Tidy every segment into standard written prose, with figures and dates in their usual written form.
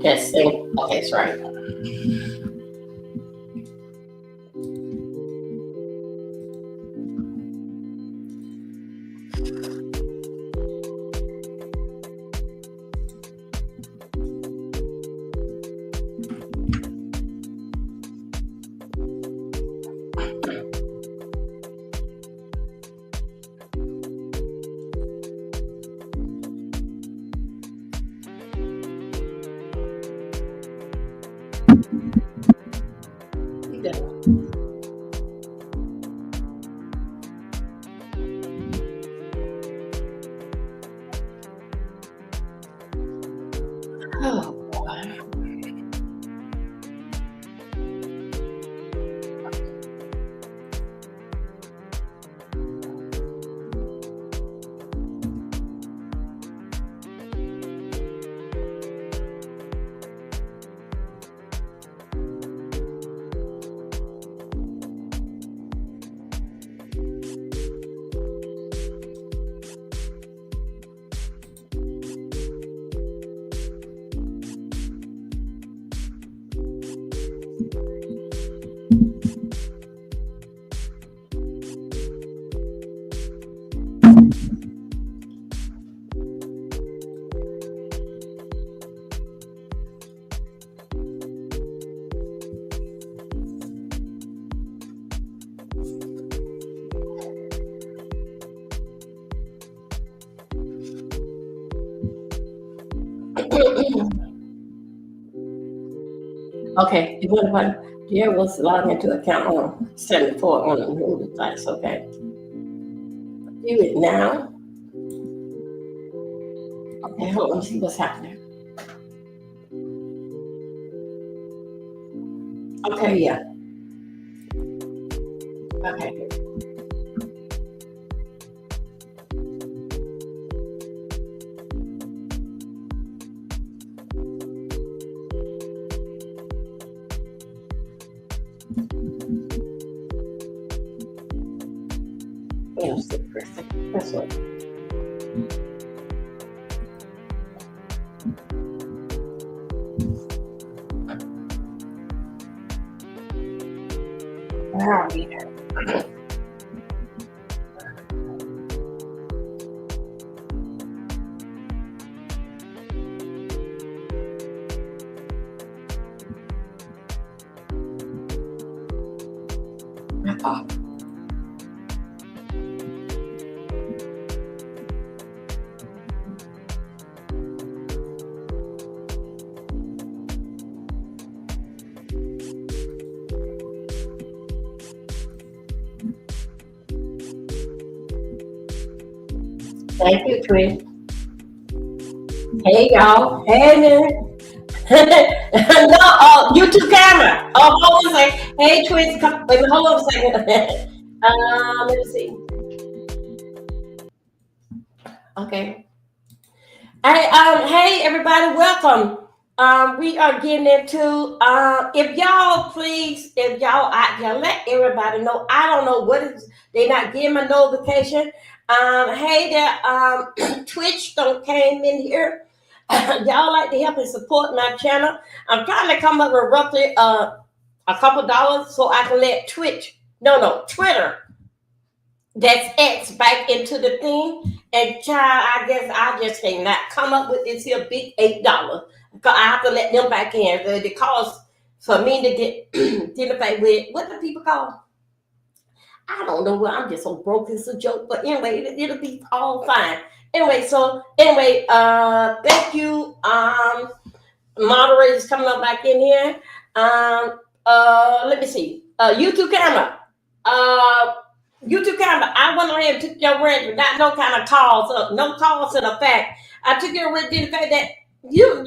Testing. Okay, that's right. Oh boy. Okay, there was logged into account on 74 on the new device. Okay, do it now. Okay, hold on, see what's happening. Okay, yeah. Okay. Yeah, that's what. Where are we there? Oh. Thank you, Twitch. Hey, y'all. Hey, man. No, YouTube camera. Oh, hold on a second. Hey, Twitch. Wait, hold on a second. Let me see. Okay. Hey, everybody. Welcome. We are getting into, if y'all out there, let everybody know. I don't know what is, they're not getting my notification. Hey there, Twitch don't came in here. Y'all like to help and support my channel. I'm trying to come up with roughly a couple dollars so I can let Twitter, that's X, back into the thing. And child, I guess I just cannot come up with this here big $8. Because I have to let them back in. It costs for me to get identified with, what do people call? I don't know. I'm just so broke. It's a joke. But anyway, it'll be all fine. Anyway, thank you. Moderators coming up back in here. Let me see. YouTube camera. I went ahead and took your word, not no kind of calls, no calls in effect. I took your word in the fact that you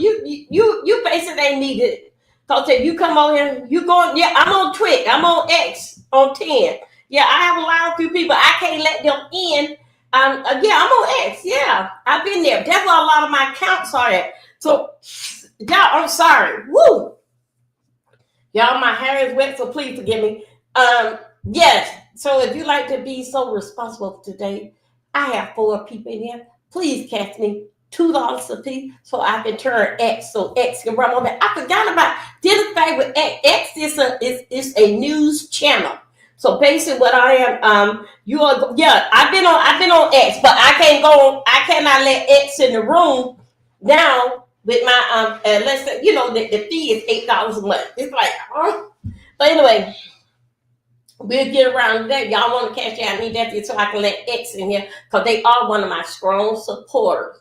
basically ain't needed. Cause if you come on here, you going, yeah, I'm on Twitch, I'm on X on 10. Yeah, I have allowed a few people. I can't let them in. Yeah, I'm on X. Yeah, I've been there. That's where a lot of my accounts are at. So, y'all, I'm sorry. Woo! Y'all, my hair is wet, so please forgive me. Yes. So if you like to be so responsible today, I have 4 people in here. Please catch me $2 a piece, so I can turn X, so X can run on that. I forgot about this thing with X. X is a news channel. So basically, what I am, you are, yeah, I've been on X, but I cannot let X in the room now with my let's say, the fee is $8 a month. It's like, but anyway, we'll get around to that. Y'all want to catch out me that so I can let X in here because they are one of my strong supporters.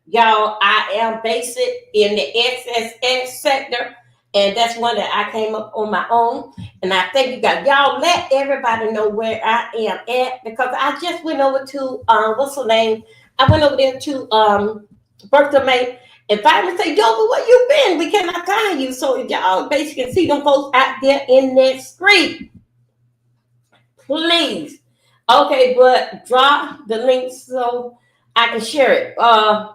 Y'all, I am based in the XSS sector, and that's one that I came up on my own. And I thank you guys. Y'all let everybody know where I am at because I just went over to what's her name? I went over there to Bertha May and finally say, Joe, where you been? We cannot find you. So y'all basically see them folks out there in that street. Please. Okay, but drop the link so I can share it. Hell,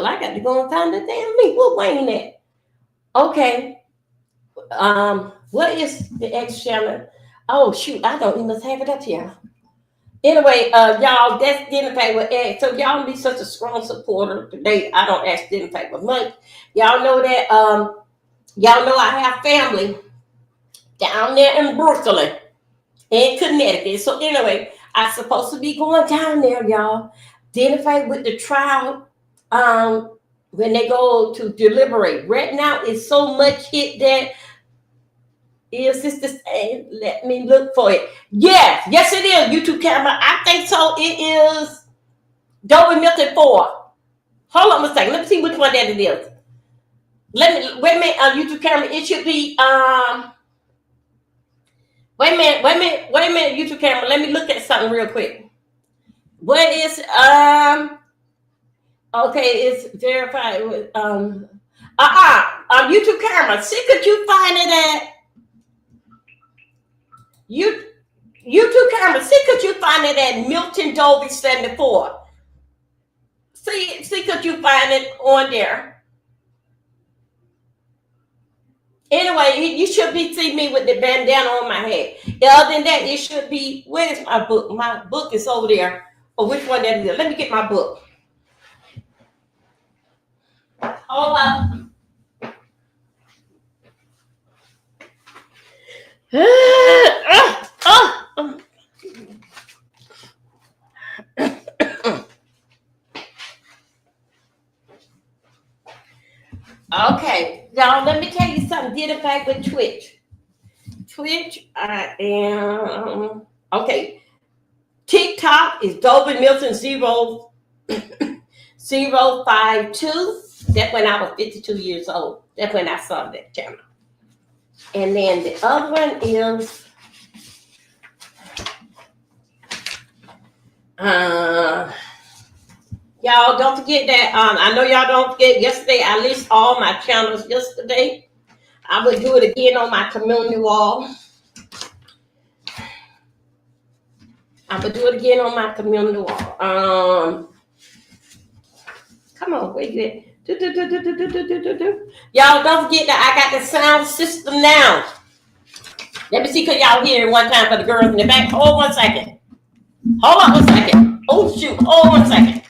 I got to go and find the damn link. What Wayne at? Okay. What is the X channel? Oh shoot, I don't even have it up here. Anyway, y'all, that's identify with X. So y'all be such a strong supporter today. I don't identify with much. Y'all know that. Y'all know I have family down there in Brooklyn, in Connecticut. So anyway, I'm supposed to be going down there, y'all. Identify with the trial. When they go to deliberate. Right now, it's so much hit that is this the same? Let me look for it. Yes, it is. YouTube camera. I think so. It is Dolby Milton 4. Hold on a second. Let me see which one that it is. Wait a minute. YouTube camera. It should be wait a minute, YouTube camera. Let me look at something real quick. What is okay, it's verified with YouTube camera. See, could you find it at YouTube camera? See, could you find it at Milton Dolby 74? See, could you find it on there? Anyway, you should be seeing me with the bandana on my head. Other than that, it should be. Where's my book? My book is over there. Or which one that is? Let me get my book. Hold up. Okay, y'all, let me tell you something. Did it back with Twitch. I am okay. TikTok is Dolby Milton 052. That's when I was 52 years old. That's when I saw that channel. And then the other one is y'all don't forget that I know y'all don't forget yesterday I listed all my channels yesterday. I would do it again on my community wall. I would do it again on my community wall. Come on, where you at? Y'all don't forget that I got the sound system now. Let me see, could y'all hear it one time for the girls in the back? Hold 1 second. Hold on 1 second. Oh shoot, hold 1 second.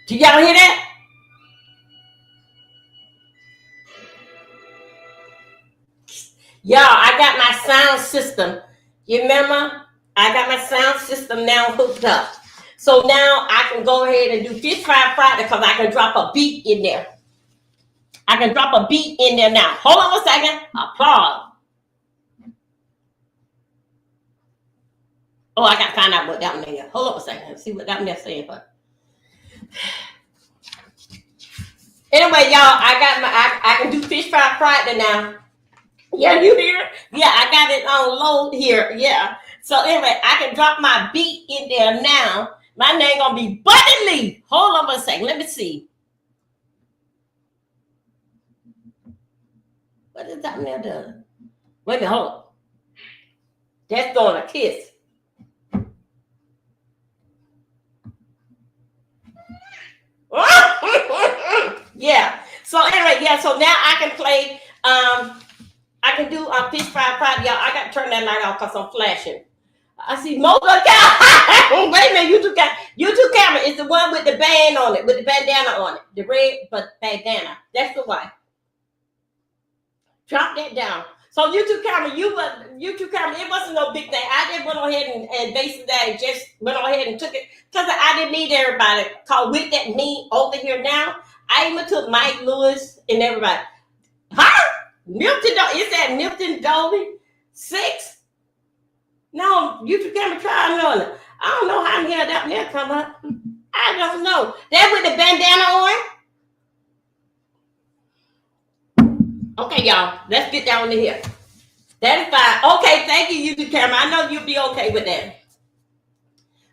Do y'all hear that? Y'all, I got my sound system. You remember? I got my sound system now hooked up. So now I can go ahead and do Fish Fry Friday because I can drop a beat in there. I can drop a beat in there now. Hold on 1 second. Applause. Oh, I got to find out what that one is. Hold on 1 second. Let's see what that one is saying. Anyway, y'all, I can do Fish Fry Friday now. Yeah, you hear it? Yeah, I got it on load here. Yeah. So anyway, I can drop my beat in there now. My name gonna be Buddy Lee. Hold on 1 second. Let me see. What is that now done? Wait a minute, hold on. That's throwing a kiss. Yeah. So anyway, yeah. So now I can play. I can do Fish Fry Friday. Y'all, I got to turn that light off because I'm flashing. I see most of the camera. Wait a minute, YouTube camera is the one with the band on it, with the bandana on it. The red but bandana. That's the one. Drop that down. So YouTube camera, it wasn't no big thing. I just went on ahead and basically just went on ahead and took it because I didn't need everybody. Cause with that me over here now, I even took Mike Lewis and everybody. Huh? Milton, is that Milton Dolby 6? No, YouTube camera trying on it. I don't know how the hell that there come up. I don't know. That with the bandana on? Okay, y'all. Let's get down to here. That is fine. Okay, thank you, YouTube camera. I know you'll be okay with that.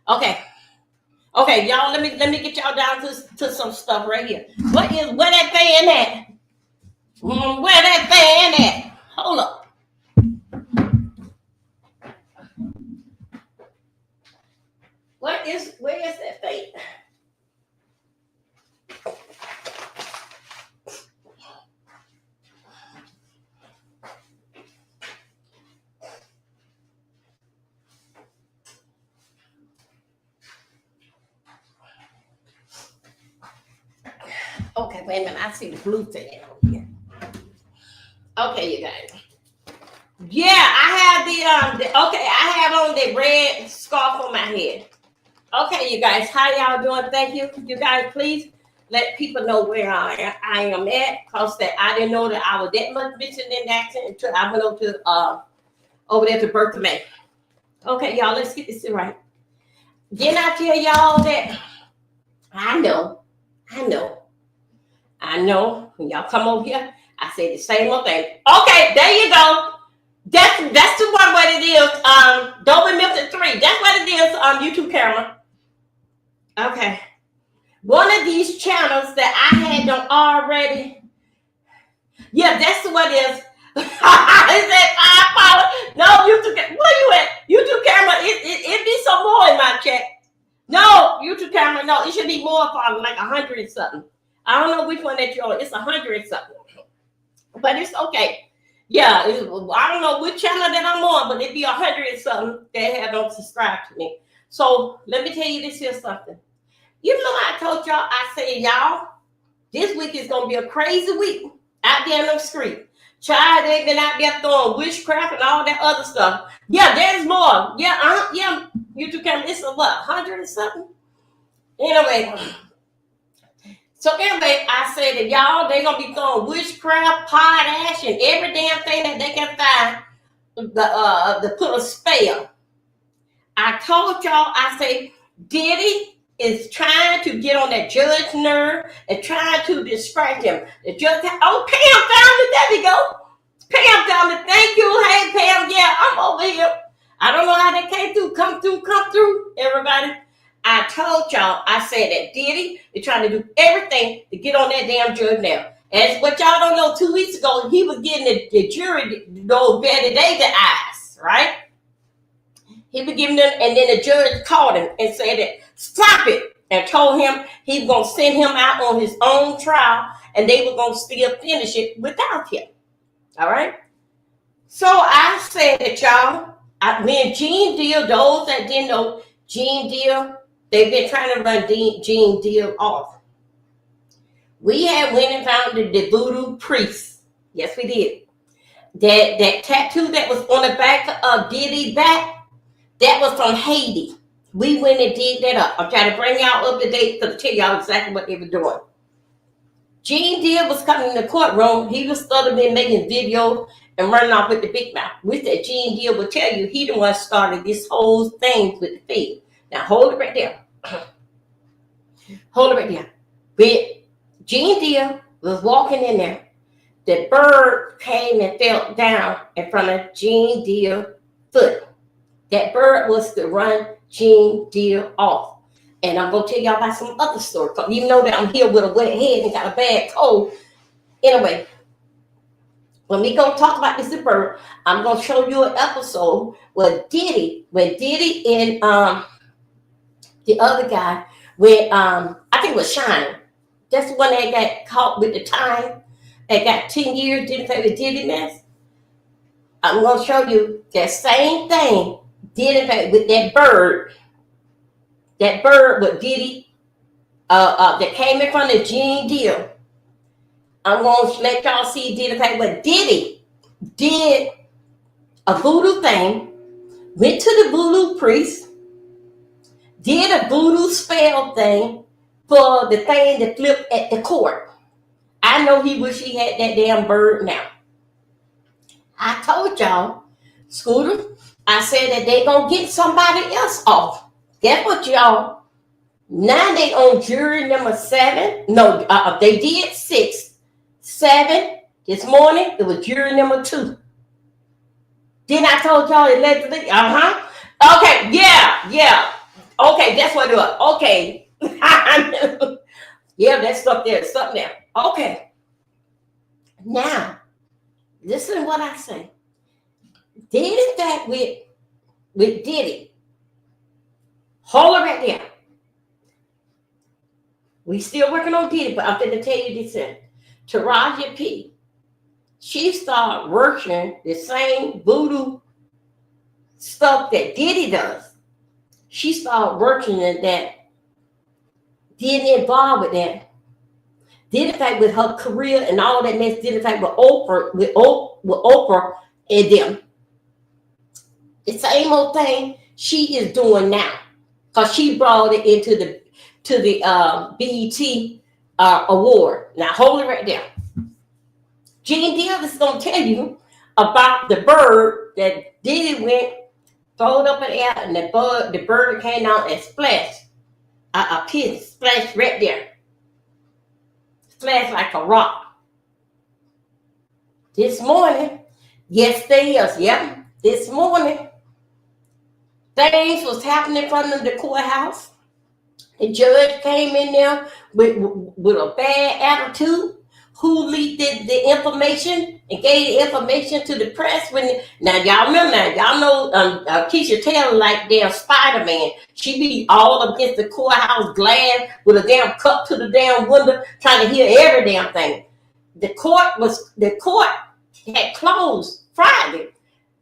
Okay, y'all. Let me get y'all down to some stuff right here. Where that fan at? Where that fan at? Hold up. Where is that fan? Okay, wait a minute. I see the blue thing over here. Okay, you guys. Yeah, I have I have on the red scarf on my head. Okay, you guys, how y'all doing? Thank you. You guys, please let people know where I am at, because that I didn't know that I was that much missing in action until I went over there to Birth of May. Okay, y'all, let's get this right. Didn't I tell y'all that? I know. When y'all come over here, I say the same old thing. Okay, there you go. That's the one what it is. Dolby Milton 3. That's what it is. YouTube camera. Okay. One of these channels that I had done already. Yeah, that's what it is. I said I follow. No, YouTube. Where you at? YouTube camera. It be some more in my chat. No, YouTube camera. No, it should be more for like 100 and something. I don't know which one that you're on. It's 100 and something. But it's okay. Yeah, I don't know which channel that I'm on, but it'd be 100 and something that don't subscribe to me. So let me tell you this here something. You know, I told y'all, I said, y'all, this week is going to be a crazy week out there in the street. Child, they've been out there throwing witchcraft and all that other stuff. Yeah, there's more. Yeah, YouTube camera, it's a what, 100 and something? Anyway, I said that y'all, they're going to be throwing witchcraft, potash, and every damn thing that they can find to put a spell. I told y'all, I said, Diddy is trying to get on that judge nerve and trying to distract him. The judge, Pam found it. There we go. Pam found it. Thank you. Hey, Pam. Yeah, I'm over here. I don't know how that came through. Come through, everybody. I told y'all, I said that Diddy is trying to do everything to get on that damn judge now. As what y'all don't know, 2 weeks ago, he was getting the jury those Betty Davis eyes, right? He was giving them, and then the judge called him and said that, stop it, and told him he was going to send him out on his own trial, and they were going to still finish it without him. All right? So I said that, y'all, when Gene Deal, those that didn't know, Gene Deal, they've been trying to run Gene Deal off. We had went and found the voodoo priest. Yes, we did. That tattoo that was on the back of Diddy's back, that was from Haiti. We went and did that up. I'm trying to bring y'all up to date to tell y'all exactly what they were doing. Gene Deal was coming in the courtroom. He was started been making videos and running off with the big mouth. With that, Gene Deal will tell you he the one started this whole thing with the Fed. Now hold it right there. Hold it right there. But Gene Deal was walking in there. The bird came and fell down in front of Gene Deal's foot. That bird was to run Gene Deal off. And I'm going to tell y'all about some other story. Even though that I'm here with a wet head and got a bad cold. Anyway, when we go talk about this bird, I'm going to show you an episode where Diddy and the other guy, I think it was Shine. That's the one that got caught with the time. That got 10 years, didn't pay the Diddy mess. I'm going to show you that same thing Diddy with that bird with Diddy, that came in front of Gene Deal. I'm going to let y'all see Diddy pay, but Diddy did a voodoo thing, went to the voodoo priest, did a voodoo spell thing for the thing that flipped at the court. I know he wish he had that damn bird now. I told y'all, Scooter, I said that they gonna get somebody else off. Guess what, y'all? Now they on jury number 7. No, they did 6. 7 this morning. It was jury number 2. Then I told y'all allegedly. Okay, yeah. Okay, that's what it was. Okay. Yeah, that's stuff there. Something there. Okay. Now, listen to what I say. Did that with Diddy. Hold it right there. We still working on Diddy, but I'm going to tell you this. Taraji P. She started working the same voodoo stuff that Diddy does. She started working at that. Diddy involved with that. Diddy fight with her career and all that mess. Diddy fight with Oprah and them. The same old thing she is doing now, because she brought it into the BET award. Now hold it right there. Gene Deal is gonna tell you about the bird that Diddy went, throwed up in the air, and the bird came out and splashed a piece, splashed right there, splashed like a rock. This morning, yes, they is. Yep, this morning. Things was happening in front of the courthouse. The judge came in there with a bad attitude. Who leaked the information and gave the information to the press? Now y'all remember, y'all know Keisha Taylor like damn Spider-Man. She be all up against the courthouse glass with a damn cup to the damn window, trying to hear every damn thing. The court had closed Friday.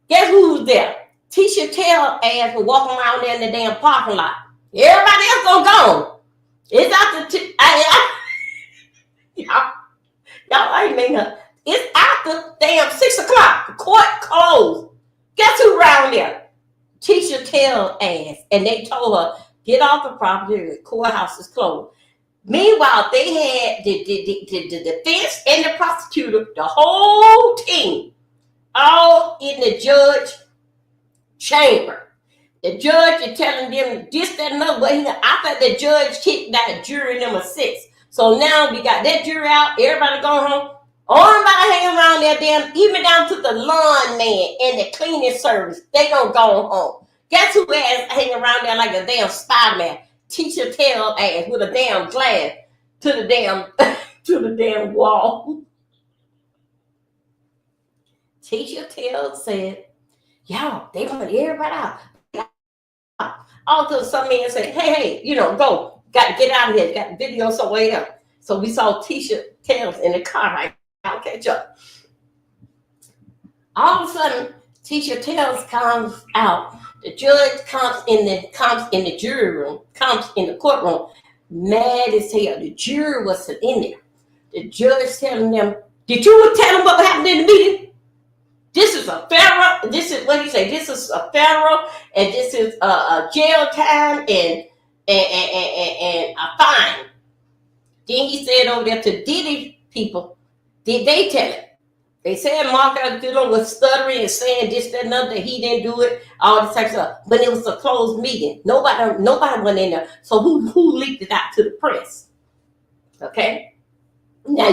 Guess who was there? Tisha Taylor ass was walking around there in the damn parking lot. Everybody else gonna go. It's after y'all ain't making her. It's after damn 6 o'clock. The court closed. Guess who around there? Tisha Taylor ass. And they told her, get off the property. The courthouse is closed. Meanwhile, they had the defense and the prosecutor, the whole team, all in the judge chamber. The judge is telling them this, that, and another. I thought the judge kicked that jury number 6. So now we got that jury out. Everybody going home. Everybody hanging around there, damn, even down to the lawn man and the cleaning service. They gonna go home. Guess who ass hanging around there like a damn Spider-Man? Tisha Taylor ass with a damn glass to the damn wall. Tisha Taylor said, y'all, they want everybody out. All of a sudden, man said, hey, go. Got to get out of here. Got the video somewhere else. So we saw Tisha Taylor in the car. Right? I'll catch up. All of a sudden, Tisha Taylor comes out. The judge comes in the jury room, comes in the courtroom, mad as hell. The jury was in there. The judge telling them, did you tell them what happened in the meeting? This is a federal. This is what he say. This is a federal, and this is a jail time and a fine. Then he said over there to Diddy people, did they tell it? They said Markle was stuttering and saying this, that, and other. He didn't do it. All this type of stuff. But it was a closed meeting. Nobody went in there. So who leaked it out to the press? Okay. Now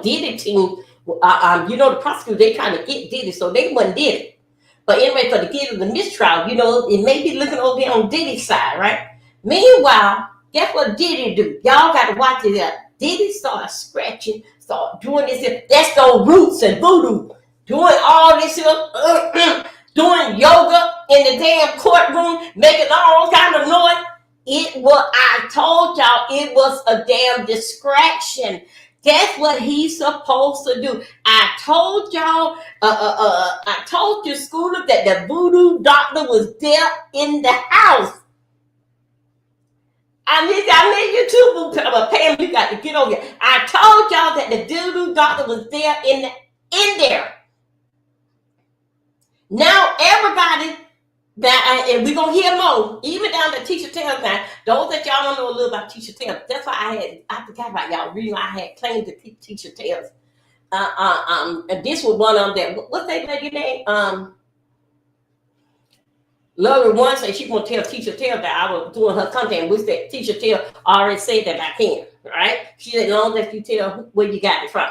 Diddy team. The prosecutor, they trying to get Diddy, so they wouldn't did it. But anyway, for the get of the mistrial, it may be looking over there on Diddy's side, right? Meanwhile, guess what Diddy do? Y'all got to watch it up. Diddy start scratching, start doing this. That's those roots and voodoo. Doing all this, doing yoga in the damn courtroom, making all kind of noise. I told y'all, it was a damn distraction. That's what he's supposed to do. I told y'all, I told your schooler that the voodoo doctor was there in the house. I mean you too, Pam, you got to get over here. I told y'all that the voodoo doctor was there in there. Now everybody that and we're gonna hear more, even down to Teacher Tales now. Those that y'all don't know a little about Teacher Tales. That's why I forgot about y'all. The reason I had claimed to keep Teacher Tales. And this was one of them. What's that lady name? Lori one said she gonna tell Teacher Tale that I was doing her content, which that Teacher Tale already said that I can, right? She said, as long as you tell where you got it from.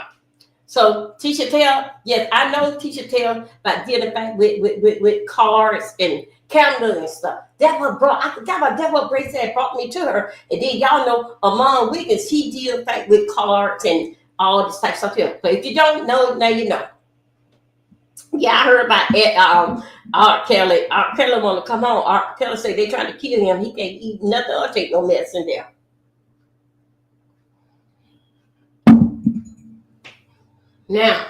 So Teacher Tale, yes, I know Teacher Tale about dealing back with cards and calendars and stuff. That's what Grace said brought me to her. And then y'all know Amon Wiggins, he deals back with cards and all this type of stuff here. But if you don't know, now you know. Yeah, I heard about it. Art Kelly. Art Kelly want to come on. Art Kelly say they trying to kill him. He can't eat nothing or take no medicine there. Now,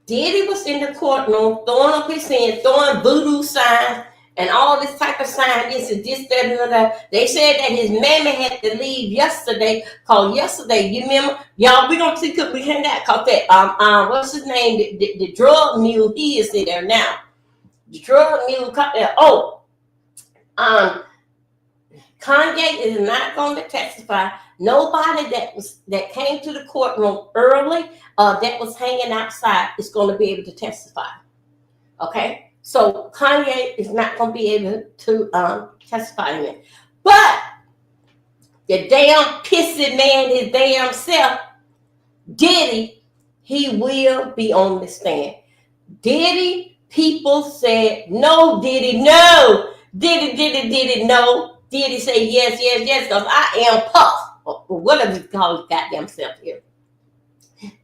Diddy was in the courtroom throwing up his hand, throwing voodoo signs and all this type of sign, this and this, that, and that. They said that his mammy had to leave yesterday. Cause yesterday, you remember, y'all, we gonna see could we hang that cause that what's his name? The drug mule, he is in there now. The drug mule Kanye is not going to testify. Nobody that came to the courtroom early that was hanging outside is going to be able to testify. Okay? So Kanye is not going to be able to testify in it. But the damn pissy man, his damn self, Diddy, he will be on the stand. Diddy, people said, no, Diddy, no. Diddy, no. Diddy say yes, because I am Puff, or whatever he calls his goddamn self here.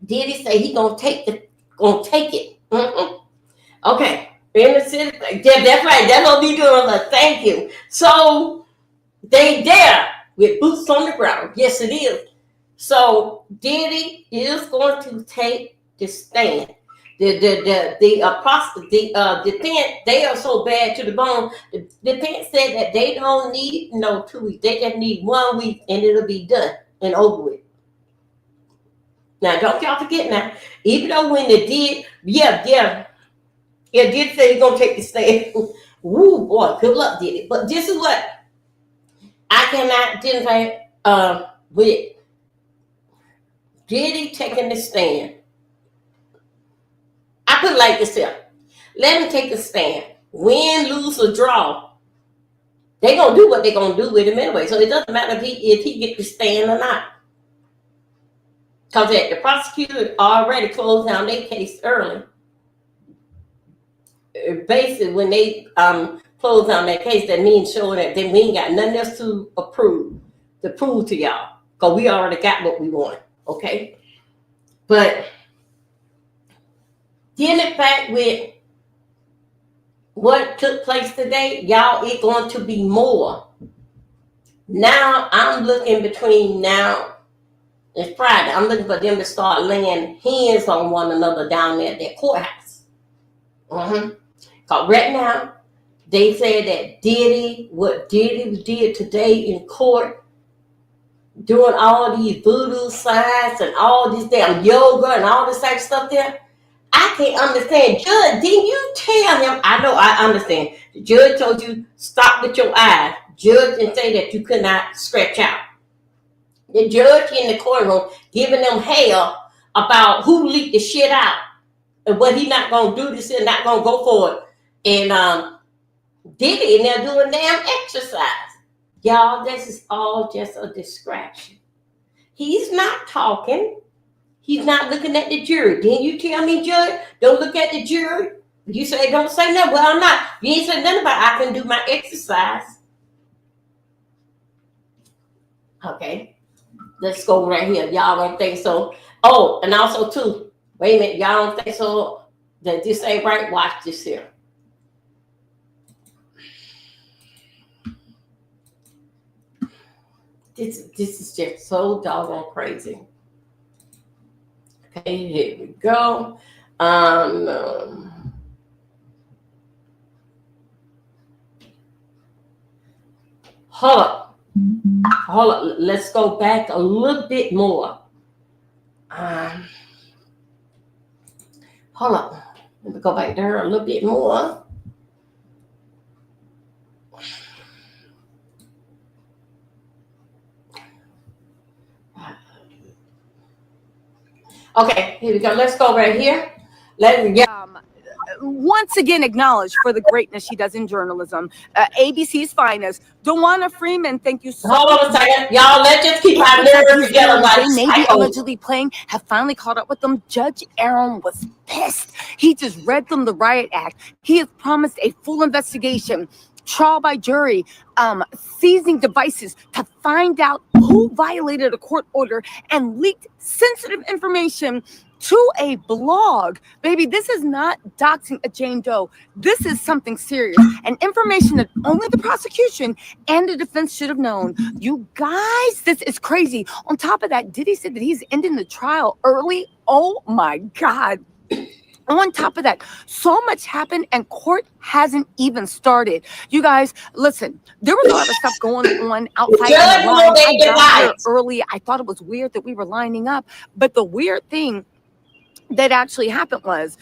Diddy say he gonna take it. Mm-mm. Okay. In the city, yeah, that's right. That's what we doing. Like, thank you. So they there with boots on the ground. Yes, it is. So Diddy is going to take the stand. The defense, they are so bad to the bone. The defense said that they don't need no 2 weeks. They just need 1 week and it'll be done and over with. Now, don't y'all forget now, even though when they did, did say he's going to take the stand. Woo, boy, good luck, Diddy. But this is what I cannot identify with Diddy taking the stand. I put it like this here. Let him take a stand. Win, lose, or draw. They're going to do what they're going to do with him anyway. So it doesn't matter if he get to stand or not. Because the prosecutor already closed down their case early. Basically, when they closed down that case, that means showing that we ain't got nothing else to prove to y'all. Because we already got what we want. Okay? But dealing back with what took place today, y'all, it's going to be more. Now, I'm looking between now and Friday. I'm looking for them to start laying hands on one another down there at their courthouse. Because right now, they said that what Diddy did today in court, doing all these voodoo signs and all this damn yoga and all this type of stuff there, I can't understand. Judge, didn't you tell him? I know, I understand. The judge told you, stop with your eyes. Judge didn't say that you could not scratch out. The judge in the courtroom giving them hell about who leaked the shit out and what he not going to do this and not going to go for it. And Diddy in there doing damn exercise. Y'all, this is all just a distraction. He's not talking. He's not looking at the jury. Didn't you tell me, Judge, don't look at the jury? You say don't say nothing. Well, I'm not. You ain't said nothing about I can do my exercise. Okay. Let's go right here. Y'all don't think so. Oh, and also, too, wait a minute. Y'all don't think so that this ain't right? Watch this here. This is just so doggone crazy. Okay, here we go. Hold up. Let's go back a little bit more. Hold up. Let me go back there a little bit more. Okay, here we go. Let's go right here. Once again acknowledged for the greatness she does in journalism. ABC's finest, Dawana Freeman, thank you so much. Hold on a second. Y'all, let's just keep our nerves together. They may be allegedly playing, have finally caught up with them. Judge Aaron was pissed. He just read them the riot act. He has promised a full investigation, trial by jury, seizing devices to find out who violated a court order and leaked sensitive information to a blog. Baby, this is not doxing a Jane Doe. This is something serious and information that only the prosecution and the defense should have known. You guys, this is crazy. On top of that, Diddy said that he's ending the trial early. Oh my God. On top of that, so much happened and court hasn't even started. You guys, listen, there was a lot of stuff going on outside the line. I got here early. I thought it was weird that we were lining up, but the weird thing that actually happened was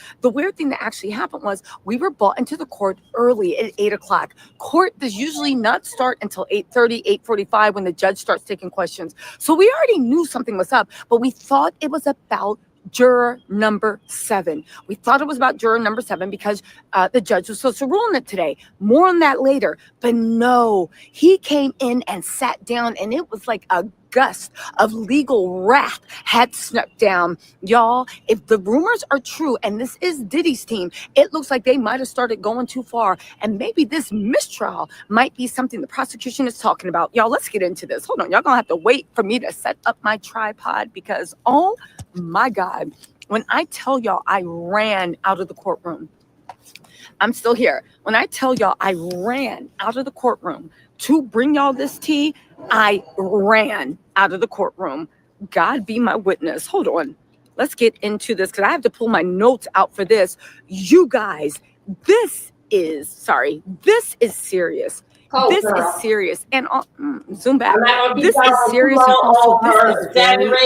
we were brought into the court early at 8 o'clock. Court does usually not start until 8:30, 8:45 when the judge starts taking questions. So we already knew something was up, but we thought it was about juror number 7. We thought it was about juror number 7 because the judge was supposed to rule on it today. More on that later. But no, he came in and sat down, and it was like a gust of legal wrath had snuck down. Y'all, if the rumors are true, and this is Diddy's team, it looks like they might have started going too far. And maybe this mistrial might be something the prosecution is talking about. Y'all, let's get into this. Hold on. Y'all gonna have to wait for me to set up my tripod because, oh my God, when I tell y'all I ran out of the courtroom, I'm still here. When I tell y'all I ran out of the courtroom to bring y'all this tea, I ran out of the courtroom. God be my witness. Hold on. Let's get into this because I have to pull my notes out for this. You guys, this is serious. This is serious. And zoom back. This is serious and also this is very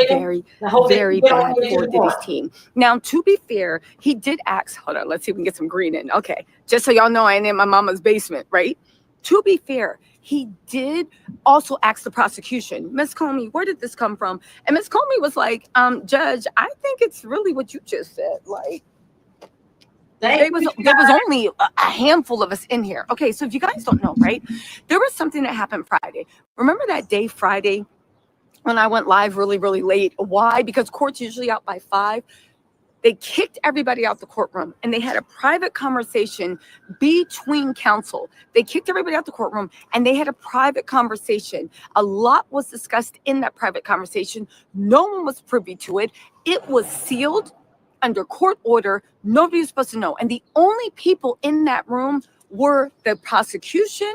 bad for Diddy's team. Now, to be fair, he did ask, hold on, let's see if we can get some green in. Okay, just so y'all know I ain't in my mama's basement, right? To be fair, he did also ask the prosecution, Miss Comey, where did this come from? And Miss Comey was like, Judge, I think it's really what you just said. Like, there was only a handful of us in here. Okay, so if you guys don't know, right, there was something that happened Friday. Remember that day Friday when I went live really, really late? Why? Because court's usually out by 5. They kicked everybody out the courtroom and they had a private conversation between counsel. They kicked everybody out the courtroom and they had a private conversation. A lot was discussed in that private conversation. No one was privy to it. It was sealed under court order. Nobody was supposed to know. And the only people in that room were the prosecution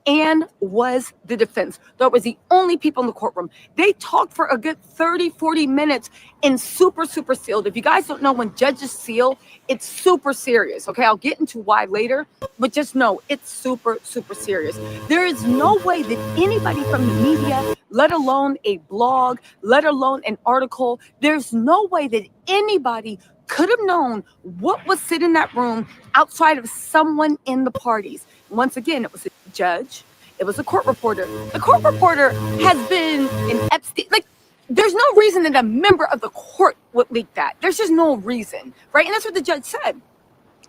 and was the defense. That was the only people in the courtroom. They talked for a good 30, 40 minutes in super sealed. If you guys don't know, when judges seal, it's super serious. Okay, I'll get into why later, but just know it's super serious. There is no way that anybody from the media, let alone a blog, let alone an article, there's no way that anybody could have known what was sitting in that room outside of someone in the parties. Once again, it was a judge. It was a court reporter. The court reporter has been in Epstein. Like, there's no reason that a member of the court would leak that. There's just no reason, right? And that's what the judge said.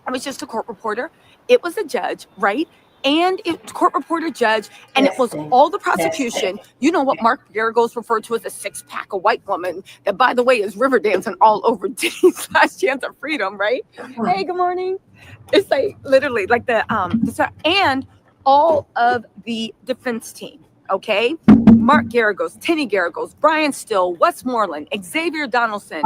It was just a court reporter. It was a judge, right? And it's court reporter, judge, and it was all the prosecution. You know what Mark Garagos referred to as a 6-pack of white woman that, by the way, is river dancing all over Diddy's Last Chance of Freedom, right? Hey, good morning. It's like literally like and all of the defense team, okay? Mark Garagos, Tenny Garagos, Brian Still, Westmoreland, Xavier Donaldson,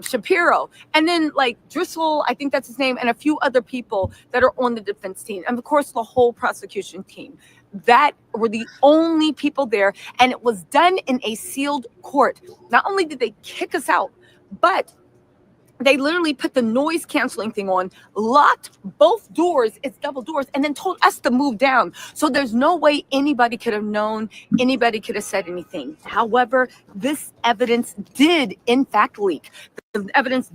Shapiro, and then like Driscoll, I think that's his name, and a few other people that are on the defense team. And of course, the whole prosecution team. that were the only people there, and it was done in a sealed court. Not only did they kick us out, but they literally put the noise canceling thing on, locked both doors, it's double doors, and then told us to move down. So there's no way anybody could have known, anybody could have said anything. However, this evidence did in fact leak. The evidence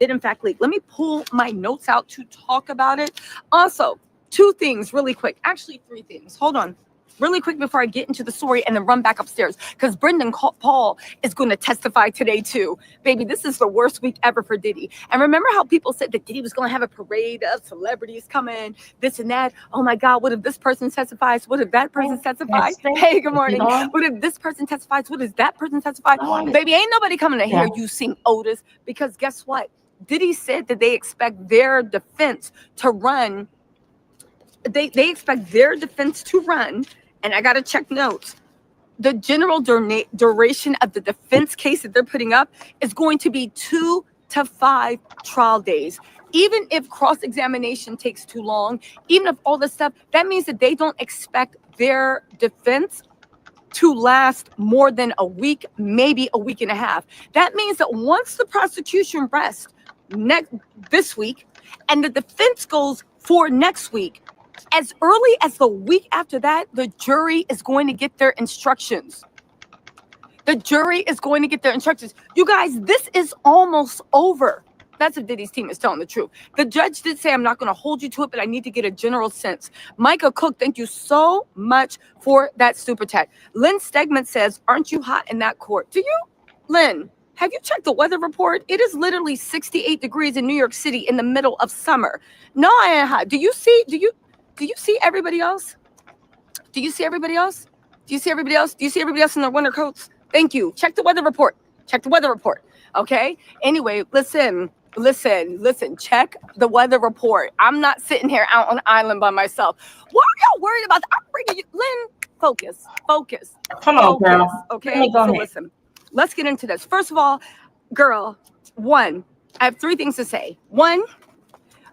did in fact leak. Let me pull my notes out to talk about it. Also, 2 things really quick. Actually, 3 things. Hold on. Really quick before I get into the story and then run back upstairs, because Brendan Paul is going to testify today too. Baby, this is the worst week ever for Diddy. And remember how people said that Diddy was going to have a parade of celebrities coming, this and that. Oh my God, what if this person testifies? What if that person testifies? Hey, good morning. What if this person testifies? What if that person testifies? Baby, ain't nobody coming to hear you sing Otis, because guess what? Diddy said that they expect their defense to run. They expect their defense to run. And I got to check notes. The general duration of the defense case that they're putting up is going to be 2 to 5 trial days. Even if cross-examination takes too long, even if all this stuff, that means that they don't expect their defense to last more than a week, maybe a week and a half. That means that once the prosecution rests this week and the defense goes for next week, as early as the week after that, the jury is going to get their instructions. The jury is going to get their instructions. You guys, this is almost over. That's if Diddy's team is telling the truth. The judge did say, I'm not going to hold you to it, but I need to get a general sense. Micah Cook, thank you so much for that super chat. Lynn Stegman says, aren't you hot in that court? Do you? Lynn, have you checked the weather report? It is literally 68 degrees in New York City in the middle of summer. No, I ain't hot. Do you see everybody else? Do you see everybody else? Do you see everybody else? Do you see everybody else in their winter coats? Thank you. Check the weather report. Check the weather report. Okay? Anyway, listen. Check the weather report. I'm not sitting here out on an island by myself. Why are y'all worried about that? I'm bringing you, Lynn, focus. Come on, girl. Okay? So listen, let's get into this. First of all, girl, 1, I have 3 things to say. 1,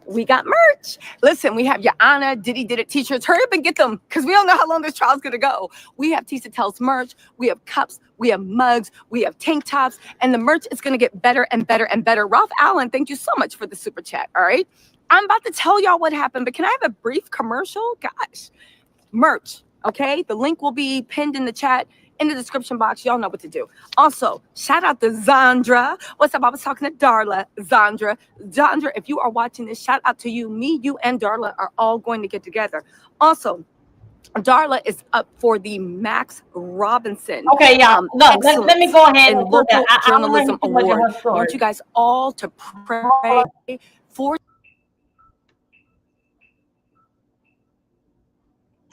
we got merch. Listen, we have your Anna Diddy Did It t-shirts. Hurry up and get them, because we don't know how long this trial's going to go. We have Tisa Tells merch. We have cups. We have mugs. We have tank tops. And the merch is going to get better and better and better. Ralph Allen, thank you so much for the super chat. All right. I'm about to tell y'all what happened, but can I have a brief commercial? Gosh. Merch. Okay. The link will be pinned in the chat. In the description box, y'all know what to do. Also, shout out to Zandra. What's up? I was talking to Darla. Zandra, if you are watching this, shout out to you. Me, you, and Darla are all going to get together. Also, Darla is up for the Max Robinson. Okay, y'all. Look, let me go ahead and local journalism award. I want you guys all to pray for.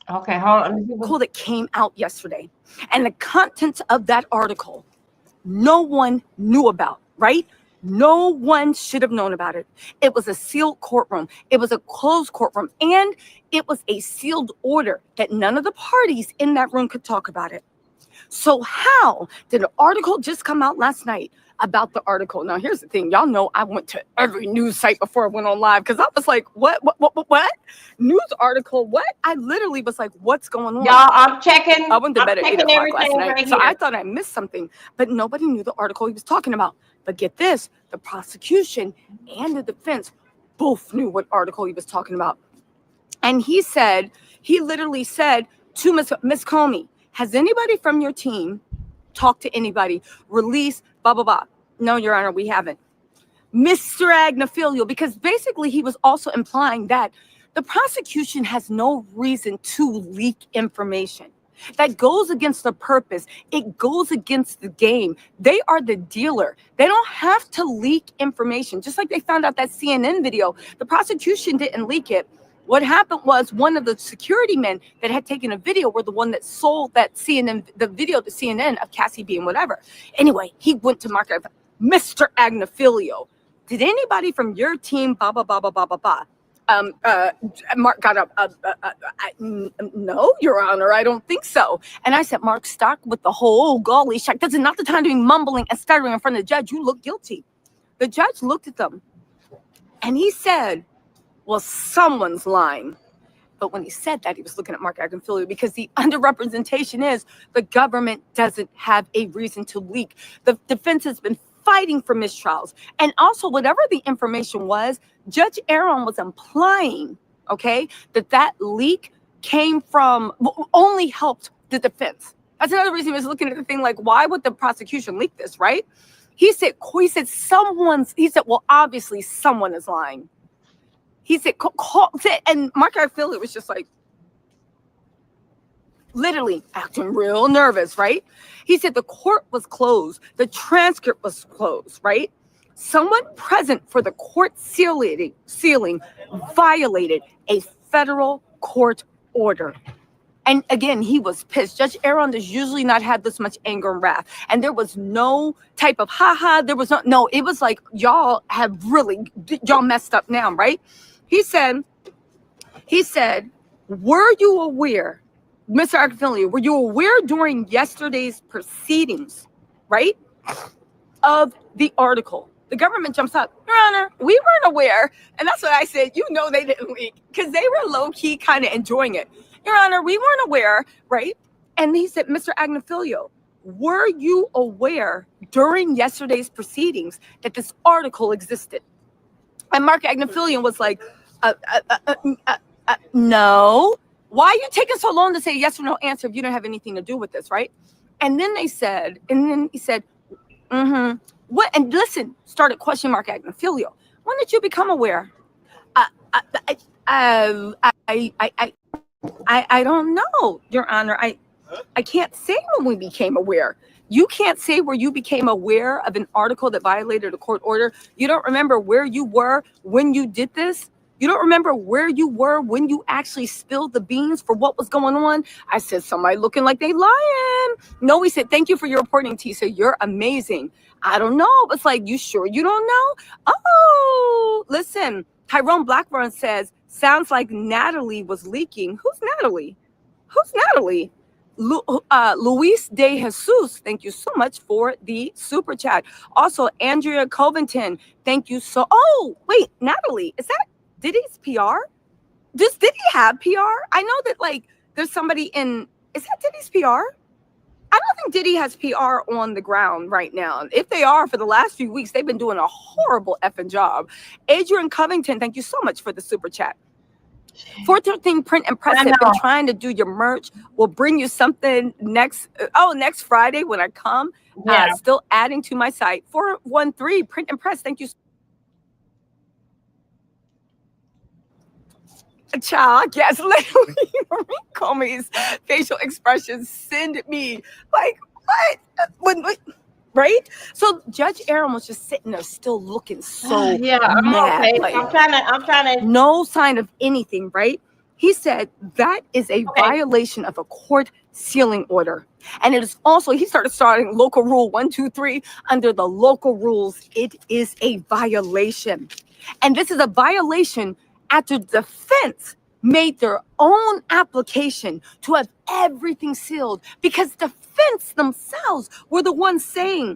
Okay, hold on. Article that came out yesterday, and the contents of that article, no one knew about, right? No one should have known about it. It was a sealed courtroom. It was a closed courtroom, and it was a sealed order that none of the parties in that room could talk about it. So how did an article just come out last night about the article? Now, here's the thing. Y'all know I went to every news site before I went on live, because I was like, what? News article? What? I literally was like, what's going on? Y'all, I'm checking. I went to bed at 8 o'clock last night. Right, so I thought I missed something, but nobody knew the article he was talking about. But get this, the prosecution and the defense both knew what article he was talking about. And he literally said to Miss Comey, has anybody from your team talked to anybody? Release, blah, blah, blah. No, Your Honor, we haven't. Mr. Agnifilio, because basically he was also implying that the prosecution has no reason to leak information. That goes against the purpose. It goes against the game. They are the dealer. They don't have to leak information. Just like they found out that CNN video, the prosecution didn't leak it. What happened was one of the security men that had taken a video were the one that sold that the video to CNN of Cassie being whatever. Anyway, he went to Markle. Mr. Agnifilio, did anybody from your team, blah, blah, blah, blah, blah, blah, blah. Mark got up. No, Your Honor, I don't think so. And I said, Mark, start with the whole golly shack. This is not the time to be mumbling and stuttering in front of the judge. You look guilty. The judge looked at them and he said, well, someone's lying. But when he said that, he was looking at Mark Agnifilo, because the underrepresentation is the government doesn't have a reason to leak. The defense has been fighting for mistrials. And also, whatever the information was, Judge Aaron was implying, okay, that leak came from, only helped the defense. That's another reason he was looking at the thing like, why would the prosecution leak this, right? He said, well, obviously someone is lying. He said, and Mark Agnifilo was just like, literally acting real nervous, right? He said the court was closed. The transcript was closed, right? Someone present for the court sealing violated a federal court order. And again, he was pissed. Judge Aaron does usually not have this much anger and wrath. And there was no type of there was no, it was like, y'all messed up now, right? He said, were you aware, Mr. Agnifilo, were you aware during yesterday's proceedings, right, of the article? The government jumps up, Your Honor, we weren't aware. And that's what I said, they didn't leak, because they were low-key kind of enjoying it. Your Honor, we weren't aware, right? And he said, Mr. Agnifilo, were you aware during yesterday's proceedings that this article existed? And Mark Agnifilo was like, no. Why are you taking so long to say yes or no answer if you don't have anything to do with this, right? And then he said, what? And listen, started questioning Mark Agnifilo. When did you become aware? I don't know, Your Honor. I can't say when we became aware. You can't say where you became aware of an article that violated a court order. You don't remember where you were when you did this. You don't remember where you were when you actually spilled the beans for what was going on. I said, somebody looking like they lying. No, he said, thank you for your reporting, Tisa. You're amazing. I don't know. It's like, you sure you don't know? Oh, listen, Tyrone Blackburn says, sounds like Natalie was leaking. Who's Natalie? Luis De Jesus, thank you so much for the super chat. Also, Andrea Covington, thank you so. Oh, wait, Natalie, is that Diddy's PR? Does Diddy have PR? I know that there's somebody in. Is that Diddy's PR? I don't think Diddy has PR on the ground right now. If they are, for the last few weeks, they've been doing a horrible effing job. Adrian Covington, thank you so much for the super chat. 413 Print and Press have been trying to do your merch. We'll bring you something next Friday when I come. Yeah. Still adding to my site. 413 Print and Press, thank you. Child, yes, literally, Marie Comey's facial expressions send me like, what? Right? So Judge Aaron was just sitting there still looking so mad. Okay. I'm trying to. No sign of anything, right? He said that is a violation of a court sealing order. And it is also, he starting local rule 123. Under the local rules, it is a violation. And this is a violation after defense made their own application to have everything sealed, because defense themselves were the ones saying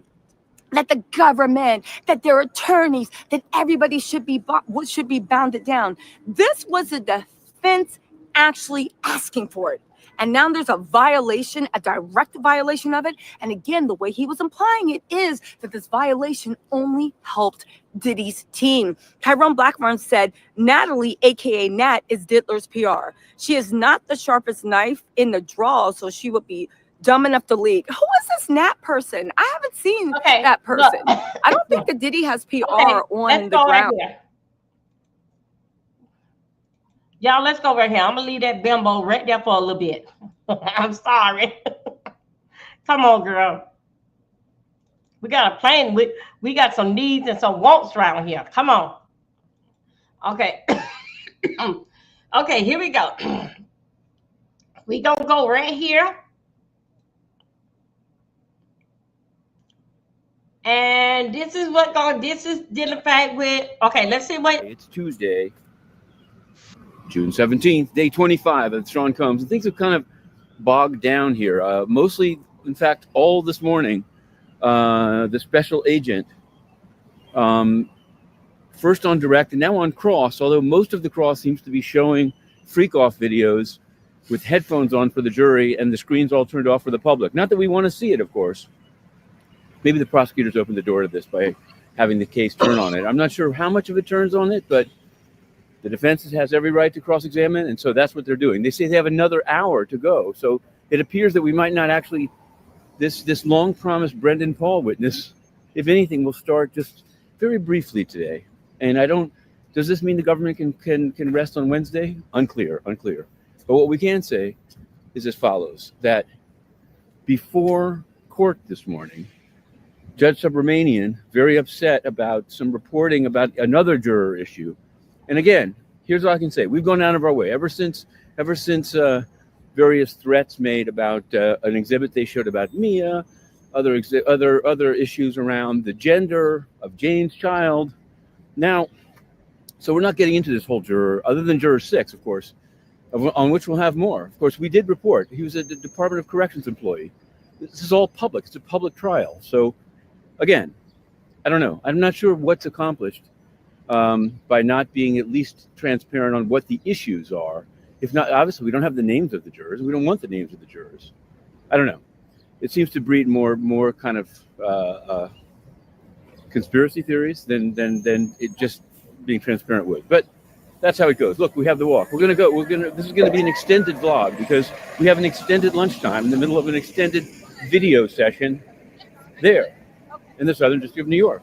that the government, that their attorneys, that everybody should be bounded down. This was the defense actually asking for it. And now there's a violation, a direct violation of it. And again, the way he was implying it is that this violation only helped Diddy's team. Tyrone Blackburn said, Natalie, aka Nat, is Diddler's PR. She is not the sharpest knife in the drawer, so she would be dumb enough to leak. Who is this Nat person? I haven't seen that person. Look. I don't think that Diddy has PR on the ground. Right, y'all, let's go right here. I'm gonna leave that bimbo right there for a little bit. I'm sorry. Come on, girl. We got a plan. We got some needs and some wants around here. Come on. Okay. Okay, here we go. We gonna go right here. And this is dealing fact with. Okay, let's see what. It's Tuesday, June 17th, day 25 of Sean Combs. And things have kind of bogged down here. Mostly, in fact, all this morning, the special agent, first on direct and now on cross, although most of the cross seems to be showing freak-off videos with headphones on for the jury and the screens all turned off for the public. Not that we want to see it, of course. Maybe the prosecutors opened the door to this by having the case turn on it. I'm not sure how much of it turns on it, but the defense has every right to cross-examine, and so that's what they're doing. They say they have another hour to go, so it appears that we might not actually, this long-promised Brendan Paul witness, if anything, will start just very briefly today. And does this mean the government can rest on Wednesday? Unclear. But what we can say is as follows, that before court this morning, Judge Subramanian, very upset about some reporting about another juror issue. And again, here's what I can say. We've gone out of our way ever since various threats made about an exhibit they showed about Mia, other issues around the gender of Jane's child. Now, so we're not getting into this whole juror, other than juror 6, of course, on which we'll have more. Of course, we did report. He was a Department of Corrections employee. This is all public. It's a public trial. So, again, I don't know. I'm not sure what's accomplished by not being at least transparent on what the issues are. If not, obviously, we don't have the names of the jurors. We don't want the names of the jurors. I don't know. It seems to breed more kind of conspiracy theories than it just being transparent would. But that's how it goes. Look, we have the walk. This is gonna be an extended vlog because we have an extended lunchtime in the middle of an extended video session there in the Southern District of New York.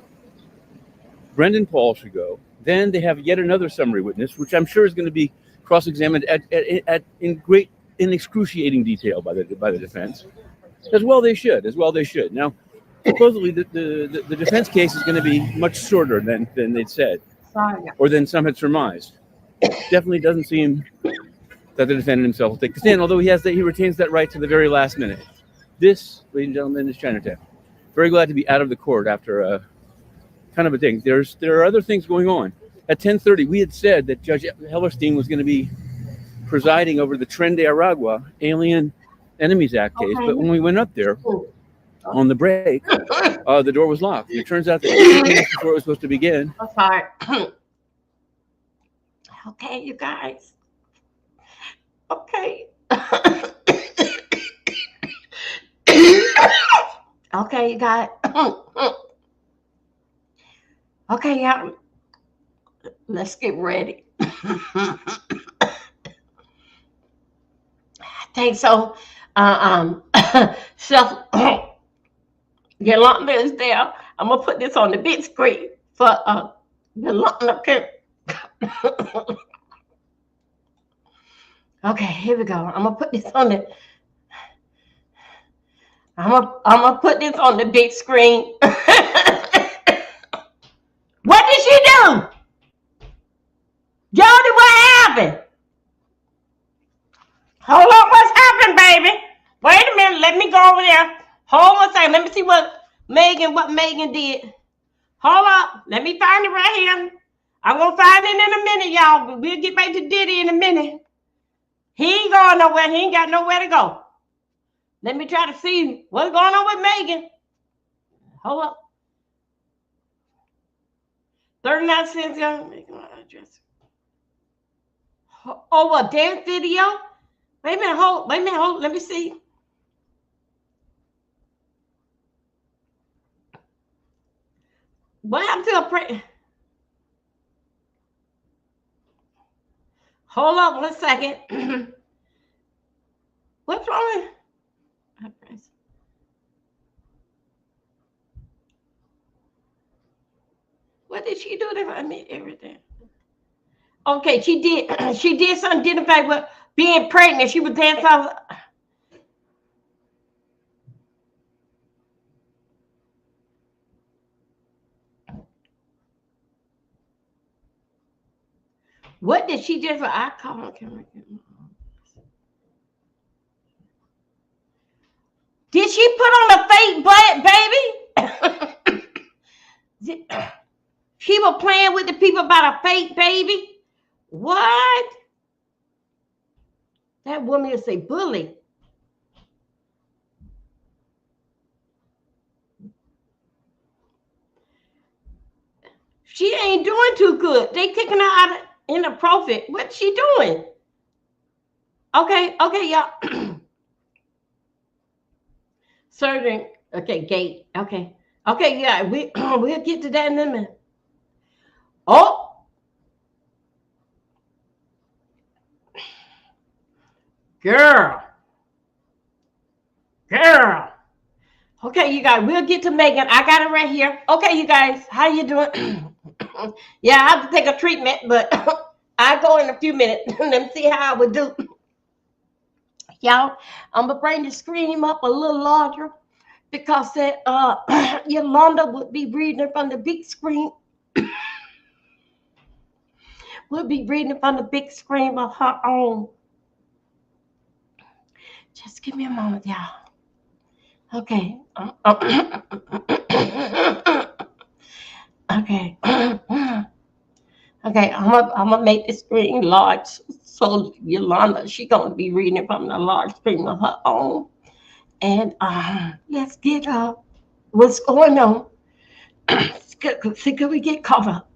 Brendan Paul should go. Then they have yet another summary witness, which I'm sure is going to be cross-examined in excruciating detail by the defense. As well they should. Now, supposedly the defense case is going to be much shorter than they'd said, or than some had surmised. Definitely doesn't seem that the defendant himself will take the stand, although he retains that right to the very last minute. This, ladies and gentlemen, is Chinatown. Very glad to be out of the court after kind of a thing. There are other things going on. At 10:30, we had said that Judge Hellerstein was going to be presiding over the Tren de Aragua Alien Enemies Act case, but when we went up there on the break, the door was locked. It turns out that 15 minutes before it was supposed to begin. I'm sorry. Okay, you guys. Okay. Okay, you guys. Okay, yeah. Let's get ready. I think so. Yolanda is there. I'm gonna put this on the big screen for Yolanda. Okay, here we go. I'm gonna put this on the. I'm gonna put this on the big screen. What did she do? Jody, what happened? Hold on, what's happened, baby? Wait a minute, let me go over there. Hold on a second, let me see what Megan did. Hold up, let me find it right here. I'm gonna find it in a minute, y'all. But we'll get back to Diddy in a minute. He ain't going nowhere, he ain't got nowhere to go. Let me try to see what's going on with Megan. Hold up. 39 cents, y'all. Address. Oh, a dance video? Wait a minute, hold, let me see. What happened to a print? Hold up 1 second. What's wrong with what did she do to me? Everything. Okay, she did something identify with being pregnant. She was dancing. What did she do for I call her? Did she put on a fake butt, baby? She was playing with the people about a fake baby. What? That woman will say bully. She ain't doing too good. They kicking her out in the profit. What's she doing? Okay, y'all. Certain. Okay, gate. Okay, yeah. We'll get to that in a minute. Oh, girl. Okay, you guys. We'll get to Megan. I got it right here. Okay, you guys. How you doing? Yeah, I have to take a treatment, but I go in a few minutes. Let me see how I would do. Y'all, I'm gonna bring the screen up a little larger because that Yolanda would be reading from the big screen. We'll be reading from the big screen of her own. Just give me a moment, y'all. Okay. Okay. Okay, I'm gonna make the screen large so Yolanda, she gonna be reading from the large screen of her own. And let's get what's going on. See, could we get caught up?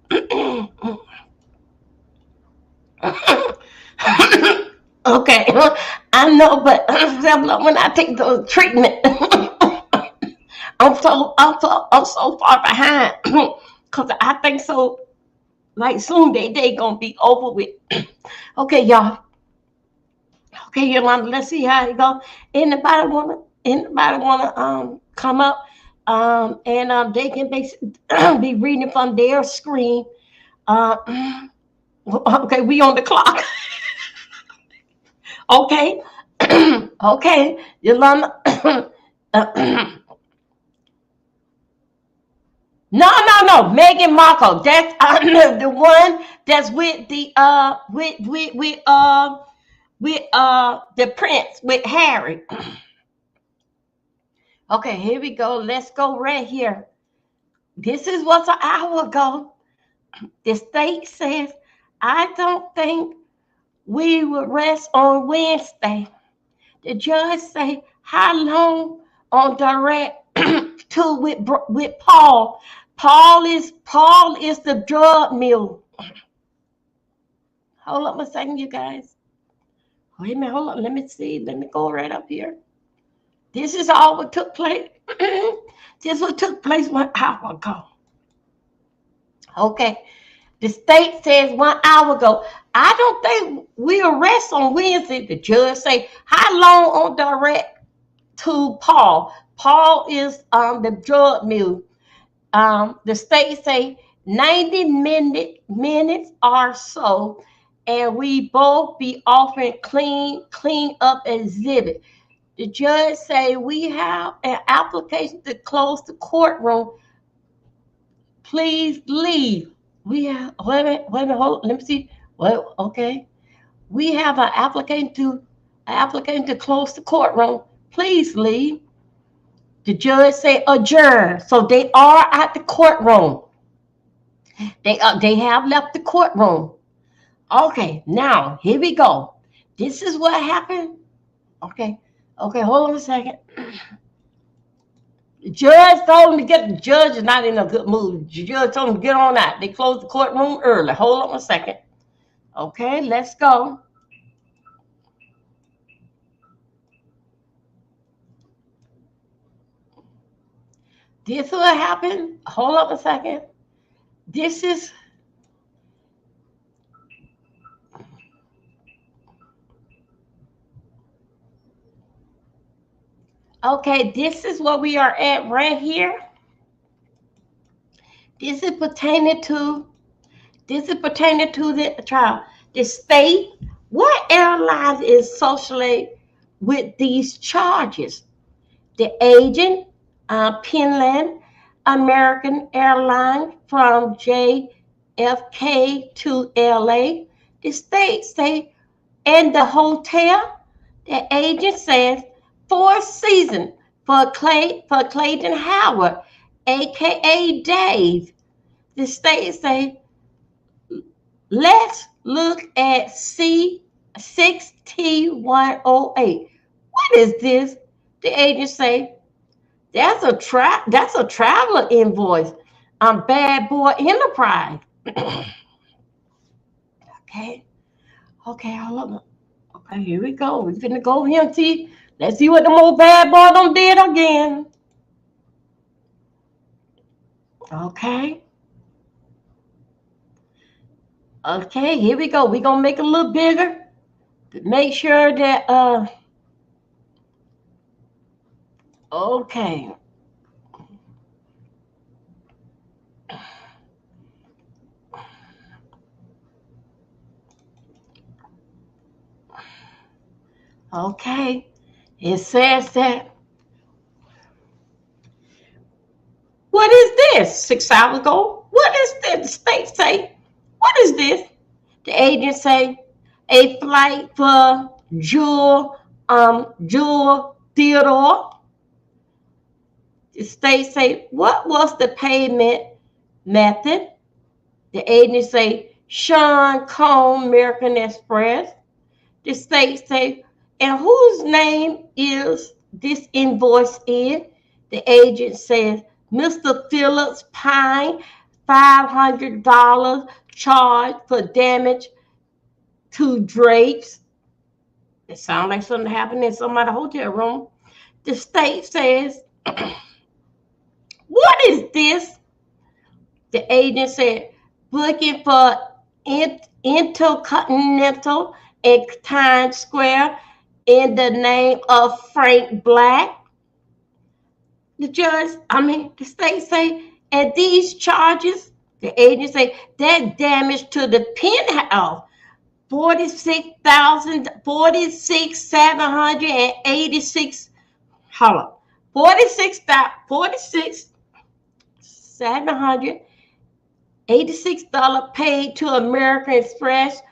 Okay, I know, but when I take the treatment, I'm so far behind because I think so. Like soon they gonna be over with. Okay, y'all. Okay, Yolanda. Let's see how it go. Anybody wanna come up and they can be reading from their screen. Okay, we on the clock. Okay. Okay, Yolanda. No. Megan Markle. That's the one that's with the the prince with Harry. Okay, here we go. Let's go right here. This is what's an hour ago. The state says, I don't think we will rest on Wednesday. The judge say, how long on direct to with Paul? Paul is the drug mule. Hold up a second, you guys. Wait a minute, hold on. Let me see. Let me go right up here. This is all what took place. This what took place 1 hour ago. Okay. The state says 1 hour ago. I don't think we arrest on Wednesday. The judge say, how long on direct to Paul? Paul is the drug mule. The state say 90 minutes or so, and we both be offering clean up exhibit. The judge say we have an application to close the courtroom. Please leave. We have wait a minute, hold on, let me see. Well, okay. We have an application to close the courtroom. Please leave. The judge say adjourn. So they are at the courtroom. They have left the courtroom. Okay, now here we go. This is what happened. Okay, hold on a second. The judge told him to get. The judge is not in a good mood. The judge told him to get on out. They closed the courtroom early. Hold on a second. Okay, let's go. This is what happened. Hold up a second. This is okay. This is what we are at right here. This is pertaining to the trial. The state, what airlines is associated with these charges? The agent, Pinland American Airlines from JFK to LA. The state say, and the hotel, the agent says, Four Seasons for Clayton Howard, aka Dave. The state say, let's look at C6T108. What is this? The agent say, that's a traveler invoice. Bad Boy Enterprise. Okay, hold on. Okay, here we go. We're finna go here and see. Let's see what the old bad boy done did again. Okay. Okay, here we go. We're gonna make it a little bigger. Make sure that okay. Okay. It says that. What is this? 6 hours ago. What is this? The state say. What is this? The agent say a flight for Jewel Theodore. The state say, what was the payment method? The agent say, Sean Cone, American Express. The state say, and whose name is this invoice in? The agent says, Mr. Phillips Pine, $500 charge for damage to drapes. It sounds like something happened in somebody's hotel room. The state says, what is this? The agent said, booking for Intercontinental in Times Square in the name of Frank Black. The state say, and these charges, the agent say, that damage to the penthouse, 46,786. Hold on. 46,786 paid to American Express.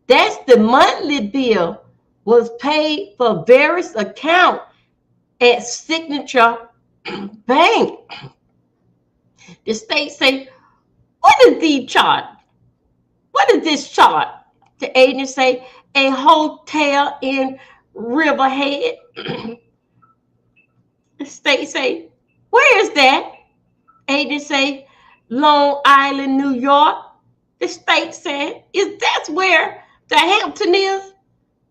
That's the monthly bill was paid for various accounts at Signature Bank. The state say, what is the charge? What is this charge? The agent say, a hotel in Riverhead. The state say, where is that? Agent say, Long Island, New York. The state said, is that where the Hampton is?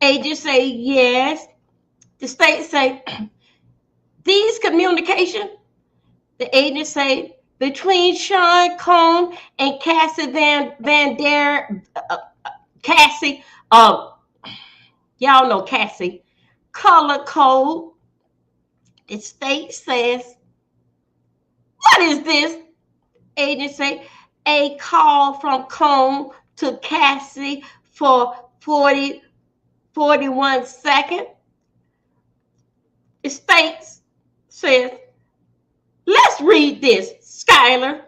Agent say, yes. The state say, these communication. The agent say, between Sean Cone and Cassie Cassie, y'all know Cassie, color code. The state says, what is this? Agent say, a call from Cone to Cassie for 41 seconds. The state says, let's read this. Skylar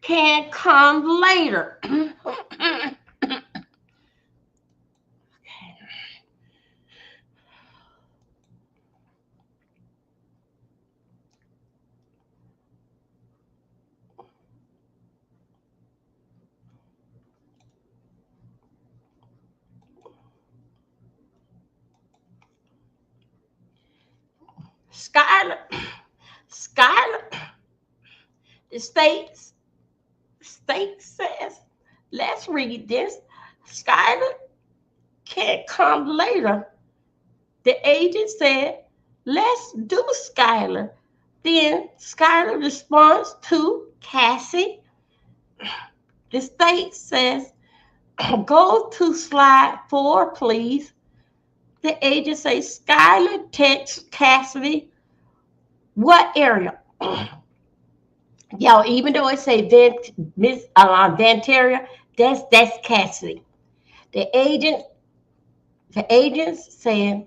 can come later. Skylar, the state says, let's read this. Skylar can't come later. The agent said, let's do Skylar. Then Skylar responds to Cassie. The state says, go to slide 4, please. The agent says, Skylar texts Cassidy. What area? Y'all, even though it say Vantaria, that's Cassidy. The agent said,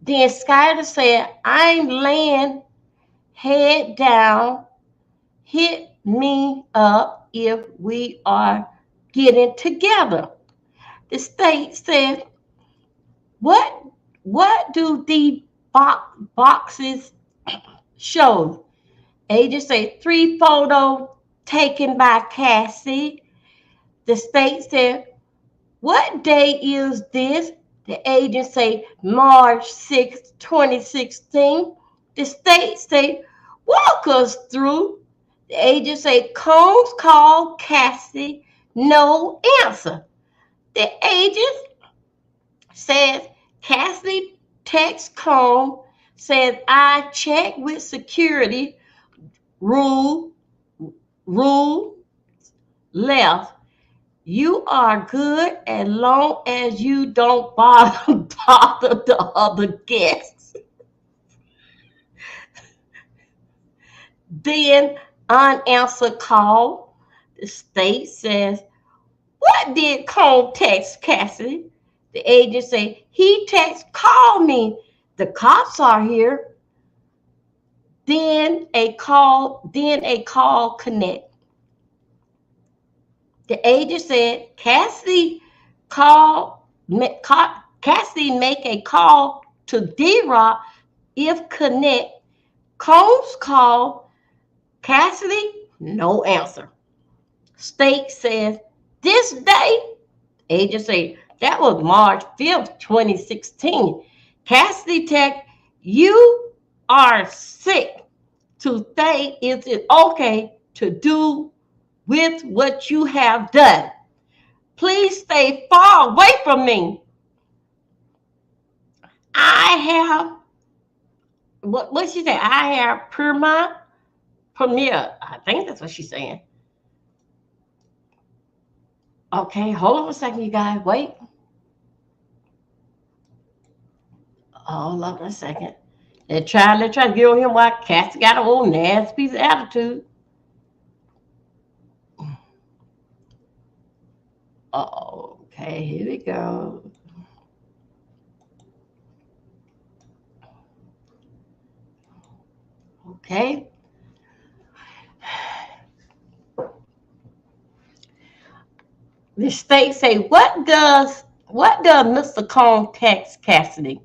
then Skylar said, I'm laying head down. Hit me up if we are getting together. The state said, what do the boxes show? Agent say 3 photos taken by Cassie. The state said, what day is this? The agent say March 6, 2016. The state say, walk us through. The agent say, Combs called Cassie, no answer. The agent says, Cassidy text Cone, says, I checked with security, rule left. You are good as long as you don't bother the other guests. Then unanswered call. The state says, what did Cone text Cassidy? The agent say, he text, call me. The cops are here. Then a call connect. The agent said, Cassidy make a call to D-Rock if connect. Combs call, Cassidy, no answer. State says, this day, agent say, that was March 5th, 2016. Cassidy text, you are sick to say, is it okay to do with what you have done? Please stay far away from me. I have, what she say? I have premier. I think that's what she's saying. Okay, hold on a second, you guys. Wait. Hold on a second. They're trying to get on him while Cassie got an old nasty piece of attitude. Okay, here we go. Okay. The state say, what does Mr. Cone text Cassidy?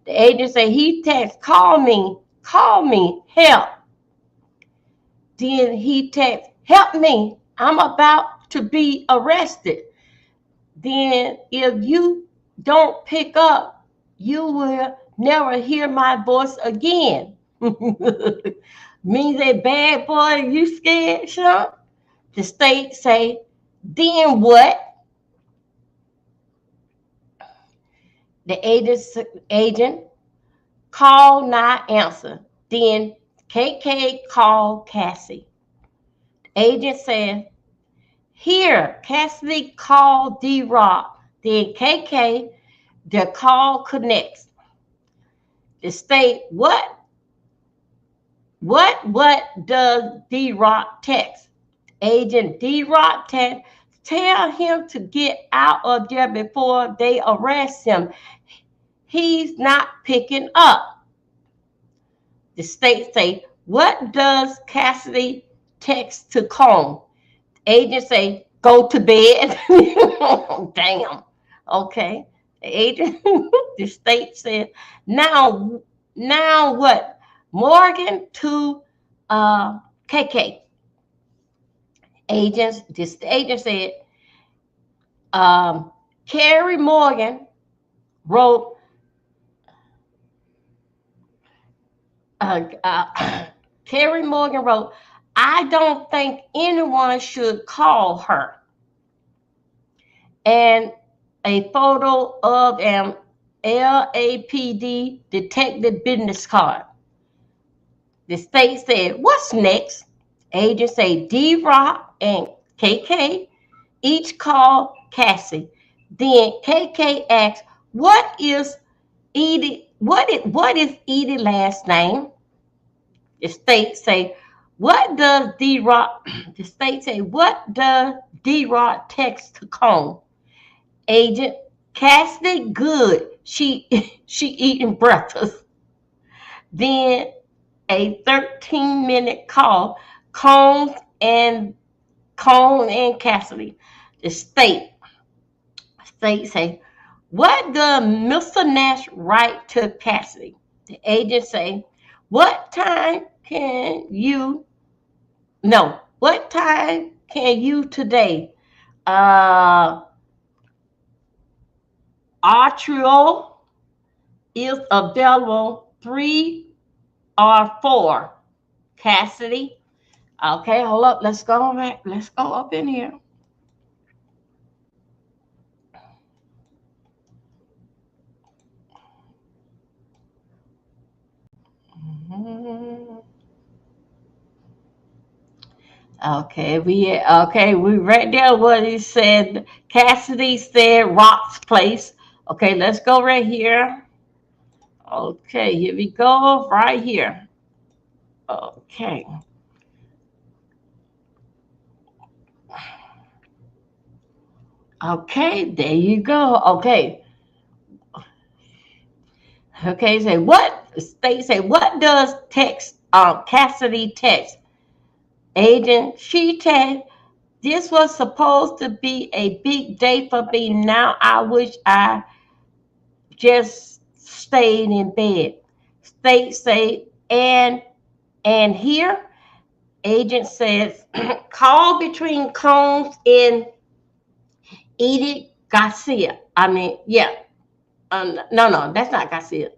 The agent say, he text, call me, help. Then he text, help me, I'm about to be arrested. Then if you don't pick up, you will never hear my voice again. Means a bad boy, you scared, Sean? The state say, then what? The agent call, not answer. Then KK call Cassie. The agent said, here, Cassidy call D-Rock. Then KK, the call connects. The state, what does D-Rock text? Agent D-Rock text, tell him to get out of there before they arrest him. He's not picking up. The state say, what does Cassidy text to Cone? Agent say, go to bed. Damn. Okay. The agent, the state said, now what? Morgan to KK. This agent said, Carrie Morgan wrote, Carrie Morgan wrote, I don't think anyone should call her. And a photo of an LAPD detective business card. The state said, what's next? Agents say D-Rock and KK each call Cassie. Then KK asks, what is Edie last name? The state say, what does D-Rock? The state say, what does D-Rock text to Cone? Agent, Cassidy good. She eating breakfast. Then a 13-minute call, Cone and Cassidy. The state say, what does Mr. Nash write to Cassidy? The agent say, what time can you today? Mistrial is available 3 or 4. Cassidy. Okay, hold up. Let's go back. Let's go up in here. Okay, we read there what he said. Cassidy said Rock's place. Okay, let's go right here. Okay, here we go, right here. Okay. Okay, there you go. Okay. Okay, say what state say what does text Cassidy text? Agent, she text, this was supposed to be a big day for me. Now I wish I just stayed in bed. State say and here agent says call between Combs and Edith Garcia. I mean, yeah. No, that's not Garcia.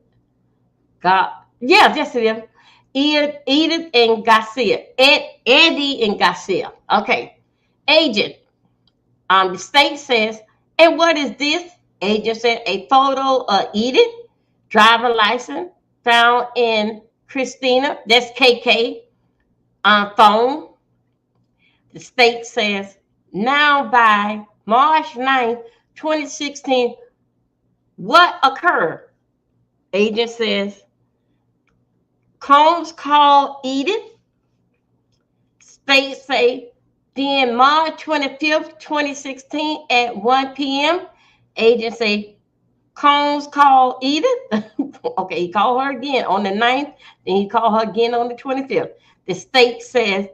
God, yeah, that's it. Edith and Garcia, Eddie and Garcia. Okay, agent. The state says, and what is this? Agent said a photo of Edith, driver license found in Christina. That's KK on phone. The state says now by March 9th, 2016, what occurred? Agent says Combs called Edith. State say then March 25th, 2016 at 1 p.m. Agent say Combs called Edith. Okay, he called her again on the 9th, then he called her again on the 25th. The state says,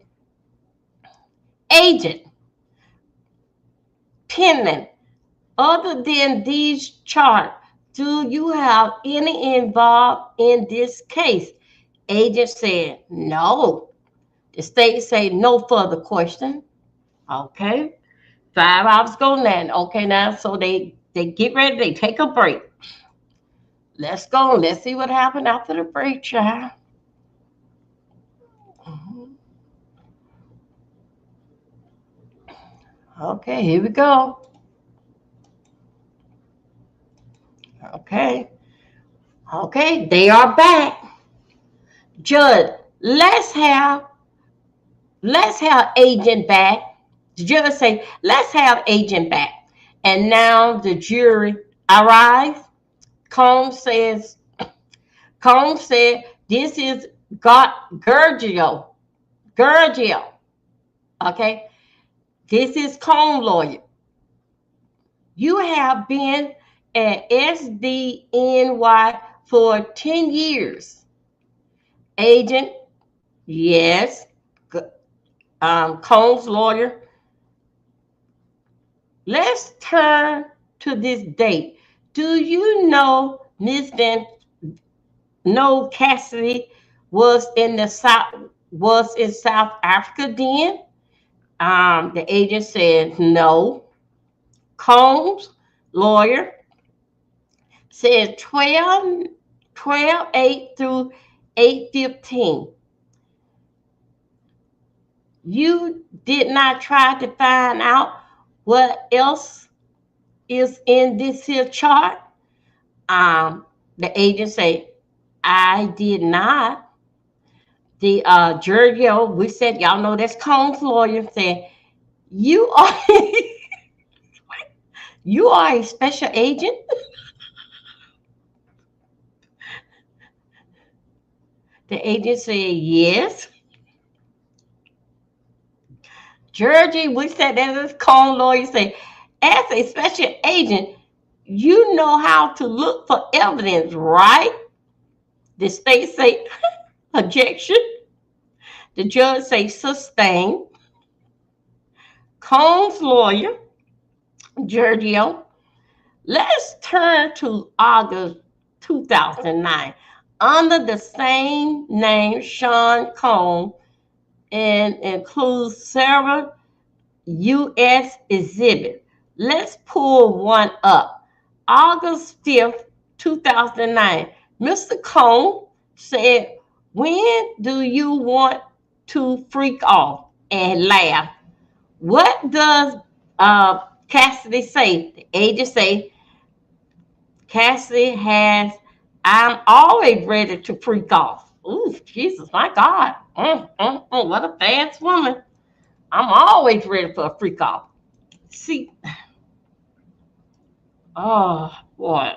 agent, pending, other than these charges, do you have any involved in this case? Agent said, no. The state said, no further question. Okay. 5 hours go now. Okay, now, so they get ready, they take a break. Let's go. Let's see what happened after the break, child. Okay, here we go. Okay. Okay, they are back. Judge, let's have agent back. The judge say, let's have agent back. And now the jury arrives. Combs said, this is Gergio. Okay. This is Combs' lawyer. You have been at SDNY for 10 years. Agent, yes. Combs' lawyer. Let's turn to this date. Do you know Ms. Cassidy was in South Africa then? The agent said no. Combs' lawyer said 12/8 through 8/15. You did not try to find out what else is in this here chart? The agent said, I did not. The Giorgio, we said, y'all know that's Combs' lawyer, said, you are you are a special agent? The agent said, yes. Georgie, we said that is Combs' lawyer, said, as a special agent, you know how to look for evidence, right? The state say, objection. The judge say, sustain. Combs' lawyer, Giorgio, let's turn to August 2009. Under the same name, Sean Combs, and includes several U.S. exhibits. Let's pull one up. August 5th, 2009. Mr. Combs said, when do you want to freak off and laugh? What does Cassidy say? The agent say, Cassidy has, I'm always ready to freak off. Ooh, Jesus, my God. What a fast woman. I'm always ready for a freak off. See, oh boy.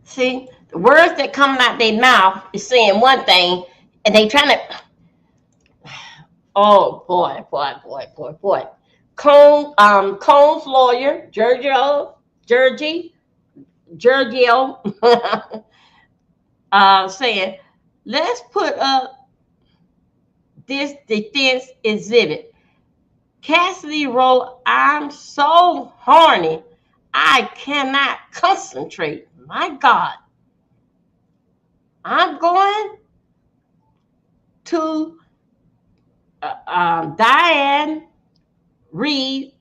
See, the words that coming out their mouth is saying one thing, and they trying to. Oh boy, boy, boy, boy, boy. Combs lawyer, Giorgio, saying, let's put up this defense exhibit. Cassidy wrote, I'm so horny, I cannot concentrate. My God. I'm going to Diane Reed,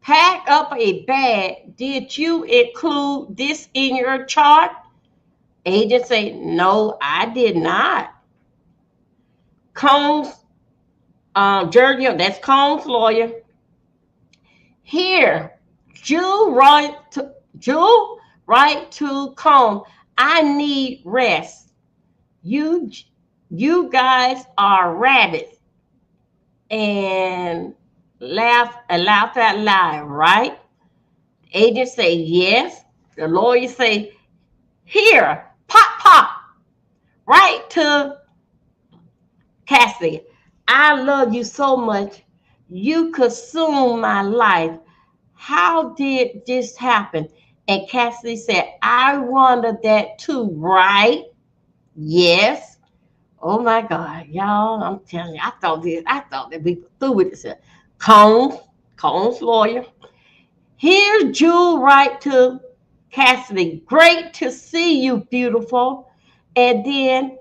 pack up a bag. Did you include this in your chart? Agent say, no, I did not. Combs, Giorgio, that's Combs' lawyer. Here, Jew right to Combs. I need rest. You guys are rabbits. And laugh out loud, right? The agent say yes. The lawyer say, here, pop, right to Cassidy. I love you so much. You consume my life. How did this happen? And Cassidy said, I wonder that too, right? Yes. Oh my God, y'all! I'm telling you, I thought that we through with this. Combs lawyer. Here's Jewel right to Cassidy. Great to see you, beautiful. And then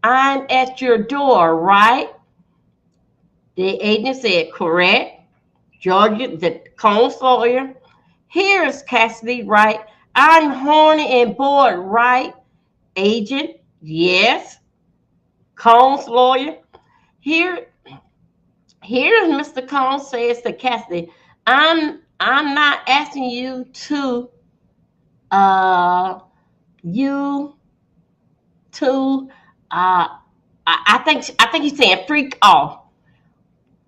I'm at your door, right? The agent said, correct. Georgia, the Combs lawyer. Here's Cassidy, right? I'm horny and bored, right? Agent, yes. Combs lawyer. Here's Mr. Combs says to Cassidy, I'm not asking you to you to I think he's saying freak off.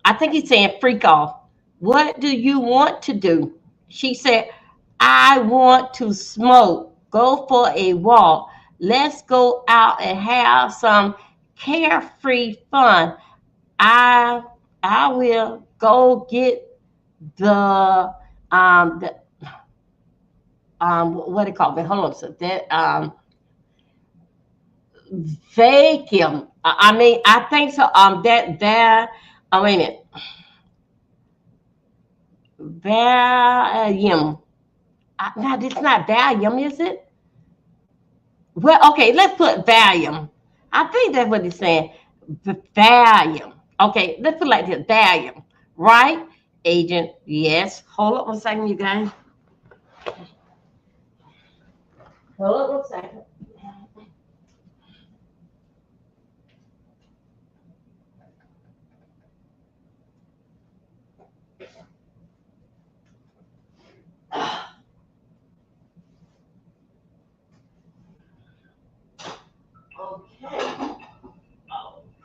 I think he's saying freak off. What do you want to do? She said, I want to smoke. Go for a walk. Let's go out and have some carefree fun. I will go get the what do you call it? Hold on, so that vacuum. I mean, I think so. That I mean it. Valium. Now this is not Valium, is it? Well, okay, let's put Valium. I think that's what it's saying. Valium. Okay, let's put it like this. Valium. Right? Agent, yes. Hold up one second, you guys. Hold up one second.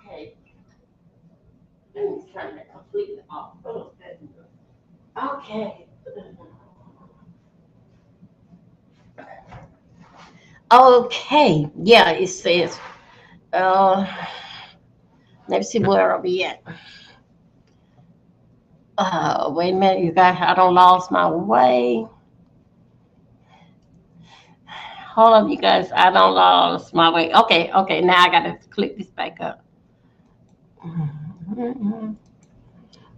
Okay. Let me turn that completely off. Okay. Okay. Yeah, it says, let's see where I'll be at. Wait a minute, you guys, I don't lost my way. Hold on, you guys, I don't lost my way. Okay, now I gotta click this back up.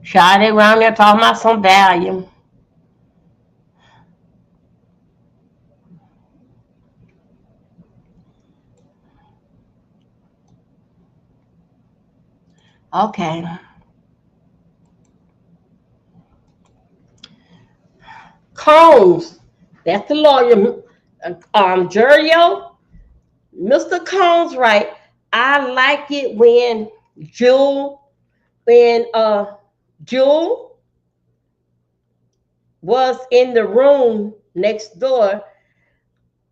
Shot it around there talking about some volume. Okay. Combs, that's the lawyer. Giorgio, Mr. Combs, right? I like it when Jewel was in the room next door.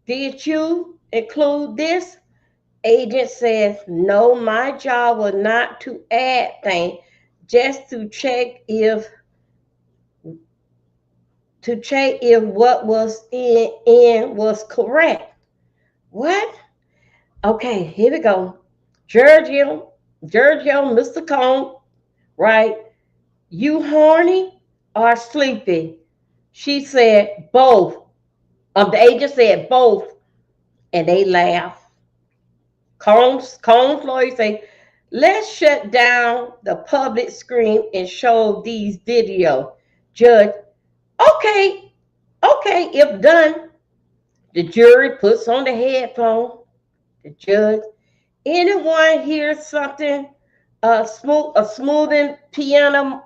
Did you include this? Agent says, no, my job was not to add things, just to check if what was in was correct. What? Okay, here we go. Giorgio, Mr. Cone, right? You horny or sleepy? She said both. The agent said both, and they laughed. Combs lawyer say, let's shut down the public screen and show these videos. Judge, okay, if done. The jury puts on the headphone. The judge, anyone hear something? A soothing piano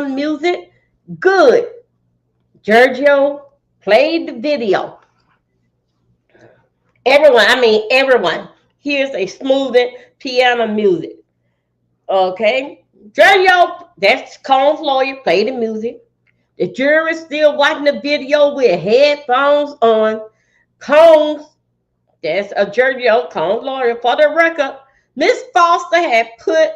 music. Good. Giorgio played the video. Everyone hears a smoothing piano music. Okay. Giorgio, that's Combs' lawyer, played the music. The jury still watching the video with headphones on. Combs, that's a Giorgio, Combs' lawyer, for the record. Miss Foster has put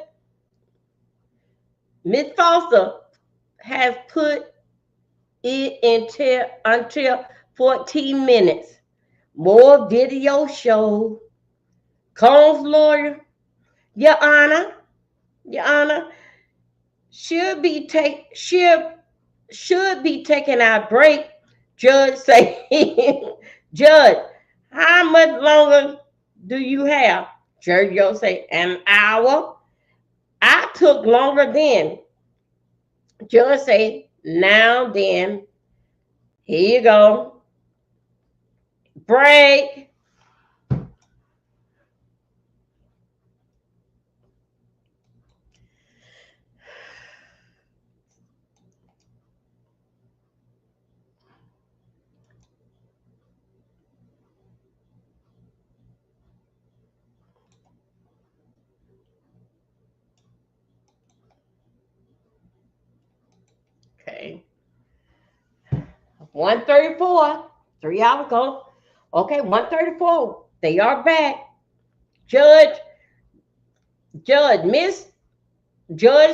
it until 14 minutes. More video show. Combs' lawyer, Your Honor, should be taking our break. Judge say, Judge, how much longer do you have? Giorgio say, an hour. I took longer then. Judge say, now then, here you go. Break. Okay. 1:34, 3 hours ago. Okay, 1:34. They are back. Judge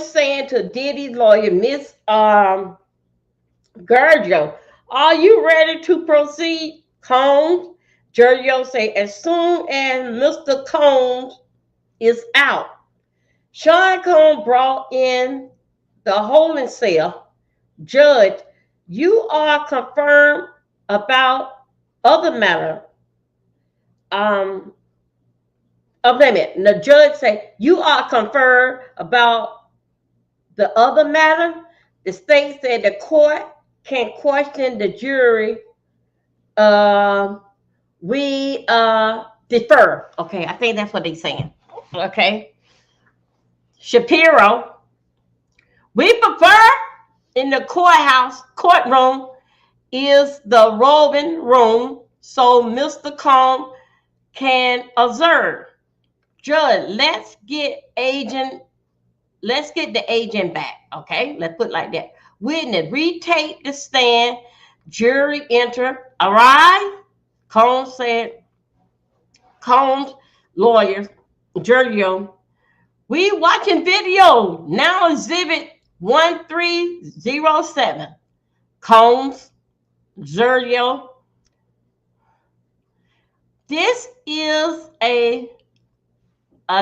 saying to Diddy's lawyer, Miss Giorgio, are you ready to proceed? Combs. Giorgio say, as soon as Mr. Combs is out. Sean Combs brought in the holding cell. Judge, you are confirmed about other matter. The judge say, you are confirmed about the other matter. The state said the court can question the jury. We defer. Okay, I think that's what they're saying. Okay. Shapiro, we prefer in the courtroom is the roving room so Mr. Combs can observe. Judge, let's get the agent back. Okay, let's put it like that. Witness, retake the stand. Jury enter. Arrive. Combs lawyer, Giorgio. We watching video. Now exhibit 1307. Combs, Giorgio. This is a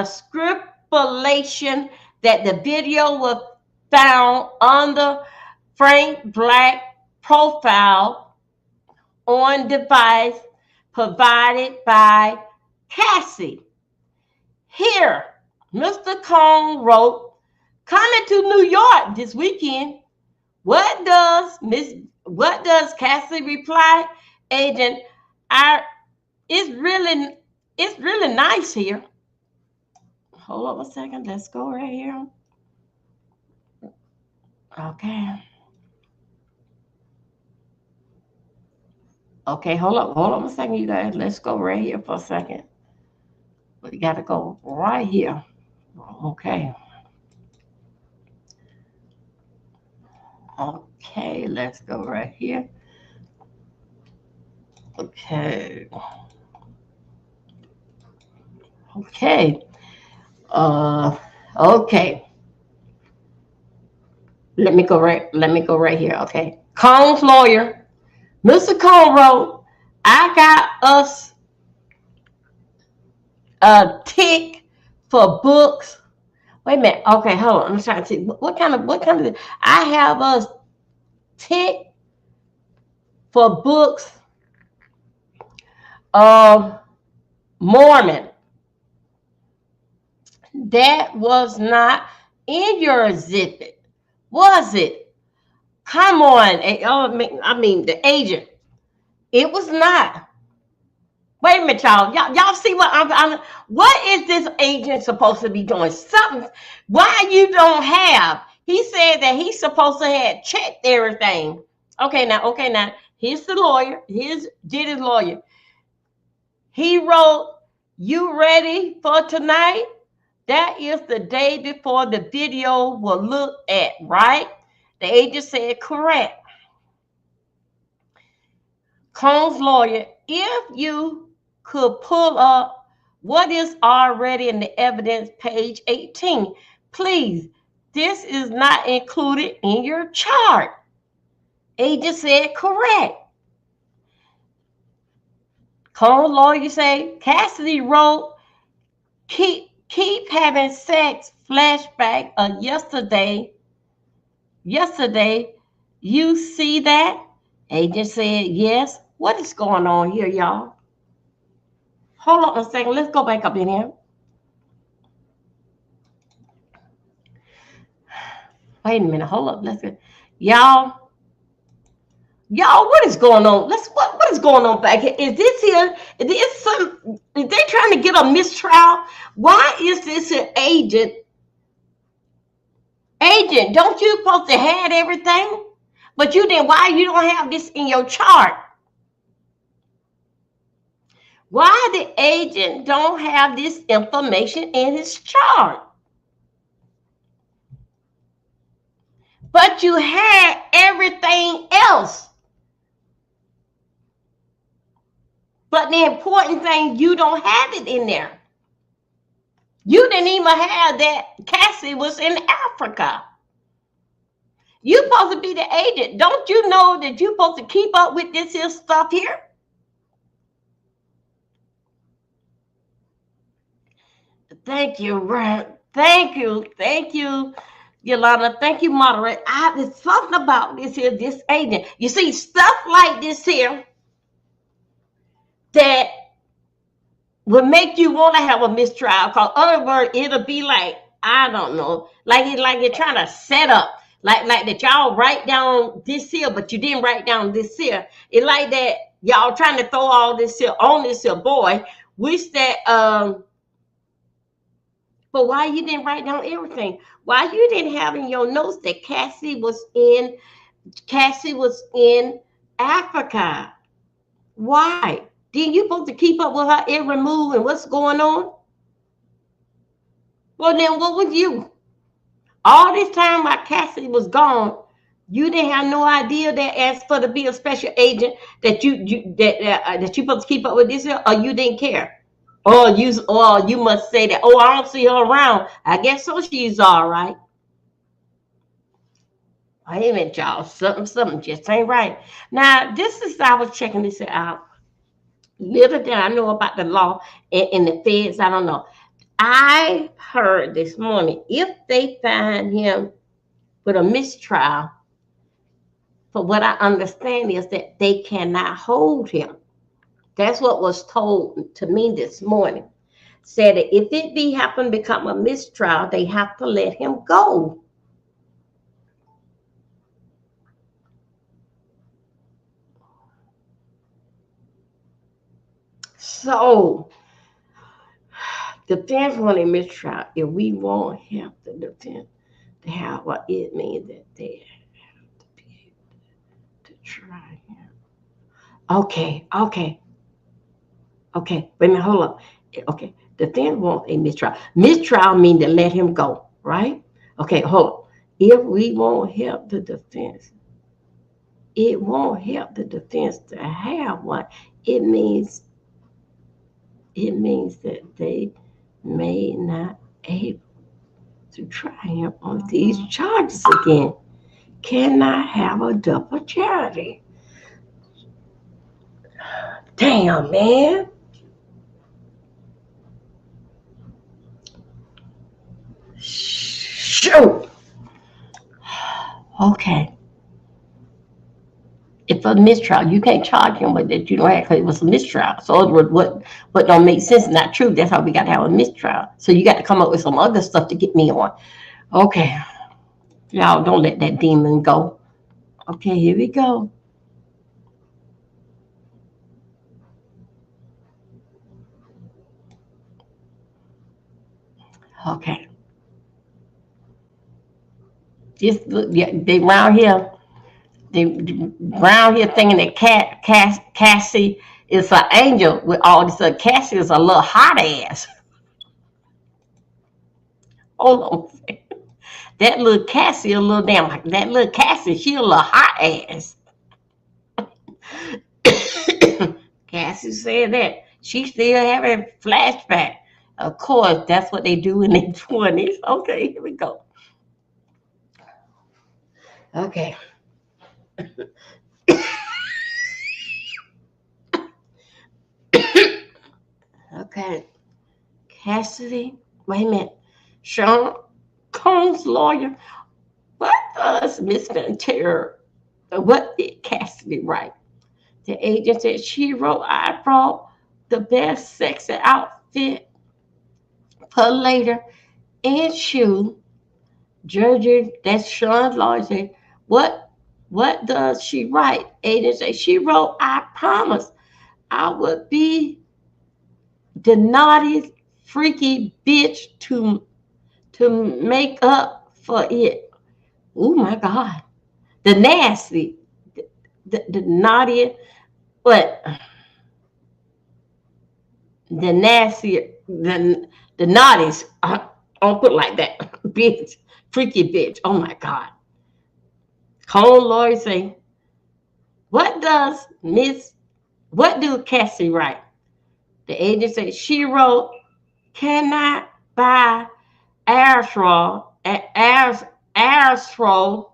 scripulation that the video was found under Frank Black profile on device provided by Cassie. Here, Mr. Combs wrote, coming to New York this weekend. What does Cassie reply? Agent, it's really nice here. Hold on a second. Let's go right here. Okay. Okay, hold on a second, you guys. Let's go right here for a second. We got to go right here. Okay. Okay, let's go right here. Okay. Okay. Okay. Let me go right here. Okay. Combs lawyer, Mr. Cone wrote, I got us a tick for books. Wait a minute. Okay, hold on. I'm trying to see what kind of I have a tick for books of Mormon. That was not in your exhibit, was it? Come on. I mean, the agent. It was not. Wait a minute, y'all. Y'all see what what is this agent supposed to be doing? Something. Why you don't have? He said that he's supposed to have checked everything. Okay, now. Here's the lawyer. Here's Diddy's lawyer. He wrote, "You ready for tonight?" That is the day before the video will look at, right? The agent said, correct. Combs lawyer, if you could pull up what is already in the evidence, page 18, please. This is not included in your chart. Agent said, correct. Combs lawyer say, Cassidy wrote, keep having sex flashback of yesterday. You see that? Agent said, yes. What is going on here, y'all? Hold on a second. Let's go back up in here. Wait a minute. Hold up. Let's get y'all, what is going on? What is going on back here? Is this here? Is they trying to get a mistrial? Why is this an agent? Agent, don't you supposed to have everything? But you didn't. Why you don't have this in your chart? Why the agent don't have this information in his chart? But you had everything else. But the important thing, you don't have it in there. You didn't even have that Cassie was in Africa. You're supposed to be the agent. Don't you know that you're supposed to keep up with this here stuff here? Thank you, Ryan. Thank you, Yolanda. Thank you, moderator. There's something about this here, this agent. You see, stuff like this here that would make you want to have a mistrial. Because other words, it'll be like, I don't know, like you're trying to set up. Like that y'all write down this here, but you didn't write down this here. It's like that y'all trying to throw all this here on this here boy. Wish that but why you didn't write down everything? Why you didn't have in your notes that Cassie was in Africa? Why? Didn't you supposed to keep up with her every move and what's going on? Well, then what was you? All this time while Cassie was gone, you didn't have no idea that as for to be a special agent that you supposed to keep up with this, or you didn't care. Or you must say that, I don't see her around. I guess so she's all right. Wait a minute, y'all. Something just ain't right. Now, I was checking this out. Little did I know about the law and the feds, I don't know. I heard this morning, if they find him with a mistrial, for what I understand is that they cannot hold him. That's what was told to me this morning. Said that if it happen to become a mistrial, they have to let him go. So, defense want a mistrial. If we want him to defend to have what it means that they have to be able to try him. Okay. Wait a minute, hold up. Okay, defense want a mistrial. Mistrial means to let him go, right? Okay, hold on. If we won't help the defense, it won't help the defense to have one it means that they may not able to triumph on these charges again. Cannot have a double charity. Damn, man. Shoot. Okay. If a mistrial, you can't charge him with that. You don't have, because it was a mistrial. So what don't make sense is not true. That's why we got to have a mistrial. So you got to come up with some other stuff to get me on. Okay. Y'all don't let that demon go. Okay, here we go. Okay. Just look, yeah, they round here thinking that Cassie is an angel with all this. Cassie is a little hot ass. Hold on. That little Cassie, that little Cassie, she a little hot ass. Cassie said that. She still having flashback. Of course, that's what they do in their 20s. Okay, here we go. Okay. Okay. Cassidy, wait a minute. Sean Combs' lawyer. What does Miss Ventura, what did Cassidy write? The agent said she wrote, I brought the best sexy outfit for later and shoe. Georgia, that's Sean's lawyer, said, what does she write? Agent said, she wrote, I promised I would be the naughty, freaky bitch to make up for it. Oh my God. The nasty, the naughty, what? The nasty, the naughties. I'll put it like that. Bitch, freaky bitch. Oh my God. Cone lawyer say, what do Cassie write? The agent said, she wrote, cannot buy aerosol. Aerosol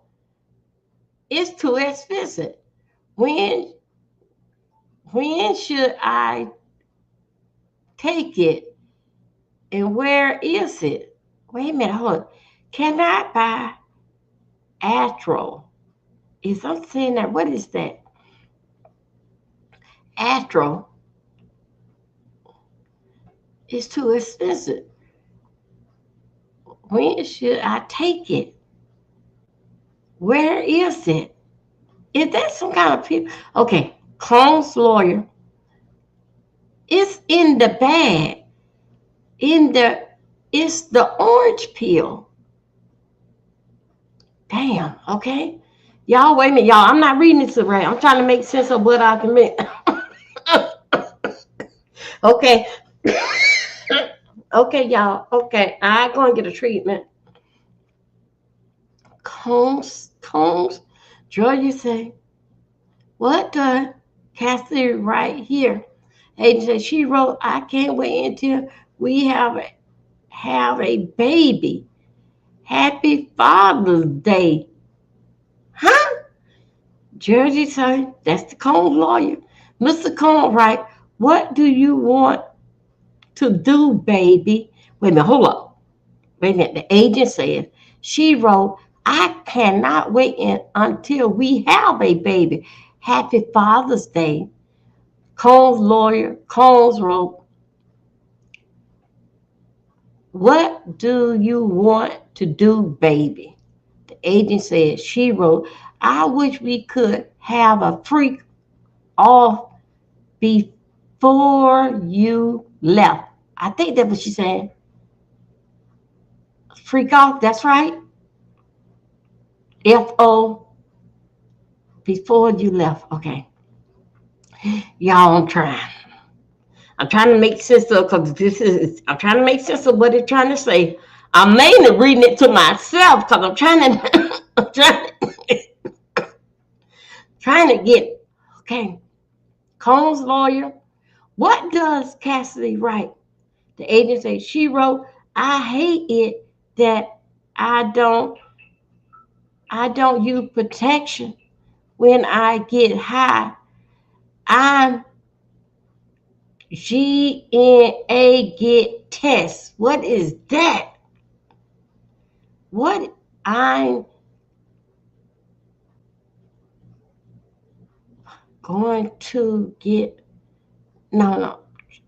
is too expensive. When should I take it? And where is it? Wait a minute, hold on. Cannot buy Astro. Is I'm saying that? What is that? Astro is too expensive. When should I take it? Where is it? Is that some kind of people? Okay, Combs' lawyer. It's in the bag. It's the orange peel. Damn, okay. Y'all, wait a minute, y'all. I'm not reading this right. I'm trying to make sense of what I can make. Okay. Okay, y'all. Okay, I'm going to get a treatment. Combs, Georgia say, what does Cassie right here? Agent said, she wrote, I can't wait until we have a baby. Happy Father's Day. Huh? Georgie said, that's the Combs lawyer. Mr. Combs, right? What do you want to do, baby? Wait a minute, hold up. Wait a minute. The agent said, she wrote, I cannot wait until we have a baby. Happy Father's Day. Combs lawyer, Combs wrote, what do you want to do, baby? The agent said, she wrote, I wish we could have a freak off before you left. I think that's what she said. Freak off, that's right. F-O, before you left. Okay. Y'all, I'm trying to make sense of, because I'm trying to make sense of what they're trying to say. I'm mainly reading it to myself because I'm trying to get, okay. Combs' lawyer, what does Cassidy write? The agent said, she wrote, I hate it that I don't use protection when I get high. I'm GNA get test. What is that? What I'm going to get, no.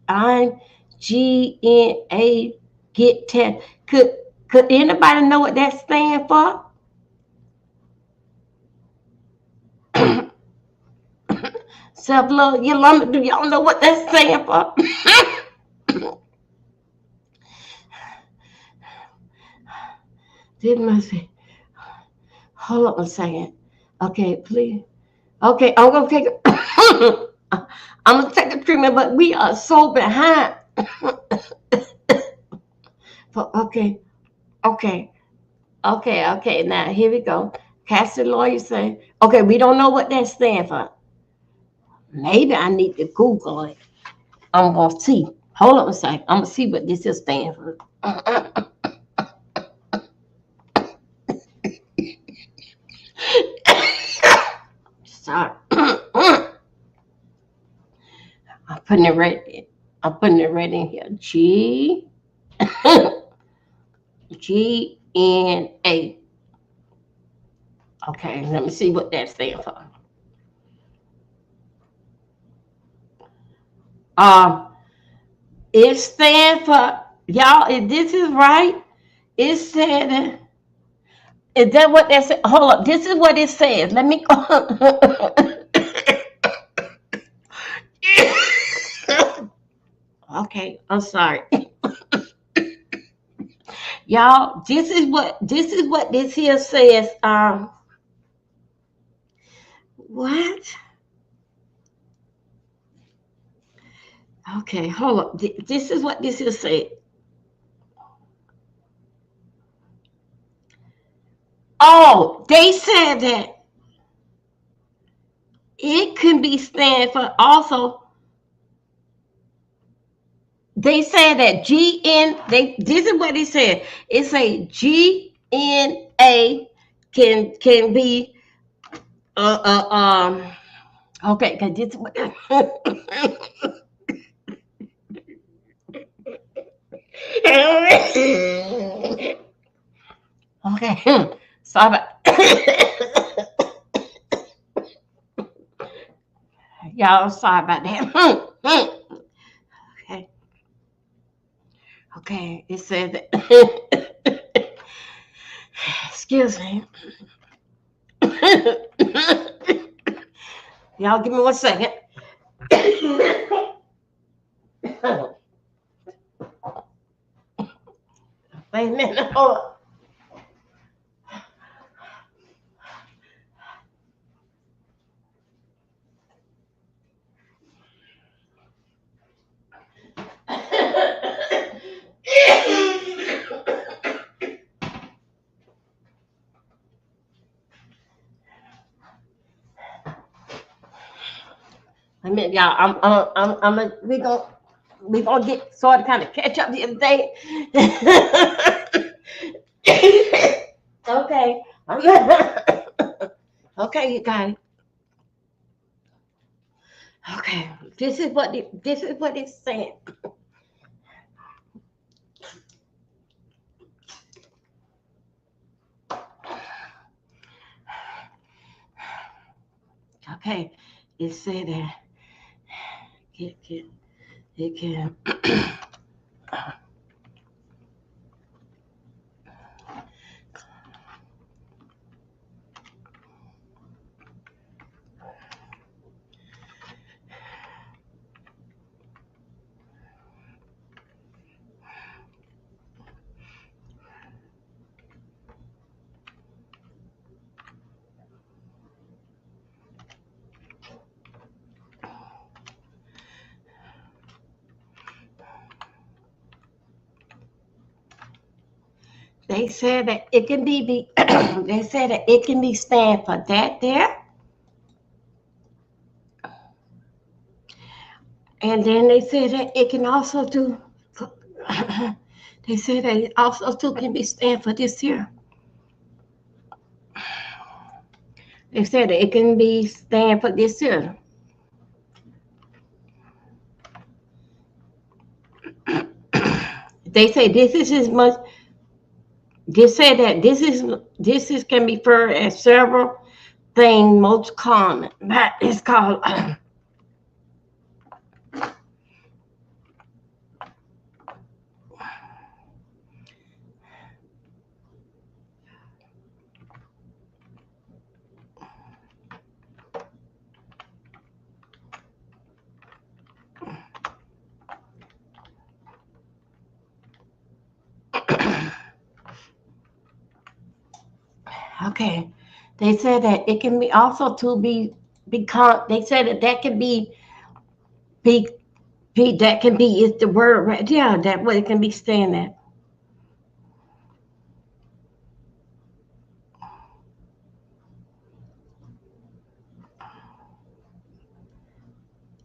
I'm GNA get test. Could anybody know what that stands for? Self-love, Yolanda, do y'all know what that stands for? This must be. Hold up a second. Okay, please. Okay, I'm gonna take it. I'm gonna take the treatment, but we are so behind. Okay. Now here we go. Cassidy lawyer say, okay, we don't know what that stands for. Maybe I need to Google it. I'm gonna see. Hold on a second. I'm gonna see what this is stands for. Sorry. I'm putting it right in here. GNA. Okay, let me see what that stands for. It stands for, y'all, if this is right, it said, is that what that said? Hold up, this is what it says. Let me go. Okay, I'm sorry. Y'all, this is what this here says. What? Okay, hold up. This is what this here said. Oh, they said that it can be stand for also. They said that this is what it said. It say GNA can be okay, because this is what okay. Sorry about y'all, sorry about that. Okay, it says that. Excuse me. Y'all give me 1 second. Wait a minute. Hold on. I mean, y'all, we gonna get sort of kind of catch up the other day. Okay. Okay, you guys. Okay, this is what it's saying. Okay, it said that it can they said that it can be they said that it can be stand for that there. And then they said that it can also do. They said that it also too can be stand for this here. They said that it can be stand for this here. They say this is as much. They said that this is can be referred as several things most common. That is called. Okay, they said that it can be also to be because they said that that can be that can be is the word right. Yeah, that way it can be saying that.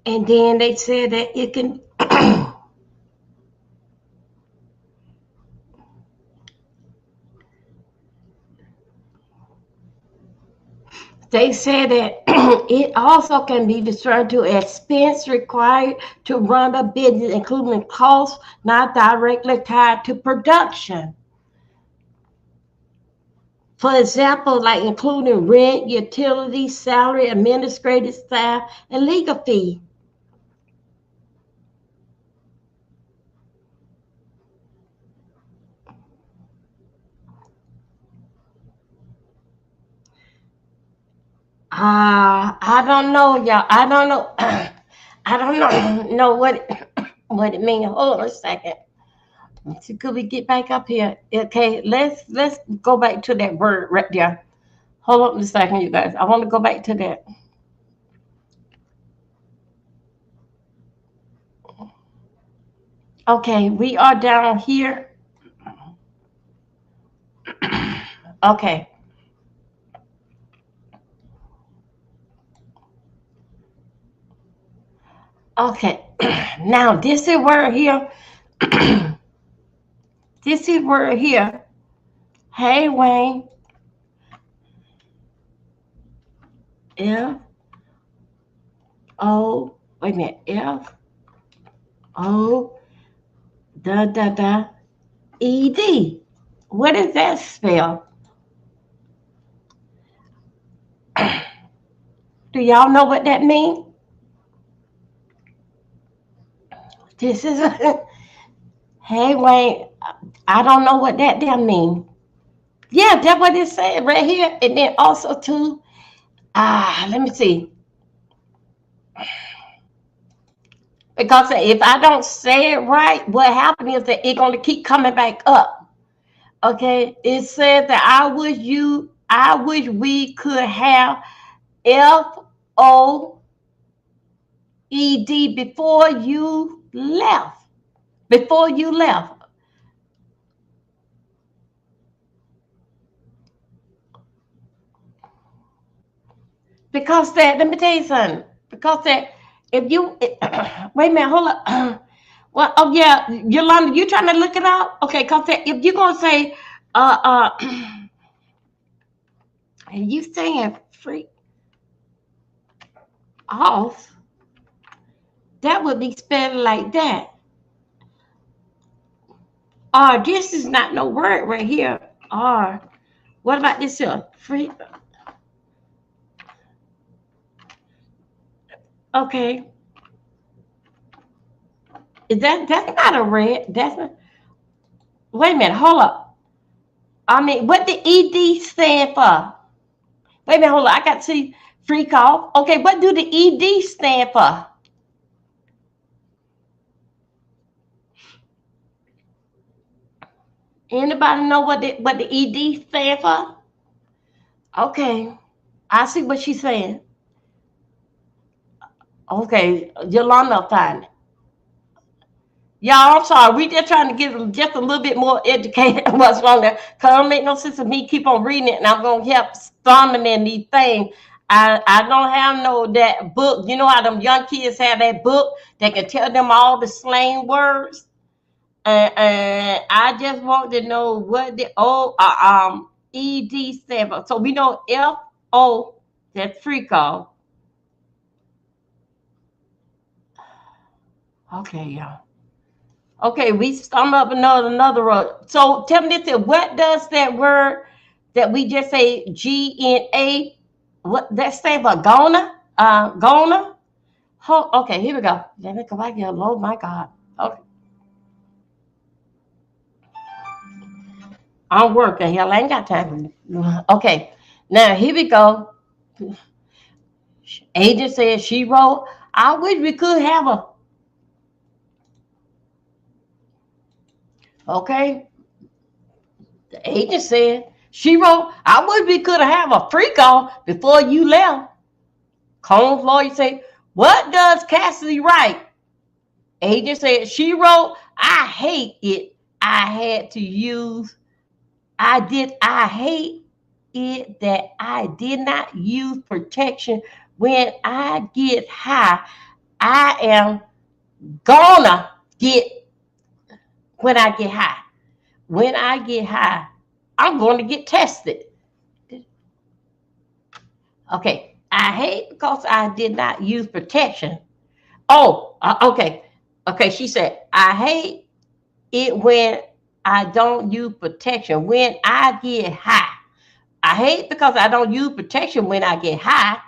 And then they said that it can. They said that it also can be referred to as expense required to run a business, including costs not directly tied to production. For example, like including rent, utilities, salary, administrative staff, and legal fee. I don't know, y'all. I don't know. I don't know what it means. Hold on a second. Let's see, could we get back up here? Okay, let's go back to that word right there. Hold on a second, you guys. I want to go back to that. Okay, we are down here. Okay. Okay. Now this is word here. This is word here. Hey Wayne. F O wait a minute. F O da E D. What does that spell? Do y'all know what that means? This is a hey Wayne. I don't know what that damn mean. Yeah, that's what it said right here. And then also too, let me see. Because if I don't say it right, what happens is that it's gonna keep coming back up. Okay. It said that I wish we could have FOED before you left. Before you left. Because that, let me tell you something. Because that, if you, wait a minute, hold up. Well, oh yeah, Yolanda, you trying to look it up? Okay, because if you're going to say, and you saying free off, that would be spelled like that. This is not no word right here. What about this here? Free. Okay. That's not a red. That's not. Wait a minute. Hold up. I mean, what the ED stand for? Wait a minute. Hold up. I got to see freak off. Okay. What do the ED stand for? Anybody know what the ED stand for? Okay. I see what she's saying. Okay. Yolanda find it. Y'all, I'm sorry. We just trying to get just a little bit more educated on what's wrong there. Because it don't make no sense of me keep on reading it and I'm going to help stumbling in these things. I don't have no that book. You know how them young kids have that book that can tell them all the slang words. And I just want to know what the ED stand for. So we know FO, that's free call. Okay, y'all. Okay, we stumble up another road. So tell me this: what does that word that we just say GNA? What that stand for? Gonna? Gonna? Okay, here we go. Let me go back here. Oh my God. Okay, I'm working. Hell, I ain't got time. Okay, now here we go. Agent said she wrote. I wish we could have a. Okay, the agent said she wrote. I wish we could have a free call before you left. Combs' lawyer said, "What does Cassidy write?" Agent said she wrote. I hate it. I had to use. I hate it that I did not use protection when I get high. I am gonna get when I get high. When I get high, I'm going to get tested. Okay. I hate because I did not use protection. Oh, okay. Okay. She said, I hate it when I don't use protection when I get high. I hate because I don't use protection when I get high.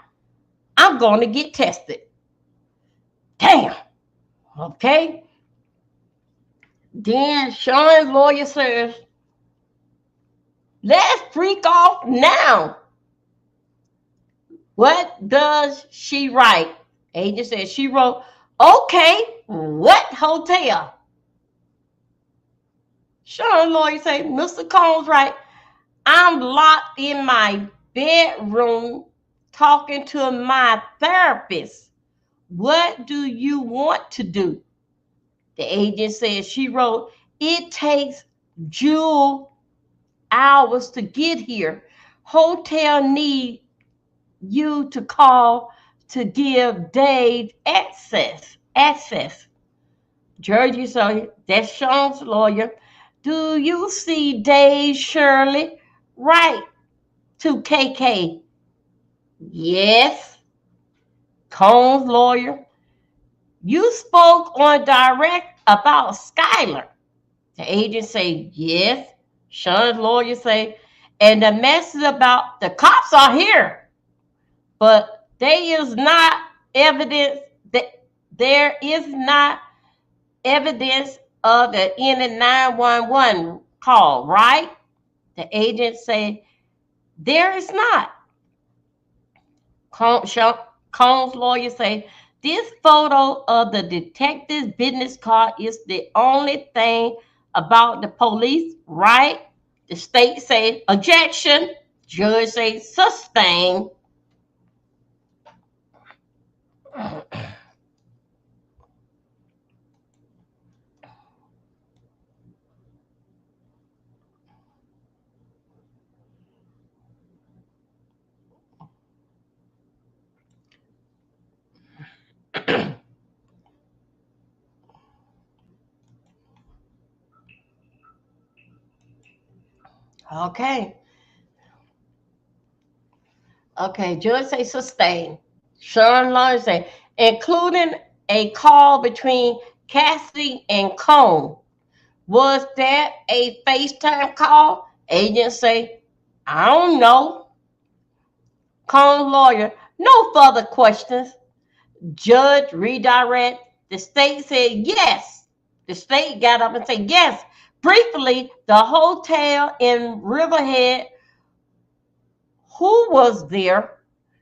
I'm going to get tested. Damn. Okay. Then Sean's lawyer says, let's freak off now. What does she write? Agent says she wrote, okay, what hotel? Sean's lawyer say, Mr. Combs right, I'm locked in my bedroom talking to my therapist. What do you want to do? The agent says she wrote, it takes Jewel hours to get here. Hotel need you to call to give Dave access. Georgie, so that's Sean's lawyer. Do you see Dave Shirley? Right to KK. Yes. Combs' lawyer. You spoke on direct about Skylar. The agent say, yes. Sean's lawyer say, and the message about the cops are here. But there is not evidence that there is not evidence of any 911 call, right? The agent said, there is not. Combs' lawyer say, this photo of the detective's business card is the only thing about the police, right? The state say, objection. Judge say, sustain. Okay. Okay, judge say sustain. Sean Lawrence say, including a call between Cassidy and Cone. Was that a FaceTime call? Agent say, I don't know. Cone's lawyer, no further questions. Judge redirect. The state said yes. The state got up and said yes. Briefly, the hotel in Riverhead, who was there?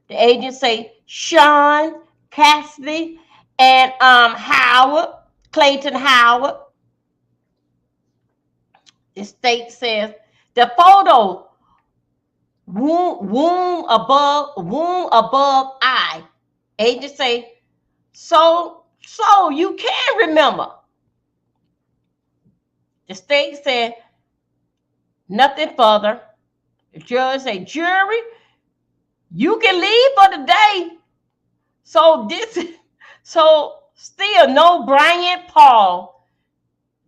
The agent say Sean, Cassidy, and Howard, Clayton Howard. The state says the photo womb above eye. Agent say so you can remember. The state said nothing further. The judge say jury, You can leave for the day. So still no Brian Paul.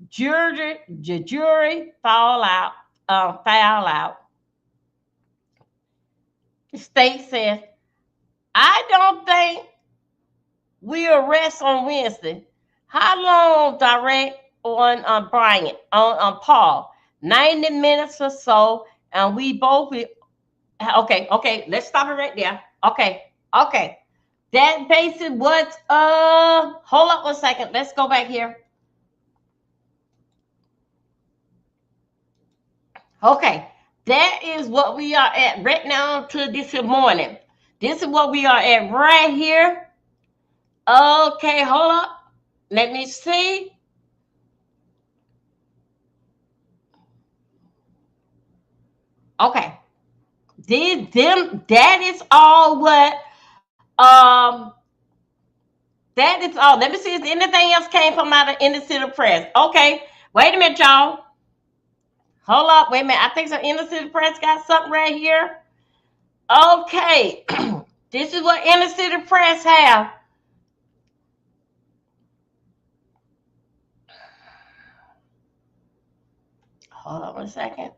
Jury foul out. Foul out. The state says, I don't think we'll rest on Wednesday. How long direct on Brian, on Paul? 90 minutes or so, and we both okay, let's stop it right there. Okay. That basic what's hold up 1 second. Let's go back here. Okay, that is what we are at right now to this morning. This is what we are at right here. Okay, hold up. Let me see. Okay. That is all what that is all. Let me see if anything else came from out of Inner City Press. Okay, wait a minute, y'all. Hold up, wait a minute. I think some Inner City Press got something right here. Okay, this is what Inner City Press have. Hold on 1 second.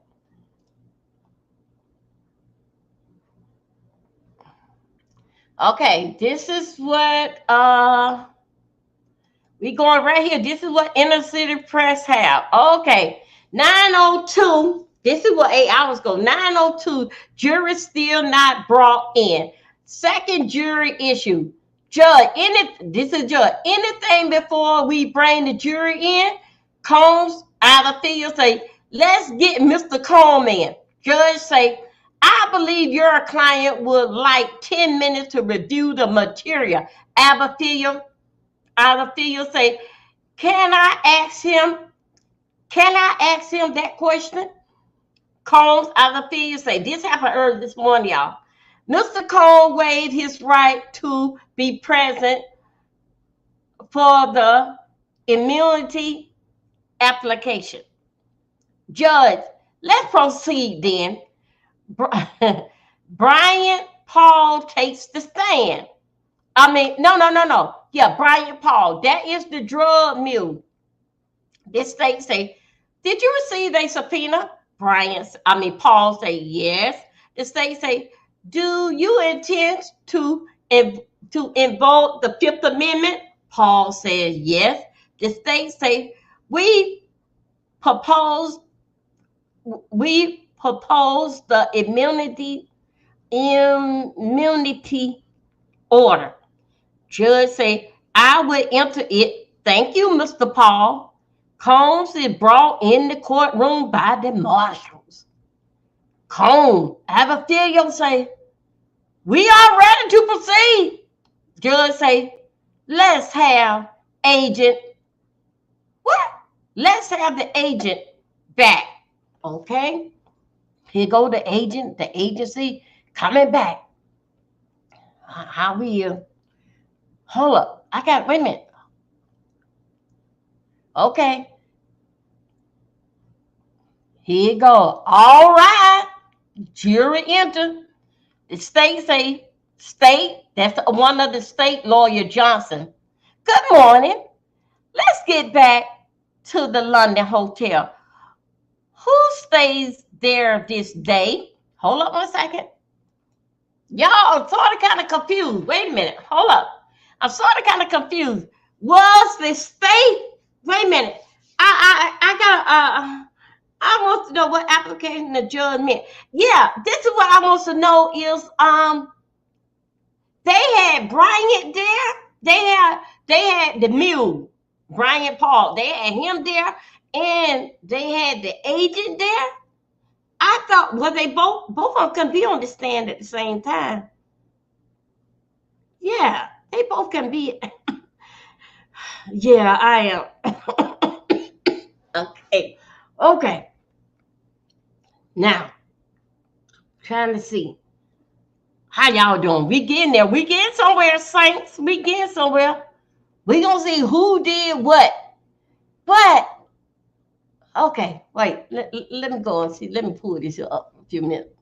Okay, this is what we going right here. This is what Inner City Press have. Okay, 9:02. This is what 8 hours ago. 9:02. Jury still not brought in. Second jury issue. Judge, this is judge. Anything before we bring the jury in? Combs out of field say, let's get Mr. Combs in. Judge say, I believe your client would like 10 minutes to review the material. Abafield say, can I ask him that question? Combs out of field say, this happened early this morning, y'all. Mr. Combs waived his right to be present for the immunity application. Judge, let's proceed then. Brian Paul takes the stand. No. Yeah, Brian Paul. That is the drug mule. This state say, did you receive a subpoena? Paul say, yes. The state say, do you intend to invoke the Fifth Amendment? Paul says, yes. The state say, we propose the immunity order. Judge say, I will enter it. Thank you, Mr. Paul. Combs is brought in the courtroom by the marshals. Combs, Abafield say, we are ready to proceed. Judge say, let's have agent. What? Let's have the agent back. Okay. Here go the agent, the agency coming back. How will? Hold up. Wait a minute. Okay. Here you go. All right. Jury enter. The state say, that's one of the state lawyer, Johnson. Good morning. Let's get back to the London hotel. Who stays there this day? Hold up 1 second. Y'all sort of kind of confused. Wait a minute. Hold up. I'm sort of kind of confused. Was the state? Wait a minute. I want to know what application the judge meant. Yeah, this is what I want to know is they had Bryant there. They had the mule, Brian Paul. They had him there, and they had the agent there. I thought, well, they both of them can be on the stand at the same time. Yeah, they both can be. Yeah, I am. Okay. Now, trying to see how y'all doing. We getting there. We getting somewhere, saints. We getting somewhere. We gonna see who did what. But okay, wait. Let me go and see. Let me pull this up a few minutes.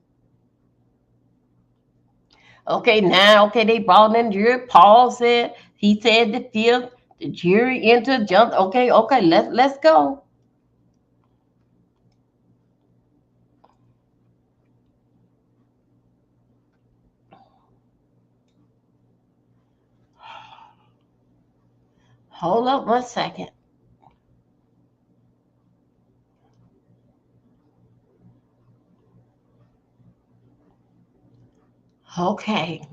Okay, now, okay, they brought in the jury. Paul said, he said the fifth. The jury entered. Jumped. Okay, let's go. Hold up 1 second. Okay.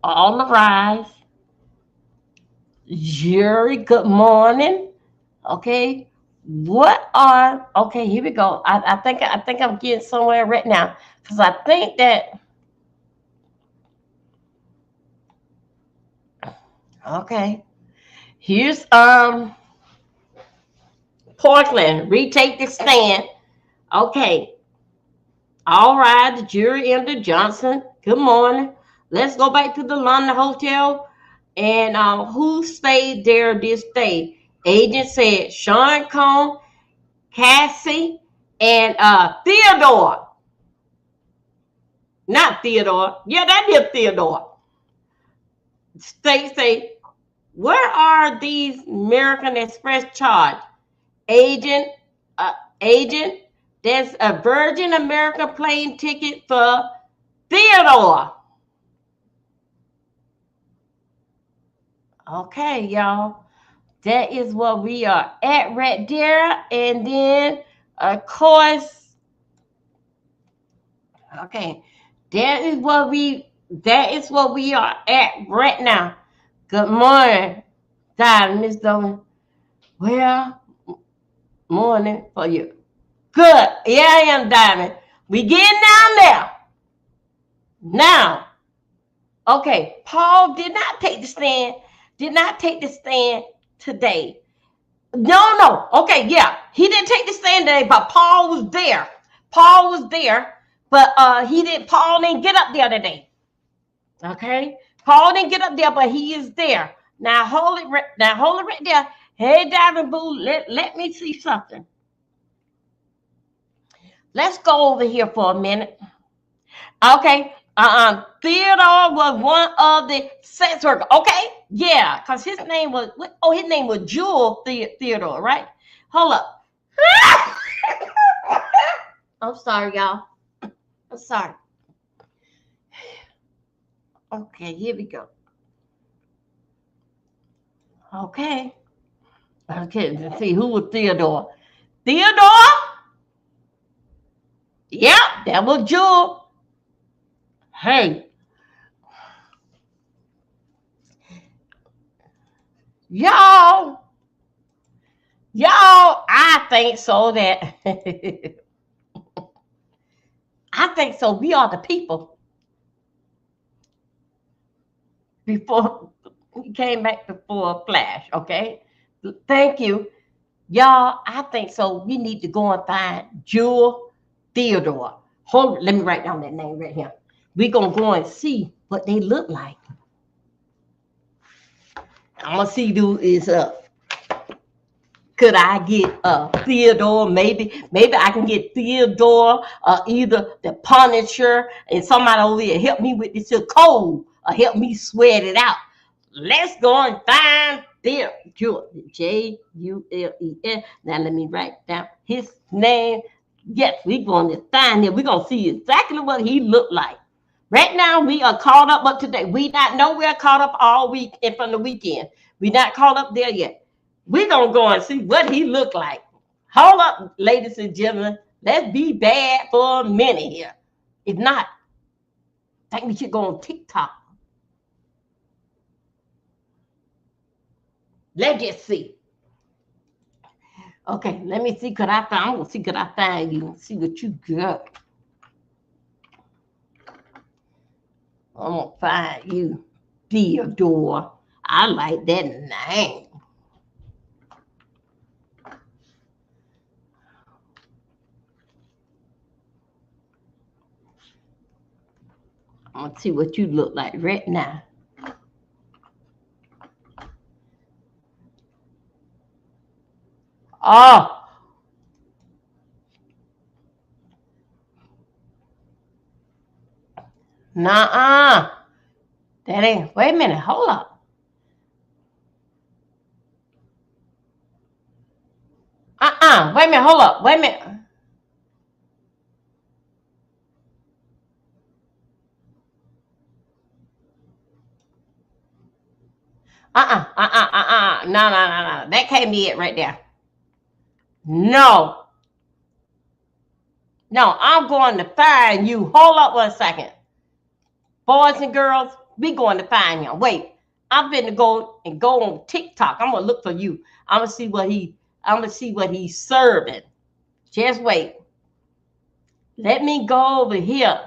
All arise. Jury, good morning. Okay. Okay, here we go. I think I'm getting somewhere right now. Because I think that okay. Here's Portland. Retake the stand. Okay. All right, the jury entered. Johnson. Good morning. Let's go back to the London Hotel. And who stayed there this day? Agent said Sean Cone, Cassie, and Theodore. Not Theodore. Yeah, that is Theodore. Say, where are these American Express charge? Agent, agent, there's a Virgin American plane ticket for Theodore. Okay, y'all. That is what we are at right there. And then, of course, okay, that is what we are at right now. Good morning, Miss Dolan. Well, morning for you. Good. Yeah, I am, Diamond. We getting down there. Now, okay, Paul did not take the stand. Did not take the stand today. No. Okay, yeah. He didn't take the stand today, but Paul was there. Paul was there, but Paul didn't get up there today. Okay? Paul didn't get up there, but he is there. Now hold it right there. Hey, Diamond Boo, let me see something. Let's go over here for a minute. Okay. Theodore was one of the sex workers. Okay. Yeah, because his name was Jewel Theodore, right? Hold up. I'm sorry, y'all. I'm sorry. Okay, here we go. Okay. Let's see who was Theodore. Theodore? Yeah, that was Jewel. Hey. Y'all, I think so that I think so. We are the people. Before he came back before a flash, okay? Thank you. Y'all, I think so. We need to go and find Jewel Theodore. Hold on, let me write down that name right here. We're gonna go and see what they look like. I'm gonna see who is could I get Theodore? Maybe I can get Theodore, either the Punisher, and somebody over here help me with this code, or help me sweat it out. Let's go and find Theodore. Jules. Now let me write down his name. Yes, we're going to find him. We're going to see exactly what he looked like. Right now, we are caught up today. We not nowhere caught up all week and from the weekend. We not caught up there yet. We're going to go and see what he looked like. Hold up, ladies and gentlemen. Let's be bad for a minute here. If not, I think we should go on TikTok. Let's just see. Okay, let me see. I'm going to see, could I find you? See what you got. I'm going to find you, Theodore. I like that name. I'm going to see what you look like right now. Oh. Nuh-uh. That ain't. Wait a minute. Hold up. Wait a minute. Hold up. Wait a minute. No. That can't be it right there. No. No, I'm going to find you. Hold up 1 second. Boys and girls, we going to find him. Wait, I'm going to go on TikTok. I'm going to look for you. I'm going to see what he's serving. Just wait. Let me go over here.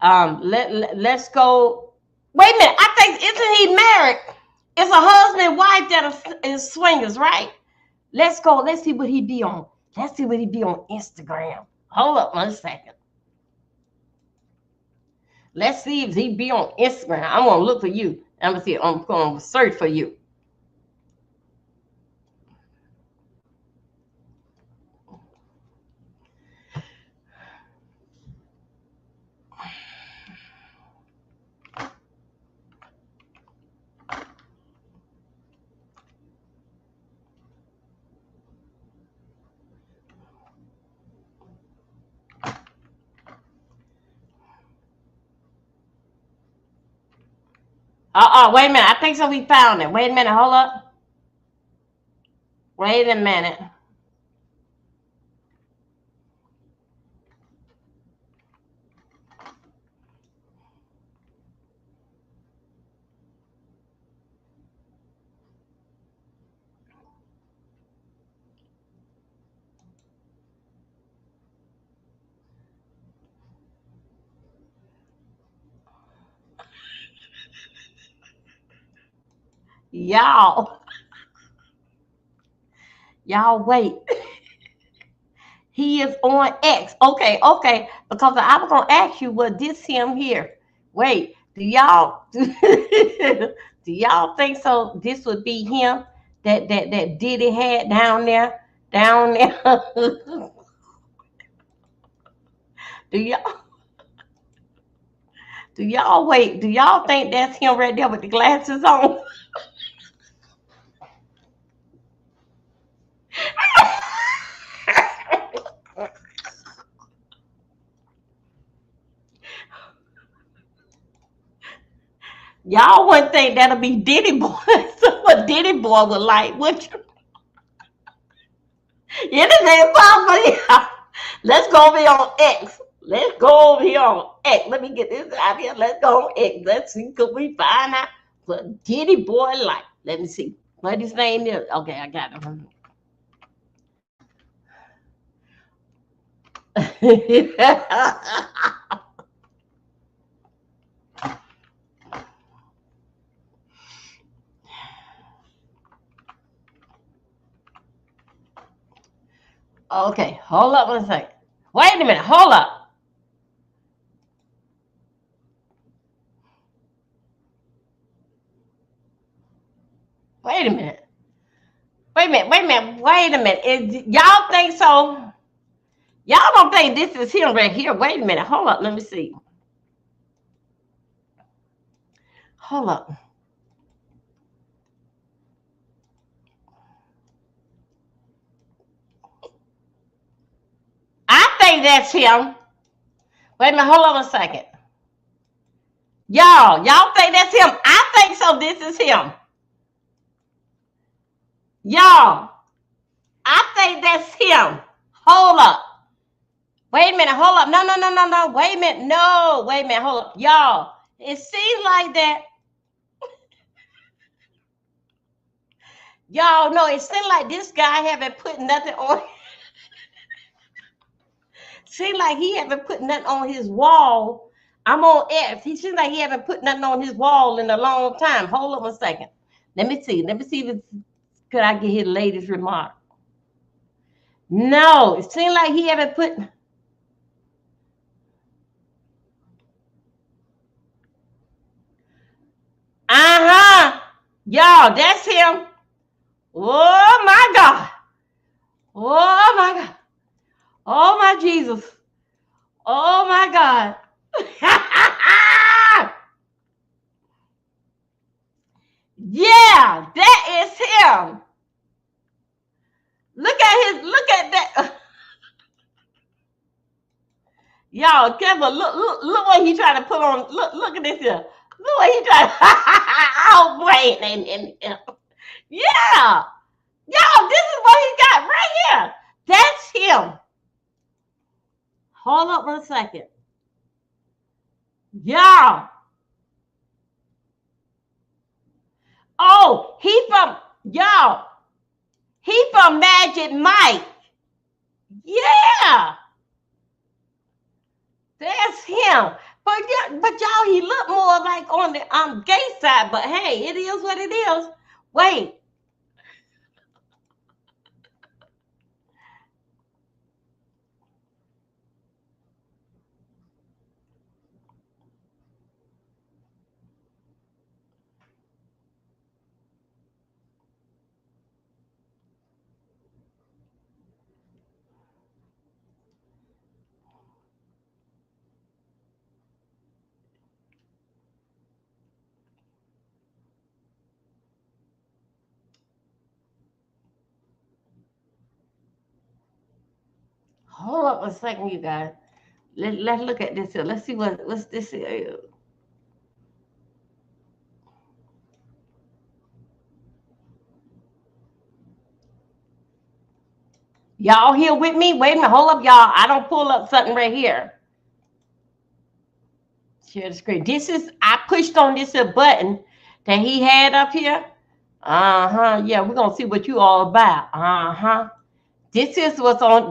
Let's go. Wait a minute. I think, isn't he married? It's a husband and wife that is swingers, right? Let's go. Let's see what he be on. Let's see what he be on Instagram. Hold up 1 second. Let's see if he be on Instagram. I'm gonna look for you. I'm gonna search for you. Wait a minute. I think so. We found it. Wait a minute. Hold up. Wait a minute. Y'all wait. He is on X. Okay. Because I was gonna ask you, was this him here? Wait, do y'all think so? This would be him that Diddy had down there? Do y'all wait? Do y'all think that's him right there with the glasses on? Y'all wouldn't think that'll be Diddy boy. What Diddy boy would like, would you? Anything possible. Let's go over here on X. Let's go over here on X. Let me get this out here. Let's go on X. Let's see, could we find out what Diddy boy like? Let me see what his name is. Okay, I got him. Okay, hold up 1 second. Wait a minute, hold up. Wait a minute. Y'all think so? Y'all don't think this is him right here? Wait a minute, hold up, let me see. Hold up. I think that's him. Wait a minute, hold on 1 second. Y'all think that's him? I think so. This is him. Y'all, I think that's him. Hold up. Wait a minute, hold up. No. Wait a minute. No, wait a minute, hold up. Y'all, it seems like that. Y'all know it seems like this guy haven't put nothing on. Seems like he haven't put nothing on his wall. I'm on X. He seems like he haven't put nothing on his wall in a long time. Hold on 1 second. Let me see if it's, could I get his latest remark? No, it seems like he haven't put. Y'all, that's him. Oh my God. Oh my God. Oh my Jesus. Oh my God. Yeah, that is him. Look at that. Y'all, careful. Look what he trying to put on. Look at this here. Look what he trying to. Oh, boy. Yeah. Y'all, this is what he got right here. That's him. Hold up for a second. Y'all. Oh, y'all. He from Magic Mike. Yeah. That's him. But y'all, he look more like on the gay side. But hey, it is what it is. Wait. Hold up a second, you guys. Let's look at this here. Let's see what's this here. Y'all here with me? Wait a minute. Hold up, y'all. I don't pull up something right here. Share the screen. I pushed on this here button that he had up here. Yeah, we're gonna see what you all about. This is what's on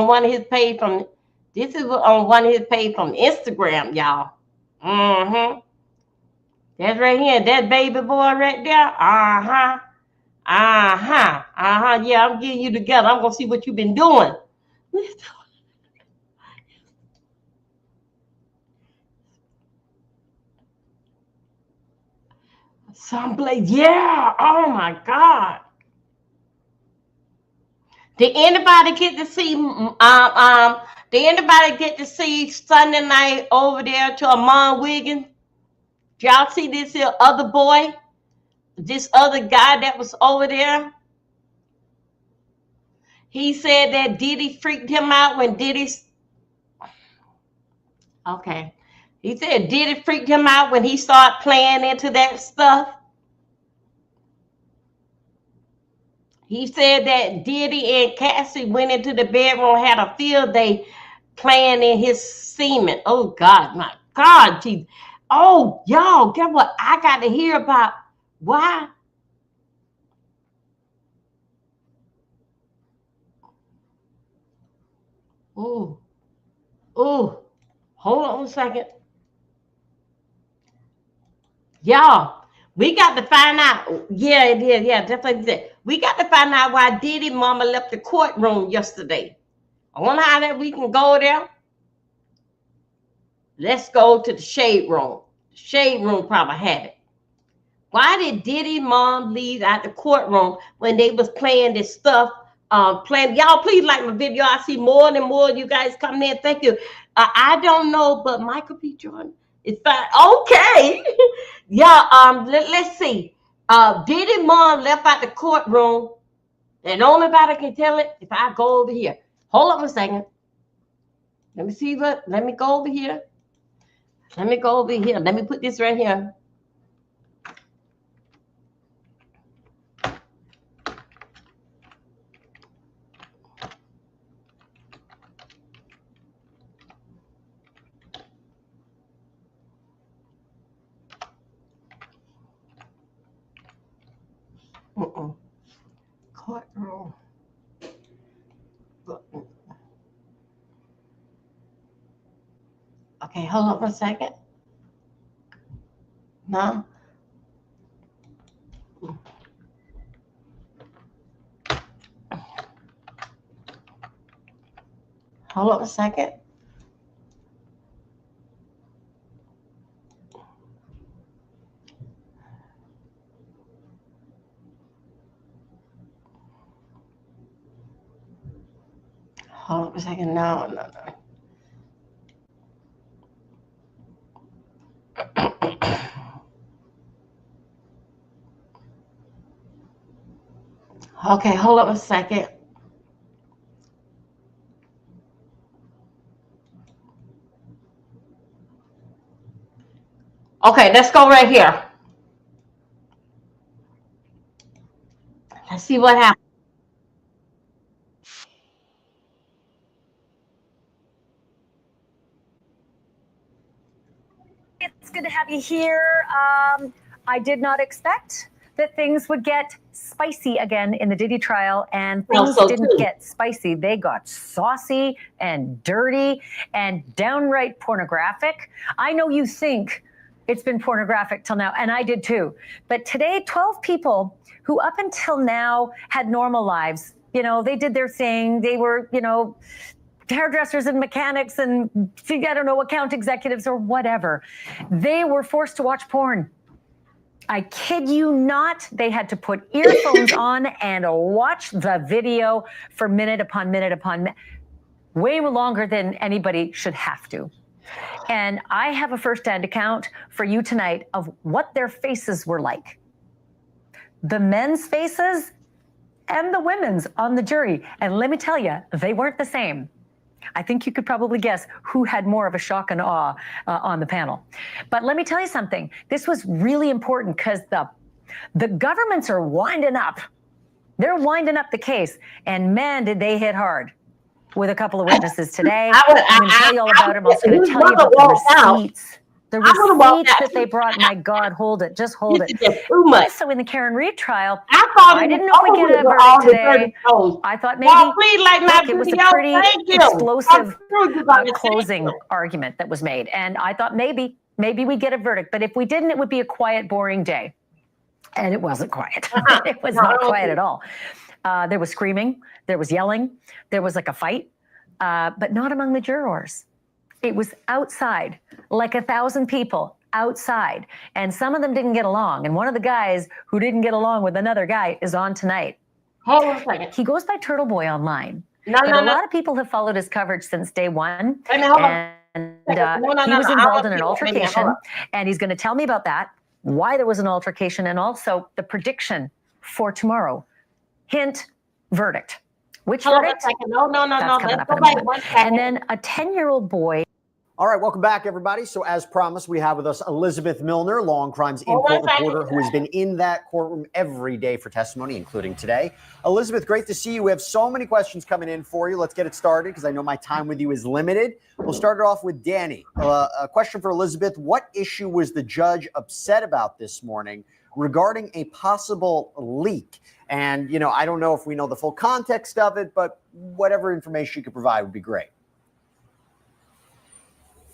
one of his page from Instagram, y'all. That's right here. That baby boy right there. Yeah, I'm getting you together. I'm gonna see what you've been doing. Someplace, yeah. Oh my God. Did anybody get to see? Did anybody get to see Sunday night over there to Amon Wiggins? Did y'all see this here other boy? This other guy that was over there? He said that Diddy freaked him out when Diddy's. Okay. He said Diddy freaked him out when he started playing into that stuff. He said that Diddy and Cassie went into the bedroom, had a field day playing in his semen. Oh, God, my God, geez. Oh, y'all, guess what? I got to hear about why. Oh, hold on a second. Y'all, we got to find out. Yeah, it is. Yeah, that's what he said. We got to find out why Diddy mama left the courtroom yesterday. I wonder how that we can go there. Let's go to the shade room. The shade room probably had it. Why did Diddy mom leave out the courtroom when they was playing this stuff? Playing, y'all please like my video. I see more and more of you guys coming in. Thank you. I don't know, but Michael B. Jordan is fine. Okay. Yeah, let's see. Diddy mom left out the courtroom, and only nobody can tell it if I go over here. Hold up a second. Let me see let me go over here. Let me go over here. Let me put this right here. Courtroom. Okay, hold on for a second. No. Hold on a second. Hold on a second. No. Okay, hold up a second. Okay, let's go right here. Let's see what happens. It's good to have you here. I did not expect that things would get spicy again in the Diddy trial, and things didn't get spicy. They got saucy and dirty and downright pornographic. I know you think it's been pornographic till now, and I did too. But today, 12 people who up until now had normal lives, you know, they did their thing. They were, you know, hairdressers and mechanics and I don't know, account executives or whatever. They were forced to watch porn. I kid you not. They had to put earphones on and watch the video for minute upon minute upon minute, way longer than anybody should have to. And I have a firsthand account for you tonight of what their faces were like. The men's faces and the women's on the jury. And let me tell you, they weren't the same. I think you could probably guess who had more of a shock and awe on the panel. But let me tell you something. This was really important because the governments are winding up. They're winding up the case. And man, did they hit hard with a couple of witnesses today. I'm going to tell you all about them. I'm also going to tell you about the receipts. The receipts that they brought, my God, hold it. Just hold it. Too much. So in the Karen Reed trial, I didn't know if we get a verdict today. I thought maybe it was a pretty explosive closing argument that was made. And I thought maybe we get a verdict. But if we didn't, it would be a quiet, boring day. And it wasn't quiet. It was not quiet at all. There was screaming. There was yelling. There was like a fight, but not among the jurors. It was outside, like 1,000 people outside. And some of them didn't get along. And one of the guys who didn't get along with another guy is on tonight. Hold on a second. He goes by Turtle Boy online. A lot of people have followed his coverage since day one. And he was involved in an altercation. And he's going to tell me about that, why there was an altercation, and also the prediction for tomorrow. Hint, verdict. Which verdict? No. That's coming up in a moment. And then a 10-year-old boy. All right, welcome back, everybody. So as promised, we have with us Elizabeth Milner, law and crimes in-court reporter, who has been in that courtroom every day for testimony, including today. Elizabeth, great to see you. We have so many questions coming in for you. Let's get it started because I know my time with you is limited. We'll start it off with Danny. A question for Elizabeth. What issue was the judge upset about this morning regarding a possible leak? And, you know, I don't know if we know the full context of it, but whatever information you could provide would be great.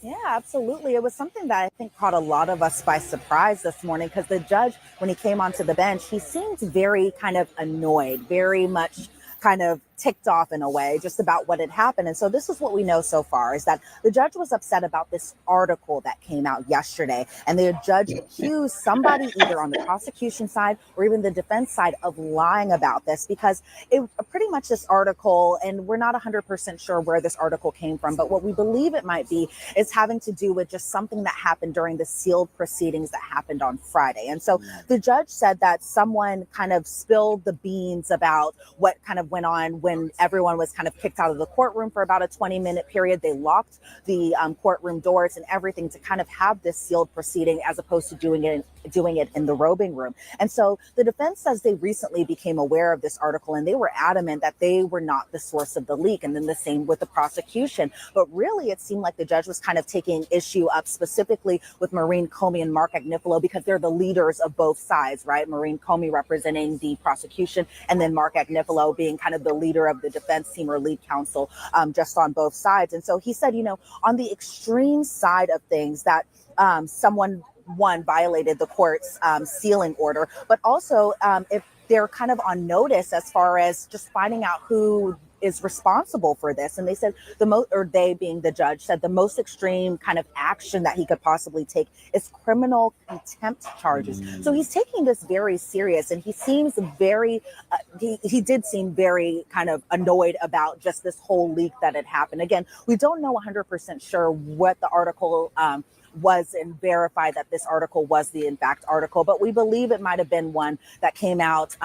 Yeah, absolutely. It was something that I think caught a lot of us by surprise this morning because the judge, when he came onto the bench, he seemed very kind of annoyed, very much kind of ticked off in a way just about what had happened. And so this is what we know so far is that the judge was upset about this article that came out yesterday. And the judge accused somebody either on the prosecution side or even the defense side of lying about this because it pretty much this article, and we're not 100% sure where this article came from, but what we believe it might be is having to do with just something that happened during the sealed proceedings that happened on Friday. And so the judge said that someone kind of spilled the beans about what kind of went on when everyone was kind of kicked out of the courtroom for about a 20-minute period. They locked the courtroom doors and everything to kind of have this sealed proceeding as opposed to doing it in the robing room. And so the defense says they recently became aware of this article and they were adamant that they were not the source of the leak. And then the same with the prosecution. But really, it seemed like the judge was kind of taking issue up specifically with Maureen Comey and Mark Agnifilo because they're the leaders of both sides, right? Maureen Comey representing the prosecution and then Mark Agnifilo being kind of the leader of the defense team or lead counsel just on both sides. And so he said, you know, on the extreme side of things that someone violated the court's sealing order, but also if they're kind of on notice as far as just finding out who is responsible for this. And they said they being the judge said the most extreme kind of action that he could possibly take is criminal contempt charges. So he's taking this very serious and he seems very, he did seem very kind of annoyed about just this whole leak that had happened. Again, we don't know 100% sure what the article was and verify that this article was the in fact article, but we believe it might have been one that came out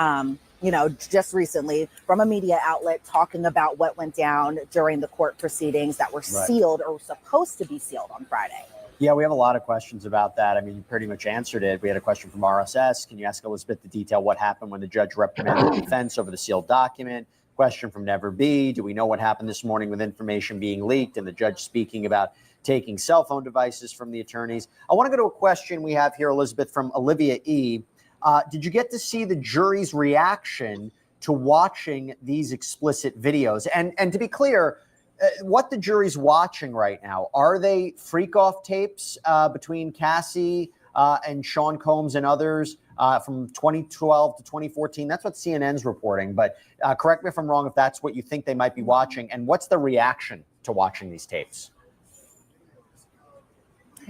just recently from a media outlet talking about what went down during the court proceedings that were sealed or supposed to be sealed on Friday. Yeah, we have a lot of questions about that. I mean, you pretty much answered it. We had a question from RSS. Can you ask Elizabeth to detail what happened when the judge reprimanded the defense over the sealed document? Question from Never Be. Do we know what happened this morning with information being leaked and the judge speaking about taking cell phone devices from the attorneys? I want to go to a question we have here, Elizabeth, from Olivia E. Did you get to see the jury's reaction to watching these explicit videos? And to be clear, what the jury's watching right now, are they freak-off tapes between Cassie and Sean Combs and others from 2012 to 2014? That's what CNN's reporting. But correct me if I'm wrong if that's what you think they might be watching. And what's the reaction to watching these tapes?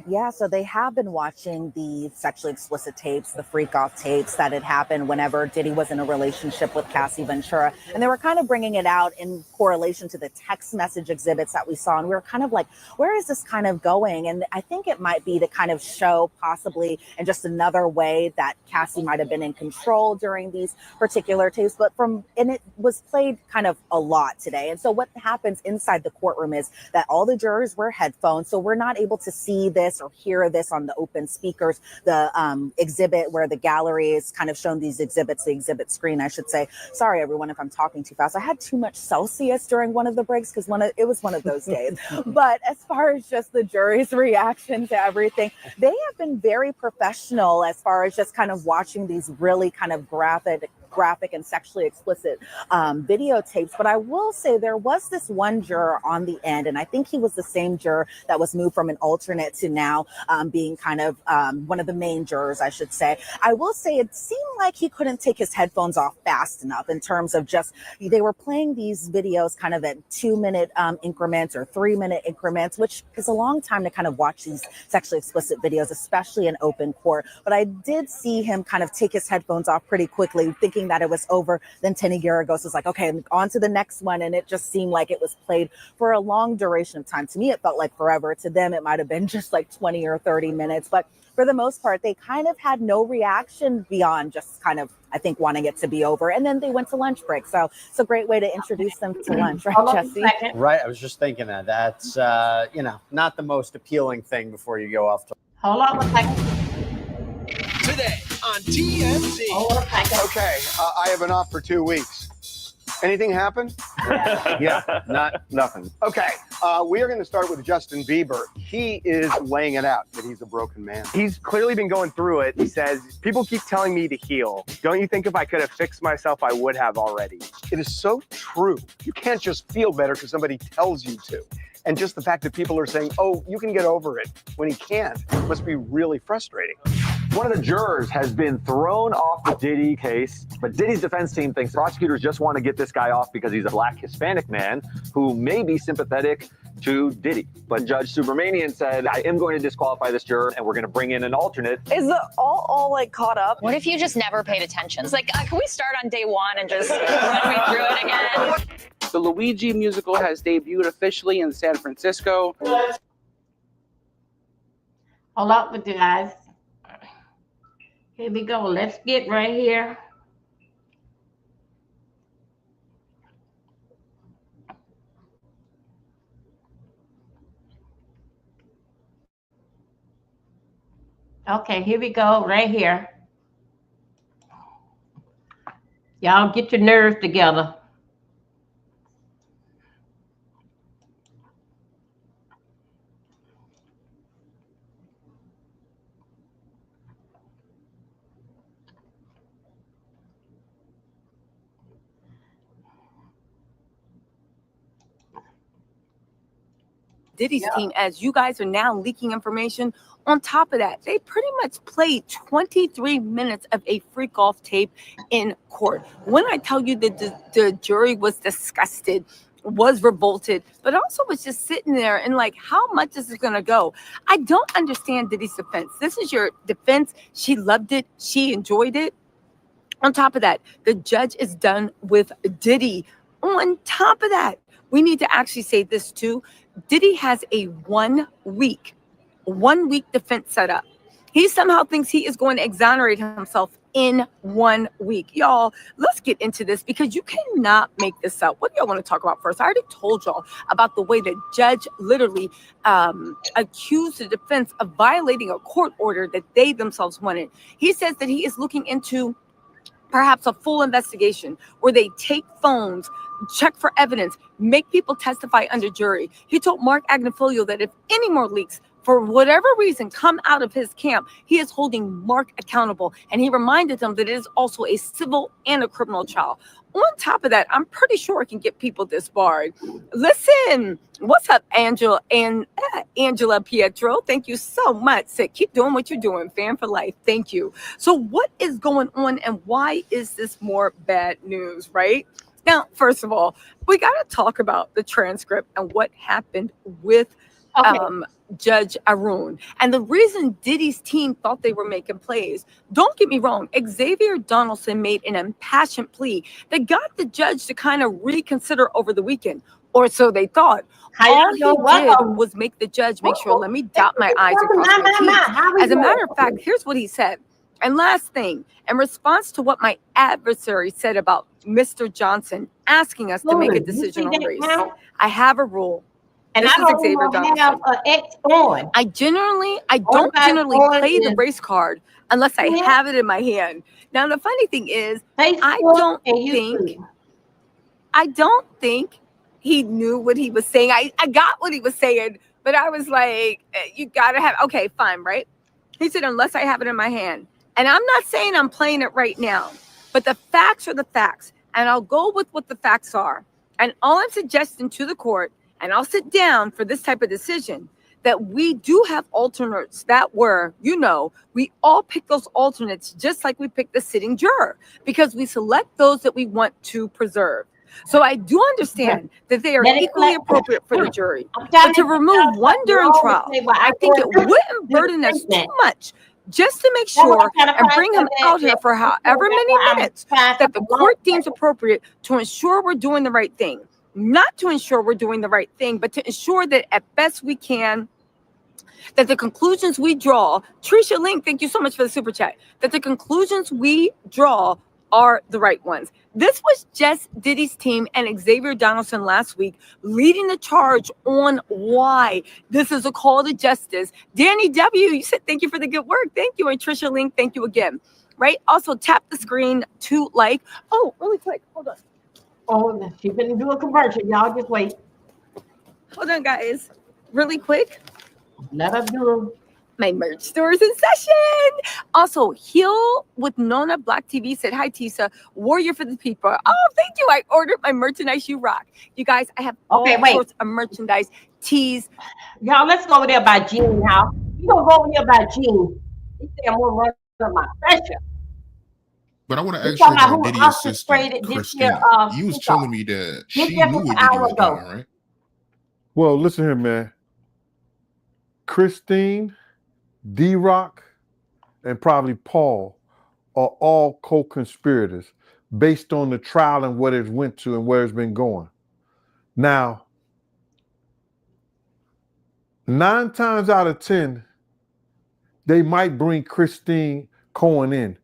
Yeah, so they have been watching the sexually explicit tapes, the freak-off tapes that had happened whenever Diddy was in a relationship with Cassie Ventura. And they were kind of bringing it out in correlation to the text message exhibits that we saw. And we were kind of like, where is this kind of going? And I think it might be to kind of show possibly in just another way that Cassie might have been in control during these particular tapes. And it was played kind of a lot today. And so what happens inside the courtroom is that all the jurors wear headphones. So we're not able to see this or hear this on the open speakers. The exhibit where the gallery is kind of shown these exhibits, the exhibit screen, I should say. Sorry, everyone, if I'm talking too fast. I had too much Celsius during one of the breaks because it was one of those days. But as far as just the jury's reaction to everything, they have been very professional as far as just kind of watching these really kind of graphic and sexually explicit videotapes. But I will say there was this one juror on the end, and I think he was the same juror that was moved from an alternate to now being kind of one of the main jurors, I should say. I will say it seemed like he couldn't take his headphones off fast enough in terms of just, they were playing these videos kind of at 2-minute increments or 3-minute increments, which is a long time to kind of watch these sexually explicit videos, especially in open court. But I did see him kind of take his headphones off pretty quickly, thinking that it was over. Then Tenny Garagos was like, okay, on to the next one. And it just seemed like it was played for a long duration of time. To me, it felt like forever. To them, it might have been just like 20 or 30 minutes. But for the most part, they kind of had no reaction beyond just kind of, I think, wanting it to be over. And then they went to lunch break. So it's a great way to introduce them to lunch, right, Jesse? Right. I was just thinking that. That's, not the most appealing thing before you go off to. Hold on a second. Today on TMZ. Okay, I have been off for 2 weeks. Anything happen? Yeah, nothing. Okay, we are going to start with Justin Bieber. He is laying it out that he's a broken man. He's clearly been going through it. He says, people keep telling me to heal. Don't you think if I could have fixed myself, I would have already? It is so true. You can't just feel better because somebody tells you to. And just the fact that people are saying, oh, you can get over it when he can't must be really frustrating. One of the jurors has been thrown off the Diddy case, but Diddy's defense team thinks prosecutors just want to get this guy off because he's a black Hispanic man who may be sympathetic to Diddy. But Judge Subramanian said, I am going to disqualify this juror and we're going to bring in an alternate. Is the all like caught up? What if you just never paid attention? It's like, can we start on day one and just run me through it again? The Luigi musical has debuted officially in San Francisco. Hold up with you guys. Here we go. Let's get right here. Okay, here we go, right here. Y'all get your nerves together. Diddy's team, as you guys are now leaking information. On top of that, they pretty much played 23 minutes of a freak-off tape in court. When I tell you that the jury was disgusted, was revolted, but also was just sitting there and like, how much is it going to go? I don't understand Diddy's defense. This is your defense. She loved it. She enjoyed it. On top of that, the judge is done with Diddy. On top of that, we need to actually say this too. Diddy has a one week defense set up. He somehow thinks he is going to exonerate himself in 1 week. Y'all, let's get into this because you cannot make this up. What do y'all want to talk about first? I already told y'all about the way the judge literally accused the defense of violating a court order that they themselves wanted. He says that he is looking into perhaps a full investigation where they take phones, check for evidence, make people testify under jury. He told Mark Agnifilio that if any more leaks, for whatever reason, come out of his camp, he is holding Mark accountable. And he reminded them that it is also a civil and a criminal trial. On top of that, I'm pretty sure I can get people disbarred. Listen, what's up, Angela Pietro? Thank you so much. Keep doing what you're doing. Fan for life. Thank you. So what is going on and why is this more bad news, right? Now, first of all, we got to talk about the transcript and what happened with Judge Arun. And the reason Diddy's team thought they were making plays, don't get me wrong, Xavier Donaldson made an impassioned plea that got the judge to kind of reconsider over the weekend, or so they thought. All he did was make the judge make sure, let me dot my I's and cross my T's. As a matter of fact, here's what he said. And last thing, in response to what my adversary said about Mr. Johnson asking us to make a decision on race, I have a rule. And this I don't Xavier have an X on. I don't generally play the race card unless I have it in my hand. Now the funny thing is, I don't think he knew what he was saying. I got what he was saying, but I was like, you gotta have, okay, fine, right? He said, unless I have it in my hand. And I'm not saying I'm playing it right now, but the facts are the facts. And I'll go with what the facts are. And all I'm suggesting to the court, and I'll sit down for this type of decision, that we do have alternates that were, we all pick those alternates just like we pick the sitting juror because we select those that we want to preserve. So I do understand that they are equally appropriate for the jury. But to remove one during trial, I think it wouldn't burden us too much just to make sure and bring him out here for however many minutes that the court deems appropriate to ensure we're doing the right thing. Not to ensure we're doing the right thing, but to ensure that at best we can, that the conclusions we draw, Trisha Link, thank you so much for the super chat, that the conclusions we draw are the right ones. This was just Diddy's team and Xavier Donaldson last week leading the charge on why this is a call to justice. Danny W., you said thank you for the good work. Thank you. And Trisha Link, thank you again. Right? Also, tap the screen to like. Oh, really quick. Hold on. Oh, she couldn't do a conversion. Y'all just wait. Hold on, guys. Really quick. Let us do my merch stores in session. Also, Heal with Nona Black TV said, hi, Tisa, warrior for the people. Oh, thank you. I ordered my merchandise. You rock. You guys, I have all sorts of merchandise, tees. Y'all, let's go over there by Jean now. You don't go over here by Jean. You say I'm going to run up my pressure. But I want to ask you about Diddy's assistant, Christina. You was telling me that she knew what Diddy was doing, right? Well, listen here, man. Christine, D-Rock, and probably Paul are all co-conspirators based on the trial and what it went to and where it's been going. Now, 9 times out of 10, they might bring Christine Cohen in.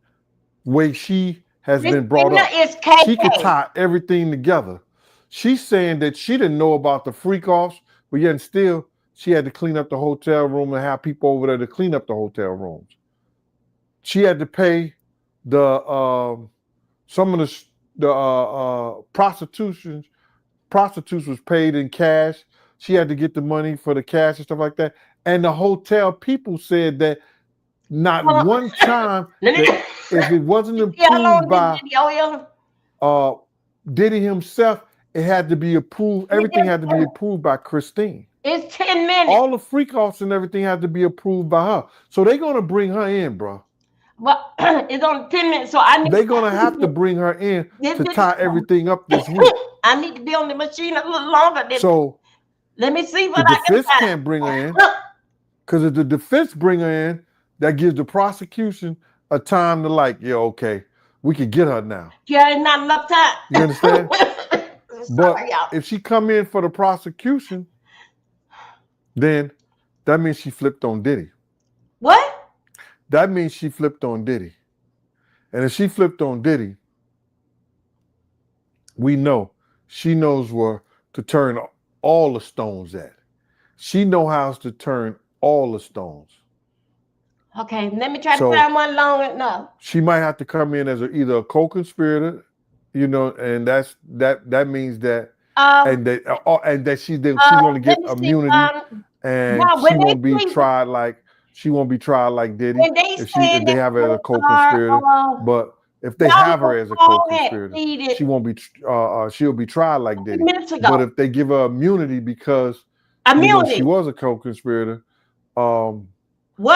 Way she has been brought up. She could tie everything together. She's saying that she didn't know about the freak offs, but yet still she had to clean up the hotel room and have people over there to clean up the hotel rooms. She had to pay the some of the prostitutes was paid in cash. She had to get the money for the cash and stuff like that. And the hotel people said that not one time, if it wasn't approved by Diddy himself, it had to be approved. Everything had to be approved by Christine. It's 10 minutes. All the freak offs and everything had to be approved by her. So they're gonna bring her in, bro. Well, it's on 10 minutes. So they're gonna have to bring her in to tie everything up this week. I need to be on the machine a little longer. So let me see what the defense can't bring her in. Because if the defense bring her in, that gives the prosecution a time to okay, we can get her now. Yeah, it's not enough time. You understand? But if she come in for the prosecution, then that means she flipped on Diddy. What? that means she flipped on Diddy. And if she flipped on Diddy, we know she knows where to turn all the stones at. She knows how to turn all the stones. Okay, let me try to find one long enough. She might have to come in as either a co-conspirator, you know, and that means that and that she's going to get immunity, and she won't be tried like Diddy if they have her as a co-conspirator. But if they have her as a co-conspirator, she won't be. She'll be tried like Diddy. But if they give her immunity because she was a co-conspirator,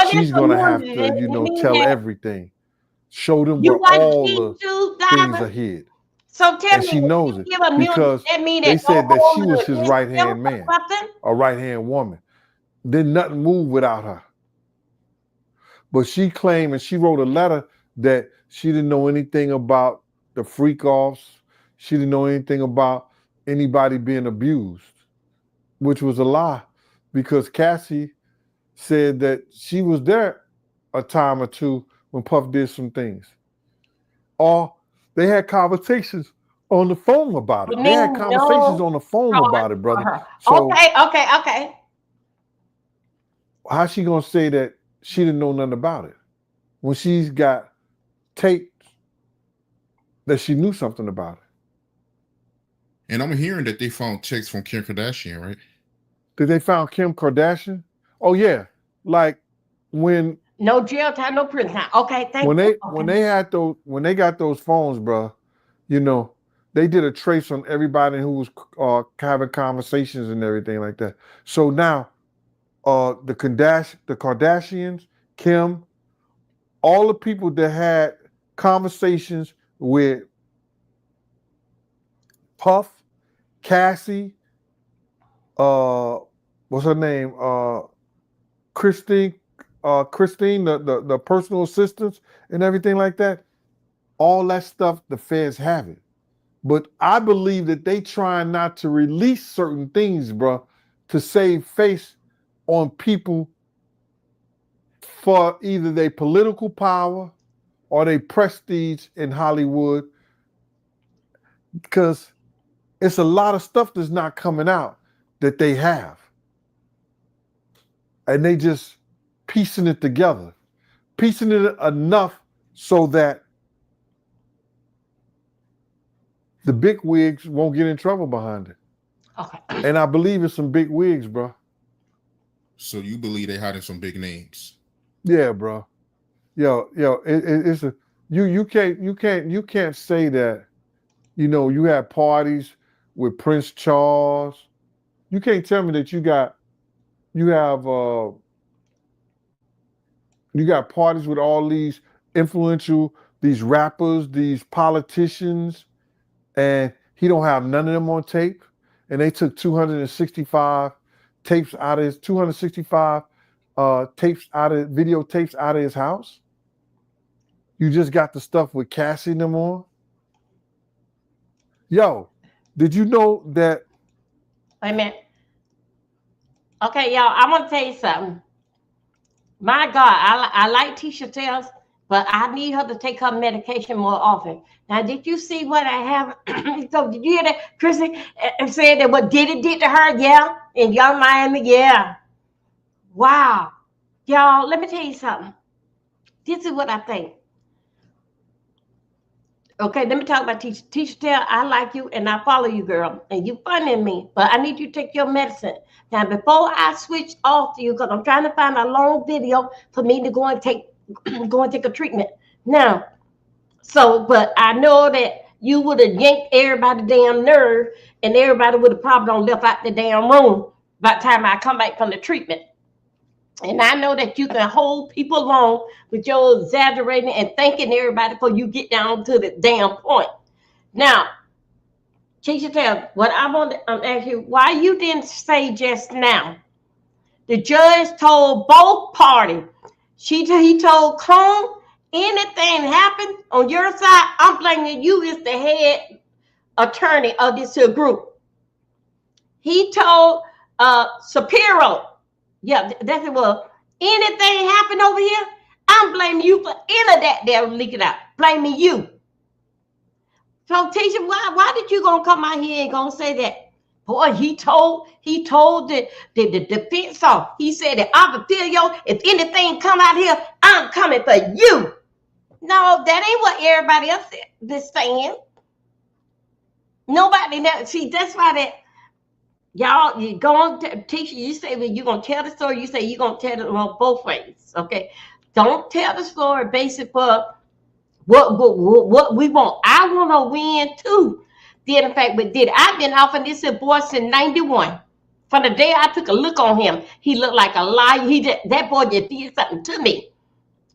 she's going to have to, tell everything, show them where all the things are hid. So tell me, she knows it because they said that she was his right-hand man, a right-hand woman. Then nothing moved without her. But she claimed, and she wrote a letter that she didn't know anything about the freak-offs. She didn't know anything about anybody being abused, which was a lie, because Cassie said that she was there a time or two when Puff did some things. Or they had conversations on the phone about it. They had conversations on the phone about it, brother. So, okay. How's she gonna say that she didn't know nothing about it when she's got tapes that she knew something about it? And I'm hearing that they found checks from Kim Kardashian, right? Did they found Kim Kardashian? Oh yeah, like when no jail time, no prison time. Okay, thank you. When they got those phones, bro, they did a trace on everybody who was having conversations and everything like that. So now, the Kardashians, Kim, all the people that had conversations with Puff, Cassie, what's her name? Christine, the personal assistants and everything like that. All that stuff, the feds have it. But I believe that they trying not to release certain things, bro, to save face on people for either their political power or their prestige in Hollywood. Because it's a lot of stuff that's not coming out that they have. And they just piecing it together. Piecing it enough so that the big wigs won't get in trouble behind it. Okay. And I believe it's some big wigs, bro. So you believe they hiding some big names? Yeah, bro. Yo, it's a you can't say that. You have parties with Prince Charles. You can't tell me that you got parties with all these influential, these rappers, these politicians, and he don't have none of them on tape. And they took 265 tapes out of his 265 videotapes out of his house. You just got the stuff with Cassie and them on. Yo, did you know that? Wait a minute. Okay, y'all, I want to tell you something. My God, I like Tisha Tells, but I need her to take her medication more often. Now, did you see what I have? So, did you hear that? Chrissy said that what Diddy did to her? Yeah. In Young Miami? Yeah. Wow. Y'all, let me tell you something. This is what I think. Okay, let me talk about Tisha. Tisha Tell, I like you and I follow you, girl. And you funny me, but I need you to take your medicine. Now, before I switch off to you, because I'm trying to find a long video for me to go and take a treatment. Now, but I know that you would have yanked everybody's damn nerve and everybody would have probably done left out the damn room by the time I come back from the treatment. And I know that you can hold people along with your exaggerating and thanking everybody before you get down to the damn point. Now, Tisha Tell, what I want to ask you, why you didn't say just now? The judge told both parties. He told Cone, anything happened on your side, I'm blaming you as the head attorney of this group. He told Shapiro, yeah, that's it was. Anything happened over here, I'm blaming you for any of that they're leaking out. Blaming you. So teacher, why did you gonna come out here and gonna say that? Boy, he told the defense off. He said that Ophelia, if anything come out here, I'm coming for you. No, that ain't what everybody else is saying. Nobody knows. See, that's why that y'all, you go on teacher, you say, well, you're gonna tell the story, you say you're gonna tell it both ways. Okay. Don't tell the story based upon what we want. I want to win too. In fact, but I've been offering this boy since 91. From the day I took a look on him, he looked like a liar. That boy just did something to me.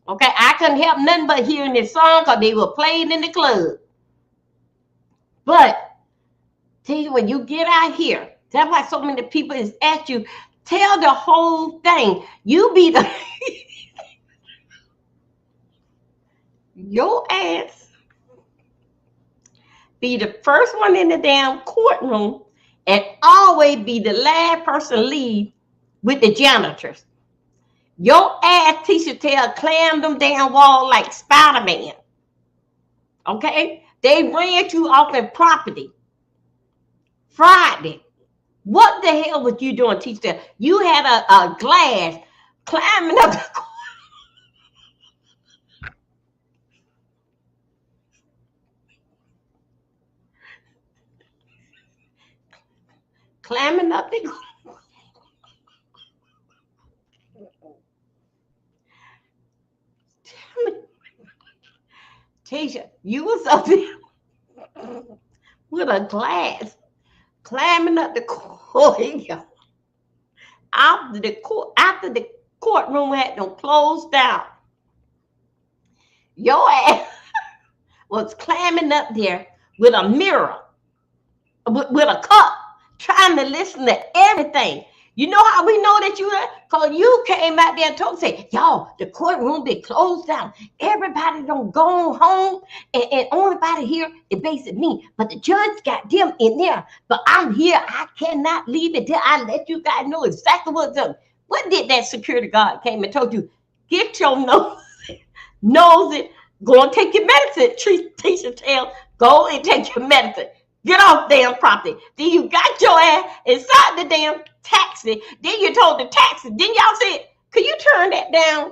Okay, I couldn't help nothing but hearing this song because they were playing in the club. But teacher, when you get out here, that's why so many people is at you. Tell the whole thing. You be the your ass be the first one in the damn courtroom and always be the last person leave with the janitors. Your ass teacher tell climb them damn wall like Spider-Man. Okay? They ran you off in property. Friday. What the hell was you doing, teacher? You had a glass climbing up the court. Climbing up the teacher, you was up there with a glass climbing up the court. After the courtroom had them closed down, your ass was climbing up there with a mirror, with a cup, trying to listen to everything. You know how we know that you there? Because you came out there and told say, y'all, the courtroom be closed down. Everybody don't go home, and only body here is basically me. But the judge got them in there. But I'm here. I cannot leave it till I let you guys know exactly what's up. What did that security guard came and told you? Get your nose it. Go and take your medicine. Teacher tell, go and take your medicine. Get off damn property. Then you got your ass inside the damn taxi. Then you told the taxi. Then y'all said, could you turn that down?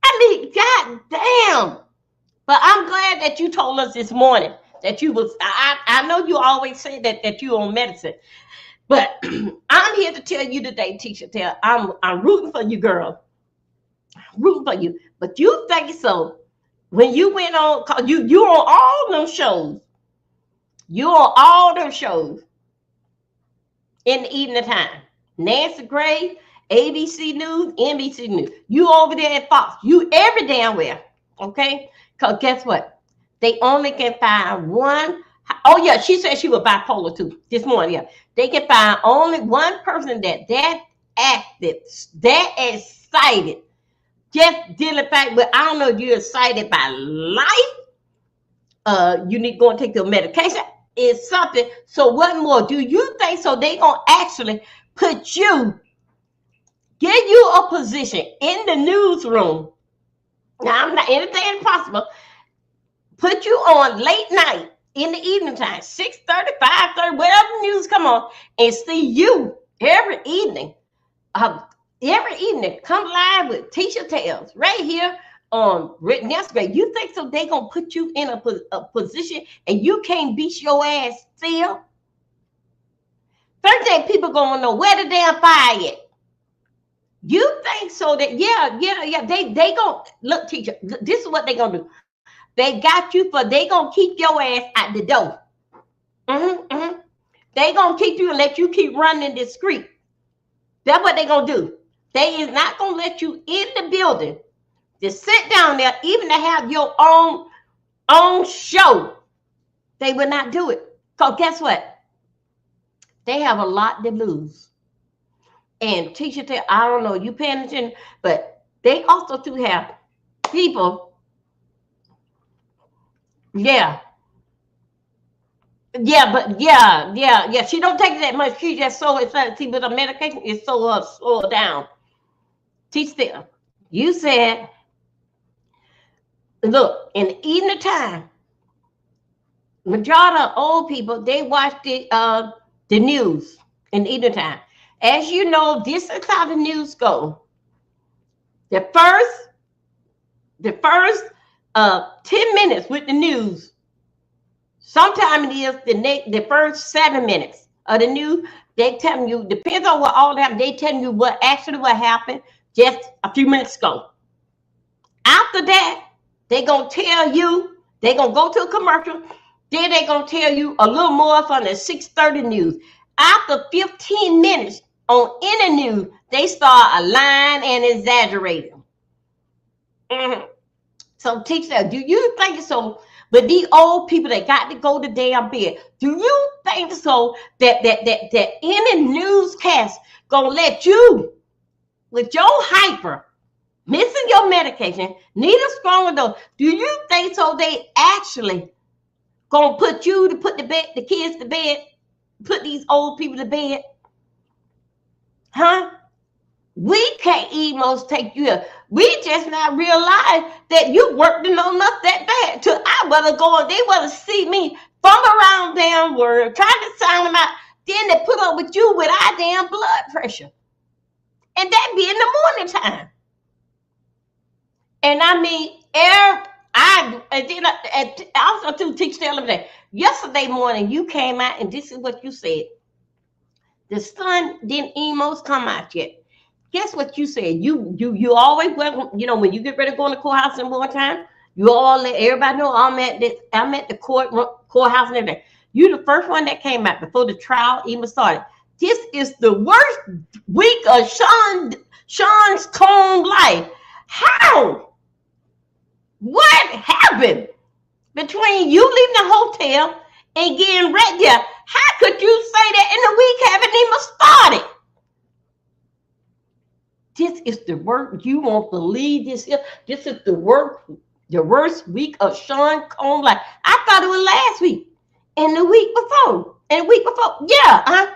I mean, goddamn. But I'm glad that you told us this morning that you was, I know you always say that you on medicine. But I'm here to tell you today, teacher, I'm rooting for you, girl. Rooting for you. But you think so. When you went on, you on all them shows. You on all them shows in the evening time. Nancy Gray, ABC News, NBC News. You over there at Fox. You every damn where. Okay? Because guess what? They only can find one. Oh, yeah. She said she was bipolar too this morning. Yeah. They can find only one person that active, that excited. Just dealing fact, but I don't know if you're excited by life. You need to go and take your medication. It's something. So what more? Do you think so? They gonna actually put you, give you a position in the newsroom. Now I'm not anything impossible. Put you on late night in the evening time, 6:30, 5:30, whatever news come on, and see you every evening. Every evening, come live with Teacher Tales right here on Written Yesterday. You think so? They gonna put you in a position and you can't beat your ass still? First thing people gonna know where the damn fire at. You think so that yeah. They gonna look, teacher. This is what they gonna do. They got you for they gonna keep your ass at the door. They gonna keep you and let you keep running this street. That's what they gonna do. They is not gonna let you in the building to sit down there, even to have your own show. They will not do it. Because guess what? They have a lot to lose. And teacher, I don't know, you paying attention, but they also do have people. Yeah. She don't take that much. She just so excited. See, but the medication is so slow down. Teach them. You said Look, in the evening time, majority of old people, they watch the news in the evening time. As you know, this is how the news go. The first 10 minutes with the news. Sometimes it is the first 7 minutes of the news. They tell you, depends on what all that, they tell you what happened just a few minutes ago. After that, they gonna tell you, they gonna go to a commercial, then they gonna tell you a little more from the 6:30 news. After 15 minutes on any news, they start lying and exaggerating. So teach that. Do you think so? But these old people that got to go to damn bed, do you think so that any newscast gonna let you, with your hyper, missing your medication, need a stronger dose? Do you think so they actually gonna put you to put the kids to bed, put these old people to bed? Huh? We can't almost take you up. We just not realize that you working on us that bad. Till I wanna go and they wanna see me from around damn word, trying to sound them out. Then they put up with you with our damn blood pressure. And that be in the morning time. And I mean, I also to teach them that yesterday morning you came out and this is what you said. The sun didn't almost come out yet. Guess what you said? You always welcome, when you get ready to go in the courthouse in more time, you all let everybody know I'm at the courthouse and everything. You the first one that came out before the trial even started. This is the worst week of Sean's Cone life. How? What happened between you leaving the hotel and getting ready there? How could you say that in the week haven't even started? This is the worst. You won't believe this. This is the worst week of Sean Cone life. I thought it was last week and the week before. Yeah,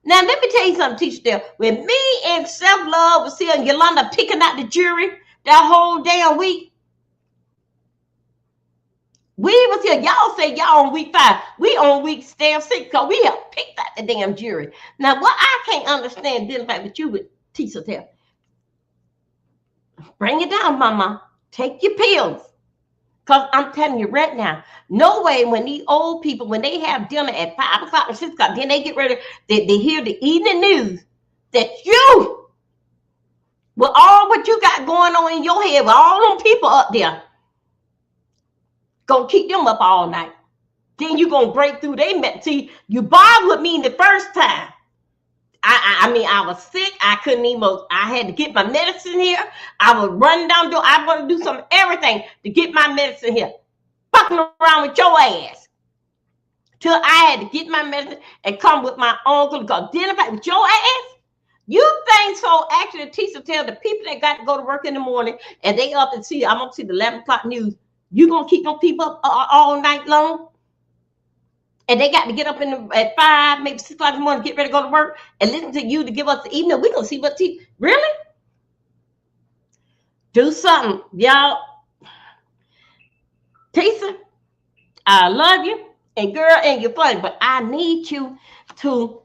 Now let me tell you something, Teacher Dale. When me and Self-Love was seeing Yolanda picking out the jury that whole damn week, we was here. Y'all say y'all on week 5. We on week 6 because we have picked out the damn jury. Now what I can't understand dealing back with you with Teacher Dale. Bring it down, mama. Take your pills. Because I'm telling you right now, no way when these old people, when they have dinner at 5 o'clock or 6 o'clock, then they get ready, they hear the evening news that you, with all what you got going on in your head, with all them people up there, gonna keep them up all night. Then you gonna break through. See, you bothered with me the first time. I mean, I was sick. I couldn't even, I had to get my medicine here. I was running down the door. I want to do everything to get my medicine here. Fucking around with your ass. Till I had to get my medicine and come with my uncle to identify with your ass. You think so? Actually, Teacher tell the people that got to go to work in the morning and they up and see, I'm going to see the 11 o'clock news. You going to keep them people up all night long? And they got to get up at 5, maybe 6 o'clock in the morning, get ready to go to work and listen to you to give us the evening. We're going to see what really? Do something, y'all. Tisa, I love you. And girl, and you're funny, but I need you to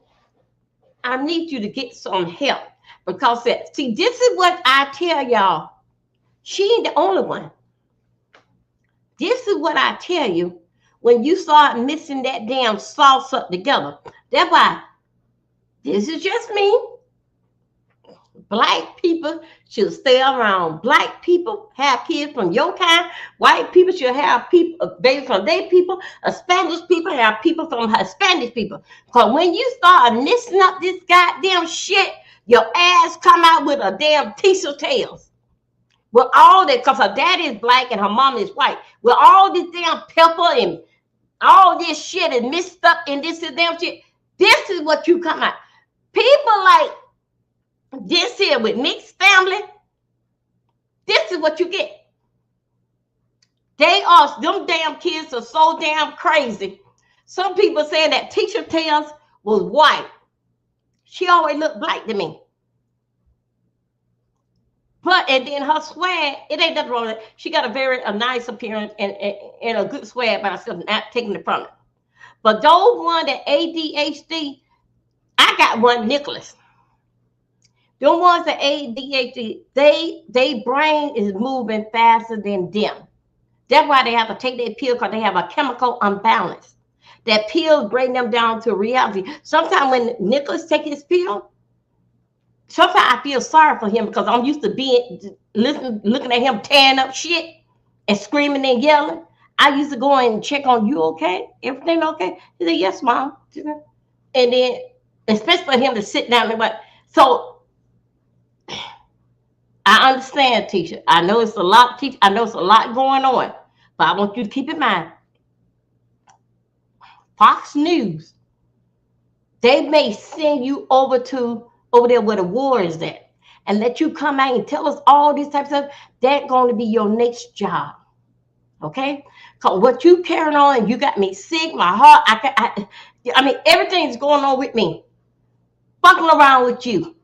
get some help. Because see, this is what I tell y'all. She ain't the only one. This is what I tell you. When you start mixing that damn sauce up together, that's why this is just me. Black people should stay around. Black people have kids from your kind. White people should have people, babies from their people. Spanish people have people from Hispanic people. Because when you start mixing up this goddamn shit, your ass come out with a damn teacher tails. With all that, because her daddy is black and her mom is white. With all this damn pepper and all this shit is mixed up in this damn shit. This is what you come out. People like this here with mixed family, this is what you get. Them damn kids are so damn crazy. Some people saying that Teacher Tails was white. She always looked black to me. But and then her swag, it ain't nothing wrong with it. She got a nice appearance and a good swag by herself, not taking it from it. But those one that ADHD, I got one, Nicholas. The ones that ADHD, they brain is moving faster than them. That's why they have to take their pill, because they have a chemical imbalance. That pills bring them down to reality. Sometimes when Nicholas take his pill, sometimes I feel sorry for him, because I'm used to looking at him tearing up shit and screaming and yelling. I used to go and check on, you okay? Everything okay? He said, yes, Mom. And then, especially for him to sit down and what. So I understand, teacher. I know it's a lot, teacher. I know it's a lot going on, but I want you to keep in mind, Fox News, they may send you over there where the war is at, and let you come out and tell us all this type of stuff. That's going to be your next job. Okay? Because what you carrying on, you got me sick, my heart, I mean, everything's going on with me. Fucking around with you.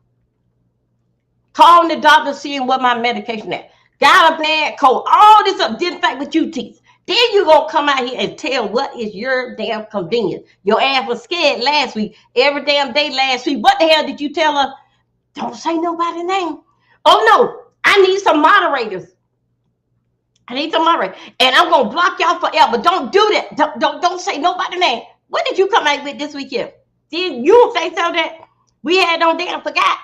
Calling the doctor, seeing what my medication is. Got a bad cold. All this up didn't fight with you, teeth. Then you gonna come out here and tell what is your damn convenience. Your ass was scared last week. Every damn day last week. What the hell did you tell her? Don't say nobody's name. Oh no, I need some moderators. And I'm gonna block y'all forever. Don't do that. Don't say nobody's name. What did you come out with this weekend? Did you say something that we had on damn forgot?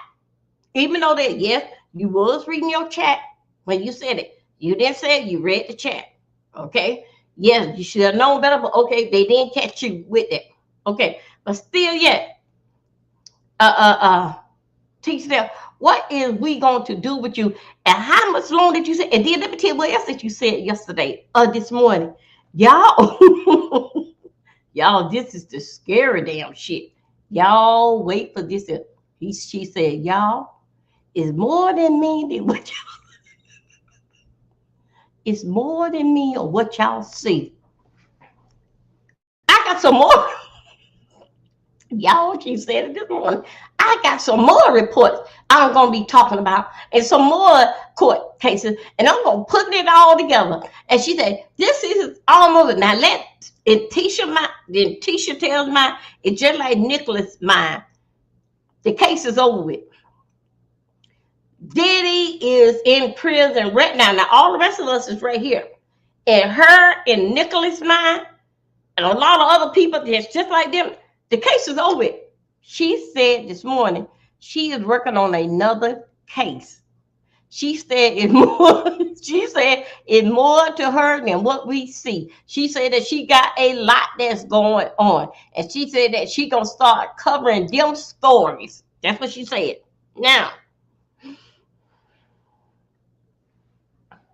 Even though that, yes, you was reading your chat when you said it. You didn't say it, you read the chat. Okay? Yes, you should have known better, but okay, they didn't catch you with it. Okay, but still yet, teach them, what is we going to do with you? And how much longer did you say? And then let me tell you what else that you said yesterday, this morning. Y'all, y'all, this is the scary damn shit. Y'all wait for this. She said, y'all, is more than me than what y'all. It's more than me or what y'all see. I got some more. Y'all, she said it this morning. I got some more reports I'm going to be talking about and some more court cases, and I'm going to put it all together. And she said, this is almost, now let it Tisha tells mine, it's just like Nicholas' mine. The case is over with. Diddy is in prison right now. Now, all the rest of us is right here. And her and Nicholas' mine, and a lot of other people that's just like them, the case is over with. She said this morning she is working on another case. She said it's more. She said it's more to her than what we see. She said that she got a lot that's going on, and she said that she gonna start covering them stories. That's what she said. Now,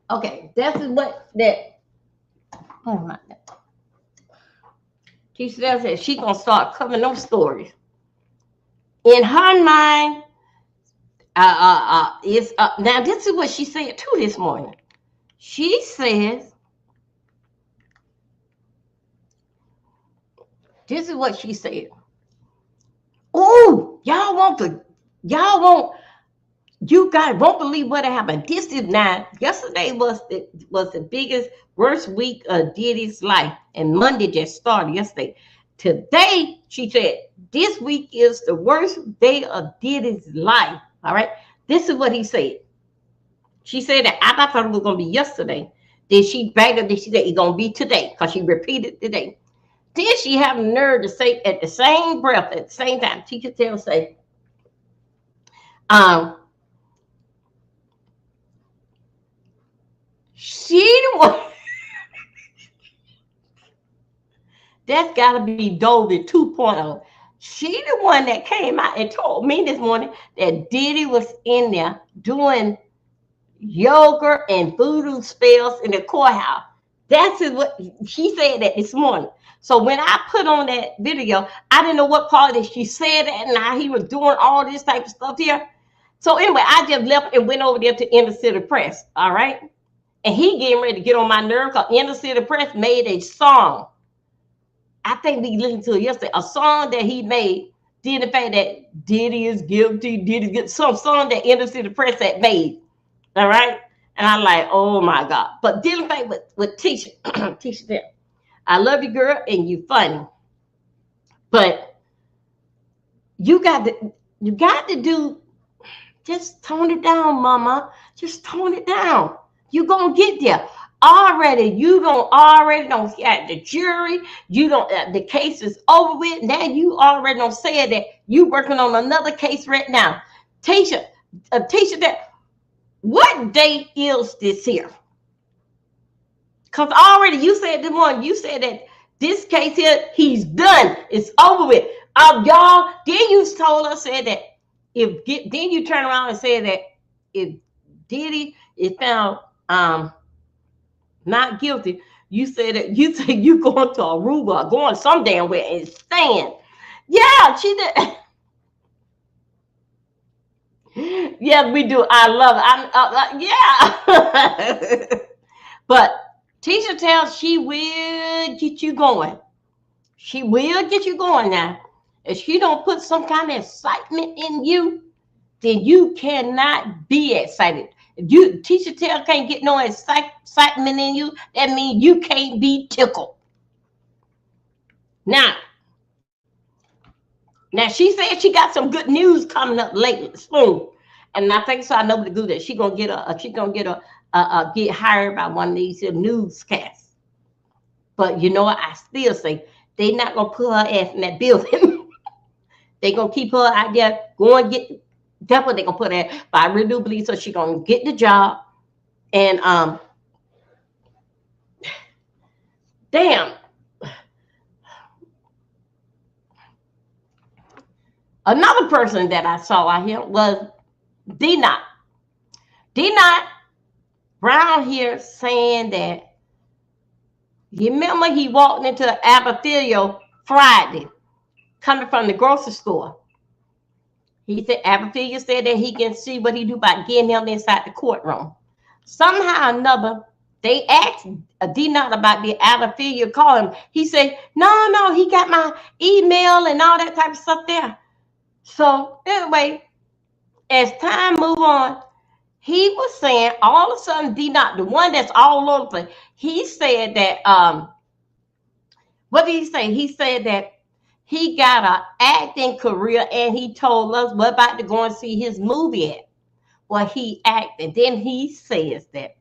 okay, this is what that. Oh my God. She says that she gonna start covering those stories. In her mind, now this is what she said too this morning. She says, this is what she said. Oh, you guys won't believe what happened. This is now, yesterday was the biggest, worst week of Diddy's life. And Monday just started yesterday. Today, she said, this week is the worst day of Diddy's life. All right. This is what he said. She said that I thought it was going to be yesterday. Then she backed up. Then she said it's going to be today, because she repeated today. Then she have the nerve to say at the same breath, at the same time, teacher tell say, she the one. That's got to be Dolby 2.0. She the one that came out and told me this morning that Diddy was in there doing yoga and voodoo spells in the courthouse. That's what she said that this morning. So when I put on that video, I didn't know what part that she said that and how he was doing all this type of stuff here. So anyway, I just left and went over there to Inner City Press. All right. And he getting ready to get on my nerve, because Inner City Press made a song. I think we listened to it yesterday. A song that he made, did the fact that Diddy is guilty, some song that Inner City Press had made. All right. And I'm like, oh my God. But dealing with Tisha, Tisha said, I love you, girl, and you funny. But you got to do, just tone it down, mama. Just tone it down. You're gonna get there. You don't at the jury. You don't the case is over with. Now you already don't say that you working on another case right now. Tisha, that what date is this here? Because already you said that this case here, he's done. It's over with. Y'all, then you told us, said that then you turn around and said that if Diddy is found not guilty, you said that you going to Aruba, going some damn way and stand. Yeah, she did. Yeah, we do. I love it. Yeah. But Tisha tells she will get you going. She will get you going now. If she don't put some kind of excitement in you, then you cannot be excited. If Tisha Tell can't get no excitement in you, that means you can't be tickled. Now she said she got some good news coming up lately soon, and I think so. I know what to do that. She gonna get get hired by one of these newscasts. But you know what? I still say they not gonna put her ass in that building. They gonna keep her out there. Go and get. That's what they gonna put her. But I really do believe so. She gonna get the job, and damn. Another person that I saw out here was Diddy. Diddy Brown here saying that, you remember he walked into the amphitheater Friday coming from the grocery store. He said amphitheater said that he can see what he do by getting him inside the courtroom. Somehow or another, they asked Diddy about the amphitheater, call him. He said, no, he got my email and all that type of stuff there. So anyway, as time move on, he was saying all of a sudden, the one that's all over the place, he said that what did he say? He said that he got an acting career, and he told us we're about to go and see his movie at. Well, he acted. Then he says that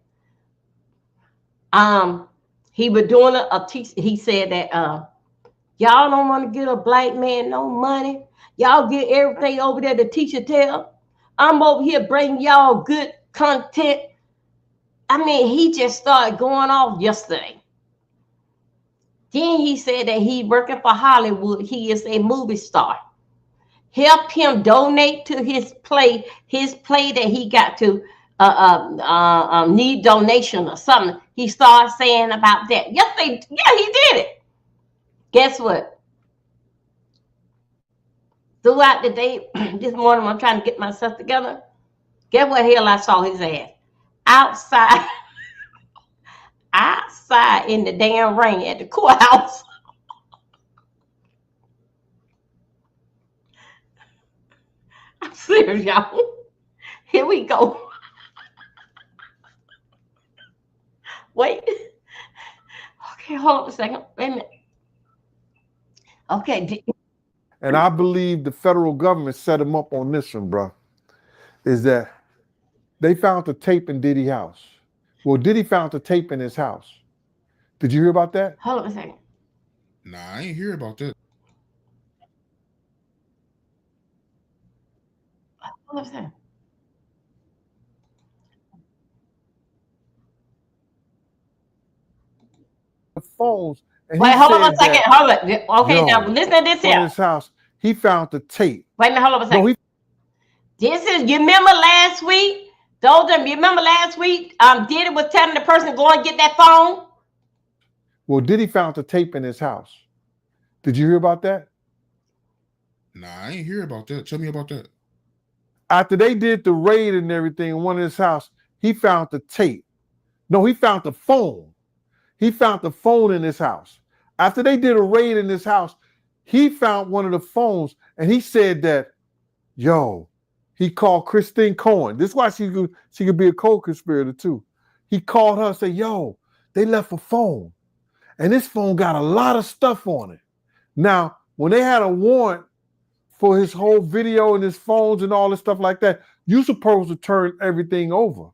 he was doing he said that y'all don't want to get a black man no money. Y'all get everything over there to Tisha Tell. I'm over here bringing y'all good content. I mean, he just started going off yesterday. Then he said that he working for Hollywood. He is a movie star. Help him donate to his play that he got to need donation or something. He started saying about that. Yesterday, yeah, he did it. Guess what? Throughout the day, this morning, I'm trying to get myself together. Guess what hell I saw his ass? Outside in the damn rain at the courthouse. I'm serious, y'all. Here we go. Wait. Okay, hold on a second. Wait a minute. Okay. And I believe the federal government set him up on this one, bro. Is that they found the tape in Diddy's house. Well, Diddy found the tape in his house. Did you hear about that? Hold on a second. Nah, I ain't hear about that. Hold on a second. The phones. Wait, hold on a second. Hold on. Okay, now listen to this here. In his house, he found the tape. Wait a minute, hold on a second. This is, you remember last week? You remember last week? Diddy was telling the person to go and get that phone. Well, Diddy found the tape in his house. Did you hear about that? Nah, I ain't hear about that. Tell me about that. After they did the raid and everything in one of his house, he found the tape. No, he found the phone. He found the phone in his house. After they did a raid in his house, he found one of the phones, and he said that, he called Christine Cohen. This is why she could be a co-conspirator too. He called her and said, yo, they left a phone. And this phone got a lot of stuff on it. Now, when they had a warrant for his whole video and his phones and all this stuff like that, you're supposed to turn everything over.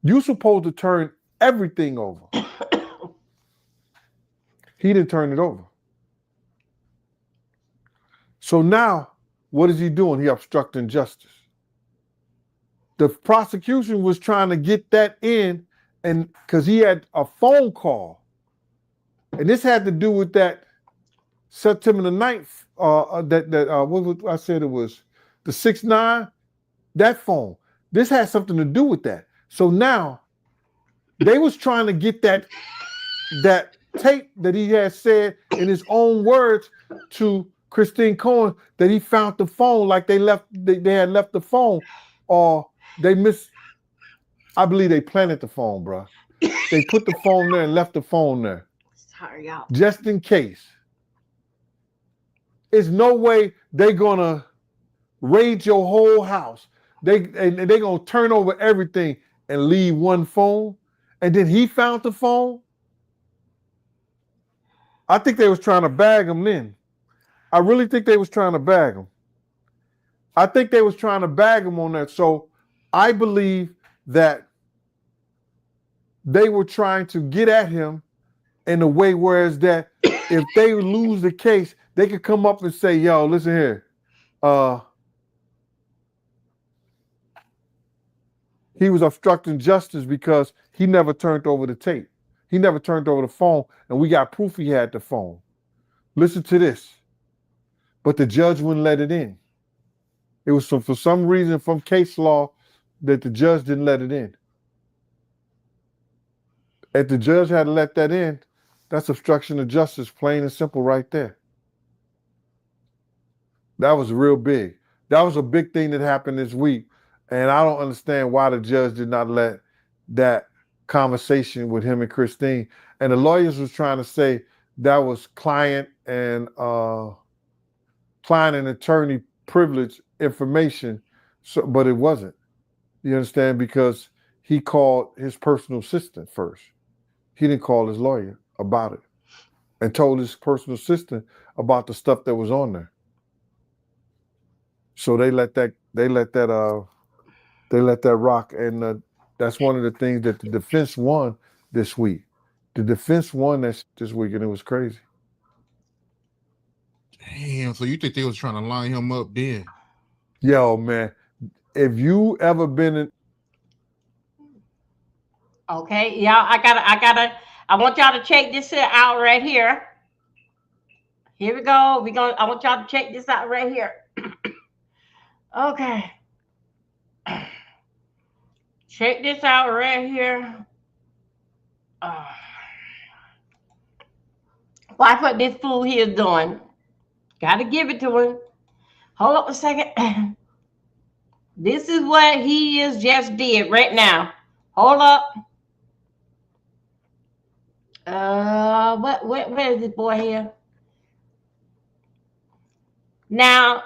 You're supposed to turn everything over. He didn't turn it over. So now, what is he doing? He obstructing justice. The prosecution was trying to get that in, and because he had a phone call. And this had to do with that September the 9th, what I said it was the 6-9, that phone. This had something to do with that. So now they was trying to get that tape that he had said in his own words to Christine Cohen that he found the phone, like they had left the phone, or I believe they planted the phone, bro. They put the phone there and left the phone there. Sorry, y'all. Just in case. There's no way they're gonna raid your whole house. They're gonna turn over everything and leave one phone. And then he found the phone. I think they was trying to bag him then. I really think they was trying to bag him. I think they was trying to bag him on that. So I believe that they were trying to get at him in a way whereas that if they lose the case, they could come up and say, yo, listen here. He was obstructing justice because he never turned over the tape. He never turned over the phone, and we got proof he had the phone. Listen to this. But the judge wouldn't let it in. It was for some reason from case law that the judge didn't let it in. If the judge had to let that in, that's obstruction of justice, plain and simple right there. That was real big. That was a big thing that happened this week. And I don't understand why the judge did not let that conversation with him and Christine. And the lawyers was trying to say that was client and attorney privilege information, but it wasn't. You understand? Because he called his personal assistant first. He didn't call his lawyer about it and told his personal assistant about the stuff that was on there. So they let that rock, and that's one of the things that the defense won this week. The defense won this week, and it was crazy. Damn, so you think they was trying to line him up then? Yo, man, if you ever been in... Okay, y'all, I want y'all to check this out right here. Here we go. I want y'all to check this out right here. Okay. Check this out right here. Watch what this fool here is doing. Gotta give it to him. Hold up a second. This is what he is just did right now. Hold up. Where is this boy here? Now,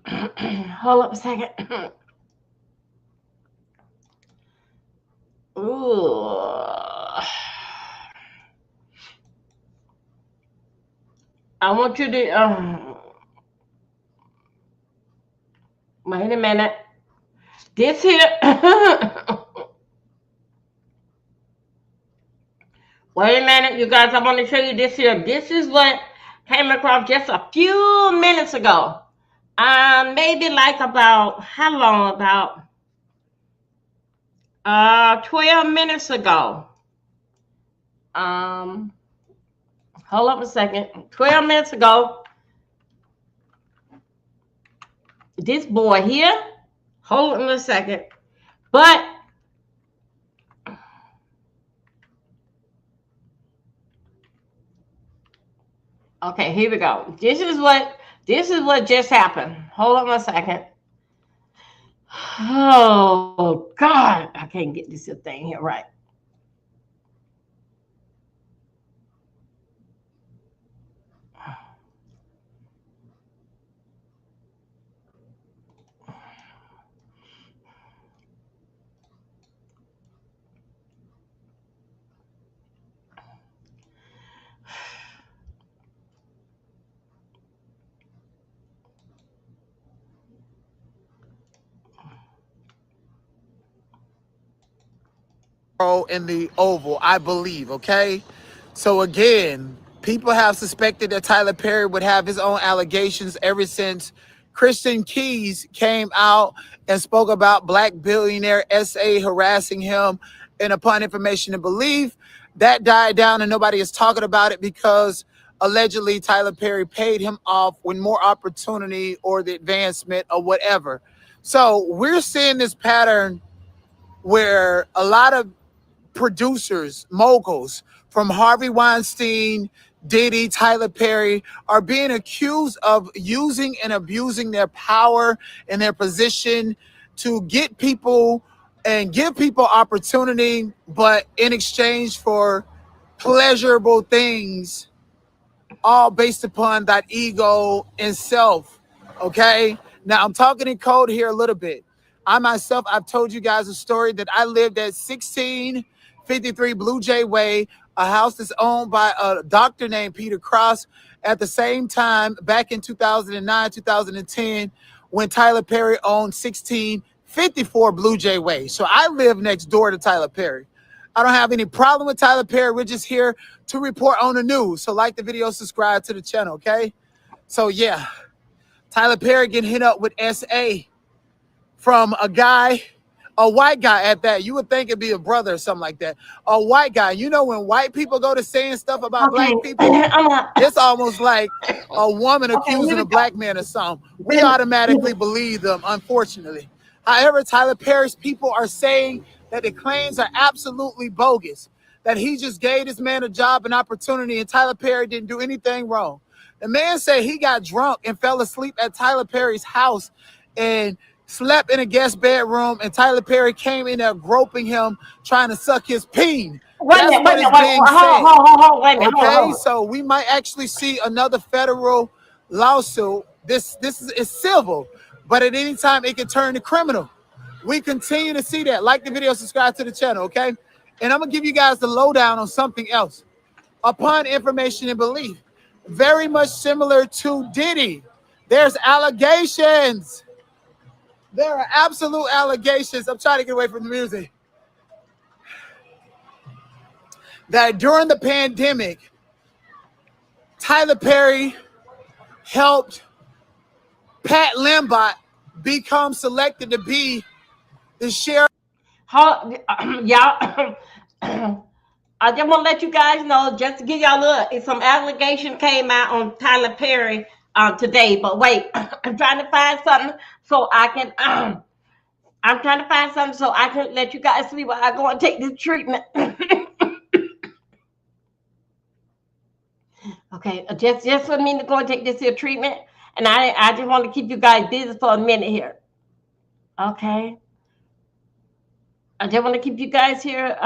hold up a second. Ooh. I want you to wait a minute. This here. Wait a minute, you guys. I want to show you this here. This is what came across just a few minutes ago. Maybe like about how long? About 12 minutes ago. Hold up a second. 12 minutes ago. This boy here. Hold on a second. But okay, here we go. This is what just happened. Hold on a second. Oh God, I can't get this thing here right. in the Oval, I believe, okay? So again, people have suspected that Tyler Perry would have his own allegations ever since Christian Keys came out and spoke about black billionaire S.A. harassing him, and upon information and belief, that died down and nobody is talking about it because allegedly Tyler Perry paid him off with more opportunity or the advancement or whatever. So we're seeing this pattern where a lot of producers, moguls from Harvey Weinstein, Diddy, Tyler Perry are being accused of using and abusing their power and their position to get people and give people opportunity, but in exchange for pleasurable things, all based upon that ego and self. Okay, now I'm talking in code here a little bit. I myself, I've told you guys a story that I lived at 1653 Blue Jay Way, a house that's owned by a doctor named Peter Cross. At the same time, back in 2009, 2010, when Tyler Perry owned 1654 Blue Jay Way. So I live next door to Tyler Perry. I don't have any problem with Tyler Perry. We're just here to report on the news. So like the video, subscribe to the channel, okay? So yeah, Tyler Perry getting hit up with SA from a guy, a white guy at that. You would think it'd be a brother or something like that. A white guy. You know, when white people go to saying stuff about black people, it's almost like a woman accusing a black man of something. We automatically believe them, unfortunately. However, Tyler Perry's people are saying that the claims are absolutely bogus, that he just gave this man a job and opportunity and Tyler Perry didn't do anything wrong. The man said he got drunk and fell asleep at Tyler Perry's house and slept in a guest bedroom, and Tyler Perry came in there groping him, trying to suck his peen. That's what is being said. Okay, so we might actually see another federal lawsuit. This is civil, but at any time it can turn to criminal. We continue to see that. Like the video, subscribe to the channel, okay? And I'm gonna give you guys the lowdown on something else. Upon information and belief, very much similar to Diddy, there's allegations. There are absolute allegations. I'm trying to get away from the music. That during the pandemic, Tyler Perry helped Pat Lambert become selected to be the sheriff. Y'all, I just want to let you guys know, just to give y'all some allegation came out on Tyler Perry today. But wait, I'm trying to find something so I can. I'm trying to find something so I can let you guys see where I go and take this treatment. Okay, just for me to go and take this here treatment, and I just want to keep you guys busy for a minute here. Okay, I just want to keep you guys here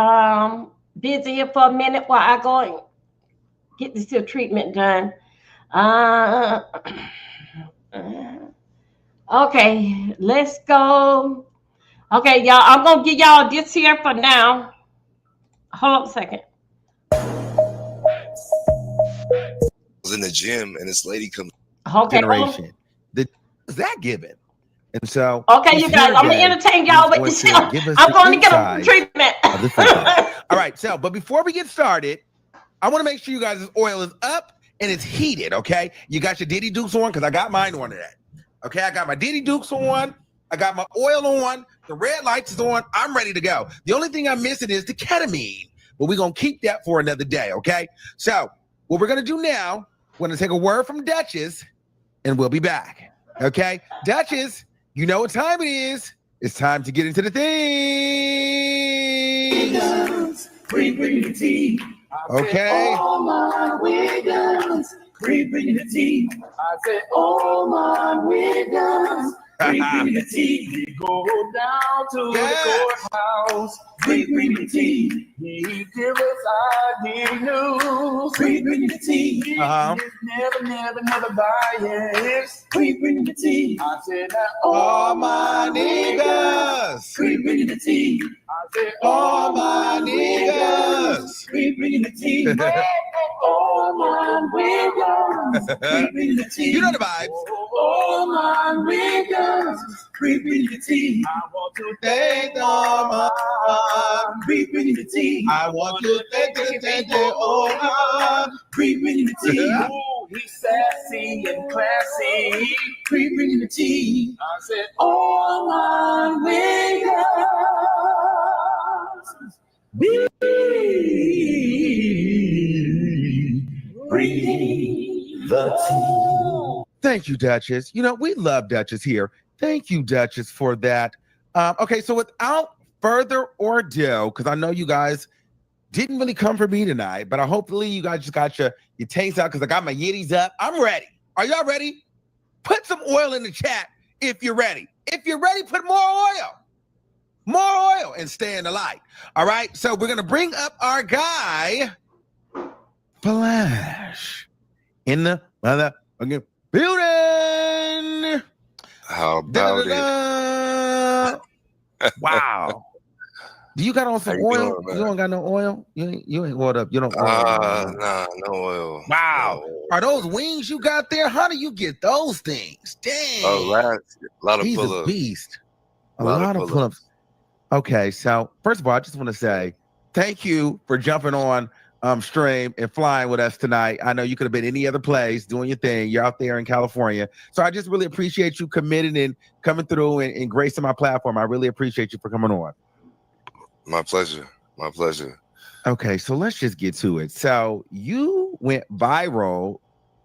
busy here for a minute while I go and get this here treatment done. Okay, let's go. Okay, y'all, I'm gonna give y'all this here for now. Hold up a second. Was in the gym and this lady comes. Okay, generation. Is that given? And so, okay, you guys, I'm gonna entertain y'all with this. I'm going to get a treatment. All right, so but before we get started, I want to make sure you guys' oil is up and it's heated. Okay, you got your Diddy Dukes on because I got mine on today. Okay, I got my Diddy Dukes on. I got my oil on. The red lights is on. I'm ready to go. The only thing I'm missing is the ketamine, but we're gonna keep that for another day. Okay, so what we're gonna do now, we're gonna take a word from Duchess, and we'll be back. Okay, Duchess. You know what time it is. It's time to get into the things. Bring the tea. Okay. All my wiggins. Bring the tea. I said, all my wiggins. Bring the tea. We go down to the courthouse. Bring the tea. He give us ID news. Bring the tea. Never bias. Bring the tea. I said that all my niggas. Bring the tea. I said all my niggas. Bring the tea. All All mine with guns, creeping the teeth. You know the vibes. All mine with guns, creeping the teeth. I want to take all mine, creeping the teeth. I want to take all mine, creeping the teeth. He's sassy and classy, creeping the teeth. I said, all mine with guns. Breathing the tea. Thank you, Duchess. You know, we love Duchess here. Thank you, Duchess, for that. Okay, so without further ado, because I know you guys didn't really come for me tonight, but hopefully you guys just got your taste out because I got my yitties up. I'm ready. Are y'all ready? Put some oil in the chat if you're ready. If you're ready, put more oil. More oil and stay in the light. All right, so we're going to bring up our guy, Flash, in the motherfucking building. How about it? Wow. Do you got on some oil? Doing, you don't got no oil? You ain't oiled up. You don't oil. Nah, no oil. Wow. No oil. Are those wings you got there? How do you get those things? Dang. A lot of He's pull-ups. a beast. A lot of pull-ups. Okay, so first of all, I just want to say thank you for jumping on stream and flying with us tonight. I know you could have been any other place doing your thing. You're out there in California. So I just really appreciate you committing and coming through and gracing my platform. I really appreciate you for coming on. My pleasure. My pleasure. Okay, so let's just get to it. So you went viral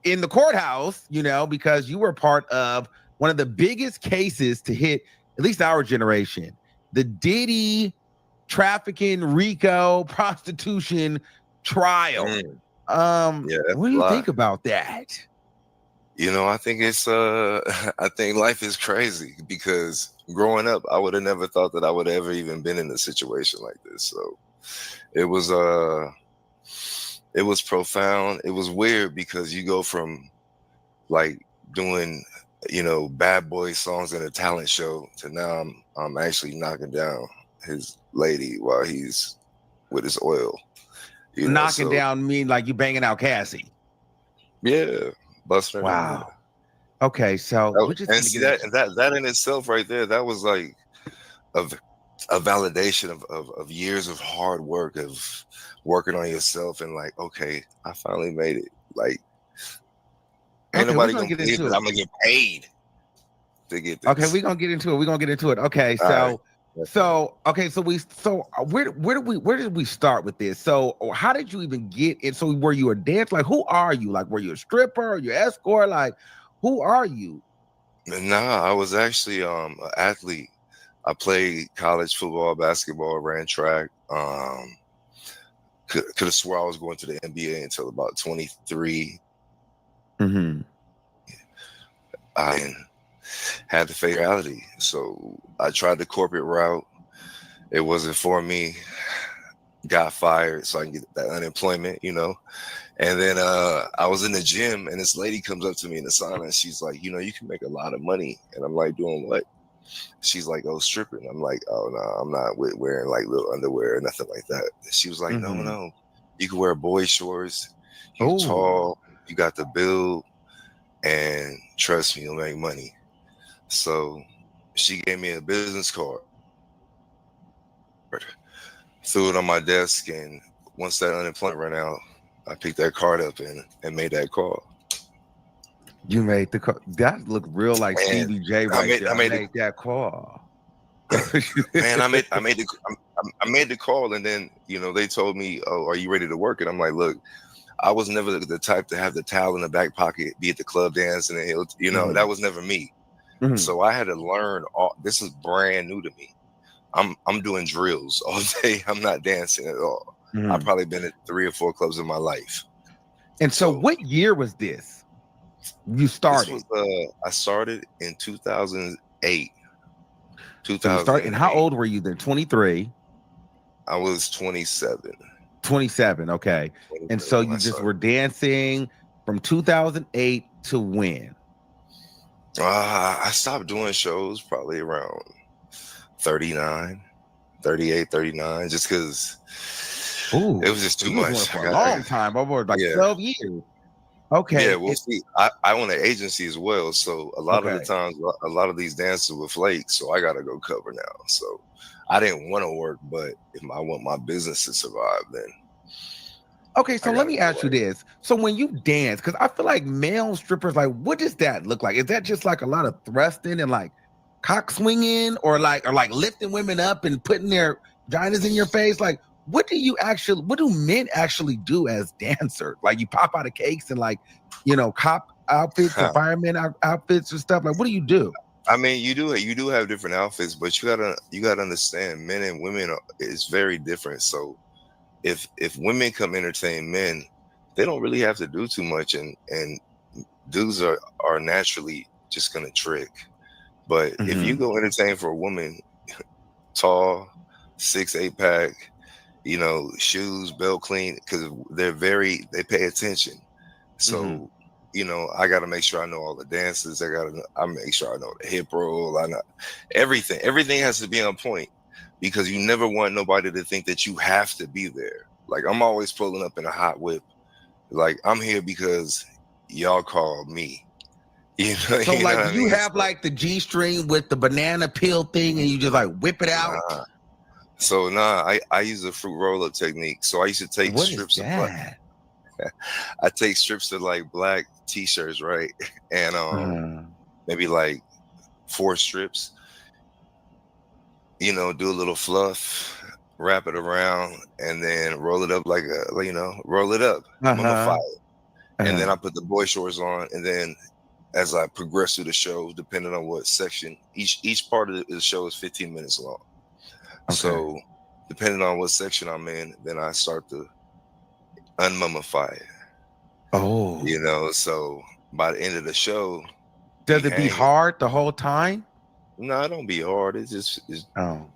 in the courthouse, you know, because you were part of one of the biggest cases to hit at least our generation. The Diddy trafficking, RICO, prostitution trial. Yeah, what do you think about that? You know, I think it's I think life is crazy because growing up, I would have never thought that I would have ever even been in a situation like this. So it was profound. It was weird because you go from like doing, you know, bad boy songs in a talent show to now I'm actually knocking down his lady while he's with his oil. You know, knocking down mean like you banging out Cassie. Yeah, busting her. Wow. Okay, so that in itself right there, that was like a validation of years of hard work, of working on yourself, and like, okay, I finally made it. Like, ain't nobody gonna believe that I'm gonna get paid to get this. Okay, we're gonna get into it. Okay, so where did we start with this? So how did you even get it? So were you a dancer? Like, who are you? Like, were you a stripper? You escort? Like, who are you? Nah, I was actually an athlete. I played college football, basketball, ran track. Could have swore I was going to the NBA until about 23. Mm-hmm. I had the fatality, so I tried the corporate route. It wasn't for me. Got fired so I can get that unemployment, you know. And then I was in the gym, and this lady comes up to me in the sauna, and she's like, you know, you can make a lot of money. And I'm like, doing what? She's like, oh, stripping. I'm like, oh, no, I'm not wearing like little underwear or nothing like that. She was like, no, you can wear boy shorts. You're tall. You got the build. And trust me, you'll make money. So she gave me a business card. Threw it on my desk, and once that unemployment ran out, I picked that card up and made that call. You made the call. That looked real like Stevie J right there. I made that call. Man, I made the call, and then, you know, they told me, oh, are you ready to work? And I'm like, look, I was never the type to have the towel in the back pocket, be at the club dancing, and you know, that was never me. So I had to learn all. This is brand new to me. I'm doing drills all day. I'm not dancing at all. I've probably been at 3 or 4 clubs in my life. And so what year was this? You started? I started in 2008. 2008. And how old were you then? 23? I was 27. 27, okay. And so you just were dancing from 2008 to when? I stopped doing shows probably around 39, 38, 39, just because Ooh, it was just too you was much. doing it for a long time, over like 12 years. Okay. Yeah, well, see, I own an agency as well, so a lot of the times, a lot of these dancers were flake, so I gotta go cover now. So I didn't want to work, but if I want my business to survive, then okay. So let me ask you this: so when you dance, because I feel like male strippers, like, what does that look like? Is that just like a lot of thrusting and like cock swinging, or like lifting women up and putting their vaginas in your face? Like, what do men actually do as dancers? Like, you pop out of cakes and like, cop outfits or fireman outfits or stuff. Like, what do you do? I mean, you do have different outfits, but you gotta understand, men and women is very different. So if women come entertain men, they don't really have to do too much, and dudes are naturally just gonna trick. But if you go entertain for a woman, tall, 6'8" pack, shoes, belt clean, because they pay attention. So, I got to make sure I know all the dances. I make sure I know the hip roll. I know everything. Everything has to be on point, because you never want nobody to think that you have to be there. Like, I'm always pulling up in a hot whip. Like, I'm here because y'all called me. So like, you have like the G-string with the banana peel thing, and you just like whip it out. So I use a fruit roll-up technique. So I used to take strips of black. I take strips of like black t-shirts, right? And maybe like 4 strips. Do a little fluff, wrap it around, and then roll it up like roll it up, mummify it. And then I put the boy shorts on, and then as I progress through the show, depending on what section, each part of the show is 15 minutes long. Okay. So depending on what section I'm in, then I start to unmummify it. Oh. So by the end of the show, does it be hard the whole time? No, it don't be hard. It's just it don't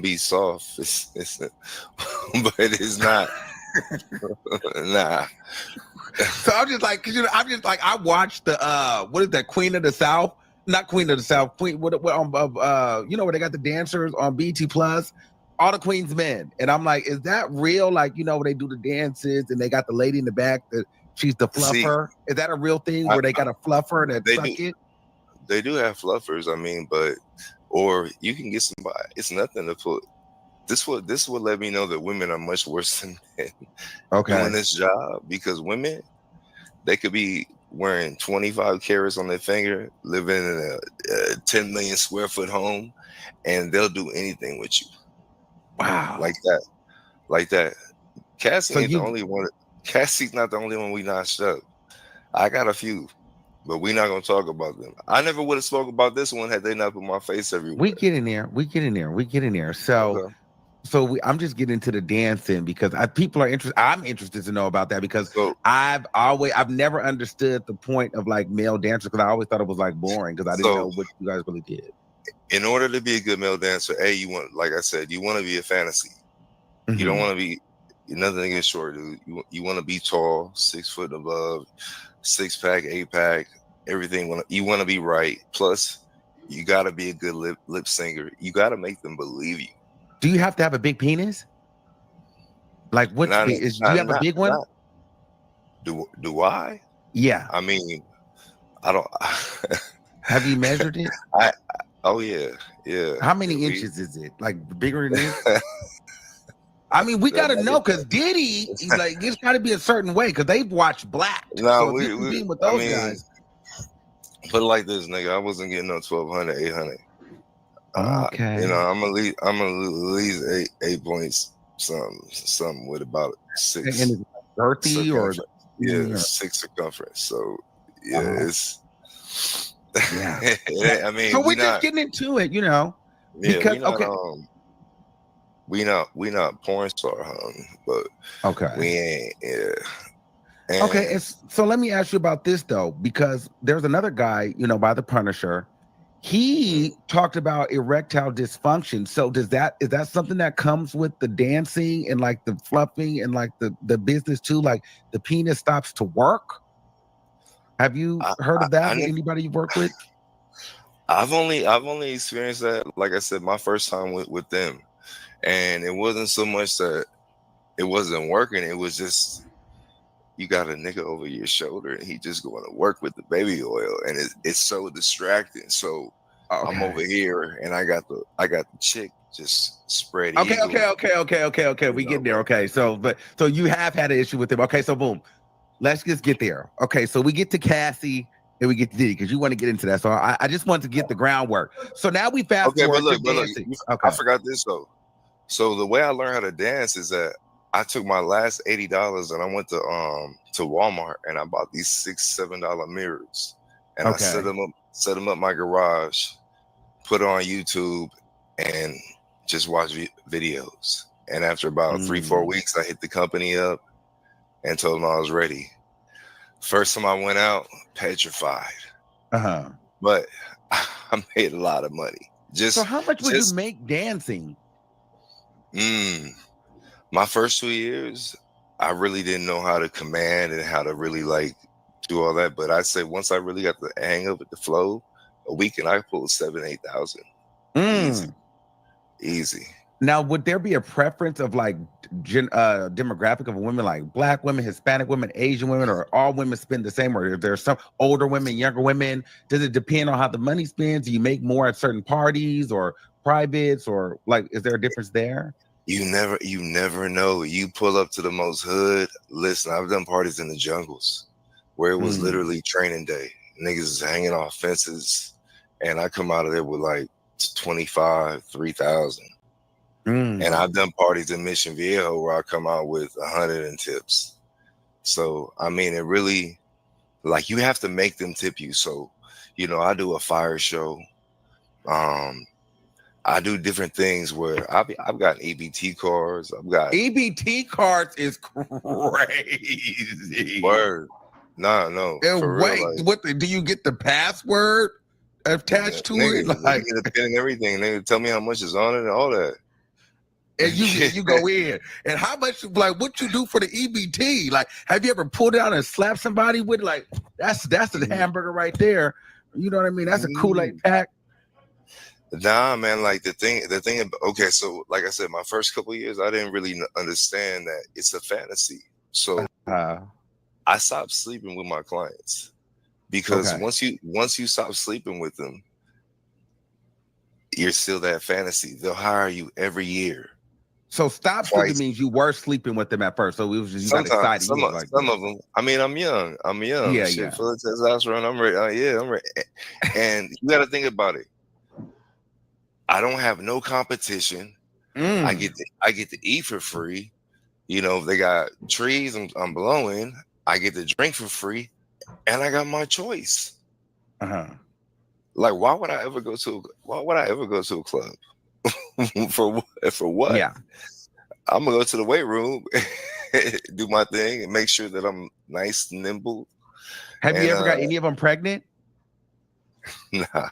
be soft. It's but it's not. Nah. So I'm just like, I watched the what is that, Queen of the South? Not Queen of the South. Queen, where they got the dancers on BT Plus, all the Queen's Men, and I'm like, is that real? Like, where they do the dances and they got the lady in the back that she's the fluffer. Is that a real thing where they got a fluffer that suck it? They do have fluffers. I mean, or you can get somebody. It's nothing to put. This would let me know that women are much worse than men doing this job, because women, they could be wearing 25 carats on their finger, living in a 10 million square foot home, and they'll do anything with you. Wow. Like that. Cassie ain't the only one. Cassie's not the only one we notched up. I got a few, but we're not going to talk about them. I never would have spoke about this one had they not put my face everywhere. We get in there. So I'm just getting into the dancing because people are interested. I'm interested to know about that because I've never understood the point of like male dancers, because I always thought it was like boring because I didn't know what you guys really did. In order to be a good male dancer, you want, like I said, you want to be a fantasy. Mm-hmm. You don't want to be nothing against short, dude. You want to be tall, 6 foot above, 6-pack, 8-pack, everything. You want to be right. Plus, you got to be a good lip singer. You got to make them believe you. Do you have to have a big penis? Like, do you have a big one? Do I? Yeah. I mean, I don't. Have you measured it? Oh yeah. How many inches is it? Like bigger than this? I mean, we gotta know, because Diddy, like, it's got to be a certain way, because they've watched Black. No, so we with those guys. Put it like this, nigga. I wasn't getting no 1,200, 800. Okay. I'm at least 8 points, something with about 6. And is it girthy or 6 circumference. So it's yeah. I mean, so we're just getting into it, because we not porn star hung, but we ain't. Yeah. Okay, so let me ask you about this though, because there's another guy, by the Punisher. He talked about erectile dysfunction. So is that something that comes with the dancing and like the fluffing and like the business too? Like the penis stops to work? Have you heard of that? Anybody you've worked with? I've only experienced that, like I said, my first time with them. And it wasn't so much that it wasn't working. It was just, you got a nigga over your shoulder and he just going to work with the baby oil, and it's so distracting. So I'm over here and I got the chick just spread eagle. Okay. We get there. Okay, so you have had an issue with him. Okay, so boom, let's just get there. Okay, so we get to Cassie and we get to Diddy because you want to get into that. So I just want to get the groundwork. So now we fast forward to dancing. I forgot this though. So the way I learned how to dance is that I took my last $80 and I went to Walmart and I bought these $6-7 mirrors, and I set them up my garage, put it on YouTube, and just watch videos. And after about 3-4 weeks, I hit the company up and told them I was ready. First time I went out, petrified. But I made a lot of money. So how much would you make dancing? My first 2 years, I really didn't know how to command and how to really like do all that. But I'd say once I really got the hang of it, the flow, a week and I pulled 7,000-8,000. Easy. Now, would there be a preference of like demographic of women, like Black women, Hispanic women, Asian women, or all women spend the same? Or if there's some older women, younger women? Does it depend on how the money spends? Do you make more at certain parties or privates, or like, is there a difference there? You never know. You pull up to the most hood. Listen, I've done parties in the jungles where it was literally training day. Niggas is hanging off fences, and I come out of there with like 25, 3,000. And I've done parties in Mission Viejo where I come out with 100 in tips. So I mean, it really, like, you have to make them tip you. So, you know, I do a fire show. I do different things where I've got EBT cards. I've got EBT cards is crazy. Word. No. And wait, real, what do you get the password attached to it? Like, get the pin and everything. They tell me how much is on it and all that. And you go in. And how much, like, what you do for the EBT? Like, have you ever pulled out and slapped somebody with, like, that's the hamburger right there. You know what I mean? That's a Kool-Aid pack. Nah, man, like the thing, okay, so like I said, my first couple of years, I didn't really understand that it's a fantasy. So I stopped sleeping with my clients because once you stop sleeping with them, you're still that fantasy. They'll hire you every year. So stop sleeping means you were sleeping with them at first. So it was just, you got excited. Some of them. I mean, I'm young. Yeah, Shit, full of testosterone. I'm ready. I'm ready. And you got to think about it. I don't have no competition. I get to eat for free. You know, if they got trees I'm blowing, I get to drink for free, and I got my choice. Like, why would I ever go to a club? for what? Yeah. I'm gonna go to the weight room, do my thing, and make sure that I'm nice and nimble. Have you ever got any of them pregnant? Nah,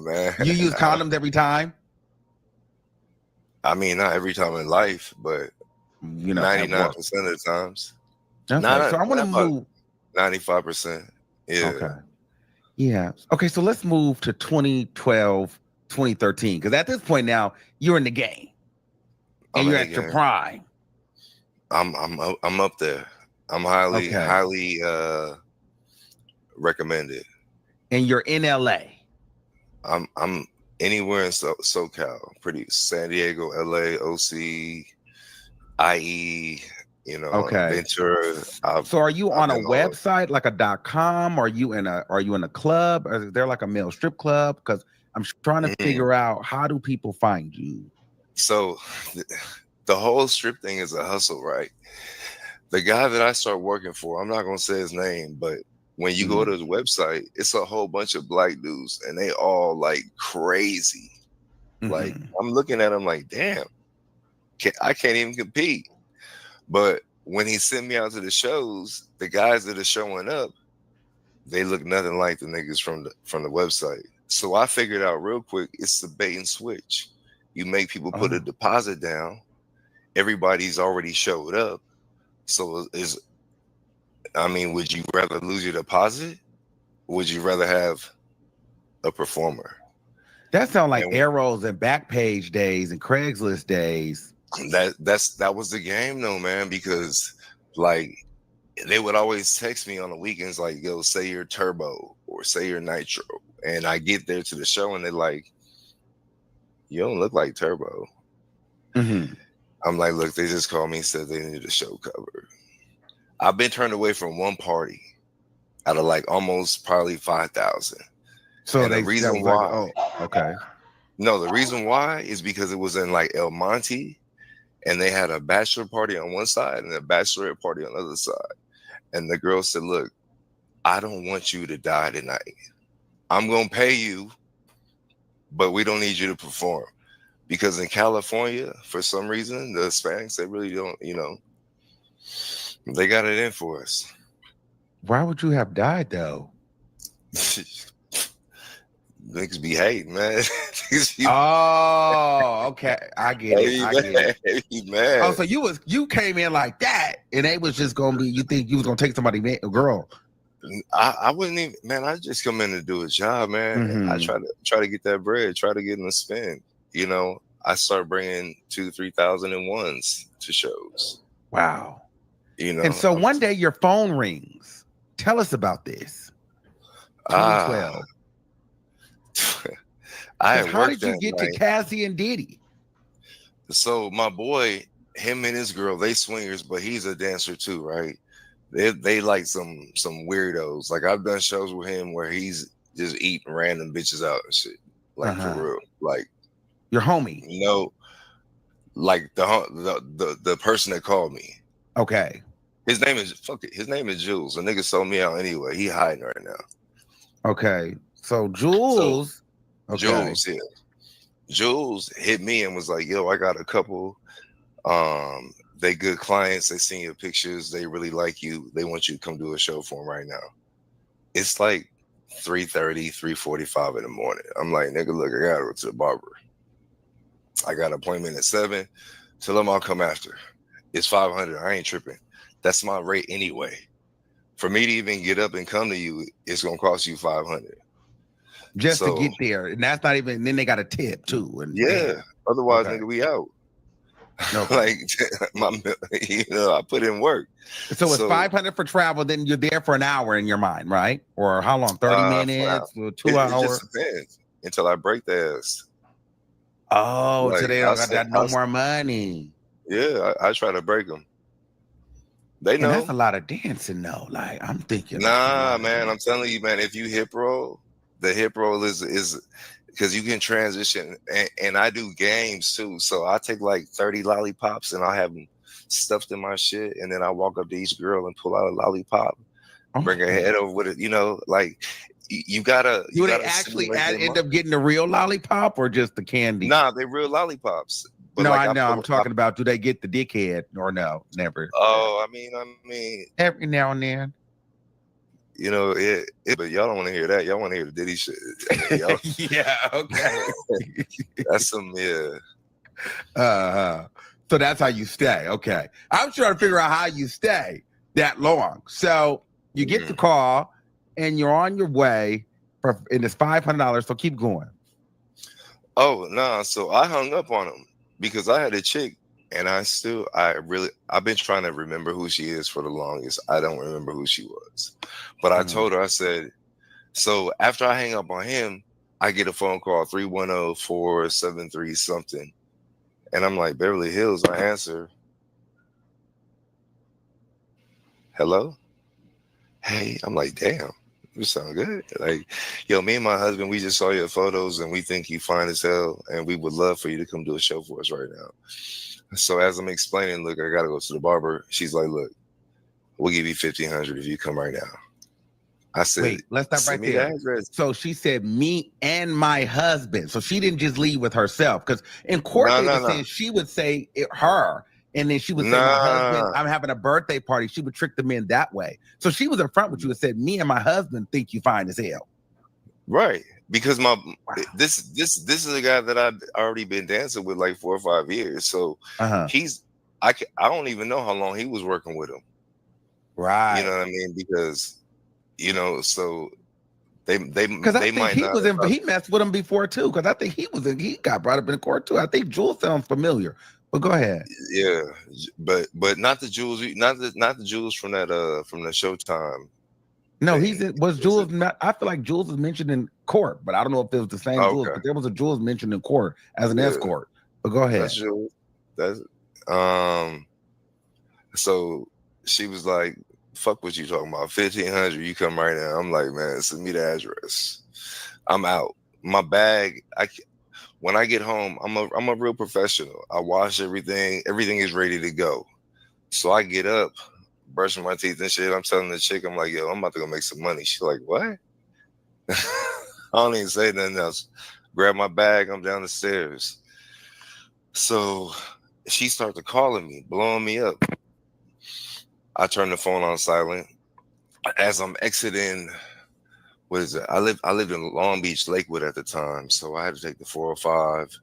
man. You use condoms every time? I mean, not every time in life, but 99% of the times. Okay, so I want to move 95%. Yeah. Okay. Yeah. Okay, so let's move to 2012, 2013, because at this point now you're in the game and you're at your prime. I'm up there. I'm highly recommended. And you're in LA. I'm anywhere in SoCal. Pretty San Diego, LA, OC, IE, Ventura. So are you on a website like a .com? Are you in a club? Is there like a male strip club? Because I'm trying to figure out, how do people find you? So the whole strip thing is a hustle, right? The guy that I start working for, I'm not gonna say his name, but when you go to his website, it's a whole bunch of black dudes, and they all like crazy. Like, I'm looking at them like, damn, I can't even compete. But when he sent me out to the shows, the guys that are showing up, they look nothing like the niggas from the website. So I figured out real quick, it's the bait and switch. You make people put a deposit down. Everybody's already showed up. So would you rather lose your deposit? Or would you rather have a performer? That sounds like Arrows and Backpage days and Craigslist days. That was the game though, man, because like they would always text me on the weekends like, yo, say you're Turbo or say you're Nitro. And I get there to the show and they're like, you don't look like Turbo. Mm-hmm. I'm like, look, they just called me and said they needed a show cover. I've been turned away from one party out of like almost probably 5,000. So and the reason why, like, oh, okay. No, the reason why is because it was in like El Monte and they had a bachelor party on one side and a bachelorette party on the other side. And the girl said, look, I don't want you to die tonight. I'm going to pay you, but we don't need you to perform. Because in California, for some reason, the Hispanics, they really don't, they got it in for us. Why would you have died though? Niggas be hating, man. Oh, okay. I get it. I get it. Man. Oh, so you came in like that, and they was just gonna be. You think you was gonna take somebody, a girl? I wouldn't even, man. I just come in to do a job, man. Mm-hmm. I try to get that bread, try to get in the spin. I start bringing 2,000-3,000 in ones to shows. Wow. And so one day your phone rings. Tell us about this. 2012. How did you get to Cassie and Diddy? So my boy, him and his girl, they swingers, but he's a dancer too, right? They like some weirdos. Like I've done shows with him where he's just eating random bitches out and shit. Like for real. Like your homie. Like the person that called me. Okay. His name is Jules. The nigga sold me out anyway. He hiding right now. Okay. So Jules. Jules, yeah. Jules hit me and was like, yo, I got a couple. They good clients. They seen your pictures. They really like you. They want you to come do a show for them right now. It's like 3:30, 3:45 in the morning. I'm like, nigga, look, I gotta go to the barber. I got an appointment at 7. Tell them I'll come after. It's 500. I ain't tripping. That's my rate anyway. For me to even get up and come to you, it's gonna cost you 500. Just to get there, and that's not even. Then they got a tip too. And yeah. Otherwise, nigga, we out. No, like I put in work. So it's 500 for travel. Then you're there for an hour in your mind, right? Or how long? 30 minutes? Or 2 hours? It just depends until I break the ass. Oh, like, so they don't got no more money. Yeah, I try to break them. They know. And that's a lot of dancing, though. Like I'm thinking. Nah, man, I'm telling you, man. If you hip roll, the hip roll is because you can transition, and I do games too. So I take like 30 lollipops and I have them stuffed in my shit, and then I walk up to each girl and pull out a lollipop, bring her head over with it. Like you gotta. Do they actually end up getting the real lollipop or just the candy? Nah, they real lollipops. But no, like I know. I'm talking about. Do they get the dickhead or no? Never. Oh, I mean, every now and then. But y'all don't want to hear that. Y'all want to hear the Diddy shit. Yeah, okay. That's some, yeah. So that's how you stay. Okay. I'm trying to figure out how you stay that long. So you get the call and you're on your way and it's $500. So keep going. Oh, no. So I hung up on him because I had a chick and I've been trying to remember who she is for the longest. I don't remember who she was. But I told her, I said, so after I hang up on him, I get a phone call, 310-473 something. And I'm like, Beverly Hills, I answer. Hello? Hey, I'm like, damn, you sound good. Like, yo, me and my husband, we just saw your photos and we think you fine as hell. And we would love for you to come do a show for us right now. So as I'm explaining, look, I got to go to the barber. She's like, look, we'll give you $1,500 if you come right now. I said, wait, let's stop right there. So she said, me and my husband. So she didn't just leave with herself. Because in court, she would say her. And then she would say, my husband, I'm having a birthday party. She would trick the men that way. So she was in front with you and said, me and my husband think you fine as hell. Right. Because this is a guy that I've already been dancing with like 4 or 5 years. So I don't even know how long he was working with him. Right. You know what I mean? Because, so Because I think might he not. was in. He messed with him before too. Because I think he got brought up in court too. I think Jules sounds familiar. But go ahead. Yeah, but not the Jules, not the Jules from that from the Showtime. No, Jules. I feel like Jules was mentioned in court, but I don't know if it was the same Jules. But there was a Jules mentioned in court as an escort. But go ahead. That's Jules. That's So she was like, "Fuck what you talking about? 1,500. You come right now." I'm like, "Man, send me the address. I'm out. My bag. When I get home, I'm a real professional. I wash everything. Everything is ready to go. So I get up, brushing my teeth and shit. I'm telling the chick, I'm like, yo, I'm about to go make some money. She's like, what? I don't even say nothing else. Grab my bag. I'm down the stairs. So she started calling me, blowing me up. I turn the phone on silent. As I'm exiting, what is it? I lived in Long Beach, Lakewood at the time. So I had to take the 405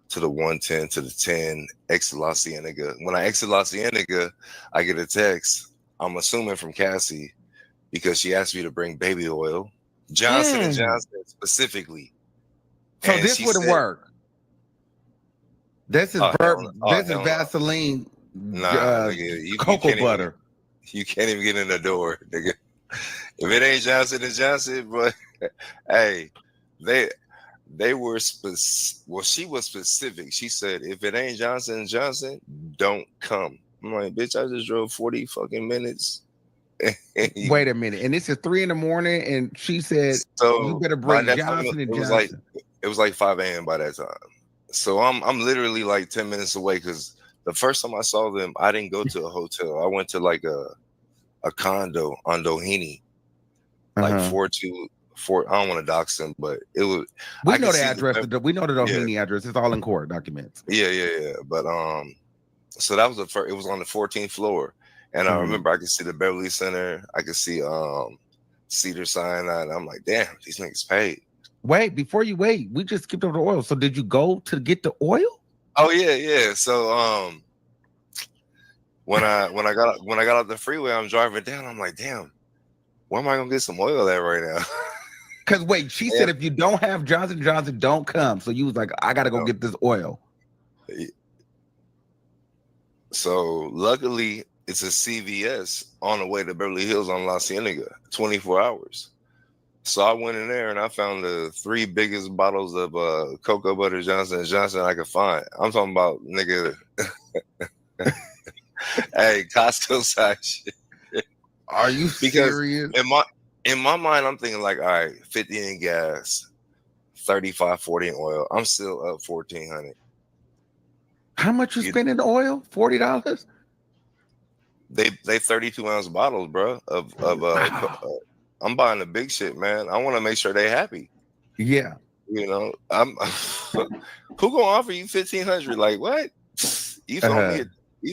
to the 110 to the 10, exit La Cienega. When I exit La Cienega, I get a text, I'm assuming from Cassie, because she asked me to bring baby oil. Johnson & Johnson specifically. So this wouldn't work. This is this is Vaseline, nigga, cocoa butter. You can't even get in the door, nigga. If it ain't Johnson & Johnson, but hey, they were she was specific. She said, if it ain't Johnson & Johnson, don't come. I'm like, bitch, I just drove 40 fucking minutes. Wait a minute. And this is 3 a.m. and she said, so you better bring Johnson & Johnson. It was like 5 a.m. by that time. So I'm literally like 10 minutes away, because the first time I saw them, I didn't go to a hotel. I went to like a condo on Doheny, like 424. I don't want to dox them, but it was. We know the address. We know the Doheny address. It's all in court documents. Yeah. But so that was the first. It was on the 14th floor, and I remember I could see the Beverly Center. I could see Cedar Sinai. And I'm like, damn, these niggas paid. Wait, before you wait, we just skipped over the oil. So did you go to get the oil? Oh yeah. So when I got off the freeway, I'm driving down. I'm like, damn, where am I gonna get some oil at right now? Because wait, she said if you don't have Johnson & Johnson, don't come. So you was like, I gotta go get this oil. So luckily, it's a CVS on the way to Beverly Hills on La Cienega, 24 hours. So I went in there and I found the 3 biggest bottles of cocoa butter Johnson & Johnson I could find. I'm talking about, nigga. Hey, Costco size shit. Are you serious? In my mind, I'm thinking like, all right, 50 in gas, 35, 40 in oil. I'm still up $1,400. How much you spend in oil? $40? They 32-ounce bottles, bro. I'm buying the big shit, man. I want to make sure they happy. Yeah. You know, who gonna offer you $1,500? Like what? You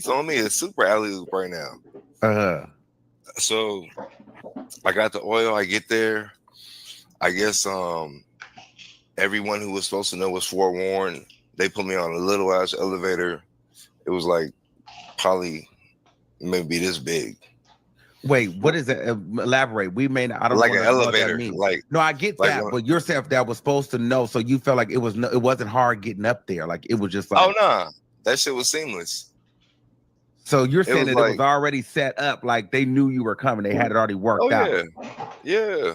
throwing me a super alley-oop right now. So I got the oil. I get there. I guess everyone who was supposed to know was forewarned. They put me on a little ass elevator. It was like probably maybe this big. Wait, what is that? Elaborate. We may not. I don't like know an what elevator. that means. Like no, I get that, but yourself that was supposed to know, so you felt like it wasn't hard getting up there. Like it was just like, oh nah, that shit was seamless. So you're saying that it was already set up, like they knew you were coming. They had it already worked out. Yeah.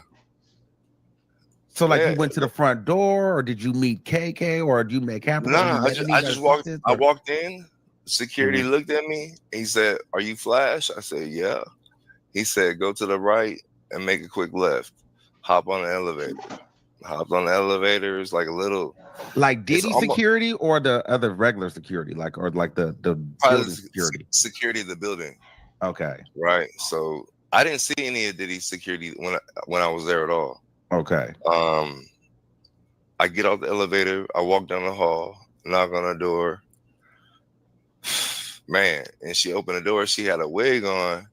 So like you went to the front door, or did you meet KK, or did you make happen? Nah, I just walked. I walked in. Security looked at me. He said, "Are you Flash?" I said, "Yeah." He said, "Go to the right and make a quick left. Hop on the elevator." Hopped on the elevator. It's like a little, like Diddy security or the other regular security, or the building security. Security of the building. Okay. Right. So I didn't see any of Diddy's security when I was there at all. Okay. I get off the elevator. I walk down the hall. Knock on the door. Man, and she opened the door. She had a wig on.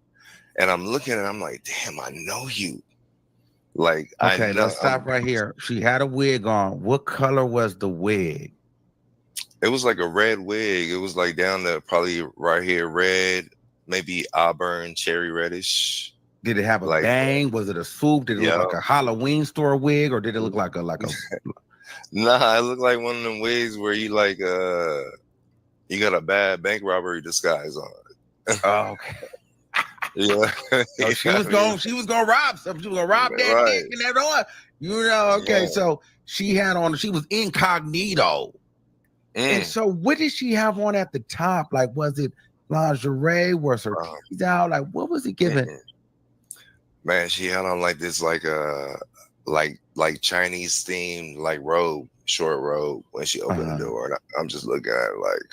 And I'm looking and I'm like, damn, I know you. Like, okay, let's stop right here. She had a wig on. What color was the wig? It was like a red wig. It was like down to probably right here, red, maybe auburn, cherry reddish. Did it have a Like, bang? Was it a swoop? Did it look like a Halloween store wig, or did it look like a Nah, it looked like one of them wigs where you like you got a bad bank robbery disguise on. Oh, okay. Yeah. So she was gonna rob something. She was gonna rob that dick and that on. You know, okay. Yeah. So she was incognito. And so what did she have on at the top? Like, was it lingerie? Was her titties out? Like, what was it giving? Man, she had on like this like Chinese themed like robe, short robe when she opened the door. And I'm just looking at it like,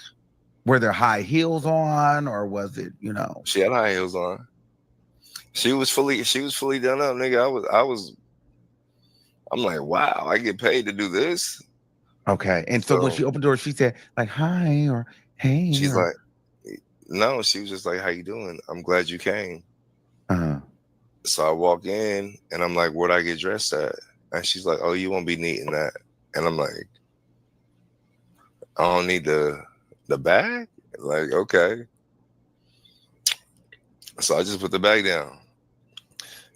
were there high heels on, or was it, you know? She had high heels on. She was fully done up, nigga. I'm like, wow, I get paid to do this. Okay. And so when she opened the door, she said like, hi, or hey. She's like, no, she was just like, how you doing? I'm glad you came. So I walk in and I'm like, where'd I get dressed at? And she's like, oh, you won't be needing that. And I'm like, I don't need the bag? Like, okay. So I just put the bag down.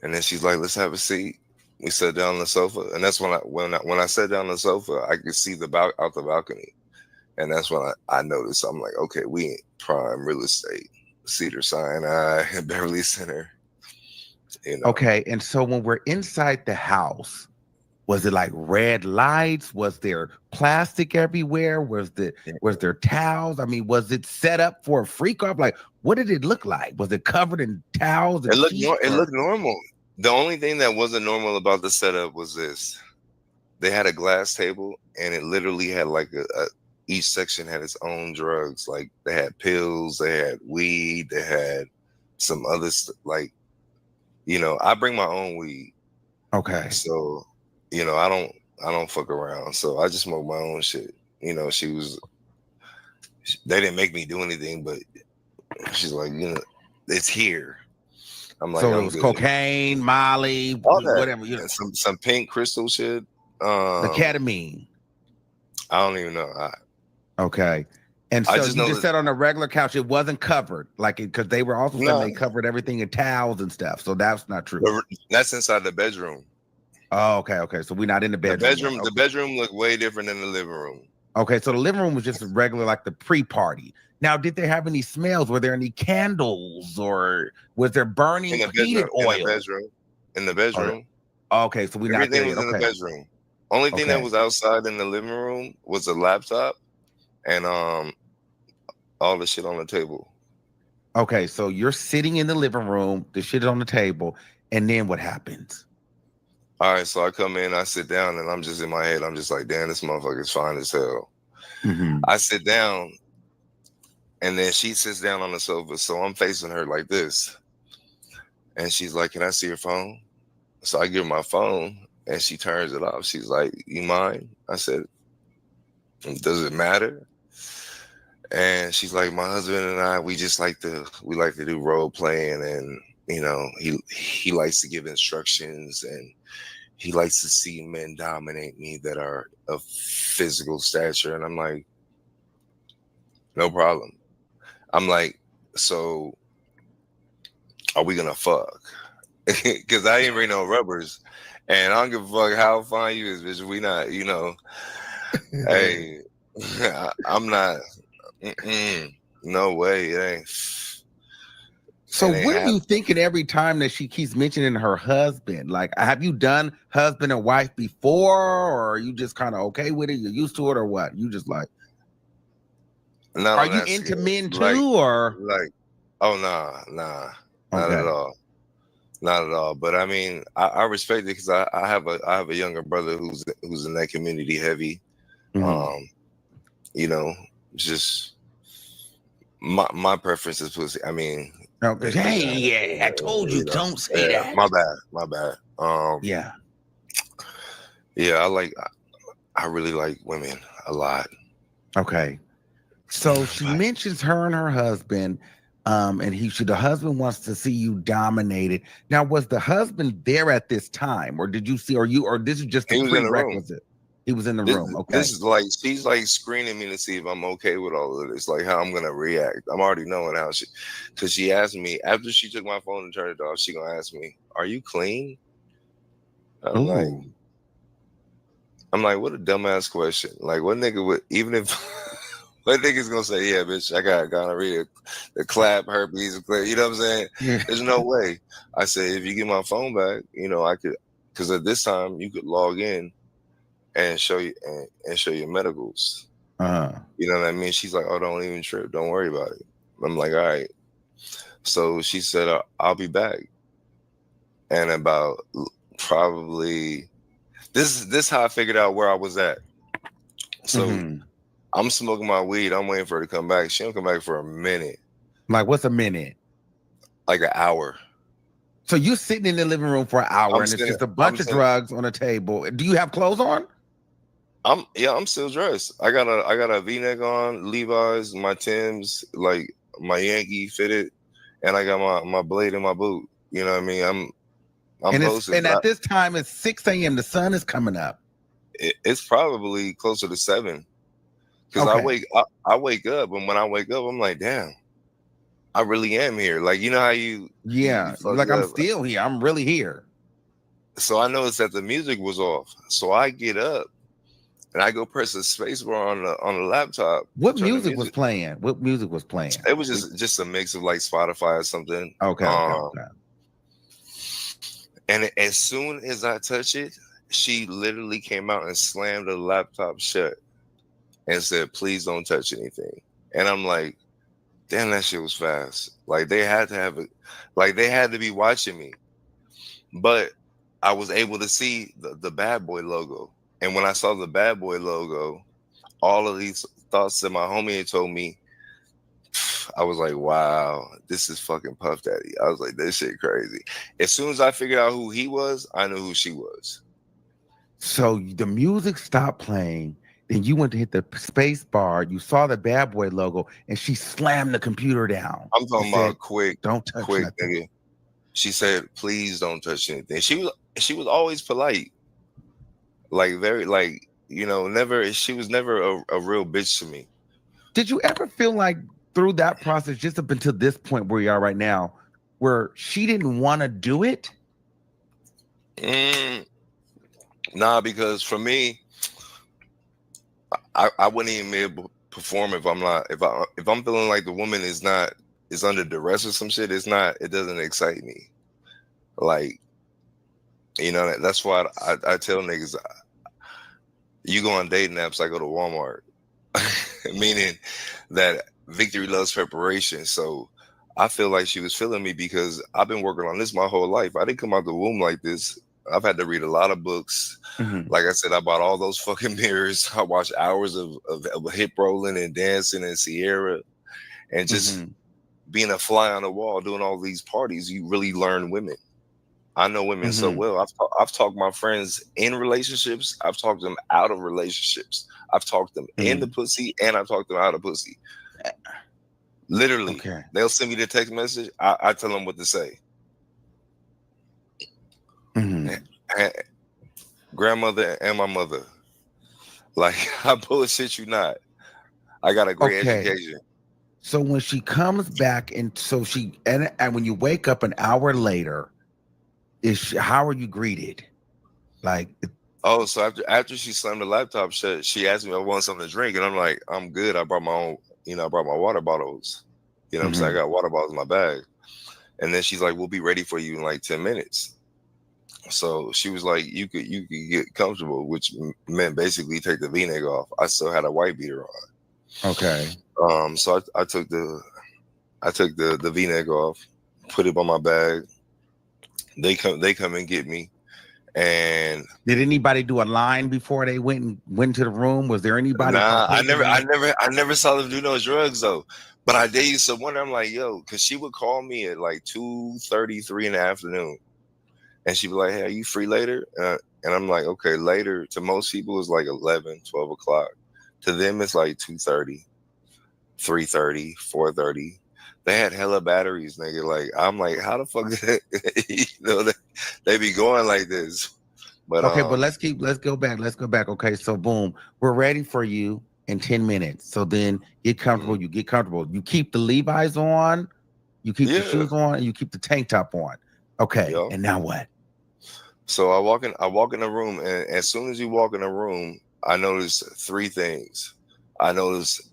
And then she's like, let's have a seat. We sat down on the sofa. And that's when I sat down on the sofa, I could see out the balcony. And that's when I noticed, I'm like, okay, we in prime real estate. Cedars-Sinai, Beverly Center. You know? Okay. And so when we're inside the house, was it like red lights? Was there plastic everywhere? Was there towels? I mean, was it set up for a freak off? Like, what did it look like? Was it covered in towels? It looked normal. The only thing that wasn't normal about the setup was this. They had a glass table and it literally had like each section had its own drugs. Like they had pills, they had weed, they had some other like, you know, I bring my own weed. Okay. So, you know, I don't fuck around. So I just smoke my own shit. You know, they didn't make me do anything, but she's like, you know, it's here. I'm like, so it was cocaine, Molly, whatever, you know, some pink crystal shit. The ketamine. I don't even know. Okay. And so you just sat on a regular couch. It wasn't covered, like because they were also saying they covered everything in towels and stuff. So that's not true. That's inside the bedroom. Oh, okay, okay. So we're not in the bedroom. The bedroom looked way different than the living room. Okay, so the living room was just regular, like the pre-party. Now, did they have any smells? Were there any candles, or was there burning heated oil? In the bedroom. Okay, so everything was in the bedroom. Only thing that was outside in the living room was a laptop and all the shit on the table. Okay, so you're sitting in the living room, the shit is on the table, and then what happens? All right, so I come in, I sit down, and I'm just in my head, I'm just like, damn, this motherfucker's fine as hell. I sit down, and then she sits down on the sofa, so I'm facing her like this. And she's like, can I see your phone? So I give her my phone, and she turns it off. She's like, you mind? I said, does it matter? And she's like, my husband and I, we like to do role playing, and you know, he likes to give instructions, and he likes to see men dominate me that are of physical stature. And I'm like, no problem. I'm like, so are we gonna fuck? Because I ain't bring no rubbers, and I don't give a fuck how fine you is, bitch. We not, you know. Hey, I'm not. No way, it ain't. So what are you thinking every time that she keeps mentioning her husband? Like, have you done husband and wife before, or are you just kind of okay with it? You're used to it, or what? You just like, no, are you into men too, or like, oh nah, not at all, not at all. But I mean, I respect it because I have a younger brother who's in that community heavy. You know, just my preference is pussy. I mean. Okay. Hey, yeah, I told you, don't say that. My bad. Yeah, I really like women a lot. Okay. So she mentions her and her husband, and the husband wants to see you dominated. Now, was the husband there at this time, or did you see, or this is just a prerequisite? He was in the room. Okay. This is like she's like screening me to see if I'm okay with all of this, like how I'm gonna react. I'm already knowing how because she asked me after she took my phone and turned it off. She gonna ask me, "Are you clean?" I'm like, what a dumbass question. Like, what nigga would even if what nigga's gonna say, "Yeah, bitch, I got gonorrhea, the clap, herpes, you know what I'm saying?" Yeah. There's no way. I said, if you get my phone back, I could, because at this time you could log in and show you and show your medicals. You know what I mean? She's like, "Oh, don't even trip. Don't worry about it." I'm like, "All right." So she said, "I'll be back." And about probably this how I figured out where I was at. So I'm smoking my weed. I'm waiting for her to come back. She don't come back for a minute. Like, what's a minute? Like an hour. So you're sitting in the living room for an hour, and it's just a bunch of drugs on a table. Do you have clothes on? I'm still dressed. I got a V-neck on, Levi's, my Timbs, like my Yankee fitted, and I got my blade in my boot. You know what I mean? I'm posted. And at this time it's 6 a.m. The sun is coming up. It's probably closer to 7. Because I wake up, and when I wake up, I'm like, damn, I really am here. Like, you know how you like I'm still here. I'm really here. So I noticed that the music was off. So I get up and I go press the space bar on the laptop. What music was playing? What music was playing? It was just a mix of like Spotify or something. Okay. And as soon as I touch it, she literally came out and slammed the laptop shut and said, "Please don't touch anything." And I'm like, damn, that shit was fast. Like they had to have it. Like they had to be watching me. But I was able to see the Bad Boy logo. And when I saw the Bad Boy logo, all of these thoughts that my homie had told me, I was like, wow, this is fucking Puff Daddy. I was like, this shit crazy. As soon as I figured out who he was, I knew who she was. So the music stopped playing. Then you went to hit the space bar. You saw the Bad Boy logo, and she slammed the computer down. I'm talking about quick. Don't touch nothing. Nigga. She said, "Please don't touch anything." She was always polite. Like very like, never, she was never a real bitch to me. Did you ever feel like through that process, just up until this point where you are right now, where she didn't want to do it? Nah, because for me, I wouldn't even be able to perform if I'm feeling like the woman is under duress or some shit. It doesn't excite me. Like, that's why I tell niggas, you go on dating apps, I go to Walmart. Meaning that victory loves preparation. So I feel like she was feeling me because I've been working on this my whole life. I didn't come out the womb like this. I've had to read a lot of books. Like I said, I bought all those fucking mirrors. I watched hours of hip rolling and dancing and Sierra, and just being a fly on the wall, doing all these parties. You really learn women. I know women so well. I've talked my friends in relationships. I've talked them out of relationships. I've talked them in the pussy, and I've talked them out of pussy. Literally, they'll send me the text message. I tell them what to say. Grandmother and my mother. Like, I bullshit you not. I got a great education. So when she comes back, and when you wake up an hour later, how are you greeted? Like, so after she slammed the laptop shut, she asked me if I want something to drink, and I'm like, I'm good. I brought my own, I brought my water bottles. You know what I'm saying? I got water bottles in my bag. And then she's like, we'll be ready for you in like 10 minutes. So she was like, you could get comfortable, which meant basically take the V-neck off. I still had a white beater on. Okay. So I took the V-neck off, put it on my bag. They come and get me. And did anybody do a line before they went to the room? Was there anybody? Nah, I never saw them do no drugs though. But I did used to wonder. I'm like, yo, because she would call me at like 2:33 in the afternoon, and she'd be like, hey, are you free later? And I'm like, okay, later. To most people, it's like 11, 12 o'clock. To them, it's like 2:30, 3:30, 4:30. They had hella batteries, nigga. Like, I'm like, how the fuck did they be going like this? But okay, but let's go back. Okay, so boom, we're ready for you in 10 minutes. So then get comfortable. You get comfortable. You keep the Levi's on, you keep the shoes on, and you keep the tank top on. Okay, and now what? So I walk in the room, and as soon as you walk in the room, I notice three things. I notice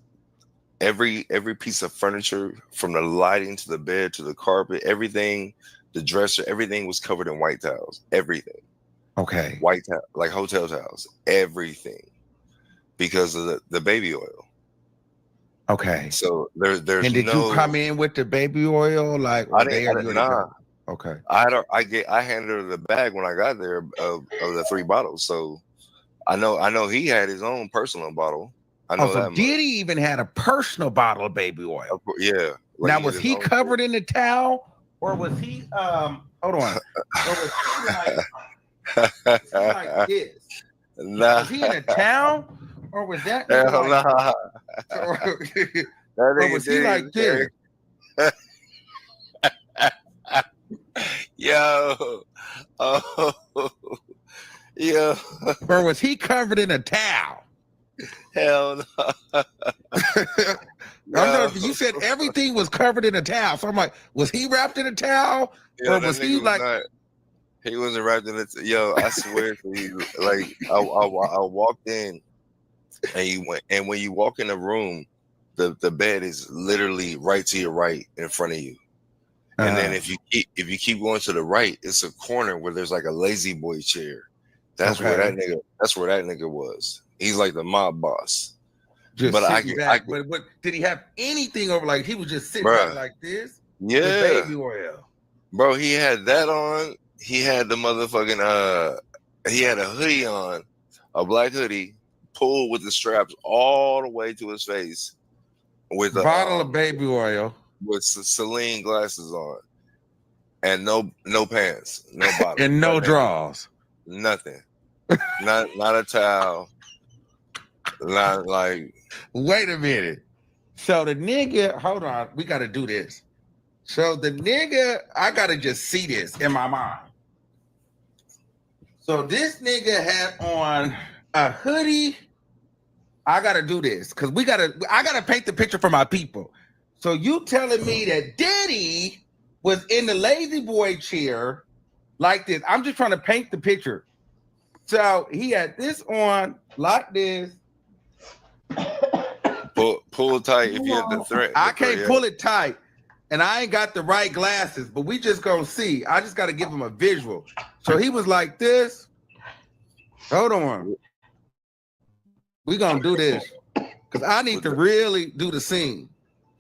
every piece of furniture, from the lighting to the bed to the carpet, everything, the dresser, everything was covered in white towels. Everything. Okay. White towel, like hotel towels, everything, because of the baby oil. Okay. So there's and did you come in with the baby oil? Like, I didn't. Nah. Okay. I handed her the bag when I got there of the 3 bottles. So I know he had his own personal bottle. I know so that. Diddy even had a personal bottle of baby oil. Yeah. Like now was he covered in the towel, or was he hold on? Or was he like this? Nah. Was he in a towel, or was that Hell like, nah. or was he like this? Yo. Oh. Yo. Or was he covered in a towel? Hell no. You said everything was covered in a towel. So I'm like, was he wrapped in a towel? Or was he like he wasn't wrapped in it. Yo, I swear to you, like I walked in and you went, and when you walk in the room, the bed is literally right to your right in front of you. And then if you keep going to the right, it's a corner where there's like a lazy boy chair. That's where that nigga was. He's like the mob boss. Just but sitting back. But what did he have anything over? Like he was just sitting back like this? Yeah. With baby oil. Bro, he had that on. He had the motherfucking he had a hoodie on, a black hoodie, pulled with the straps all the way to his face. With a bottle of baby oil. With Celine glasses on. And no pants. No bottom. And no drawers. Nothing. Not a towel. Not like. Wait a minute. So the nigga, hold on, we gotta do this. So the nigga, I gotta just see this in my mind. So this nigga had on a hoodie. I gotta do this because I gotta paint the picture for my people. So you telling me that Diddy was in the lazy boy chair like this? I'm just trying to paint the picture. So he had this on like this. Pull tight if you have the thread. I can't pull it tight, and I ain't got the right glasses, but we just gonna see. I just gotta give him a visual. So he was like this. Hold on. We gonna do this because I need to really do the scene.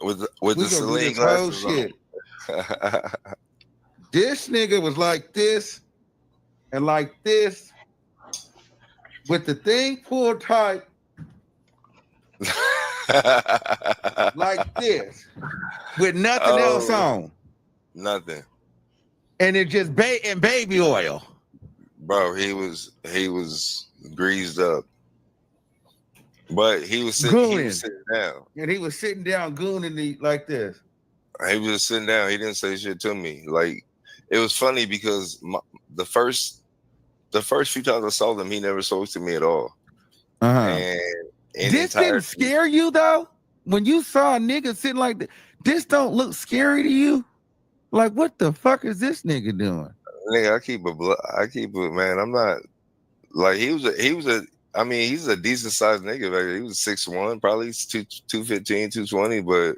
With the Celine glasses on. This nigga was like this and like this with the thing pulled tight. Like this with nothing else on. Nothing. And it just baby oil. Bro, he was greased up. But he was sitting down. And he was sitting down gooning like this. He was just sitting down. He didn't say shit to me. Like, it was funny because the first few times I saw them, he never spoke to me at all. And this didn't scare you though? When you saw a nigga sitting like this don't look scary to you? Like, what the fuck is this nigga doing? Nigga, I keep it, man. I'm not like he's a decent sized nigga. Like, he was 6'1", probably 215, 220, but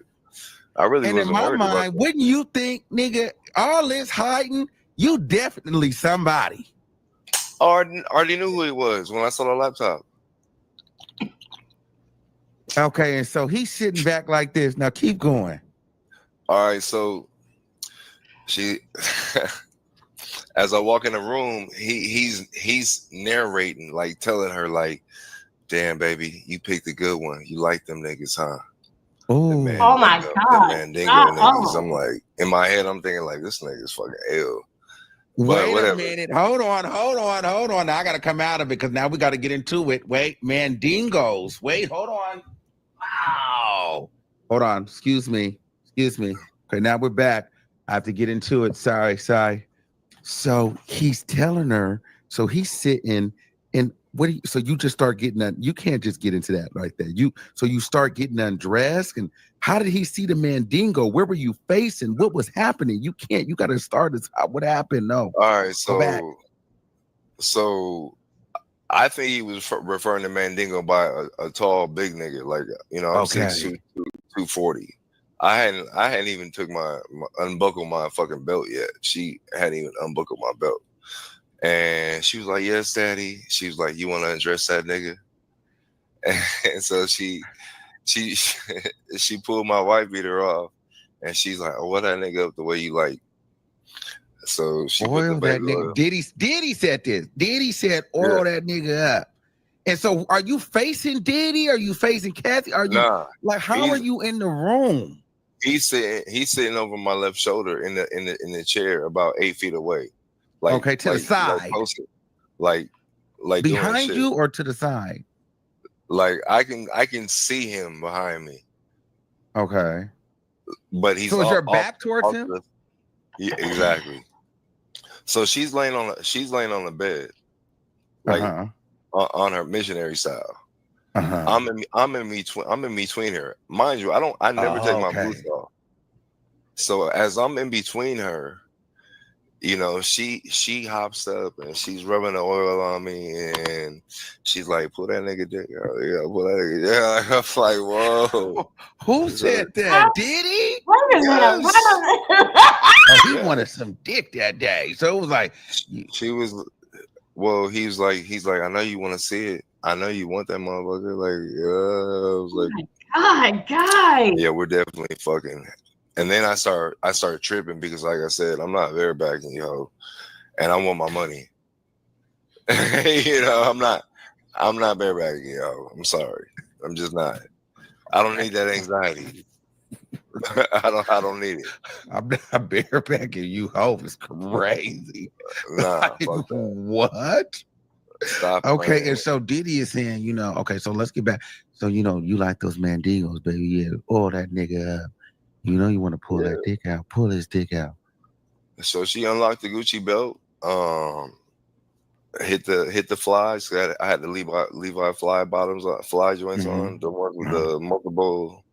I really wasn't in my worried mind, about that. Wouldn't you think, nigga, all this hiding, you definitely somebody. I already knew who he was when I saw the laptop. Okay, and so he's sitting back like this. Now keep going. All right, so she as I walk in the room, he's narrating, like telling her, like, damn baby, you picked a good one. You like them niggas, huh? Oh my God. Mandingo niggas. I'm like, in my head, I'm thinking like, this nigga's fucking ill. Wait a minute. Hold on. Now I gotta come out of it because now we gotta get into it. Wait, mandingos. Wait, hold on. Wow. Hold on. Excuse me. Okay, now we're back. I have to get into it. Sorry. So he's telling her So he's sitting and so you just start getting that. You can't just get into that right there. So you start getting undressed. And how did he see the Mandingo? Where were you facing? What was happening? You got to start this. What happened? No. All right. So I think he was referring to Mandingo by a tall, big nigga. Like, you know, I'm 6'2", 240. I hadn't even took my unbuckled my fucking belt yet. She hadn't even unbuckled my belt. And she was like, "Yes, daddy." She was like, "You want to undress that nigga?" And so she pulled my white beater off, and she's like, "Oh, what that nigga up the way you like?" So she oil that nigga. Diddy said this. Diddy said, "Oil that nigga up." And so, are you facing Diddy? Are you facing Kathy? Are you like how are you in the room? He's sitting over my left shoulder in the chair about 8 feet away. Like, okay, to the side, like behind you or to the side. Like I can see him behind me. Okay, but he's so is your back towards him? Yeah, exactly. So she's laying on the bed, like on her missionary style. I'm in between her. Mind you, I never take my boots off. So as I'm in between her, you know, she hops up and she's rubbing the oil on me and she's like, "Pull that nigga dick out." Yeah, pull that nigga. Yeah, I'm like, whoa. Who said that? Diddy? He wanted some dick that day. So it was like she was. Well, he's like, "I know you want to see it. I know you want that motherfucker." Like, I was like, God, guys. Yeah, we're definitely fucking. And then I start tripping because, like I said, I'm not barebacking, yo, and I want my money. You know, I'm not barebacking, yo. I'm sorry, I'm just not. I don't need that anxiety. I don't need it. I'm not barebacking you, hope it's crazy. Nah, like, fuck that. What? Stop. Okay, playing. and so Diddy is saying, you know, okay, so let's get back. So you know, you like those Mandigos, baby? Yeah, oil that nigga up. You know, you want to pull that dick out. Pull his dick out. So she unlocked the Gucci belt. Hit the flies. I had the Levi fly bottoms, fly joints on. The ones with the multiple.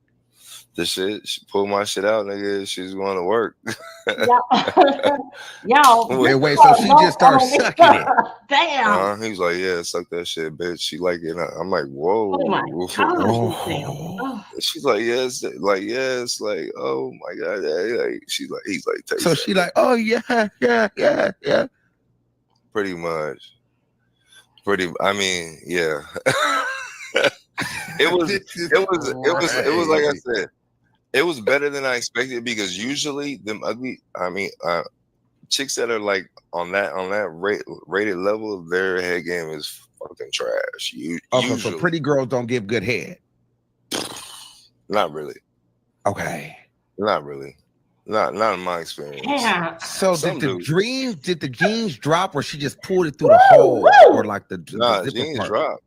The shit. She pulled my shit out, nigga. She's going to work. Yo. Wait. So she just started sucking it. Damn. He's like, "Yeah, suck that shit, bitch." She like it. I'm like, "Whoa." Oh my God. She's like, "Yes," like, "Oh my God." Like, he's like, "Taste so that." she like, "Oh yeah. Pretty much. I mean, yeah. It was like I said. It was better than I expected because usually them ugly. I mean, chicks that are like on that rated level, their head game is fucking trash. Okay, so pretty girls don't give good head. Not really. Okay. Not really. Not in my experience. Yeah. So did the jeans drop, or she just pulled it through the hole, or like the jeans part? drop.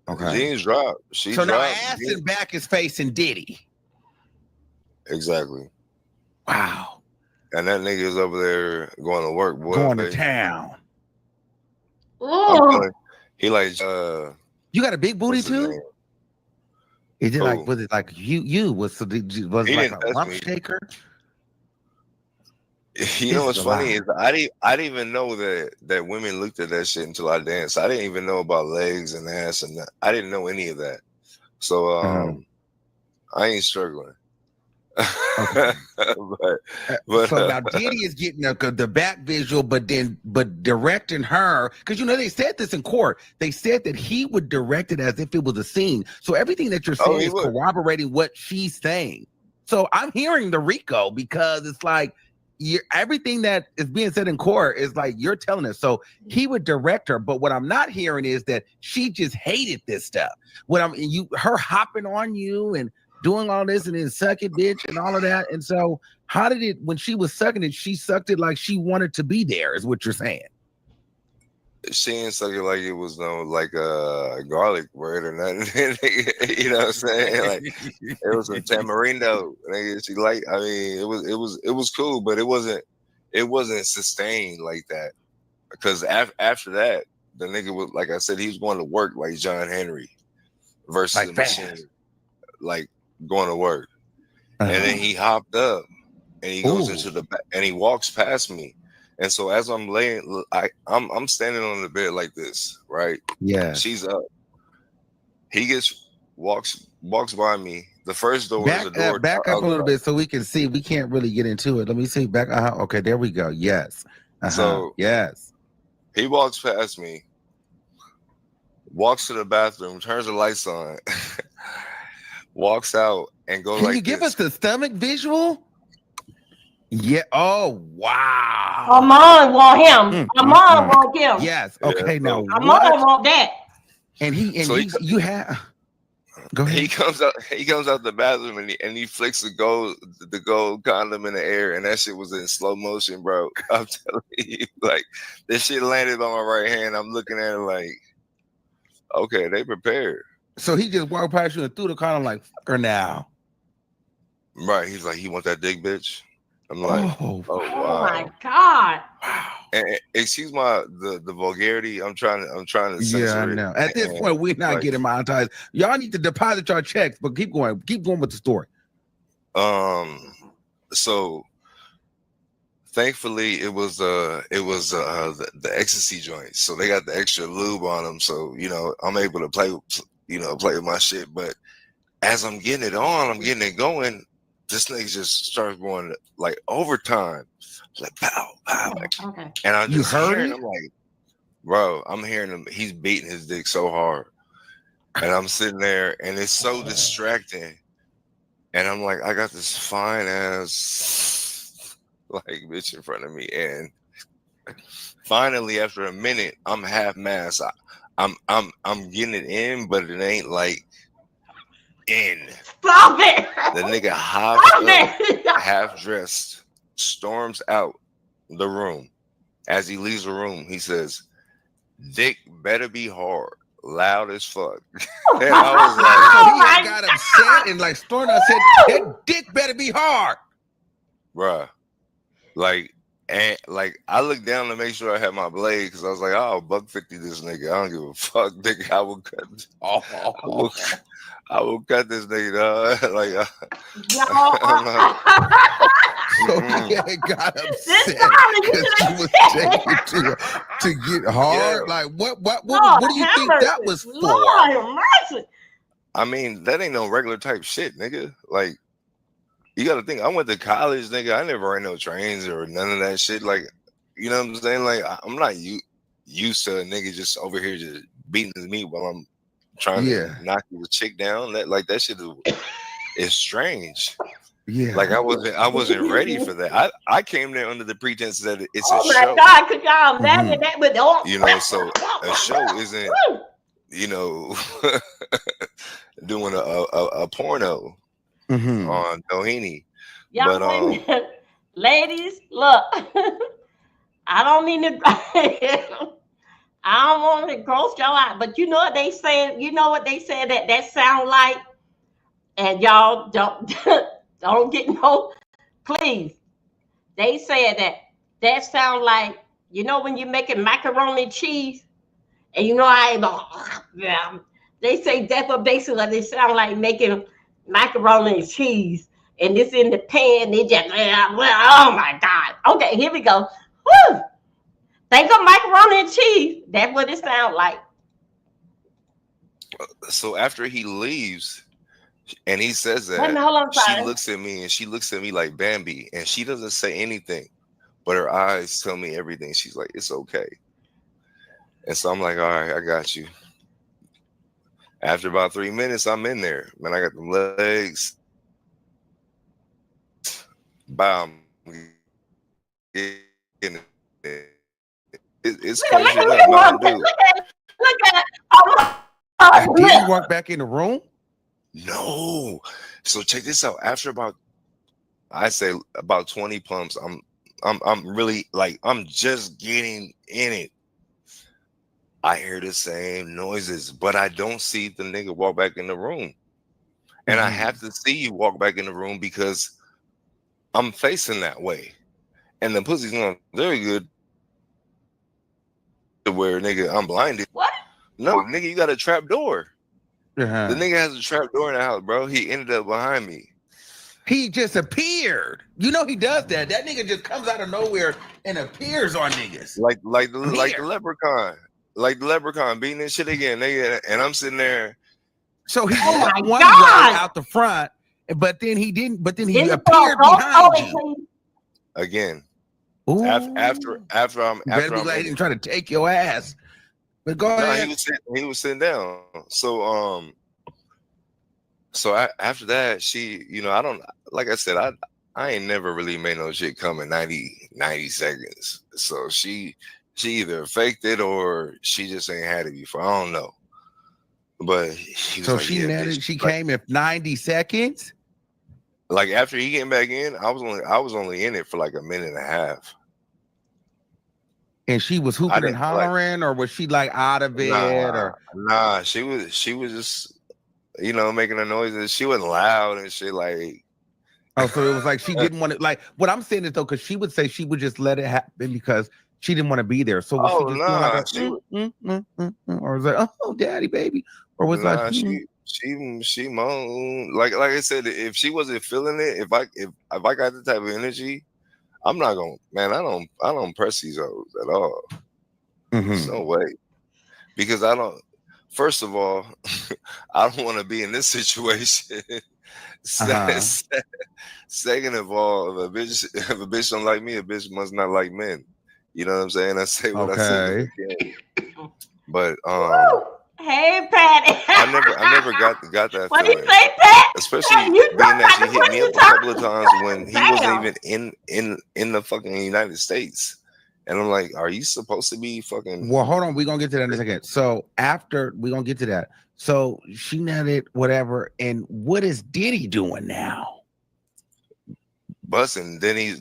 Okay. Jeans drop. So now ass and back is facing Diddy. Exactly. Wow. And that nigga is over there going to work, boy. Going to town. Oh. He like you got a big booty too? Is it like, was it like you was it like a lump shaker? You know what's funny is I didn't even know that women looked at that shit until I danced. I didn't even know about legs and ass and that. I didn't know any of that. So I ain't struggling. Okay. but so now Diddy is getting the back visual, but directing her, because you know they said this in court. They said that he would direct it as if it was a scene. So everything that you're saying is corroborating what she's saying. So I'm hearing the Rico because it's like everything that is being said in court is like you're telling us. So he would direct her, but what I'm not hearing is that she just hated this stuff. Her hopping on you and doing all this and then suck it, bitch, and all of that. And so how did it, when she was sucking it, she sucked it like she wanted to be there, is what you're saying. She didn't suck it like it was no like a garlic bread or nothing. You know what I'm saying? Like it was some tamarindo. She like, I mean, it was cool, but it wasn't sustained like that. because after that, the nigga was, like I said, he was going to work like John Henry versus Like the fast. machine, like going to work. And then he hopped up and he goes into the back and he walks past me. And so as I'm laying, I'm standing on the bed like this, right? Yeah. She's up. He walks by me. The first door is a door. Back up a little bit so we can see. We can't really get into it. Let me see. Back. Okay, there we go. Yes. So yes. He walks past me, walks to the bathroom, turns the lights on, walks out, and goes Can you give us the stomach visual? Yeah. Oh, wow. Amon want him. Amon want him. Yes. Okay. Now Amon what? want that. And you have. Go ahead. He comes out the bathroom and he flicks the gold condom in the air, and that shit was in slow motion, bro. I'm telling you, like, this shit landed on my right hand. I'm looking at it like, okay, they prepared. So he just walked past you and threw the condom like, fuck her now. Right. He's like, you want that dick, bitch? I'm like, oh wow. Oh my God. And excuse the vulgarity. I'm trying to censor Yeah, I it. know. At this point, we're not getting monetized. Y'all need to deposit your checks, but keep going with the story. So thankfully it was the ecstasy joint. So they got the extra lube on them. So, I'm able to play with my shit. But as I'm getting it on, I'm getting it going, this nigga just starts going like overtime. Like pow, pow. Okay. And I'm just heard hearing him like, bro, I'm hearing him. He's beating his dick so hard. And I'm sitting there and it's so distracting. And I'm like, I got this fine ass like bitch in front of me. And finally, after a minute, I'm half mast. I'm getting it in, but it ain't like in. Stop it. The nigga hops up, half dressed, storms out the room. As he leaves the room, he says, "Dick better be hard, loud as fuck." And I was like, he got upset and like stormed. I said, "That dick better be hard, bruh." I looked down to make sure I had my blade because I was like, "Oh, $150 this nigga. I don't give a fuck, nigga. I will cut. I will cut this nigga, dog." Like, So he got upset because she was taking to get hard. Yeah. Like what do you think that was for? Lord, I mean, that ain't no regular type shit, nigga. Like, you got to think. I went to college, nigga. I never ran no trains or none of that shit. Like, you know what I'm saying? Like, I'm not used to a nigga just over here just beating his meat while I'm trying to knock the chick down. That shit is strange. Yeah, like I wasn't ready for that. I came there under the pretense that it's a show. Oh my God, could y'all imagine that with all? So a show isn't, doing a porno on Doheny. Y'all, but ladies, look, I don't mean to, I don't want to gross y'all out, but you know what they say? You know what they said that sound like, and y'all don't get no, please. They said that sound like, when you're making macaroni and cheese, and they say that's what basically they sound like making macaroni and cheese, and it's in the pan. They just, oh my God. Okay, here we go. Woo! Think of macaroni and cheese. That's what it sounds like. So after he leaves, and he says that, she looks at me and she looks at me like Bambi, and she doesn't say anything, but her eyes tell me everything. She's like, "It's okay." And so I'm like, "All right, I got you." After about 3 minutes, I'm in there. Man, I got the legs. Bam. It's crazy. Did you walk back in the room? No. So check this out. After about 20 pumps, I'm really like, I'm just getting in it. I hear the same noises, but I don't see the nigga walk back in the room. And I have to see you walk back in the room because I'm facing that way. And the pussy's not very good. to where nigga I'm blinded. What? No, nigga, you got a trap door. Uh-huh. The nigga has a trap door in the house, bro. He ended up behind me. He just appeared. You know he does that. That nigga just comes out of nowhere and appears on niggas. Like the leprechaun. Like the leprechaun beating this shit again, nigga. And I'm sitting there. So he left one way out the front, but then he didn't. But then he appeared behind you again. Ooh. After I'm better be glad he didn't try to take your ass. But go ahead. He was sitting down. So after that, she, you know, I don't, like I said, I ain't never really made no shit come in 90 seconds. So she either faked it or she just ain't had it before. I don't know. But so like, she came in 90 seconds. Like after he getting back in, I was only in it for like a minute and a half. And she was hooping and hollering, or was she like out of it? Nah, she was just, you know, making a noise. She wasn't loud and shit. Like, oh, so it was like she didn't want to. Like, what I'm saying is though, because she would say she would just let it happen because she didn't want to be there. So was she just doing like or was like, oh, daddy, baby, or was like she moaned. Like I said, if she wasn't feeling it, if I got the type of energy, I'm not gonna, man. I don't press these hoes at all. There's no way, because I don't. First of all, I don't want to be in this situation. Second of all, if a bitch don't like me, a bitch must not like men. You know what I'm saying? I say what I say. But hey, Patty. I never got that what feeling. What do you say, Pat? Especially being that she hit me up a couple of times when he wasn't even in the fucking United States. And I'm like, are you supposed to be fucking? Well, hold on. We're going to get to that in a second. So after we're going to get to that. So she netted whatever. And what is Diddy doing now? Busting. Then he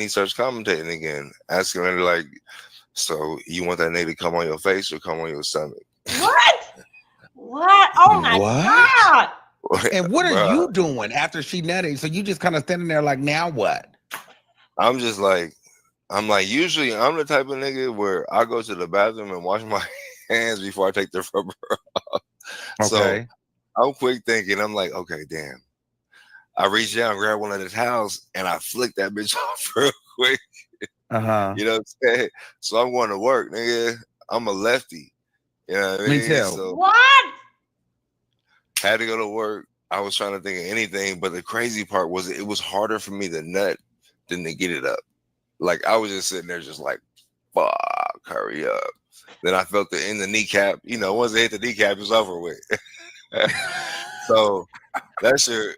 starts commentating again, asking her like, so you want that nigga to come on your face or come on your stomach? What? Oh my God. And what are you doing after she netted? So you just kind of standing there like, now what? I'm just like, usually I'm the type of nigga where I go to the bathroom and wash my hands before I take the rubber off. Okay. So I'm quick thinking. I'm like, okay, damn. I reach down, grab one of the towels, and I flick that bitch off real quick. You know what I'm saying? So I'm going to work, nigga. I'm a lefty. You know what I mean? Me too. So what? Had to go to work. I was trying to think of anything, but the crazy part was it was harder for me to nut than to get it up. Like I was just sitting there, just like, "Fuck, hurry up!" Then I felt it in the kneecap. You know, once it hit the kneecap, it's over with. So that shit,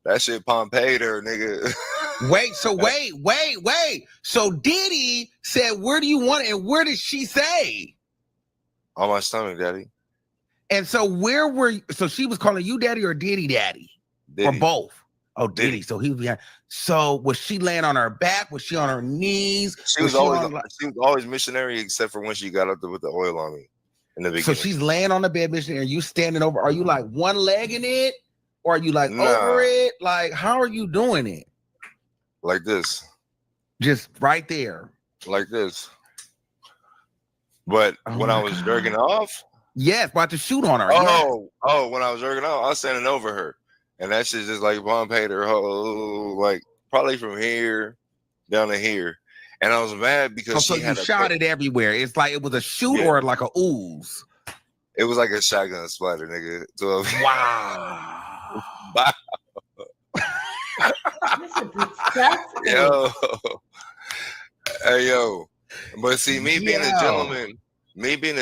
that shit Pompeii her, nigga. Wait. So Diddy said, "Where do you want it?" And where did she say? On my stomach, daddy. And so where were you? So she was calling you daddy or Diddy daddy? Or both? Oh, Diddy. So he was behind. So was she laying on her back? Was she on her knees? She was always missionary, except for when she got up there with the oil on me in the beginning. So she's laying on the bed, missionary. Are you standing over? Are you like one leg in it? Or are you like over it? Like, how are you doing it? Like this. Just right there. Like this. But when I was jerking off. Yes, about to shoot on her. Oh, when I was jerking off, I was standing over her. And that shit just like Pompeii her whole, like probably from here down to here. And I was mad because she had shot it everywhere. It's like it was a shoot or like a ooze. It was like a shotgun splatter, nigga. So, wow. Yo. Hey, yo. But see, me being a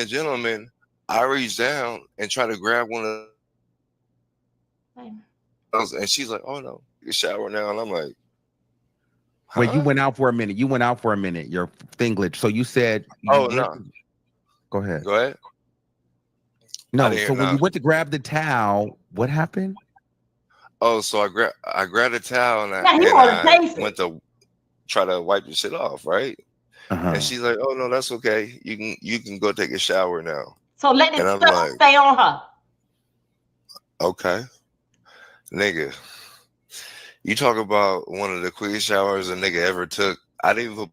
gentleman, I reached down and tried to grab one of those, and she's like, "Oh no, you shower now," and I'm like, huh? Wait, you went out for a minute. Your thing glitched. So you said, "Oh no." Go ahead. Go ahead. No. So when you went to grab the towel, what happened? Oh, so I grabbed a towel and I went to try to wipe the shit off, right? And she's like, "Oh no, that's okay. You can go take a shower now." So let it stay on her. Okay, nigga. You talk about one of the quickest showers a nigga ever took. I didn't even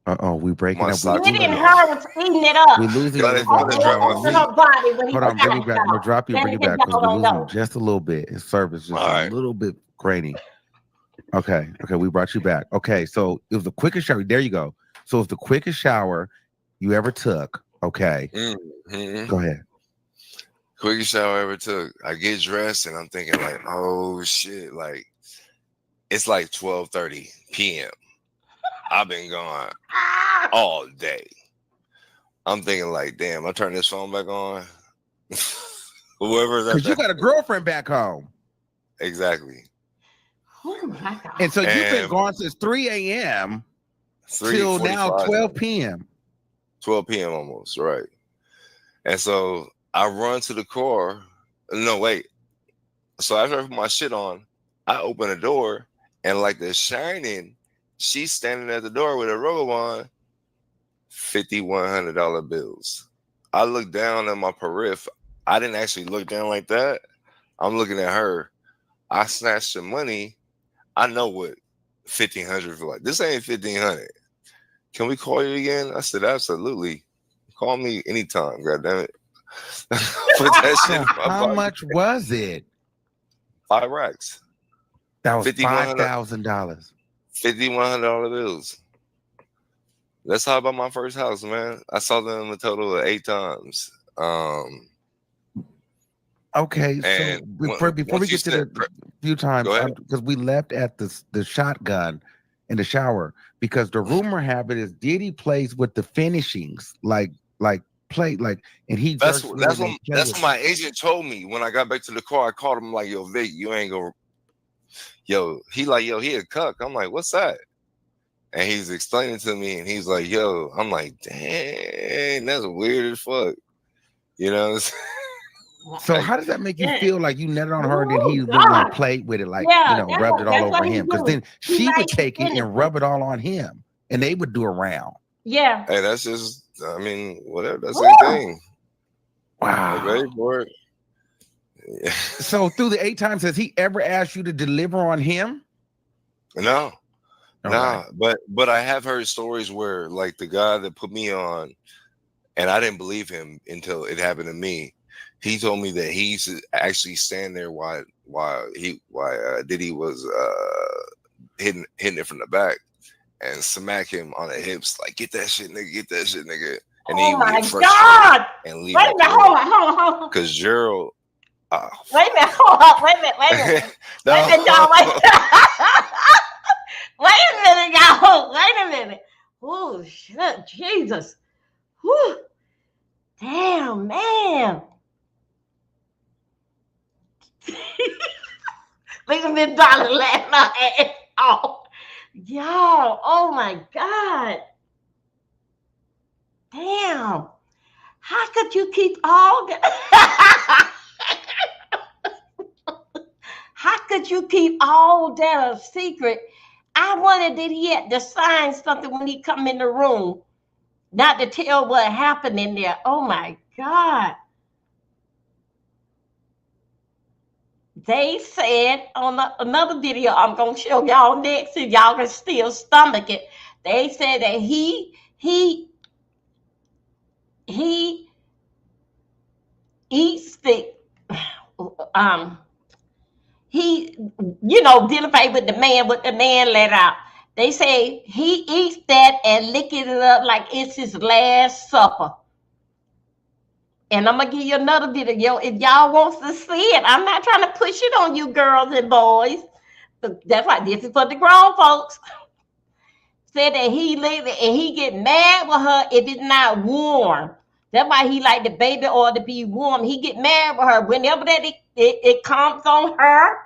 We breaking My up. socks Diddy and fell off. her was eating it up. We losing Got you. it from the drum. All over her body when he Hold was on, bring me out. back. I'm gonna drop you and bring you back because Y'all we're don't losing know. you just a little bit. His service just All a right. little bit grainy. Okay, we brought you back. Okay, so it was the quickest shower. There you go. So it's the quickest shower you ever took. Okay, go ahead. Quickest shower I ever took. I get dressed and I'm thinking like, oh shit, like it's like 12:30 p.m. I've been gone all day. I'm thinking like, damn, I turn this phone back on. Whoever's at Because you got a girlfriend back home. Exactly. Oh my God. And so you've been gone since 3 a.m. till now 12 p.m. 12 p.m. almost, right. And so I run to the car. No, wait. So after I put my shit on, I open the door and like The Shining, she's standing at the door with a robe on, $5,100 bills. I look down at my periphery. I didn't actually look down like that. I'm looking at her. I snatched the money. I know what 1,500 for like. This ain't 1,500. Can we call you again? I said, absolutely. Call me anytime, goddammit. Put that shit in my How pocket. much was it? 5 racks. That was $5,100. $5,000. $5,100 bills. That's how I bought my first house, man. I saw them a total of 8 times. Okay, so And before we get to the few times, Go ahead. because we left at the shotgun in the shower, because the rumor have it is Diddy plays with the finishings, and he That's jerks what really what my agent told me when I got back to the car. I called him like, yo, Vic, you ain't gonna, he a cuck. I'm like, what's that? And he's explaining to me, and he's like, yo, I'm like, dang, that's weird as fuck. You know? So how does that make you feel? Like you netted on her, and then he really God. like played with it, like rubbed it all over him. Because then she would take it and rub it all on him, and they would do a round. Yeah. Hey, that's just, I mean, whatever. That's anything. Wow. I'm ready for it. Yeah. So through the 8 times, has he ever asked you to deliver on him? No. All Nah, right. but I have heard stories where like the guy that put me on, and I didn't believe him until it happened to me. He told me that he used to actually stand there while Diddy was hitting it from the back and smack him on the hips like, get that shit, nigga. And he would get frustrated and leave. Wait a minute, hold on. Because Gerald. Wait a minute, hold on. Wait a minute. No. Wait a minute, y'all. Wait a minute, y'all. Wait a minute. Oh, shit, Jesus. Whew. Damn, man. Look at this dollar laughing my ass off. Y'all, oh my God. Damn. How could you keep all that? How could you keep all that a secret? I wondered, did he have to sign something when he come in the room? Not to tell what happened in there. Oh my God. They said on another video I'm going to show y'all next, if y'all can still stomach it. They said that he eats the, identified with the man, what the man let out. They say he eats that and licking it up like it's his last supper. And I'm going to give you another video if y'all wants to see it. I'm not trying to push it on you girls and boys. But that's why this is for the grown folks. Said that he licked it and he get mad with her if it's not warm. That's why he like the baby oil to be warm. He get mad with her. Whenever that it comes on her,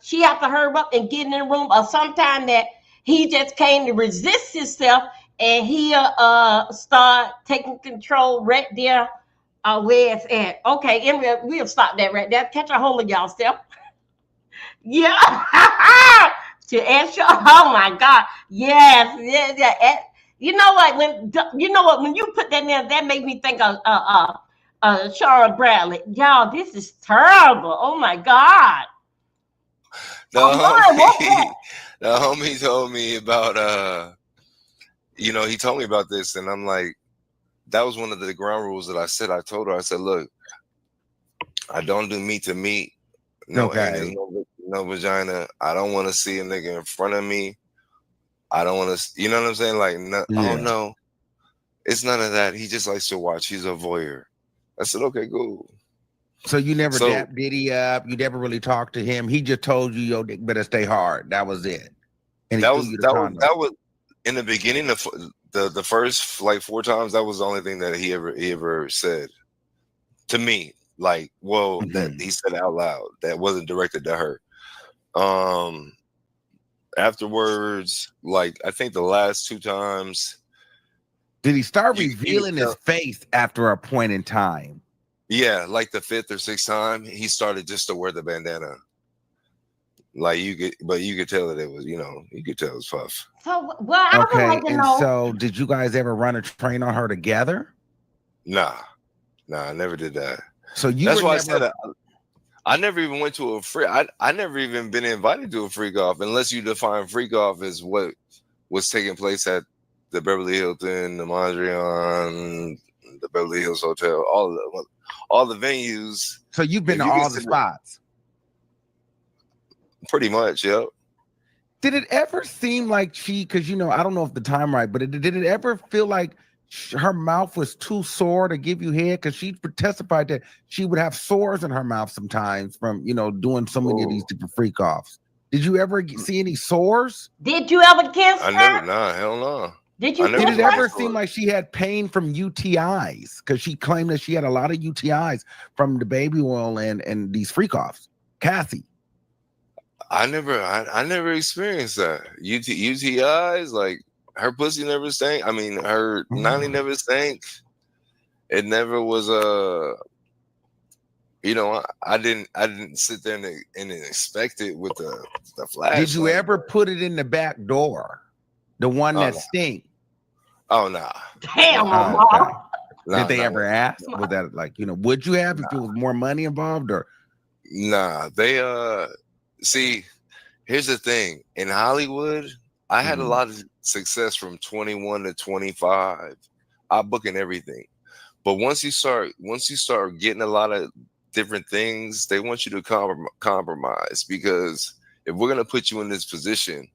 she have to hurry up and get in the room. Or sometime that he just came to resist himself and he'll start taking control right there. Where it's at. Okay, and we'll stop that right there. Catch a hold of y'all self. Yeah. To answer, oh my God. Yes. You know what? When you put that in there, that made me think of Sharon Bradley. Y'all, this is terrible. Oh my God. The homie told me about you know, he told me about this, and I'm like, that was one of the ground rules that I said. I told her, I said, look, I don't do meat to meat. No anus, no vagina. I don't want to see a nigga in front of me. I don't want to, you know what I'm saying? Like, no, oh no, it's none of that. He just likes to watch. He's a voyeur. I said, okay, cool. So you never dapped Diddy up. You never really talked to him. He just told you, yo, dick better stay hard. That was it. And that was in the beginning of the first like 4 times. That was the only thing that he ever said to me. Like, well, that he said out loud. That wasn't directed to her. Afterwards, like I think the last 2 times, did he start revealing his face after a point in time? Yeah, like the 5th or 6th time, he started just to wear the bandana. Like you could tell that it was, you know, you could tell it was Puff. So, well, I would like to know. So did you guys ever run a train on her together? Nah, I never did that. So that's why I said I never even went to a freak. I never even been invited to a freak off, unless you define freak off as what was taking place at the Beverly Hilton, the Mondrian, the Beverly Hills Hotel, all the venues. So you've been to all the spots? Pretty much, yep. Did it ever seem like because, you know, I don't know if the time right, but did it ever feel like her mouth was too sore to give you head? Because she testified that she would have sores in her mouth sometimes from, you know, doing so many of these different freak offs. Did you ever see any sores? Did you ever kiss her? Hell no. Did you? Did it ever seem like she had pain from UTIs? Because she claimed that she had a lot of UTIs from the baby oil and these freak offs. Kathy. I never experienced that. UTIs, like her pussy never stank. I mean, her nanny never stank. It never was you know, I didn't sit there and expect it with the flash. Did you ever put it in the back door? The one that stink? Oh nah. Damn, okay. Did they ever ask? Was that like, you know, would you have if there was more money involved or? Nah, they see, here's the thing. In Hollywood, I had a lot of success from 21 to 25. I book in everything. But once you start getting a lot of different things, they want you to compromise, because if we're gonna put you in this position,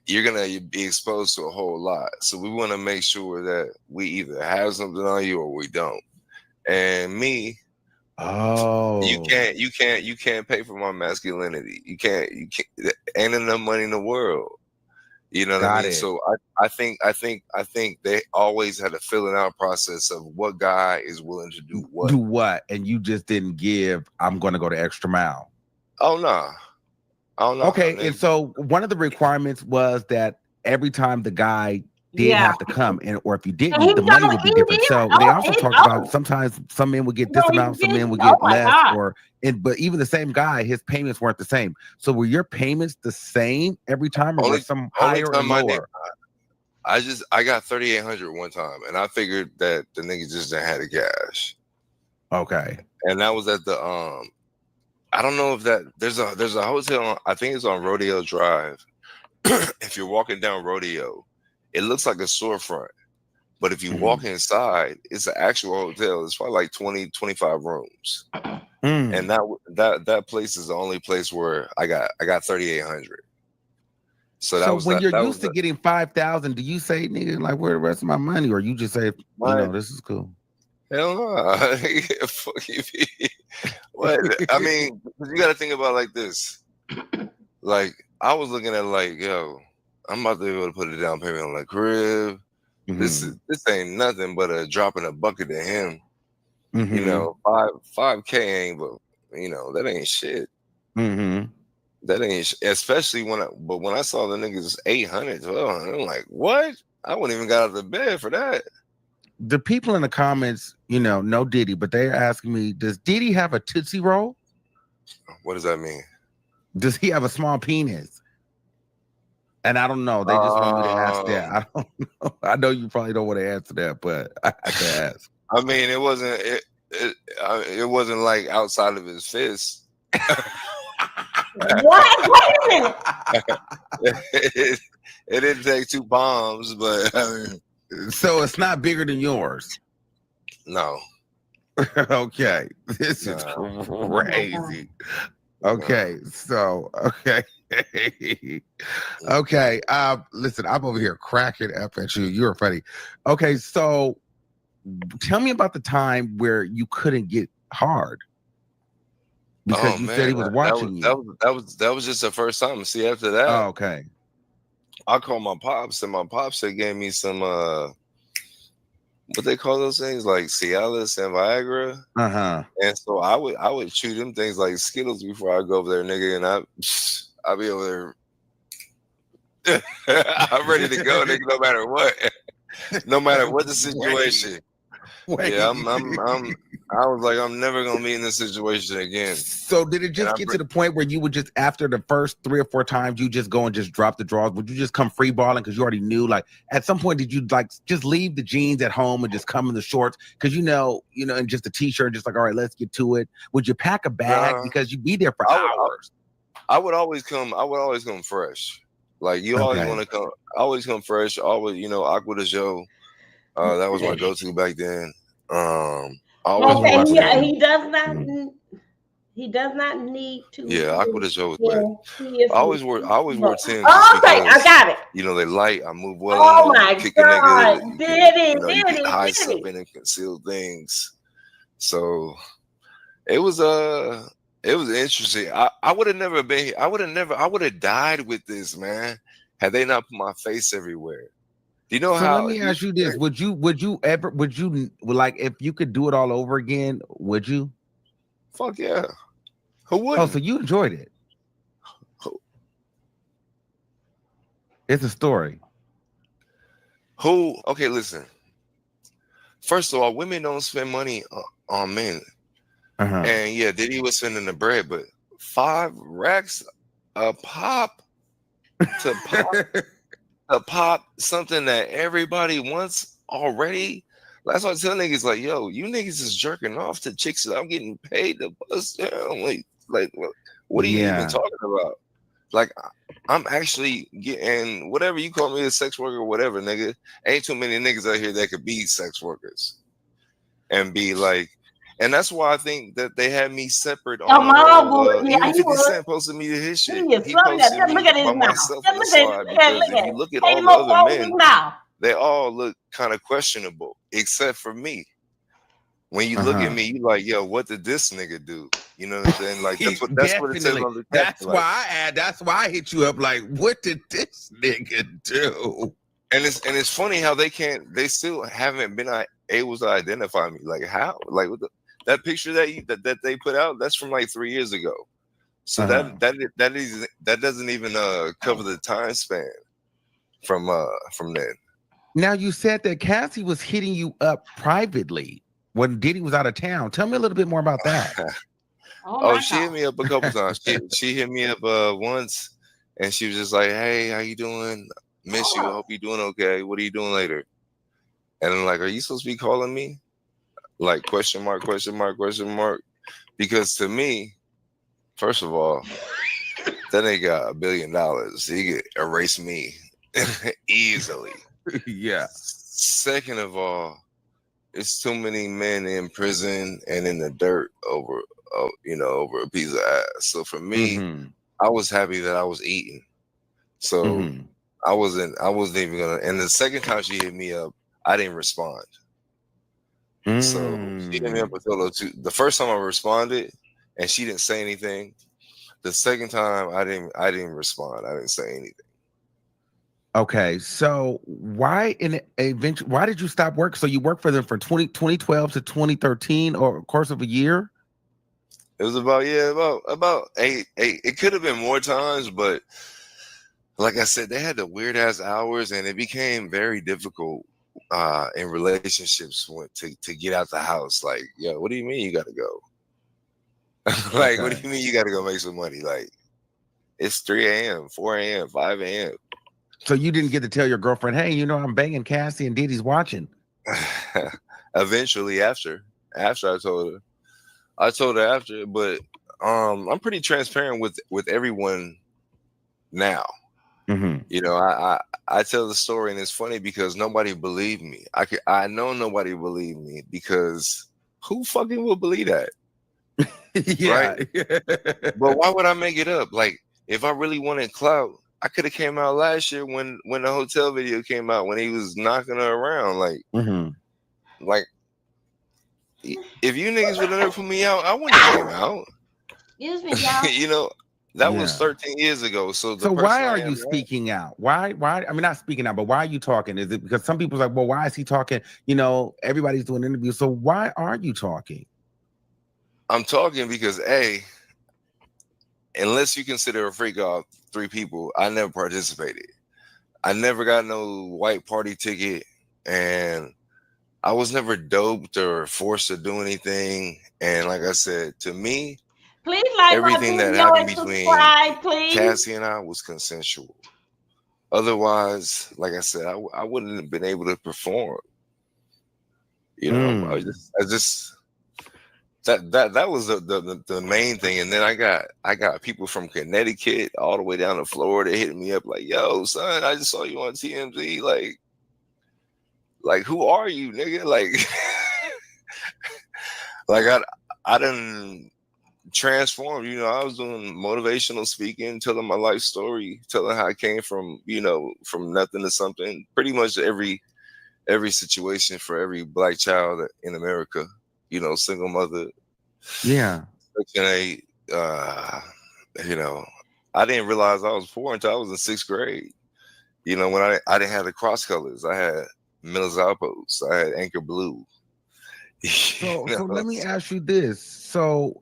you're gonna be exposed to a whole lot. So we want to make sure that we either have something on you or we don't. And me, you can't pay for my masculinity. You can't ain't enough money in the world. You know what I mean? So I think they always had a filling out process of what guy is willing to do what. Do what, and you just didn't give. I'm going to go the extra mile. Oh no. Okay, and so one of the requirements was that every time the guy did have to come, or if you didn't, the money would be different. So they also talked about sometimes some men would get this amount, some men would get less, but even the same guy, his payments weren't the same. So were your payments the same every time, or was some higher or lower? I got $3,800 one time, and I figured that the nigga just didn't have the cash. Okay, and that was at the I don't know if there's a hotel. I think it's on Rodeo Drive. If you're walking down Rodeo, it looks like a storefront, but if you walk inside, it's an actual hotel. It's probably like 20, 25 rooms, and that place is the only place where I got $3,800. So that was when you're used to getting 5,000. Do you say, nigga, like, where the rest of my money, or you just say, you know, this is cool? Hell no. Fuck you. What? I mean, you got to think about it like this. Like, I was looking at like, yo, I'm about to be able to put a down payment on the crib. This ain't nothing but a drop in a bucket to him. You know, $5K ain't, but you know, that ain't shit. That ain't, especially when I saw the niggas 800, I'm like, what? I wouldn't even got out of the bed for that. The people in the comments, you know Diddy, but they're asking me, does Diddy have a Tootsie Roll? What does that mean? Does he have a small penis? And I don't know. They just want me to ask that. I don't know. I know you probably don't want to answer that, but I have to ask. I mean, it wasn't like outside of his fist. What? Wait a minute. It didn't take 2 palms, but I mean, so it's not bigger than yours. No. Okay, this is crazy. Okay, so okay. Okay, listen, I'm over here cracking up at you. You're funny. Okay, so tell me about the time where you couldn't get hard because you said he was watching you. That was just the first time. See, after that, oh, okay, I called my pops, and my pops had gave me some what they call those things, like Cialis and Viagra. And so I would chew them things like Skittles before I go over there, nigga, and I'll be over there. I'm ready to go, nigga, no matter what. No matter what the situation. Yeah, I was like, I'm never gonna be in this situation again. So did it just get to the point where you would just, after the first 3 or 4 times, you just go and just drop the drawers? Would you just come free balling because you already knew? Like at some point, did you like just leave the jeans at home and just come in the shorts because you know, and just a t-shirt, just like, all right, let's get to it? Would you pack a bag because you'd be there for hours? I would always come fresh. Like you always want to come, always come fresh. Always, Aqua de Joe. That was my go-to back then. He does not need to. Yeah, Aqua de Joe was lit. I always wore Timbs. I got it. They light. I move well. Oh my God, you can hide something and conceal things. So it was interesting. I would have never been here. I would have died with this, man, had they not put my face everywhere. Do you know how? Let me ask you this: Would you like, if you could do it all over again? Would you? Fuck yeah. Who wouldn't? Oh, so you enjoyed it? It's a story. Okay, listen. First of all, women don't spend money on men. And yeah, Diddy was spending the bread, but 5 racks a pop to pop something that everybody wants already. That's why I tell niggas, like, yo, you niggas is jerking off to chicks that I'm getting paid to bust down. Like what are you even talking about? Like, I'm actually getting whatever you call me, a sex worker or whatever, nigga. Ain't too many niggas out here that could be sex workers and be like, and that's why I think that they had me separate on even 50 Cent posted me to his shit. He posted me by myself on the side because if you look at all the other men, they all look kind of questionable, except for me. When you look at me, you like, yo, what did this nigga do? You know what I'm saying? Like that's what it says on the text. That's why I hit you up. Like, what did this nigga do? And it's funny how they still haven't been able to identify me. Like how? Like that picture that they put out, that's from like 3 years ago. So that doesn't even cover the time span from then. Now you said that Cassie was hitting you up privately when Diddy was out of town. Tell me a little bit more about that. She hit me up a couple times. She hit me up once, and she was just like, "Hey, how you doing? Miss you. Hope you're doing okay. What are you doing later?" And I'm like, "Are you supposed to be calling me?" Like question mark. Because to me, first of all, that nigga got $1 billion. He could erase me easily. Yeah. Second of all, it's too many men in prison and in the dirt over a piece of ass. So for me, I was happy that I was eating. So I wasn't even gonna. And the second time she hit me up, I didn't respond. So she hit me up until the first time I responded, and she didn't say anything. The second time I didn't respond. I didn't say anything. Okay, so why did you stop work? So you worked for them from 2012 to 2013, or a course of a year? It was about 8. It could have been more times, but like I said, they had the weird ass hours, and it became very difficult in relationships to get out the house. Like, yo, what do you mean you got to go? Like, what do you mean you got to go make some money? Like, it's 3 a.m., 4 a.m., 5 a.m. So you didn't get to tell your girlfriend, hey, I'm banging Cassie and Diddy's watching. Eventually, after I told her after, but I'm pretty transparent with everyone now. You know, I tell the story, and it's funny because nobody believed me. I know nobody believed me because who fucking will believe that? Right? But why would I make it up? Like, if I really wanted clout, I could have came out last year when the hotel video came out, when he was knocking her around. Like, if you niggas would have never put me out, I wouldn't have came out. Excuse me, y'all. You know, that was 13 years ago. So why are you speaking out? Why? I mean, not speaking out, but why are you talking? Is it because some people's like, well, why is he talking? You know, everybody's doing interviews. So why are you talking? I'm talking because unless you consider a freak off 3 people, I never participated. I never got no white party ticket, and I was never doped or forced to do anything. And like I said, to me, please like everything my that video happened and between subscribe, please. Cassie and I was consensual. Otherwise, like I said, I wouldn't have been able to perform. You know, I just that was the main thing. And then I got people from Connecticut all the way down to Florida hitting me up like, yo, son, I just saw you on TMZ. Like who are you, nigga? Like I done transformed. You know, I was doing motivational speaking, telling my life story, telling how I came from, you know, from nothing to something. Pretty much every situation for every black child in America. You know, single mother. Yeah. Section 8. You know, I didn't realize I was poor until I was in 6th grade. You know, when I didn't have the cross colors. I had Miller's Outpost. I had Anchor Blue. So let me ask you this. So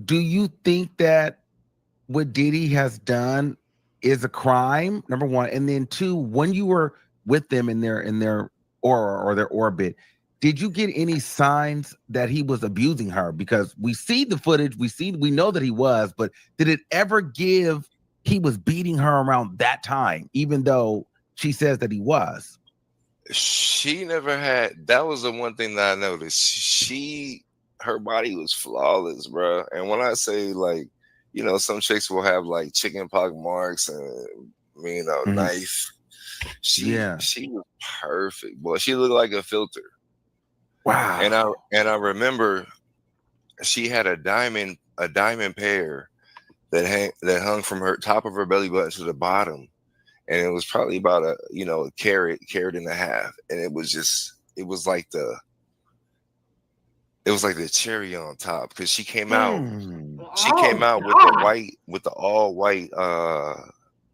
do you think that what Diddy has done is a crime, number one? And then 2, when you were with them in their aura or their orbit, did you get any signs that he was abusing her? Because we see the footage, we know that he was, but did it ever give he was beating her around that time, even though she says that he was? She never had. That was the one thing that I noticed. Her body was flawless, bro. And when I say, like, you know, some chicks will have like chicken pox marks and, you know, knife. She was perfect, boy. She looked like a filter. Wow. And I remember she had a diamond pair that hung from her top of her belly button to the bottom. And it was probably about a carat and a half. And it was like the cherry on top, because she came out with the all white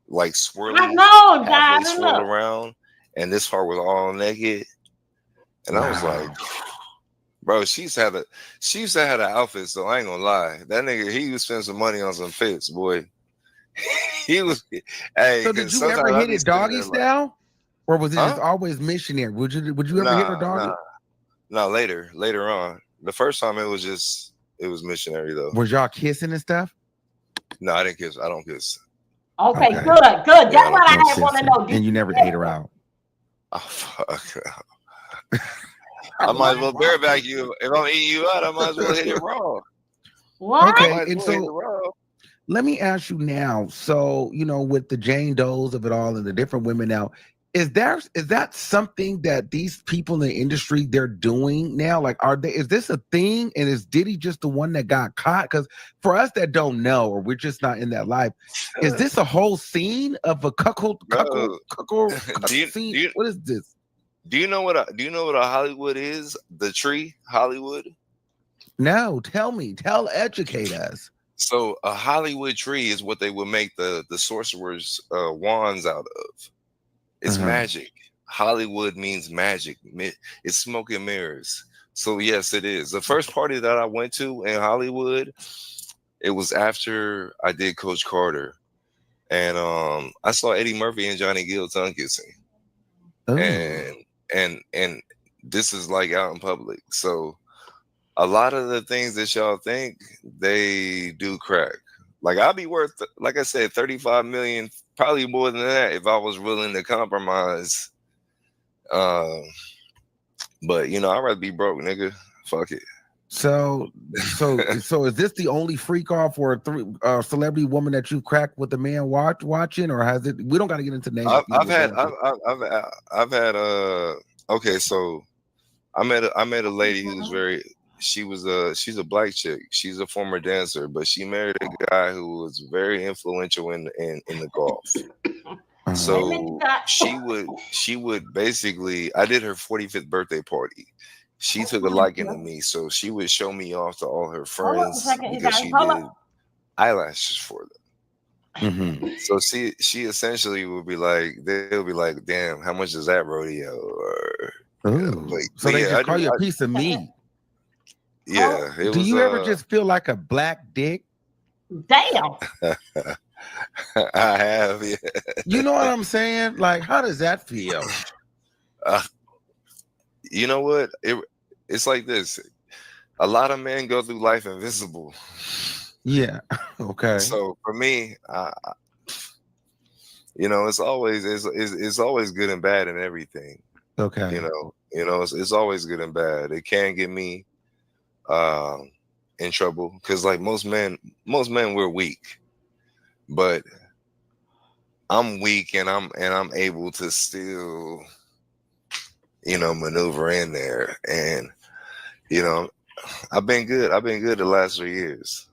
like swirly halfway swirled around, and this part was all naked. And I was like, bro, she used to have an outfit, so I ain't gonna lie. That nigga, he was spending some money on some fits, boy. He was. Hey, so did you ever hit it doggy style, or was it just always missionary? Would you ever hit her doggy? No, later on. The first time it was missionary though. Was y'all kissing and stuff? No, I didn't kiss. I don't kiss. Okay. Good. That's what I want to know. And you never ate her out. Oh fuck. I might as well bareback you. If I'm eating you out, I might as well hit it raw. What? Okay, and so let me ask you now. So, you know, with the Jane Does of it all and the different women now, is that something that these people in the industry they're doing now? Like, is this a thing? And is Diddy just the one that got caught? Because for us that don't know, or we're just not in that life, is this a whole scene of a cuckold scene? What is this? Do you know what a Hollywood is? The tree Hollywood? No, educate us. So a Hollywood tree is what they would make the sorcerer's wands out of. It's magic. Hollywood means magic. It's smoke and mirrors. So yes, it is. The first party that I went to in Hollywood, it was after I did Coach Carter, and I saw Eddie Murphy and Johnny Gill tongue kissing, and this is like out in public. So a lot of the things that y'all think, they do crack. Like, I'd be worth, like I said, 35 million, probably more than that if I was willing to compromise. But you know, I'd rather be broke, nigga. Fuck it. So is this the only freak off or celebrity woman that you've cracked with the man watching, or has it? We don't got to get into names. I've had okay, so I met a lady who's she's a black chick. She's a former dancer, but she married a guy who was very influential in the golf. So she would basically, I did her 45th birthday party. She took a liking to me, so she would show me off to all her friends because she did eyelashes for them. So she essentially would be like, they'll be like, damn, how much is that rodeo? Or so they just call you a piece of meat. Yeah. Do you ever just feel like a black dick? Damn. I have, yeah. You know what I'm saying? Like, how does that feel? You know what? It's like this. A lot of men go through life invisible. Yeah. Okay. So for me, you know, it's always good and bad and everything. Okay. You know, it's always good and bad. It can get me in trouble because, like, most men we're weak, but I'm weak and I'm able to still, you know, maneuver in there. And, you know, I've been good the last 3 years.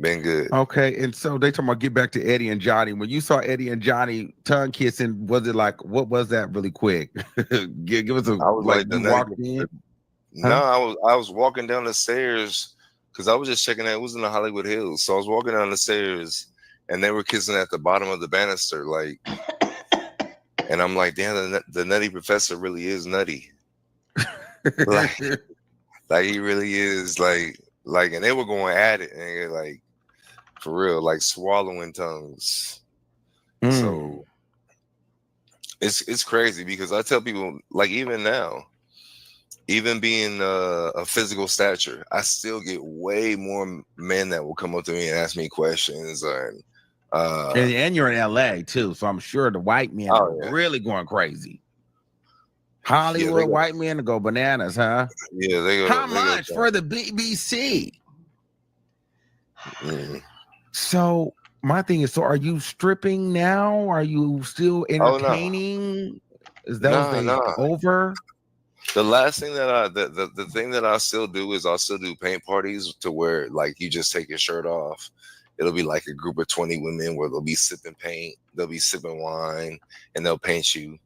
Been good. Okay. And so they talking about get back to Eddie and Johnny. When you saw Eddie and Johnny tongue kissing, was it like, what was that really quick? give us a, I was like you walked in? No, I was walking down the stairs because I was just checking out. It was in the Hollywood Hills. So I was walking down the stairs and they were kissing at the bottom of the banister, like, and I'm like, damn, the nutty professor really is nutty. like he really is, like, and they were going at it, and like, for real, like swallowing tongues. So it's crazy because I tell people, like, even now, even being a physical stature, I still get way more men that will come up to me and ask me questions. And you're in LA too, so I'm sure the white men are really going crazy. Hollywood white men to go bananas, huh? Yeah, they go. How much for the BBC? So my thing is, so are you stripping now? Are you still entertaining? Is that over? The last thing that the thing that I still do is I'll still do paint parties to where, like, you just take your shirt off. It'll be like a group of 20 women where they'll be sipping paint, they'll be sipping wine, and they'll paint you,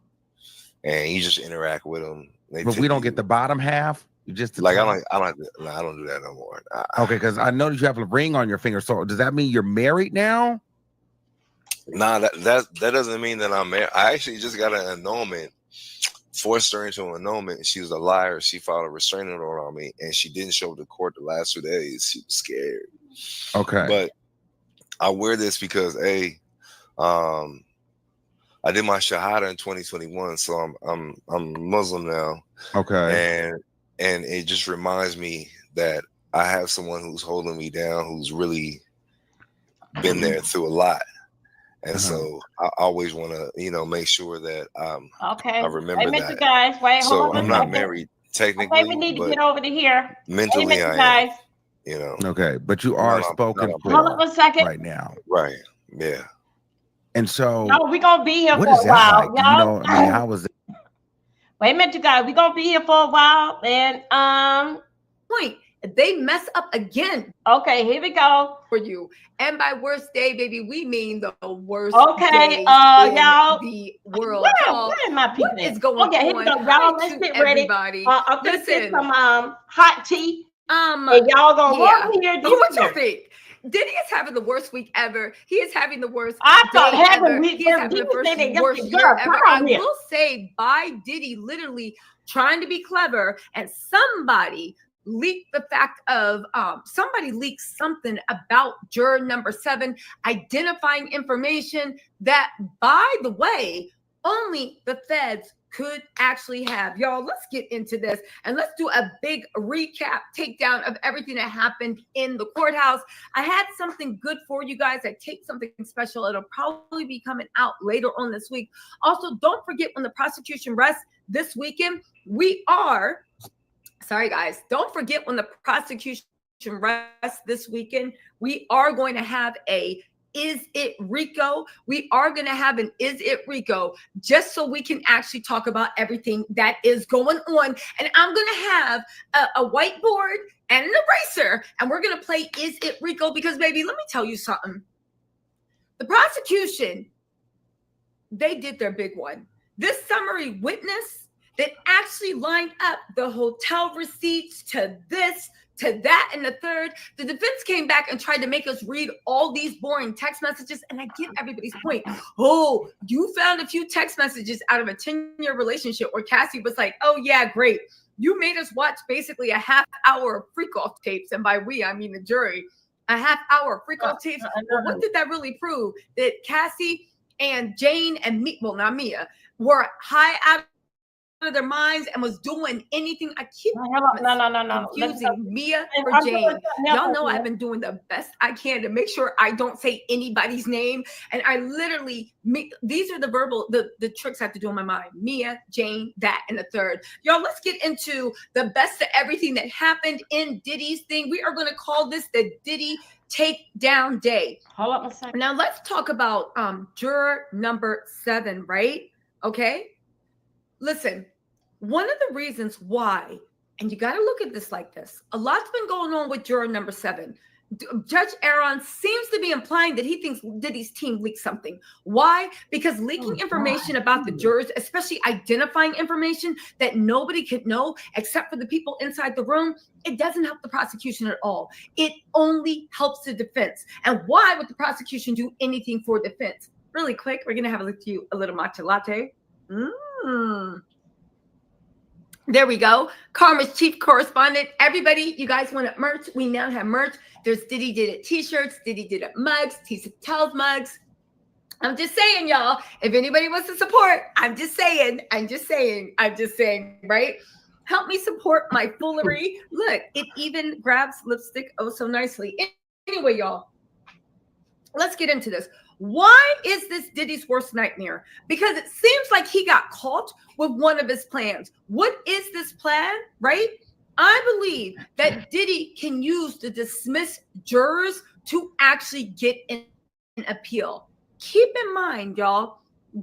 and you just interact with them. But we don't get the bottom half. Just like I don't do that no more. Okay, because I noticed you have a ring on your finger. So does that mean you're married now? Nah, that doesn't mean that I'm married. I actually just got an annulment. Forced her into an annulment. She was a liar. She filed a restraining order on me, and she didn't show up to court the last 2 days. She was scared. Okay, but I wear this because I did my shahada in 2021, so I'm Muslim now. Okay, and it just reminds me that I have someone who's holding me down, who's really been there through a lot. And so I always want to, you know, make sure that I remember that. Guys, wait, so hold on I'm not married technically. Okay, we need to get over to here. Mentally, I am. You know. Okay, but you are spoken for Hold on a second. right now. Right. Yeah. And so, no, we're gonna be here what for is a that while, like? y'all. You know, I mean, how was it? Wait a minute, you guys. We're gonna be here for a while, and Point. They mess up again. Okay, here we go for you. And by worst day, baby, we mean the worst. Okay, day y'all. in the world. Where are my people? What is going okay, here we go, y'all. Let's get ready. Everybody. I'm gonna get some hot tea. And y'all gonna run here. What you think? Diddy is having the worst week ever. He is having the worst day ever. He is having the worst year ever. I will say, by Diddy literally trying to be clever, and somebody leaked the fact of somebody leaked something about juror number 7, identifying information that, by the way, only the feds could actually have. Y'all, let's get into this and let's do a big recap, takedown of everything that happened in the courthouse. I had something good for you guys. I taped something special. It'll probably be coming out later on this week. Also, don't forget, when the prosecution rests this weekend, we are Sorry, guys. Don't forget when the prosecution rests this weekend, we are going to have a Is It Rico? We are going to have an Is It Rico just so we can actually talk about everything that is going on. And I'm going to have a whiteboard and an eraser, and we're going to play Is It Rico because, baby, let me tell you something. The prosecution, they did their big one. This summary witness that actually lined up the hotel receipts to this, to that, and the third. The defense came back and tried to make us read all these boring text messages, and I get everybody's point. Oh, you found a few text messages out of a 10-year relationship where Cassie was like, oh, yeah, great. You made us watch basically a half-hour of freak-off tapes, and by we, I mean the jury. A half-hour freak-off tapes. Well, what did that really prove? That Cassie and Jane and not Mia, were high out of their minds and was doing anything. I keep confusing Mia for Jane. Y'all know I've been doing the best I can to make sure I don't say anybody's name. And I literally, these are the tricks I have to do in my mind. Mia, Jane, that, and the third. Y'all, let's get into the best of everything that happened in Diddy's thing. We are going to call this the Diddy Takedown Day. Hold up a second. Now let's talk about juror number 7, right? Okay. Listen, one of the reasons why, and you got to look at this like this, a lot's been going on with juror number 7. Judge Aaron seems to be implying that he thinks Diddy's team leaked something. Why? Because leaking information about the jurors, especially identifying information that nobody could know except for the people inside the room, it doesn't help the prosecution at all. It only helps the defense. And why would the prosecution do anything for defense? Really quick, we're going to have a little matcha latte. There we go. Karma's chief correspondent. Everybody, you guys want merch? We now have merch. There's Diddy Did It t-shirts, Diddy Did It mugs, Tisa Tells mugs. I'm just saying, y'all, if anybody wants to support, I'm just saying, right? Help me support my foolery. Look, it even grabs lipstick oh so nicely. Anyway, y'all, let's get into this. Why is this Diddy's worst nightmare? Because it seems like he got caught with one of his plans. What is this plan, right? I believe that Diddy can use the dismissed jurors to actually get an appeal. Keep in mind, y'all,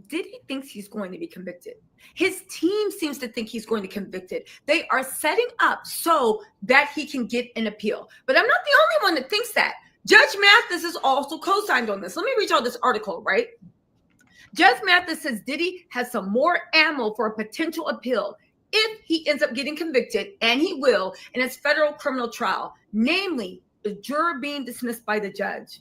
Diddy thinks he's going to be convicted. His team seems to think he's going to be convicted. They are setting up so that he can get an appeal. But I'm not the only one that thinks that. Judge Mathis is also co-signed on this. Let me read y'all this article, right? Judge Mathis says Diddy has some more ammo for a potential appeal if he ends up getting convicted, and he will, in his federal criminal trial, namely the juror being dismissed by the judge.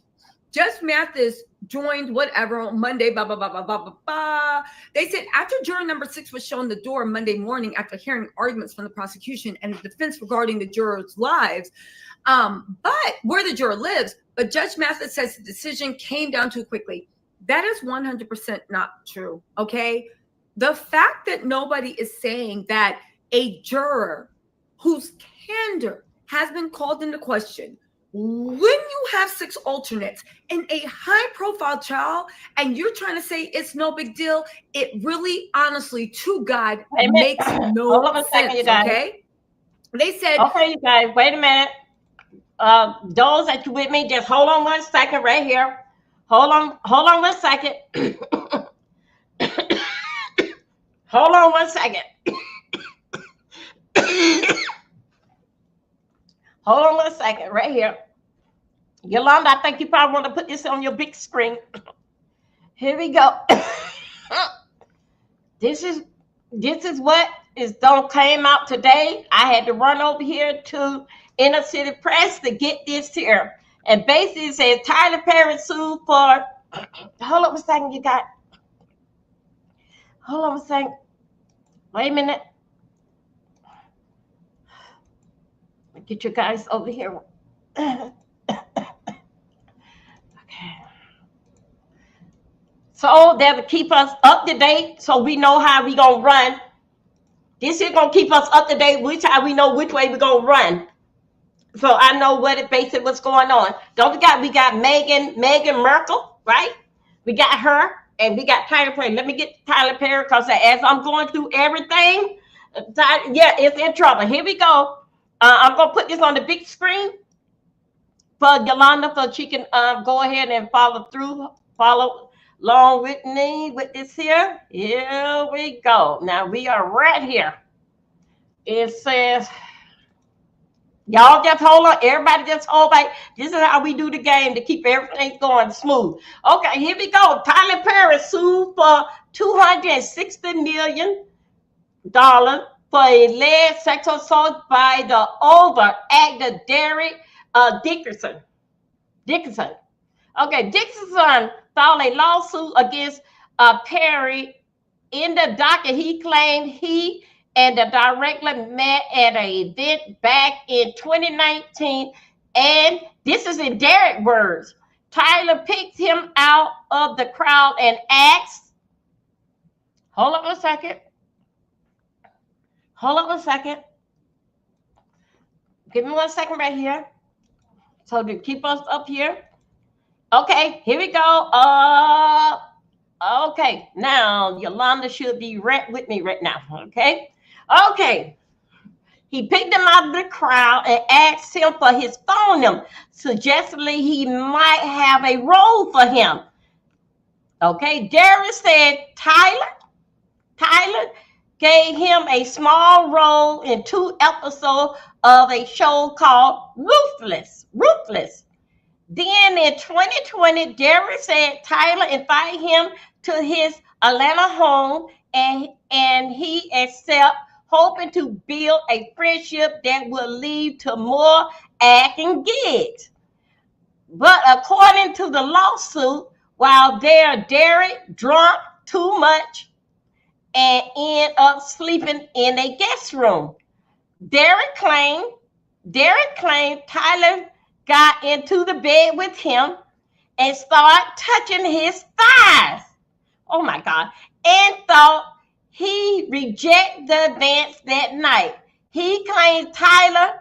Judge Mathis joined whatever on Monday, blah, blah, blah, blah, blah, blah, blah. They said after juror number 6 was shown the door Monday morning after hearing arguments from the prosecution and the defense regarding the jurors' lives, but where the juror lives, but Judge Mathis says the decision came down too quickly. That is 100% not true, okay? The fact that nobody is saying that a juror whose candor has been called into question, when you have 6 alternates in a high-profile trial and you're trying to say it's no big deal, it really, honestly, to God, makes no sense, okay? They said... Okay, you guys, wait a minute. Those that you with me, just hold on 1 second right here. Hold on 1 second. Hold on 1 second. Hold on 1 second right here. Yolanda, I think you probably want to put this on your big screen. Here we go. This is what came out today. I had to run over here to Inner City Press to get this here. And basically it says Tyler Perry sued for, hold on a second, you got, hold on a second. Wait a minute. Get you guys over here. Okay. So they'll keep us up to date so we know how we gonna run. This is gonna keep us up to date, which how we know which way we're gonna run. So I know what it basically what's going on. Don't forget we got Meghan Markle, right? We got her and we got Tyler Perry. Let me get Tyler Perry because as I'm going through everything, Yeah, it's in trouble. Here we go. I'm gonna put this on the big screen for Yolanda, so she can go ahead and follow along with me with this here. Here we go. Now we are right here. It says, y'all just hold on. Everybody just hold back. This is how we do the game to keep everything going smooth. Okay, here we go. Tyler Perry sued for $260 million for alleged sexual assault by the overt actor Derek Dickerson. Okay, Dickerson filed a lawsuit against Perry. In the docket, he claimed he and the director met at an event back in 2019. And this is in Derek words. Tyler picked him out of the crowd and asked, hold on a second. Give me 1 second right here. So to keep us up here. Okay, here we go. Okay, now Yolanda should be right with me right now. Okay. He picked him out of the crowd and asked him for his phone number, suggesting he might have a role for him. Okay, Derek said Tyler gave him a small role in 2 episodes of a show called Ruthless. Then in 2020, Derek said Tyler invited him to his Atlanta home, and he accepted, hoping to build a friendship that would lead to more acting gigs. But according to the lawsuit, while there, Derek drank too much and ended up sleeping in a guest room. Derek claimed Tyler got into the bed with him and started touching his thighs. Oh my God. And thought he rejected the advance that night. He claimed Tyler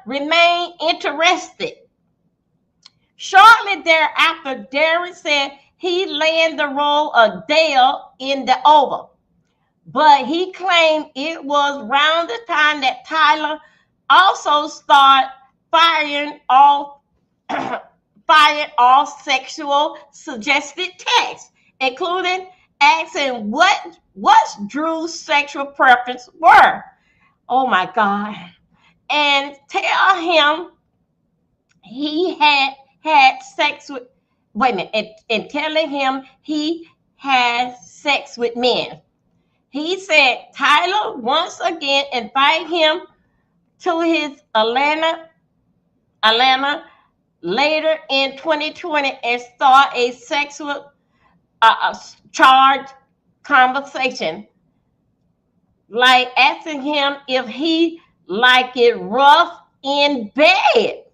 remained interested. Shortly thereafter, Derek said he landed the role of Dale in The Oval. But he claimed it was around the time that Tyler also started firing off sexual suggested texts, including asking what Drew's sexual preference were. Oh my God. And tell him he had sex with, and telling him he had sex with men. He said Tyler once again invited him to his Atlanta later in 2020 and start a sexual charge conversation, like asking him if he liked it rough in bed,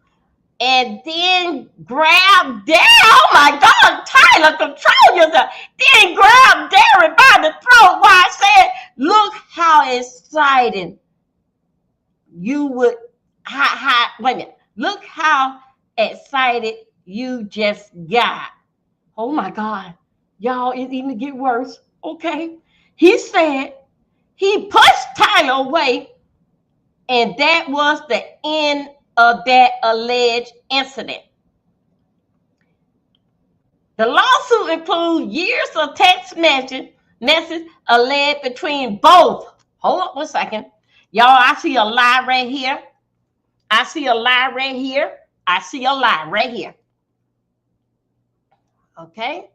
and then grab Derek. Oh my God, Tyler, control yourself. Then grab Derek by the throat while I said, look how excited you would, wait a minute. Look how excited you just got. Oh my God. Y'all, it even get worse. Okay. He said he pushed Tyler away, and that was the end of that alleged incident. The lawsuit includes years of text message alleged between both. Hold on 1 second. Y'all, I see a lie right here. I see a lie right here. I see a lie right here. Okay?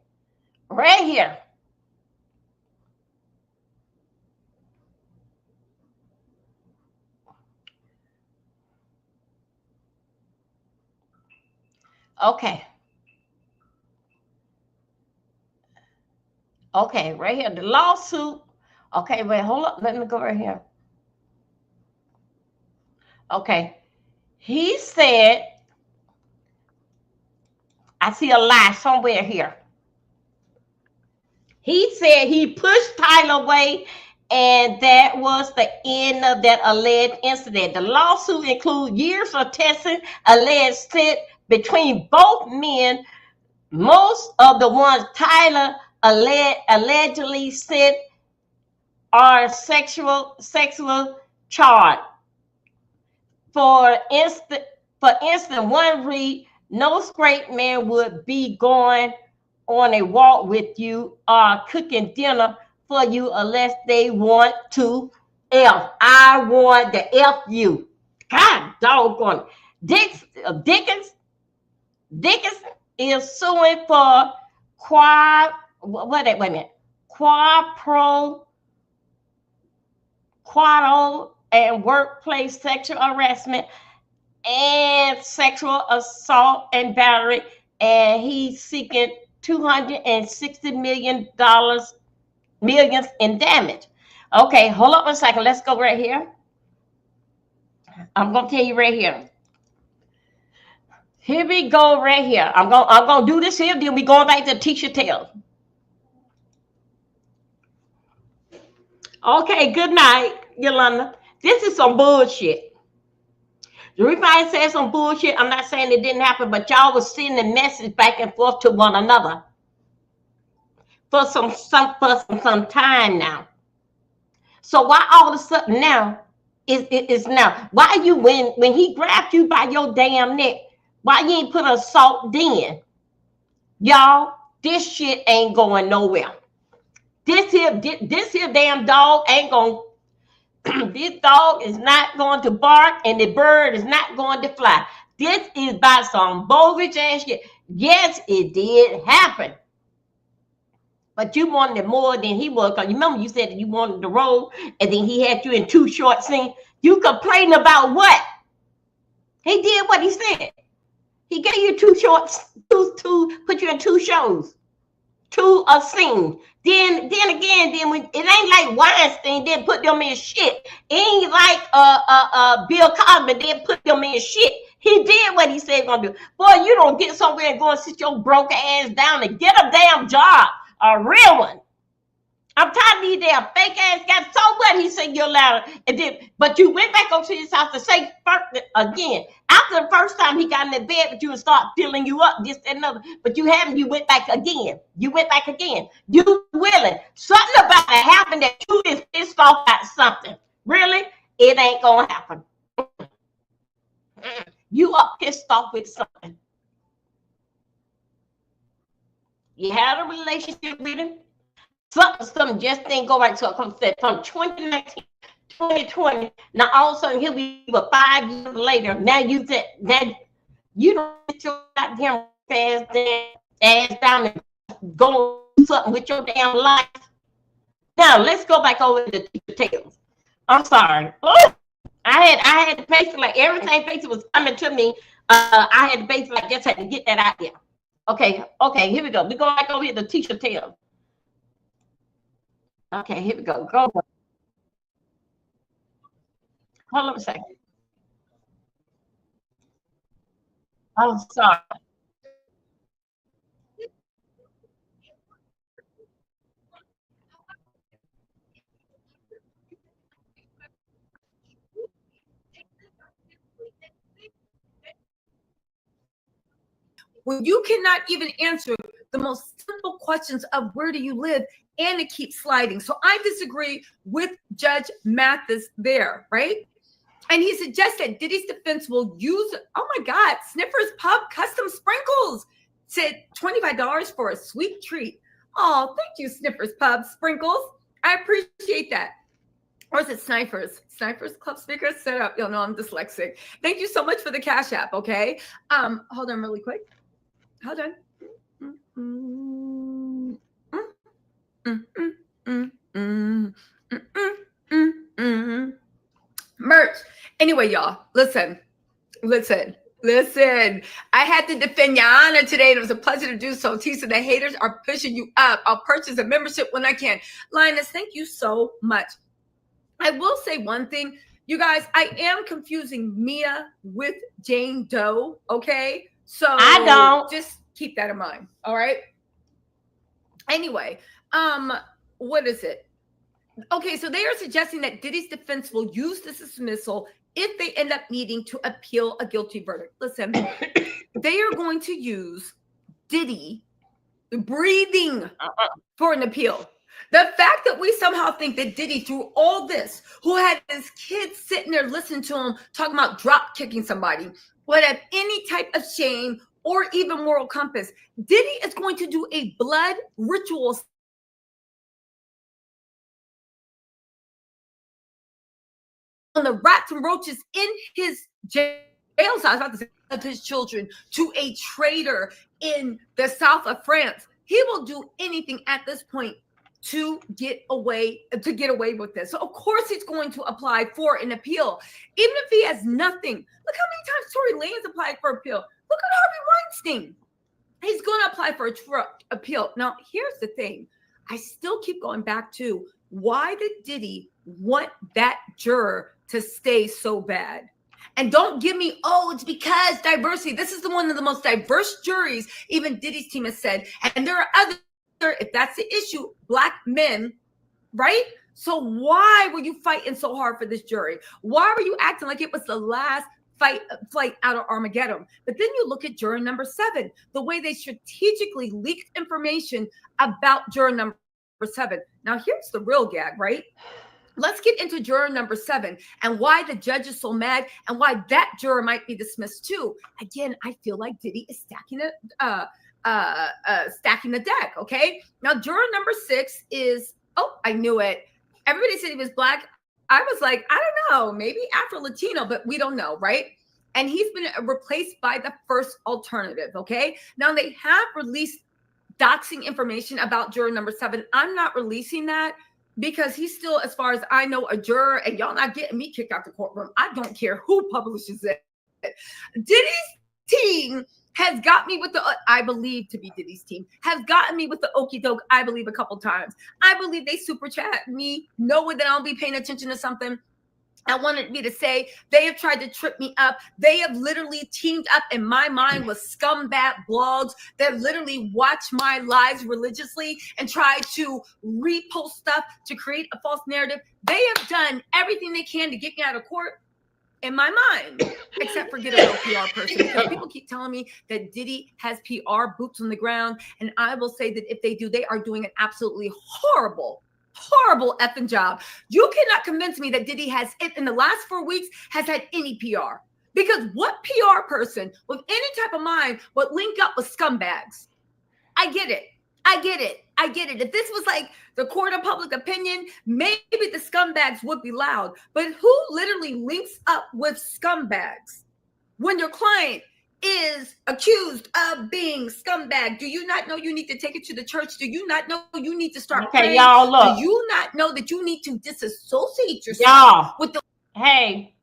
Right here. Okay. Okay, right here. The lawsuit. Okay, wait, hold up. Let me go right here. Okay. He said, I see a lie somewhere here. He said he pushed Tyler away, and that was the end of that alleged incident. The lawsuit includes years of testing alleged sit between both men. Most of the ones Tyler allegedly said or sexual charge. For instance, one read, no straight man would be going on a walk with you or cooking dinner for you unless they want to F. I want the F you. God doggone. Dickens is suing for quadro and workplace sexual harassment and sexual assault and battery, and he's seeking $260 millions in damage. Okay, hold up a second. Let's go right here. I'm gonna tell you right here. Here we go right here. I'm gonna do this here. Then we going back to teacher tales. Okay, good night, Yolanda. This is some bullshit. The reason I said some bullshit, I'm not saying it didn't happen, but y'all was sending message back and forth to one another for some time now. So why all of a sudden now is now? Why you when he grabbed you by your damn neck? Why you ain't put assault then? Y'all, this shit ain't going nowhere. This here damn dog ain't going. This dog is not going to bark, and the bird is not going to fly. This is by some bogus ass shit. Yes, it did happen. But you wanted more than he was. Because you remember you said that you wanted the role, and then he had you in 2 short scenes. You complaining about what? He did what he said. He gave you 2 shorts, put you in 2 shows, 2 a scene. Then when it ain't like Weinstein, then put them in shit. It ain't like Bill Cosby, then put them in shit. He did what he said he gonna do. Boy, you don't get somewhere and go and sit your broke ass down and get a damn job, a real one. I'm tired of these damn fake ass guys. So what? He said you're allowed, and then but you went back over to his house to say again. After the first time he got in the bed with you and start filling you up, this and another. But you haven't. You went back again. You willing. Something about it happened that you is pissed off at something. Really, it ain't gonna happen. You are pissed off with something. You had a relationship with him. Something just didn't go right. So it comes from 2019, 2020. Now all of a sudden here we were 5 years later. Now you said that you don't get your goddamn ass down and go do something with your damn life. Now let's go back over to the details. I'm sorry. Oh, I had to basically like everything basically was coming to me. I had to basically like just had to get that out there. Okay, here we go. We go back over here to teacher tales. Okay, here we go. Go. Hold on a second. I'm sorry. When you cannot even answer the most simple questions of where do you live, and it keeps sliding. So I disagree with Judge Mathis there, right? And he suggests that Diddy's defense will use, oh my God, Sniffer's Pub custom sprinkles. Said $25 for a sweet treat. Oh, thank you, Sniffer's Pub sprinkles. I appreciate that. Or is it Snipers? Snipers Club speakers set up. You'll know I'm dyslexic. Thank you so much for the Cash App, okay? Hold on really quick. Hold on. Merch. Anyway, y'all, listen. I had to defend your honor today. It was a pleasure to do so. Tisa, the haters are pushing you up. I'll purchase a membership when I can. Linus, thank you so much. I will say one thing, you guys. I am confusing Mia with Jane Doe. Okay, so I don't. Just keep that in mind. All right. Anyway, what is it? Okay, so they are suggesting that Diddy's defense will use this dismissal if they end up needing to appeal a guilty verdict. Listen, they are going to use Diddy breathing for an appeal. The fact that we somehow think that Diddy, through all this, who had his kids sitting there listening to him talking about drop kicking somebody, would have any type of shame or even moral compass. Diddy is going to do a blood ritual on the rats and roaches in his jail cell of his children to a traitor in the south of France. He will do anything at this point to get away with this. So of course he's going to apply for an appeal, even if he has nothing. Look how many times Tory Lanez applied for appeal. Look at Harvey Weinstein. He's going to apply for appeal. Now, here's the thing. I still keep going back to, why did Diddy want that juror to stay so bad? And don't give me, oh, it's because diversity. This is one of the most diverse juries, even Diddy's team has said. And there are other, if that's the issue, Black men, right? So why were you fighting so hard for this jury? Why were you acting like it was the last flight out of Armageddon? But then you look at juror number 7, the way they strategically leaked information about juror number 7. Now, here's the real gag, right? Let's get into juror number 7 and why the judge is so mad and why that juror might be dismissed too. Again, I feel like Diddy is stacking the deck. Okay. Now, juror number 6 is, oh, I knew it. Everybody said he was Black. I was like, I don't know, maybe Afro-Latino, but we don't know, right? And he's been replaced by the first alternative. Okay. Now they have released doxing information about juror number 7. I'm not releasing that because he's still, as far as I know, a juror, and y'all not getting me kicked out the courtroom. I don't care who publishes it. Diddy's team has got me with the, I believe to be Diddy's team, has gotten me with the okie doke, I believe, a couple times. I believe they super chat me, knowing that I'll be paying attention to something. I wanted me to say they have tried to trip me up. They have literally teamed up in my mind with scumbag blogs that literally watch my lives religiously and try to repost stuff to create a false narrative. They have done everything they can to get me out of court in my mind, except for get a real PR person. Because people keep telling me that Diddy has PR boots on the ground. And I will say that if they do, they are doing an absolutely horrible effing job. You cannot convince me that Diddy has, in the last 4 weeks, has had any PR. Because what PR person with any type of mind would link up with scumbags? I get it. If this was like the court of public opinion, maybe the scumbags would be loud. But who literally links up with scumbags when your client is accused of being scumbag? Do you not know you need to take it to the church? Do you not know you need to start praying? Y'all look. Do you not know that you need to disassociate yourself with the Hey,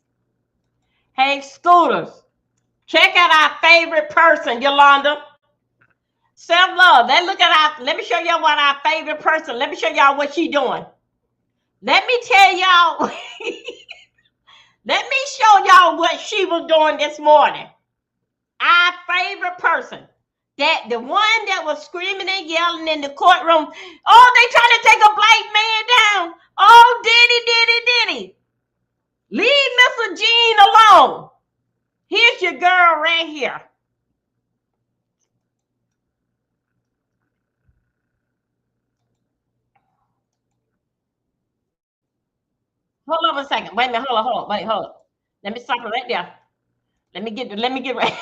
scooters, check out our favorite person, Yolanda. Self-love. Let me show y'all what our favorite person. Let me show y'all what she doing. Let me tell y'all. Let me show y'all what she was doing this morning. Our favorite person. The one that was screaming and yelling in the courtroom. Oh, they trying to take a Black man down. Oh, Diddy. Leave Mr. Jean alone. Here's your girl right here. Hold on a second. Wait a minute. Hold on. Let me stop it right there. Let me get right.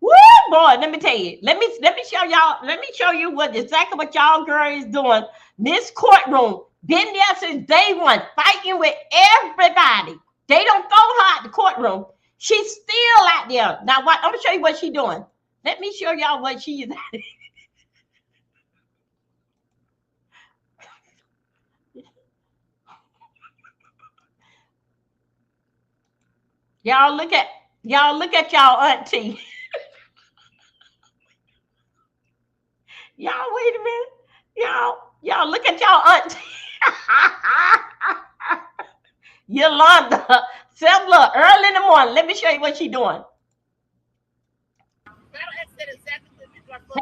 Woo, boy, let me tell you. Let me show y'all. Let me show you exactly what y'all girl is doing. This courtroom been there since day one, fighting with everybody. They don't throw her out the courtroom. She's still out there. Now, I'm gonna show you what she's doing. Let me show y'all what she is at. Y'all look at y'all auntie. Y'all wait a minute. Y'all look at y'all auntie. Yolanda, self-love, early in the morning. Let me show you what she's doing.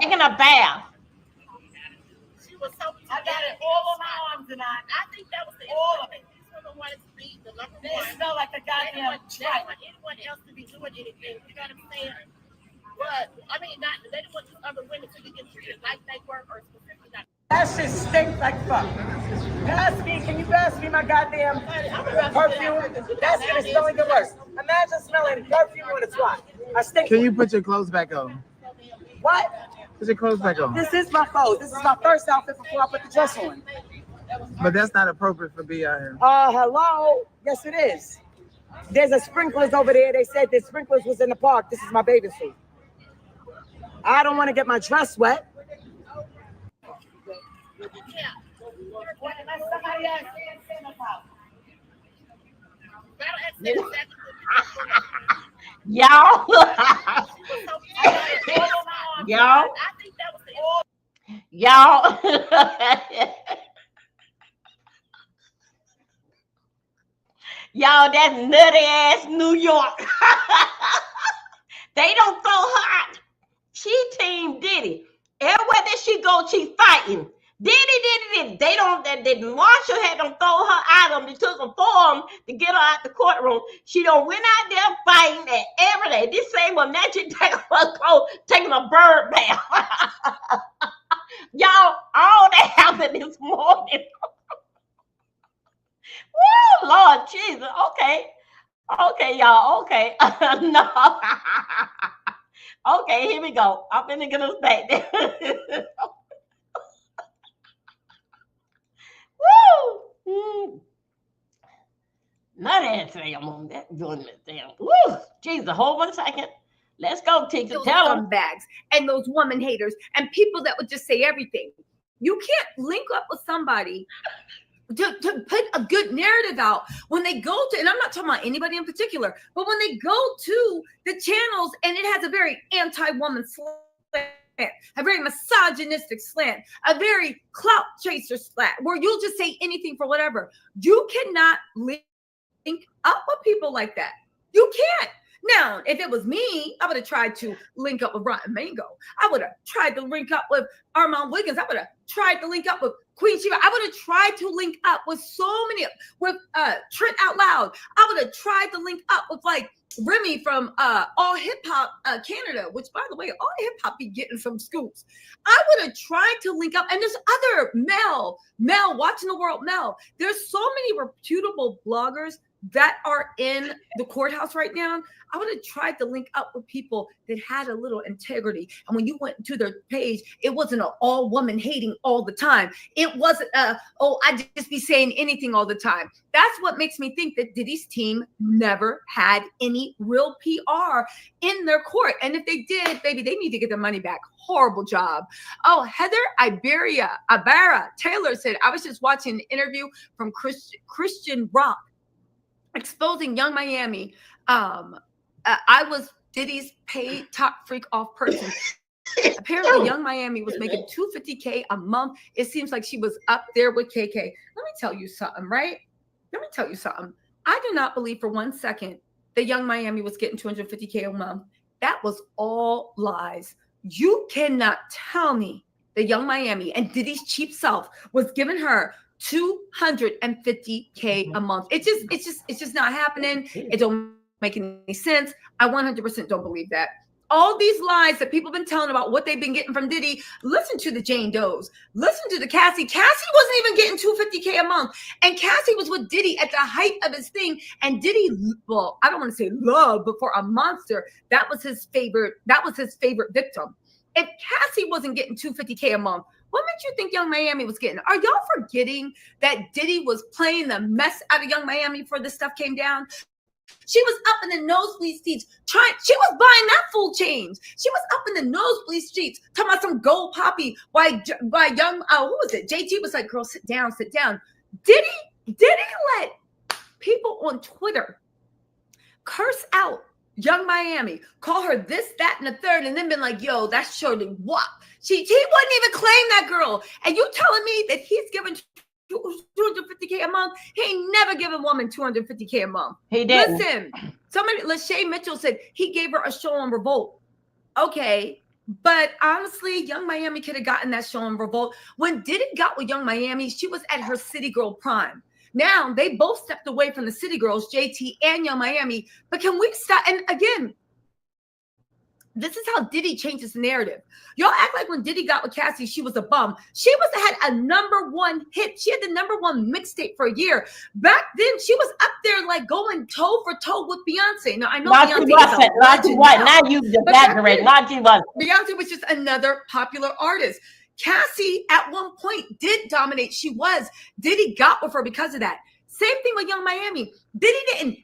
Taking a bath. She was so I got it all on my arms and I think that was all of it. Wanted to be the number one. It smelled like a goddamn tripe. They didn't want anyone else to be doing anything. You know what I'm saying? But I mean, they didn't want these other women to be getting treated like they were, or specifically not. That shit stinks like fuck. Can you pass me my goddamn perfume? That's gonna smell even worse. Imagine smelling perfume when it's hot. I stink. Can you put your clothes back on? What? Put your clothes back on. This is my clothes. This is my first outfit before I put the dress on. But that's not appropriate for B out here. Hello? Yes, it is. There's a sprinklers over there. They said the sprinklers was in the park. This is my bathing suit. I don't want to get my dress wet. Y'all. Y'all. Y'all. Y'all, that's nutty ass New York. They don't throw her out. She team Diddy. Everywhere that she go, she's fighting. Diddy. They didn't Marshall had them throw her out of them. They took them for them to get her out the courtroom. She don't went out there fighting and every day. This same one, now she taking her clothes, taking a bird bath. Y'all, all that happened this morning. Woo, Lord Jesus. Okay, y'all. Okay. No. Okay, here we go. I'm finna get us back there. Woo! Not that damn on that doing that damn. Woo! Jesus, hold on a second. Let's go, Tita. Tell them. Scumbags and those woman haters and people that would just say everything. You can't link up with somebody to put a good narrative out when they go to, and I'm not talking about anybody in particular, but when they go to the channels and it has a very anti-woman slant, a very misogynistic slant, a very clout chaser slant, where you'll just say anything for whatever. You cannot link up with people like that. You can't. Now, if it was me, I would have tried to link up with Rotten Mango. I would have tried to link up with Armand Wiggins. I would have tried to link up with Queen Sheba. I would have tried to link up with so many, with Trent Out Loud. I would have tried to link up with like Remy from All Hip Hop Canada, which by the way, All Hip Hop be getting some scoops. I would have tried to link up, and there's other Mel, Watching the World Mel. There's so many reputable bloggers that are in the courthouse right now. I would have tried to link up with people that had a little integrity. And when you went to their page, it wasn't an all woman hating all the time. It wasn't I just be saying anything all the time. That's what makes me think that Diddy's team never had any real PR in their court. And if they did, baby, they need to get their money back. Horrible job. Oh, Heather Ibarra Taylor said, I was just watching an interview from Christian Rock exposing Young Miami. I was Diddy's paid top freak off person. Apparently, Young Miami was making $250K a month. It seems like she was up there with KK. Let me tell you something, right? Let me tell you something. I do not believe for 1 second that Young Miami was getting $250K a month. That was all lies. You cannot tell me that Young Miami and Diddy's cheap self was giving her $250K a month. It's just not happening. It don't make any sense. I 100% don't believe that. All these lies that people have been telling about what they've been getting from Diddy, listen to the Jane Does. Listen to the Cassie. Cassie wasn't even getting $250K a month. And Cassie was with Diddy at the height of his thing. And Diddy, well, I don't want to say love, but for a monster, that was his favorite victim. If Cassie wasn't getting $250K a month, what made you think Young Miami was getting? Are y'all forgetting that Diddy was playing the mess out of Young Miami before this stuff came down? She was up in the nosebleed seats she was buying that full change. She was up in the nosebleed seats talking about some gold poppy by young, who was it? JT was like, girl, sit down. Diddy let people on Twitter curse out Young Miami, call her this, that, and the third, and then been like, yo, that's surely what? He wouldn't even claim that girl. And you telling me that he's giving $250K a month? He ain't never given a woman $250K a month. He didn't. Listen, Lachey Mitchell said he gave her a show on Revolt. Okay, but honestly, Young Miami could have gotten that show on Revolt. When Diddy got with Young Miami, she was at her City Girl prime. Now they both stepped away from the City Girls, JT and Young Miami. But can we stop? And again, This is how Diddy changes the narrative. Y'all act like when Diddy got with Cassie, she was a bum. She had a #1 hit. She had the #1 mixtape for a year. Back then, she was up there like going toe for toe with Beyonce. Now I know Beyonce now you exaggerate. Beyonce was just another popular artist. Cassie at one point did dominate. Diddy got with her because of that. Same thing with Young Miami. Diddy didn't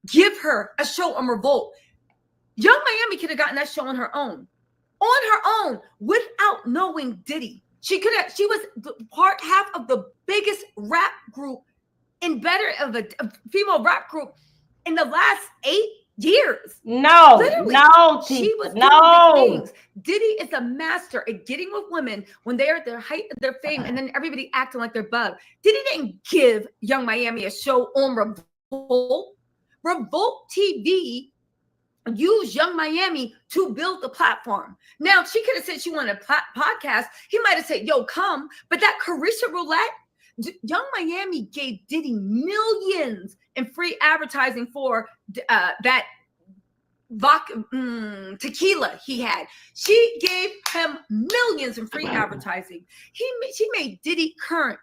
give her a show on Revolt. Young Miami could have gotten that show on her own without knowing Diddy. She was half of the biggest rap group of a female rap group in the last 8 years. She was doing big things. Diddy is a master at getting with women when they're at their height of their fame, and then everybody acting like they're bug. Diddy didn't give Young Miami a show on Revolt. Revolt TV use Young Miami to build the platform. Now, she could have said she wanted a podcast. He might have said, yo, come. But that Carisha Roulette, Young Miami gave Diddy millions in free advertising for that tequila he had. She gave him millions in free advertising. She made Diddy current.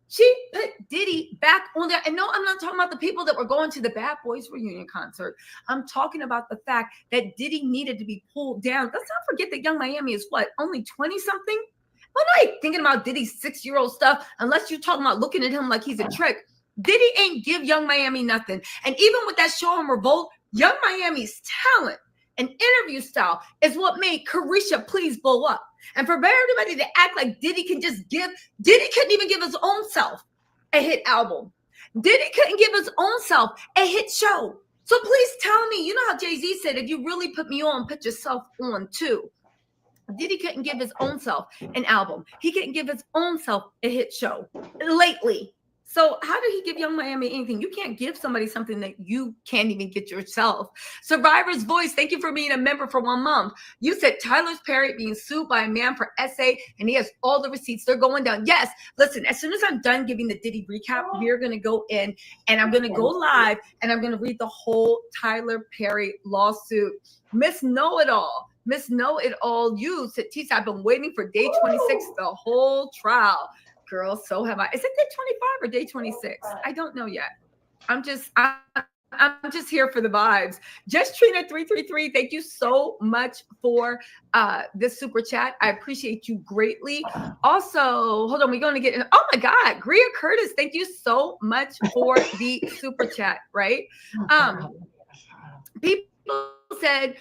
She put Diddy back on there. And no, I'm not talking about the people that were going to the Bad Boys reunion concert. I'm talking about the fact that Diddy needed to be pulled down. Let's not forget that Young Miami is only 20-something? We're not thinking about Diddy's 6-year-old stuff unless you're talking about looking at him like he's a trick. Diddy ain't give Young Miami nothing. And even with that show on Revolt, Young Miami's talent and interview style is what made Carisha Please blow up. And for everybody to act like Diddy couldn't even give his own self a hit album. Diddy couldn't give his own self a hit show. So please tell me, you know how Jay-Z said, if you really put me on, put yourself on too. Diddy couldn't give his own self an album. He couldn't give his own self a hit show lately. So how did he give Young Miami anything? You can't give somebody something that you can't even get yourself. Survivor's Voice, thank you for being a member for 1 month. You said Tyler Perry being sued by a man for essay, and he has all the receipts. They're going down. Yes, listen, as soon as I'm done giving the Diddy recap, we're going to go in, and I'm going to go live, and I'm going to read the whole Tyler Perry lawsuit. Miss Know-It-All. Miss Know-It-All, you said, Tisa, I've been waiting for day 26, the whole trial. Girl, so have I. Is it day 25 or day 26? I don't know yet. I'm just here for the vibes. Just Trina 333, thank you so much for this super chat. I appreciate you greatly. Also, hold on, we're going to get in. Oh my God, Greer Curtis, thank you so much for the super chat, right? People said,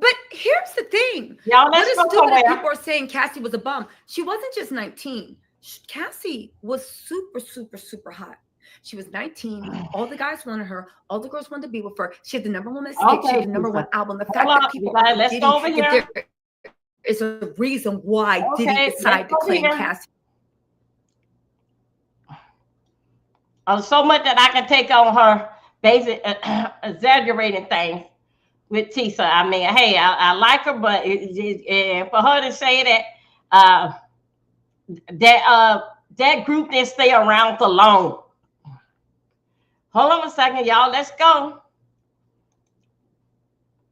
but here's the thing. Y'all, let's go somewhere. People are saying Cassie was a bum. She wasn't just 19. Cassie was super, super, super hot. She was 19. All the guys wanted her. All the girls wanted to be with her. She had the #1 mixtape. She had the #1 album. The fact that people let's go over here. Is a reason why Diddy decided to claim Cassie. So much that I can take on her basic exaggerating things. With Tisa, I mean, hey, I like her, but for her to say that that group didn't stay around for long. Hold on a second, y'all. Let's go.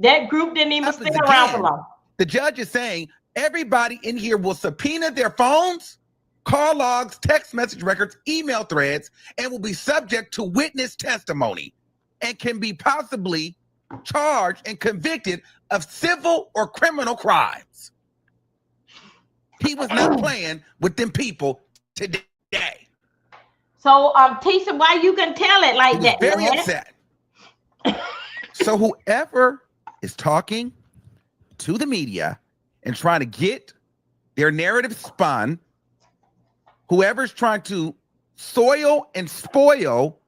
That group didn't even stay around for long. The judge is saying everybody in here will subpoena their phones, call logs, text message records, email threads, and will be subject to witness testimony and can be possibly charged and convicted of civil or criminal crimes. He was not playing with them people today. So, Tisha, why you can tell it like that? Very upset. So whoever is talking to the media and trying to get their narrative spun, whoever's trying to soil and spoil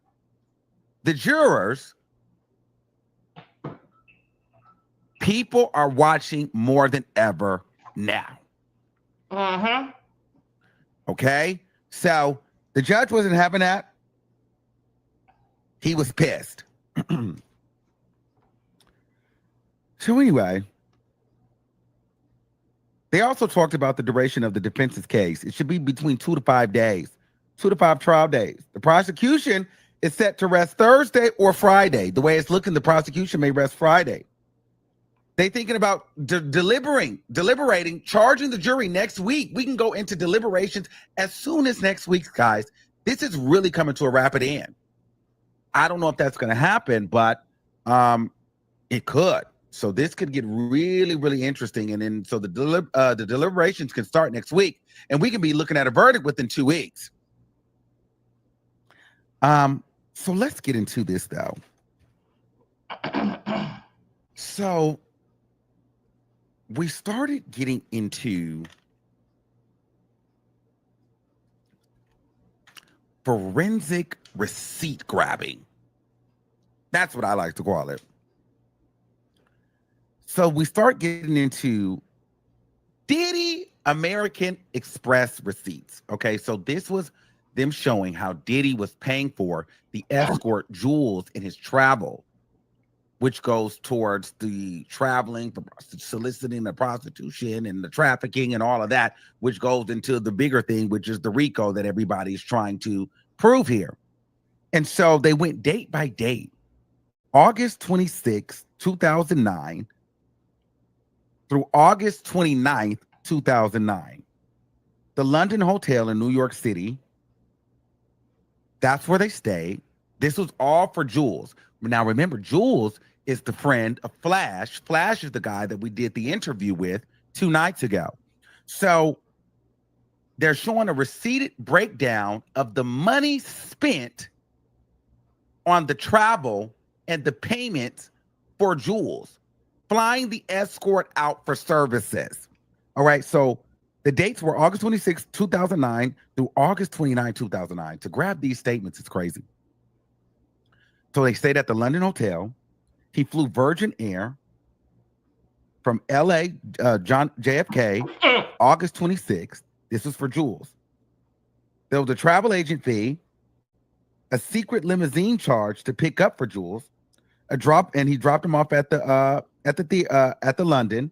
the jurors, people are watching more than ever now. Okay? So the judge wasn't having that. He was pissed. So anyway, they also talked about the duration of the defense's case. It should be between 2 to 5 days, 2 to 5 trial days. The prosecution is set to rest Thursday or Friday. The way it's looking, the prosecution may rest Friday. They thinking about deliberating, charging the jury next week. We can go into deliberations as soon as next week, guys. This is really coming to a rapid end. I don't know if that's going to happen, but it could. So this could get really, really interesting. And then so the deliberations can start next week, and we can be looking at a verdict within 2 weeks. So let's get into this though. So we started getting into forensic receipt grabbing. That's what I like to call it. So we start getting into Diddy American Express receipts. Okay, so this was them showing how Diddy was paying for the escort jewels in his travel, which goes towards the traveling, the soliciting, the prostitution, and the trafficking, and all of that, which goes into the bigger thing, which is the RICO that everybody's trying to prove here. And so they went date by date. August 26, 2009 through August 29th, 2009. The London Hotel in New York City, that's where they stayed. This was all for Jules. Now remember, Jules is the friend of Flash. Flash is the guy that we did the interview with 2 nights ago. So they're showing a receipted breakdown of the money spent on the travel and the payments for Jules, flying the escort out for services. All right, so the dates were August 26, 2009 through August 29, 2009. To grab these statements, it's crazy. So they stayed at the London Hotel. He flew Virgin Air from LA, JFK, August 26th. This was for Jules. There was a travel agent fee, a secret limousine charge to pick up for Jules, and he dropped him off at the London.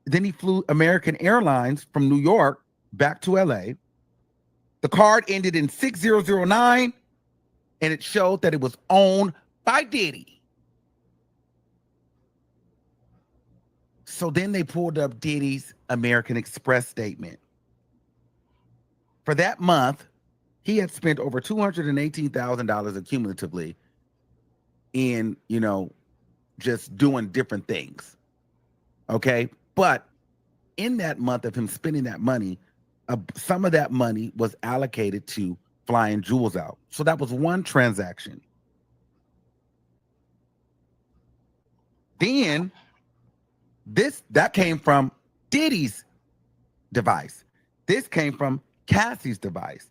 Then he flew American Airlines from New York back to LA. The card ended in 6009, and it showed that it was owned by Diddy. So then they pulled up Diddy's American Express statement. For that month, he had spent over $218,000 accumulatively in, just doing different things. Okay. But in that month of him spending that money, some of that money was allocated to flying Jules out. So that was one transaction. Then that came from Diddy's device. This came from Cassie's device.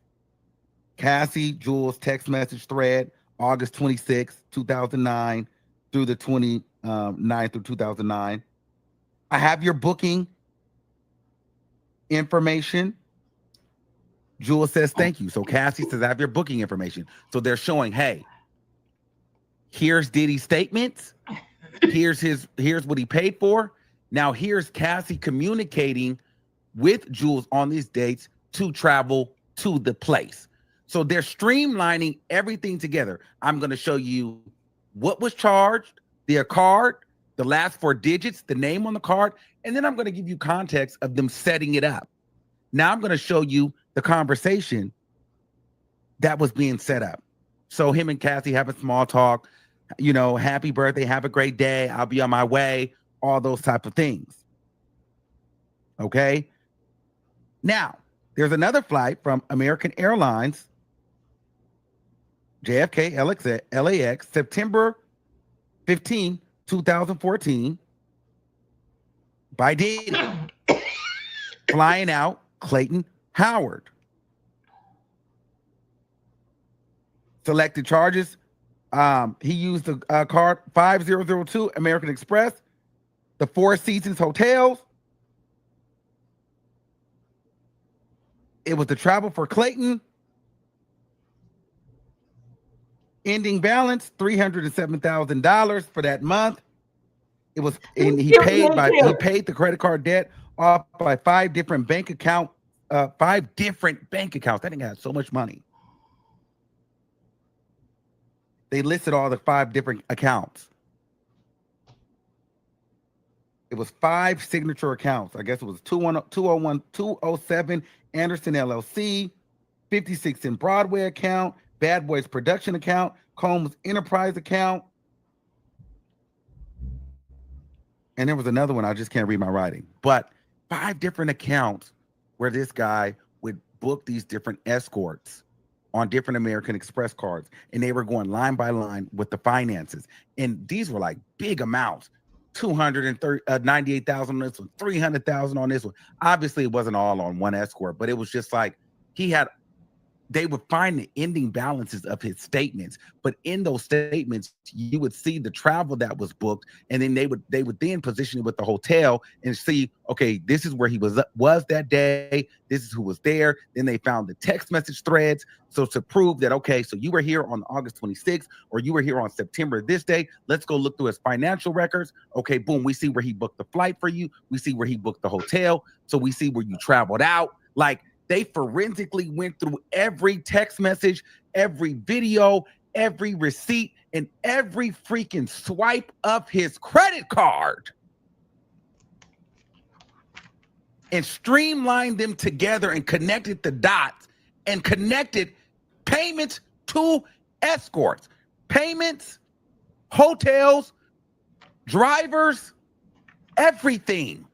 Cassie, Jules text message thread, August 26, 2009 through the 29th of 2009. I have your booking information. Jules says, thank you. So Cassie says, I have your booking information. So they're showing, hey, here's Diddy's statements. Here's what he paid for. Now here's Cassie communicating with Jules on these dates to travel to the place. So they're streamlining everything together. I'm going to show you what was charged, their card, the last 4 digits, the name on the card, and then I'm going to give you context of them setting it up. Now I'm going to show you the conversation that was being set up. So him and Cassie have a small talk, happy birthday, have a great day, I'll be on my way, all those type of things. Okay? Now, there's another flight from American Airlines, JFK, LAX, September 15, 2014, by Diddy, flying out Clayton Howard. Selected charges. He used the card 5002 American Express, the Four Seasons Hotels. It was the travel for Clayton. Ending balance $307,000 for that month. It was, and he paid the credit card debt off by 5 different bank accounts. 5 different bank accounts. That thing had so much money. They listed all the 5 different accounts. It was 5 signature accounts. I guess it was 207 Anderson LLC, 56 in Broadway account, Bad Boys production account, Combs Enterprise account. And there was another one, I just can't read my writing. But 5 different accounts where this guy would book these different escorts on different American Express cards. And they were going line by line with the finances. And these were like big amounts. 298,000 on this one, 300,000 on this one. Obviously, it wasn't all on one escort, but it was just like they would find the ending balances of his statements, but in those statements, you would see the travel that was booked, and then they would then position it with the hotel and see, okay, this is where he was that day. This is who was there. Then they found the text message threads. So to prove that, okay, so you were here on August 26th, or you were here on September this day. Let's go look through his financial records. Okay, boom, we see where he booked the flight for you. We see where he booked the hotel. So we see where you traveled out. Like, they forensically went through every text message, every video, every receipt, and every freaking swipe of his credit card and streamlined them together and connected the dots and connected payments to escorts, payments, hotels, drivers, everything.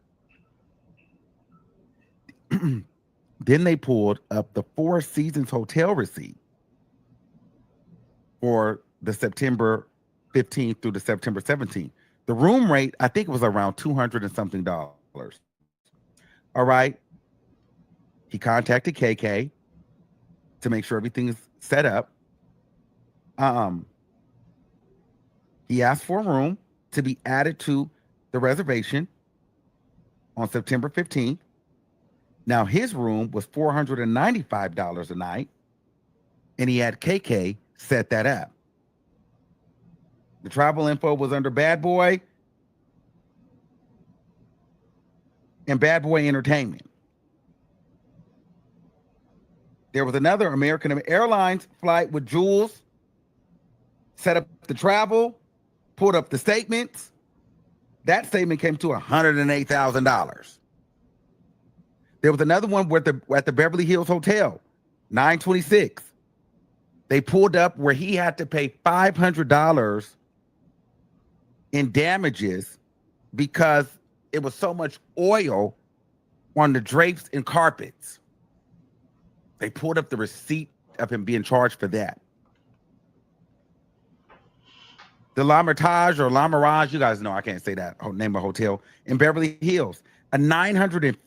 Then they pulled up the 4 Seasons hotel receipt for the September 15th through the September 17th. The room rate, I think it was around $200 and something. All right. He contacted KK to make sure everything is set up. He asked for a room to be added to the reservation on September 15th. Now, his room was $495 a night, and he had KK set that up. The travel info was under Bad Boy and Bad Boy Entertainment. There was another American Airlines flight with Jules, set up the travel, pulled up the statements. That statement came to $108,000. There was another one at the Beverly Hills Hotel, 926. They pulled up where he had to pay $500 in damages because it was so much oil on the drapes and carpets. They pulled up the receipt of him being charged for that. The La Mirage, you guys know I can't say that name of hotel in Beverly Hills. A $950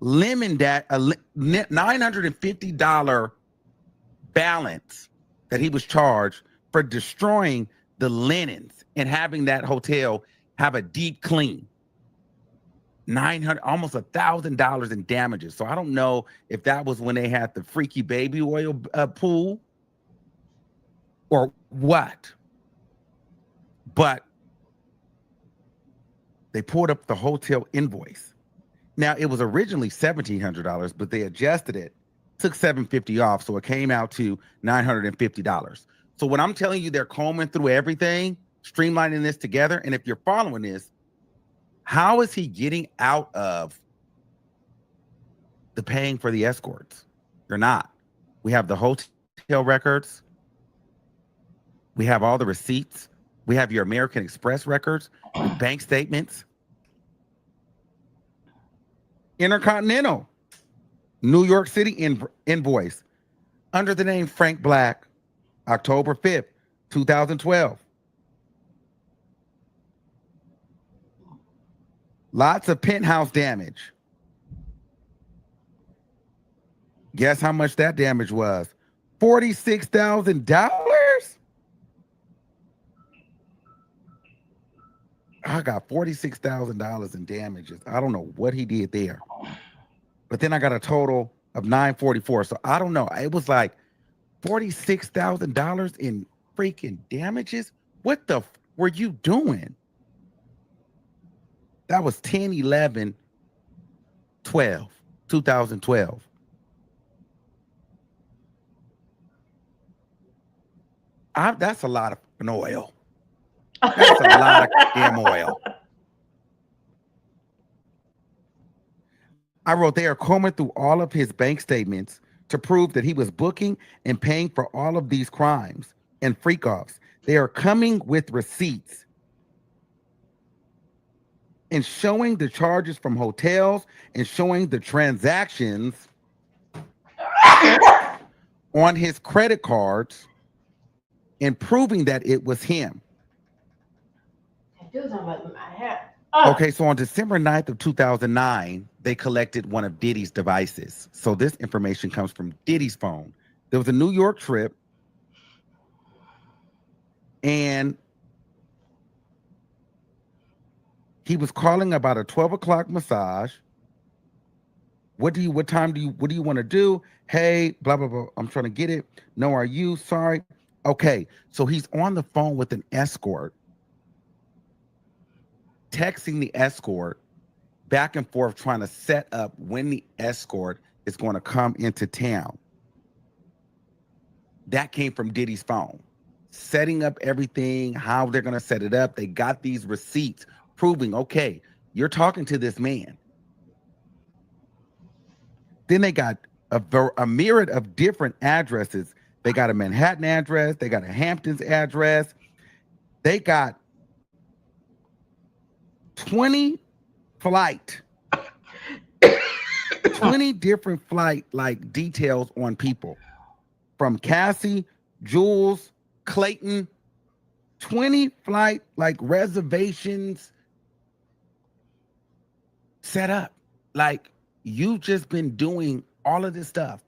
$950 balance that he was charged for destroying the linens and having that hotel have a deep clean. Almost $1,000 in damages. So I don't know if that was when they had the freaky baby oil pool or what, but they pulled up the hotel invoice. Now, it was originally $1,700, but they adjusted it, took $750 off, so it came out to $950. So when I'm telling you they're combing through everything, streamlining this together, and if you're following this, how is he getting out of the paying for the escorts? They're not. We have the hotel records. We have all the receipts. We have your American Express records, your bank statements. Intercontinental, New York City invoice under the name Frank Black, October 5th, 2012. Lots of penthouse damage. Guess how much that damage was? $46,000? I got $46,000 in damages. I don't know what he did there. But then I got a total of $944. So I don't know. It was like $46,000 in freaking damages. What the were you doing? That was 2012. That's a lot of oil. That's a lot of damn oil. I wrote, they are combing through all of his bank statements to prove that he was booking and paying for all of these crimes and freak-offs. They are coming with receipts and showing the charges from hotels and showing the transactions on his credit cards and proving that it was him. Okay, so on December 9th of 2009, they collected one of Diddy's devices. So this information comes from Diddy's phone. There was a New York trip, and he was calling about a 12 o'clock massage. What do you want to do? Hey, blah, blah, blah. I'm trying to get it. No, are you? Sorry. Okay, so he's on the phone with an escort, texting the escort back and forth, trying to set up when the escort is going to come into town. That came from Diddy's phone. Setting up everything, how they're going to set it up. They got these receipts proving, okay, you're talking to this man. Then they got a myriad of different addresses. They got a Manhattan address. They got a Hamptons address. They got 20 different flight like details on people, from Cassie, Jules, Clayton, 20 flight like reservations set up. Like, you've just been doing all of this stuff.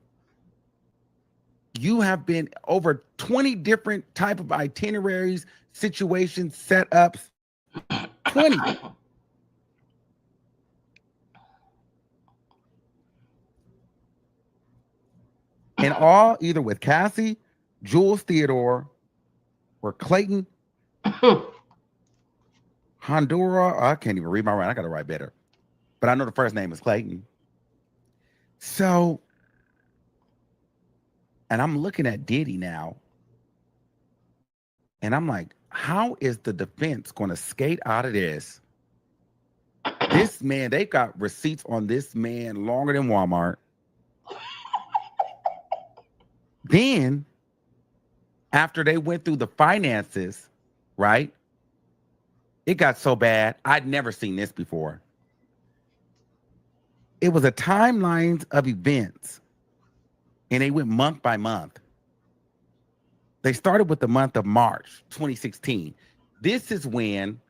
You have been over 20 different type of itineraries, situations, setups. 20. And all either with Cassie, Jules Theodore, or Clayton, Honduras. I can't even read my writing. I got to write better. But I know the first name is Clayton. So, and I'm looking at Diddy now, and I'm like, how is the defense going to skate out of this? This man, they got receipts on this man longer than Walmart. Then, after they went through the finances, right? It got so bad. I'd never seen this before. It was a timeline of events, and they went month by month. They started with the month of March 2016. This is when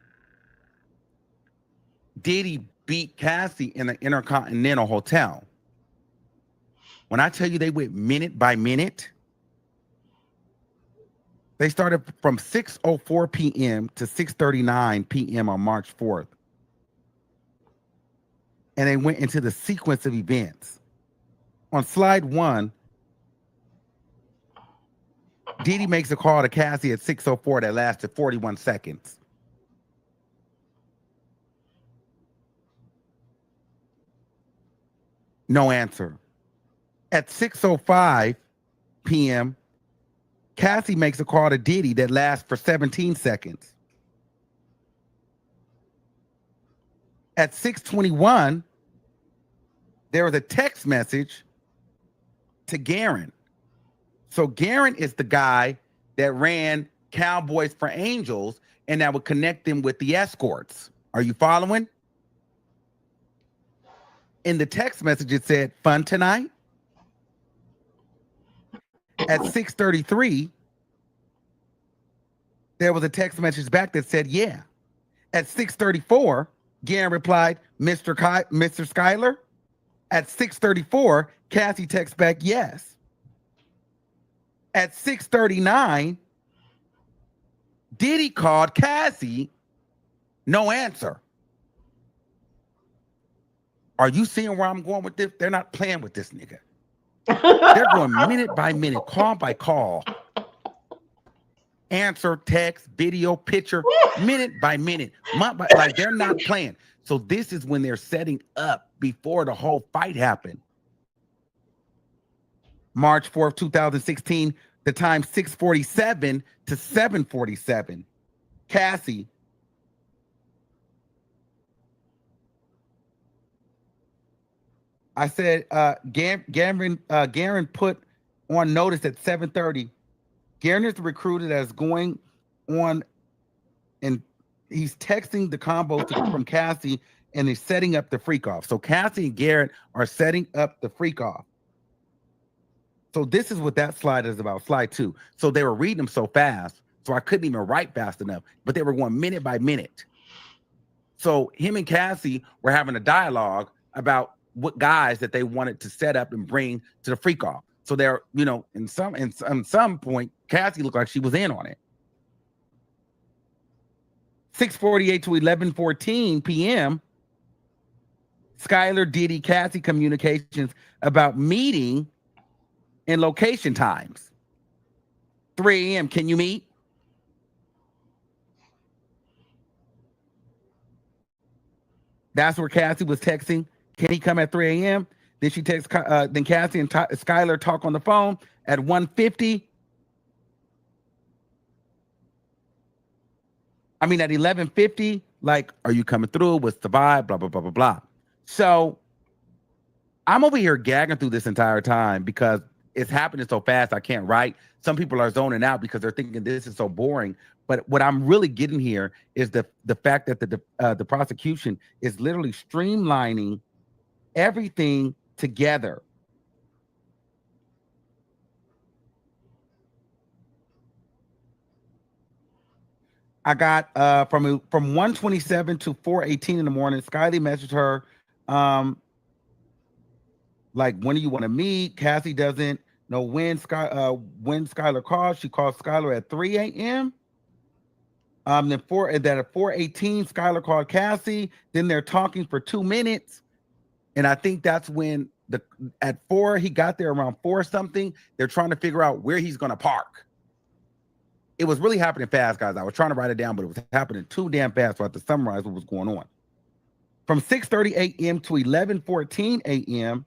Diddy beat Cassie in the Intercontinental Hotel. When I tell you they went minute by minute, they started from 6:04 p.m. to 6:39 p.m. on March 4th. And they went into the sequence of events. On slide 1, Diddy makes a call to Cassie at 6:04 that lasted 41 seconds. No answer. At 6:05 p.m., Cassie makes a call to Diddy that lasts for 17 seconds. At 6:21, there was a text message to Garen. So Garen is the guy that ran Cowboys for Angels and that would connect them with the escorts. Are you following? In the text message, it said, "Fun tonight?" At 6:33, there was a text message back that said, "Yeah." At 6:34, Garen replied, Mr. Schuyler. At 6:34, Cassie texts back, "Yes." At 6:39, Diddy called Cassie, no answer. Are you seeing where I'm going with this? They're not playing with this nigga. They're going minute by minute, call by call. Answer, text, video, picture, minute by minute, month by, like they're not playing. So this is when they're setting up before the whole fight happened. March 4th, 2016, the time 6:47 to 7:47. Cassie. I said, Garen put on notice at 7:30. Garen is the recruiter that's going on, and he's texting the combo from Cassie, and he's setting up the freak off. So Cassie and Garrett are setting up the freak off. So this is what that slide is about, slide 2. So they were reading them so fast, so I couldn't even write fast enough, but they were going minute by minute. So him and Cassie were having a dialogue about what guys that they wanted to set up and bring to the freak off. So they're, you know, in some point, Cassie looked like she was in on it. 6:48 to 11:14 p.m. Skylar, Diddy, Cassie communications about meeting and location times. 3 a.m. Can you meet? That's where Cassie was texting. Can he come at 3 a.m.? Then she texts. Then Cassie and Skylar talk on the phone at 1:50. I mean, at 11:50. Like, are you coming through? What's the vibe? Blah blah blah blah blah. So I'm over here gagging through this entire time because it's happening so fast. I can't write. Some people are zoning out because they're thinking this is so boring. But what I'm really getting here is the fact that the prosecution is literally streamlining everything together. I got from 1:27 to 4:18 in the morning. Skylie messaged her, like, when do you want to meet? Cassie doesn't know when Skylar calls. She calls Skylar at 3 a.m. Then at 4:18, Skylar called Cassie. Then they're talking for 2 minutes. And I think that's when at 4, he got there around 4 something. They're trying to figure out where he's going to park. It was really happening fast, guys. I was trying to write it down, but it was happening too damn fast, so I had to summarize what was going on. From 6:30 a.m. to 11:14 a.m.,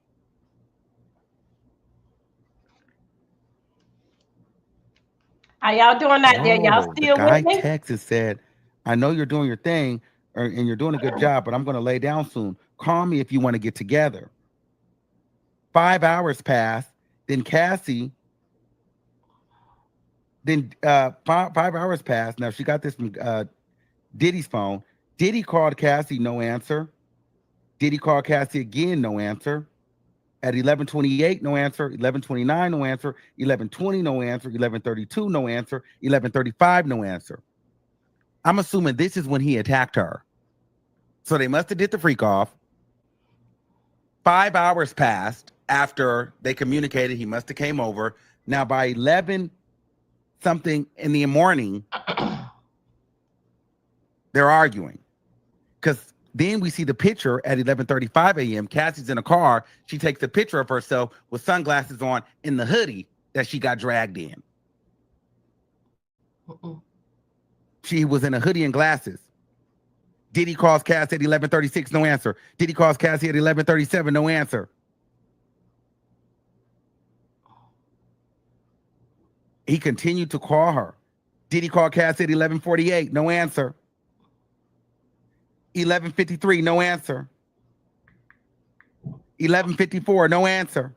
how y'all doing out there? Y'all still the guy with me? texted and said, I know you're doing your thing and you're doing a good job, but I'm going to lay down soon. Call me if you want to get together. 5 hours passed. Then Cassie, five hours passed. Now, she got this from Diddy's phone. Diddy called Cassie, no answer. Diddy called Cassie again, no answer. At 11:28, no answer. 11:29, no answer. 11:20, no answer. 11:32, no answer. 11:35, no answer. I'm assuming this is when he attacked her. So they must have did the freak off. 5 hours passed after they communicated. He must have came over. Now by 11 something in the morning, they're arguing. Because then we see the picture at 11:35 a.m. Cassie's in a car. She takes a picture of herself with sunglasses on in the hoodie that she got dragged in. She was in a hoodie and glasses. Diddy calls Cassie at 11:36, no answer. Diddy calls Cassie at 11:37, no answer. He continued to call her. Diddy called Cassie at 11:48, no answer. 11:53, no answer. 11:54, no answer.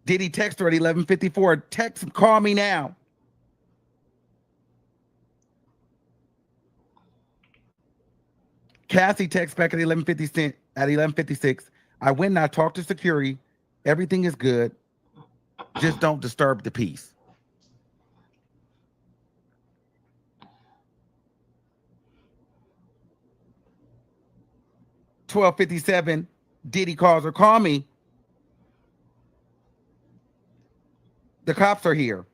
Diddy text her at 11:54, text, call me now. Cassie texts back at 11:56. I went and I talked to security. Everything is good. Just don't disturb the peace. $12:57, Diddy calls her, call me. The cops are here.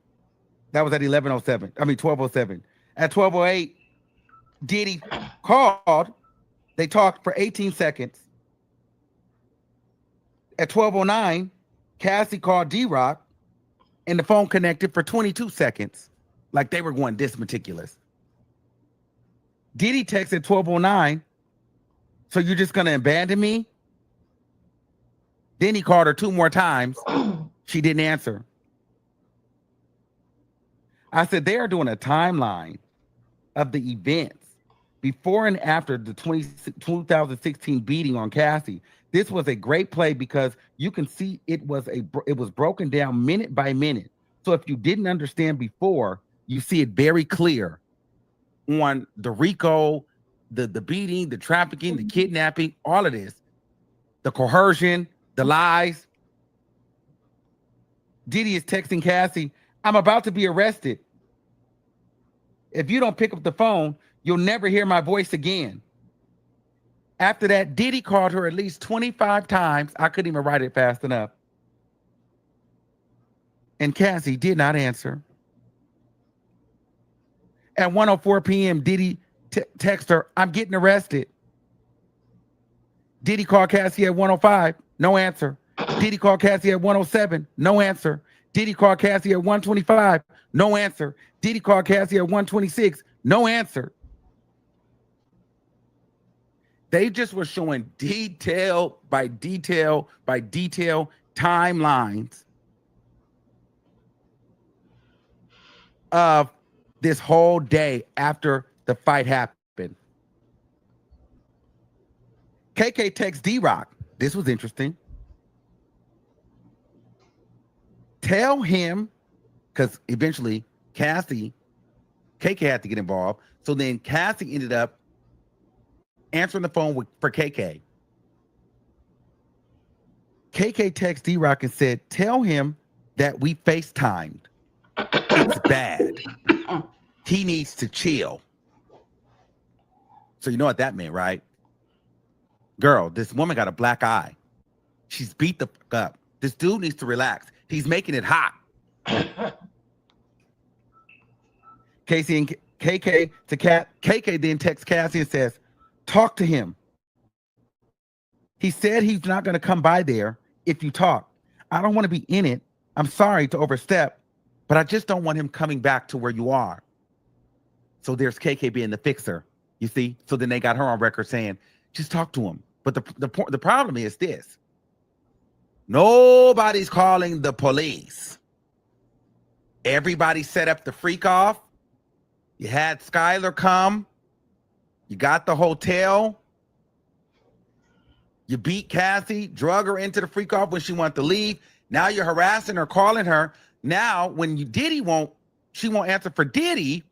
That was at 12:07. At 12:08, Diddy called. They talked for 18 seconds. At 12:09, Cassie called D-Rock, and the phone connected for 22 seconds. Like they were going this meticulous. Diddy texted 12:09, so you're just going to abandon me? Then he called her 2 more times. She didn't answer. I said they are doing a timeline of the events before and after the 2016 beating on Cassie. This was a great play because you can see it was broken down minute by minute. So if you didn't understand before, you see it very clear on the RICO, the beating, the trafficking, the kidnapping, all of this, the coercion, the lies. Diddy is texting Cassie, I'm about to be arrested. If you don't pick up the phone, you'll never hear my voice again. After that, Diddy called her at least 25 times. I couldn't even write it fast enough. And Cassie did not answer. At 1:04 p.m., Diddy text her, I'm getting arrested. Diddy called Cassie at 1:05, no answer. Diddy called Cassie at 1:07, no answer. Diddy called Cassie at 1:25, no answer. Diddy called Cassie at 1:26, no answer. They just were showing detail by detail by detail timelines of this whole day after the fight happened. KK texts D-Rock. This was interesting. Tell him, because eventually KK had to get involved. So then Cassie ended up answering the phone for KK. KK texted D-Rock and said, tell him that we FaceTimed. It's bad. He needs to chill. So you know what that meant, right? Girl, this woman got a black eye. She's beat the fuck up. This dude needs to relax. He's making it hot. Casey and KK to KK then texts Cassie and says, talk to him. He said he's not going to come by there if you talk. I don't want to be in it. I'm sorry to overstep, but I just don't want him coming back to where you are. So there's KK being the fixer, you see? So then they got her on record saying, just talk to him. But the problem is this. Nobody's calling the police. Everybody set up the freak off. You had Skylar come. You got the hotel. You beat Cassie, drug her into the freak off when she wanted to leave. Now you're harassing her, calling her. Now when she won't answer for Diddy.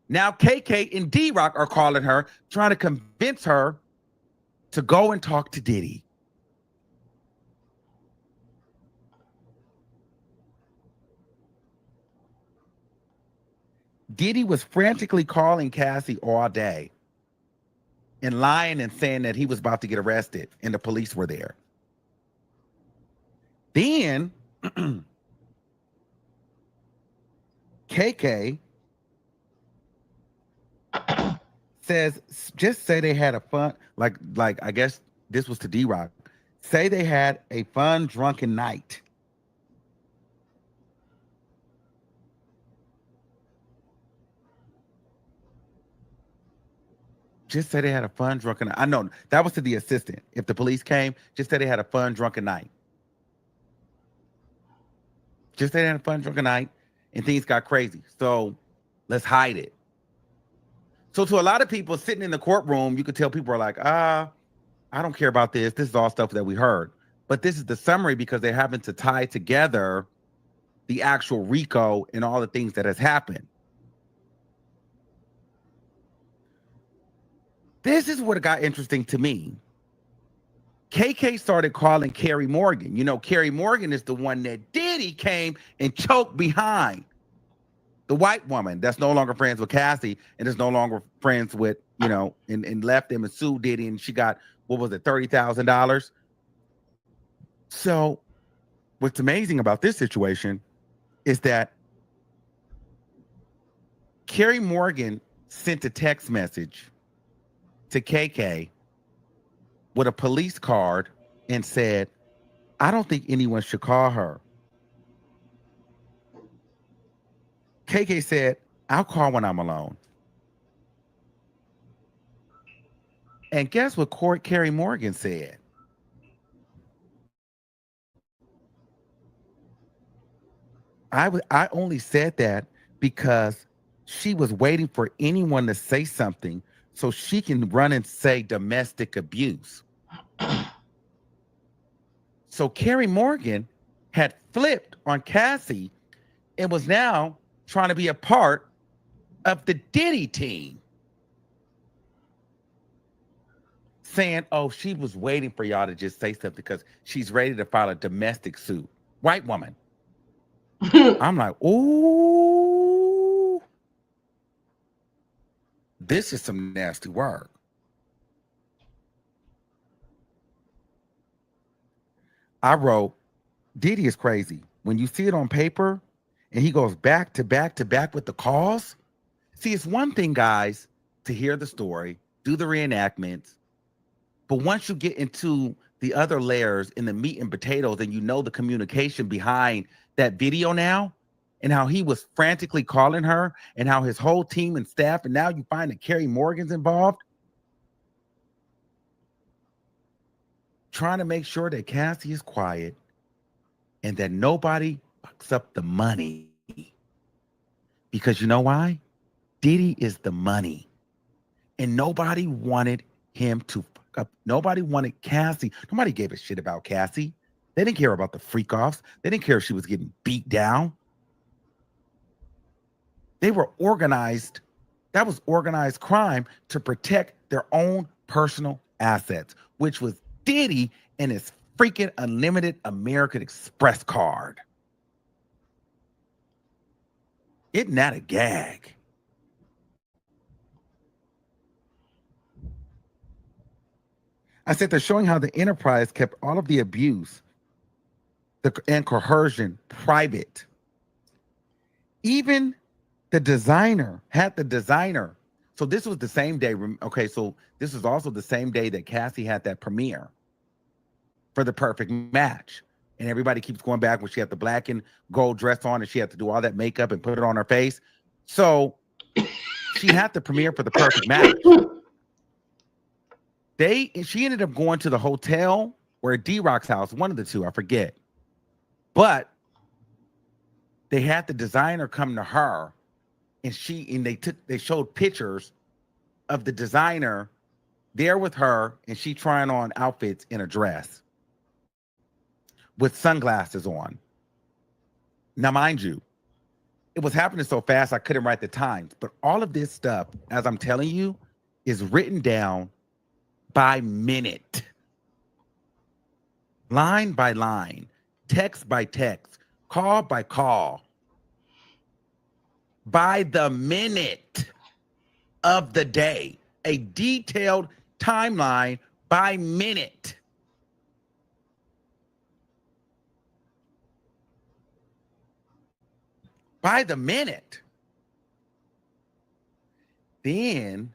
Now KK and D-Rock are calling her, trying to convince her to go and talk to Diddy. Diddy was frantically calling Cassie all day and lying and saying that he was about to get arrested and the police were there. Then KK says, just say they had a fun, like I guess this was to D-Rock. Say they had a fun, drunken night. Just say they had a fun, drunken night. I know that was to the assistant. If the police came, just say they had a fun, drunken night. Just say they had a fun, drunken night and things got crazy. So let's hide it. So to a lot of people sitting in the courtroom, you could tell people are like, I don't care about this. This is all stuff that we heard. But this is the summary because they're having to tie together the actual RICO and all the things that has happened. This is what got interesting to me. KK started calling Carrie Morgan. You know, Carrie Morgan is the one that Diddy came and choked behind. The white woman that's no longer friends with Cassie and is no longer friends with, you know, and left him and sued Diddy, and she got, what was it, $30,000? So what's amazing about this situation is that Carrie Morgan sent a text message to KK with a police card and said, I don't think anyone should call her. KK said, I'll call when I'm alone. And guess what Carrie Morgan said? I only said that because she was waiting for anyone to say something so she can run and say domestic abuse. So Carrie Morgan had flipped on Cassie and was now trying to be a part of the Diddy team. Saying, oh, she was waiting for y'all to just say something because she's ready to file a domestic suit. White woman. I'm like, ooh, this is some nasty work. I wrote, Diddy is crazy. When you see it on paper and he goes back to back to back with the calls. See, it's one thing, guys, to hear the story, do the reenactments. But once you get into the other layers in the meat and potatoes and you know the communication behind that video now and how he was frantically calling her and how his whole team and staff, and now you find that Carrie Morgan's involved, trying to make sure that Cassie is quiet and that nobody fucks up the money. Because you know why? Diddy is the money. And nobody wanted him to fuck up. Nobody wanted Cassie. Nobody gave a shit about Cassie. They didn't care about the freak offs. They didn't care if she was getting beat down. They were organized. That was organized crime to protect their own personal assets, which was Diddy and his freaking unlimited American Express card. Isn't that a gag? I said they're showing how the enterprise kept all of the abuse and coercion private. Even the designer had the designer. So this was the same day. Okay, so this was also the same day that Cassie had that premiere for The Perfect Match. And everybody keeps going back when she had the black and gold dress on and she had to do all that makeup and put it on her face. So she had the premiere for The Perfect Match. She ended up going to the hotel or D-Rock's house, one of the two, I forget. But they had the designer come to her and they showed pictures of the designer there with her and she trying on outfits in a dress with sunglasses on. Now, mind you, it was happening so fast I couldn't write the times, but all of this stuff, as I'm telling you, is written down by minute, line by line, text by text, call by call, by the minute of the day, a detailed timeline by minute. By the minute. Then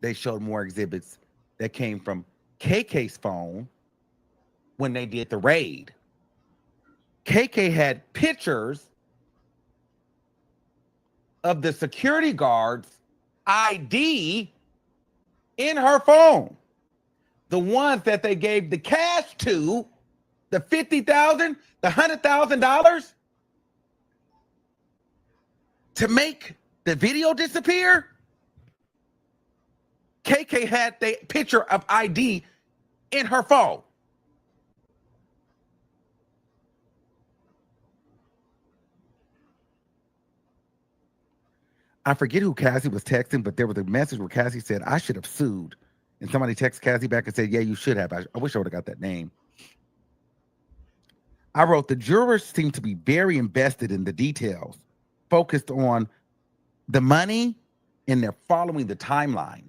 they showed more exhibits that came from KK's phone when they did the raid. KK had pictures of the security guards' ID in her phone. The ones that they gave the cash to, the $50,000, the $100,000 to make the video disappear. KK had the picture of ID in her phone. I forget who Cassie was texting, but there was a message where Cassie said, I should have sued. And somebody texted Cassie back and said, yeah, you should have. I wish I would have got that name. I wrote, the jurors seem to be very invested in the details, focused on the money, and they're following the timeline.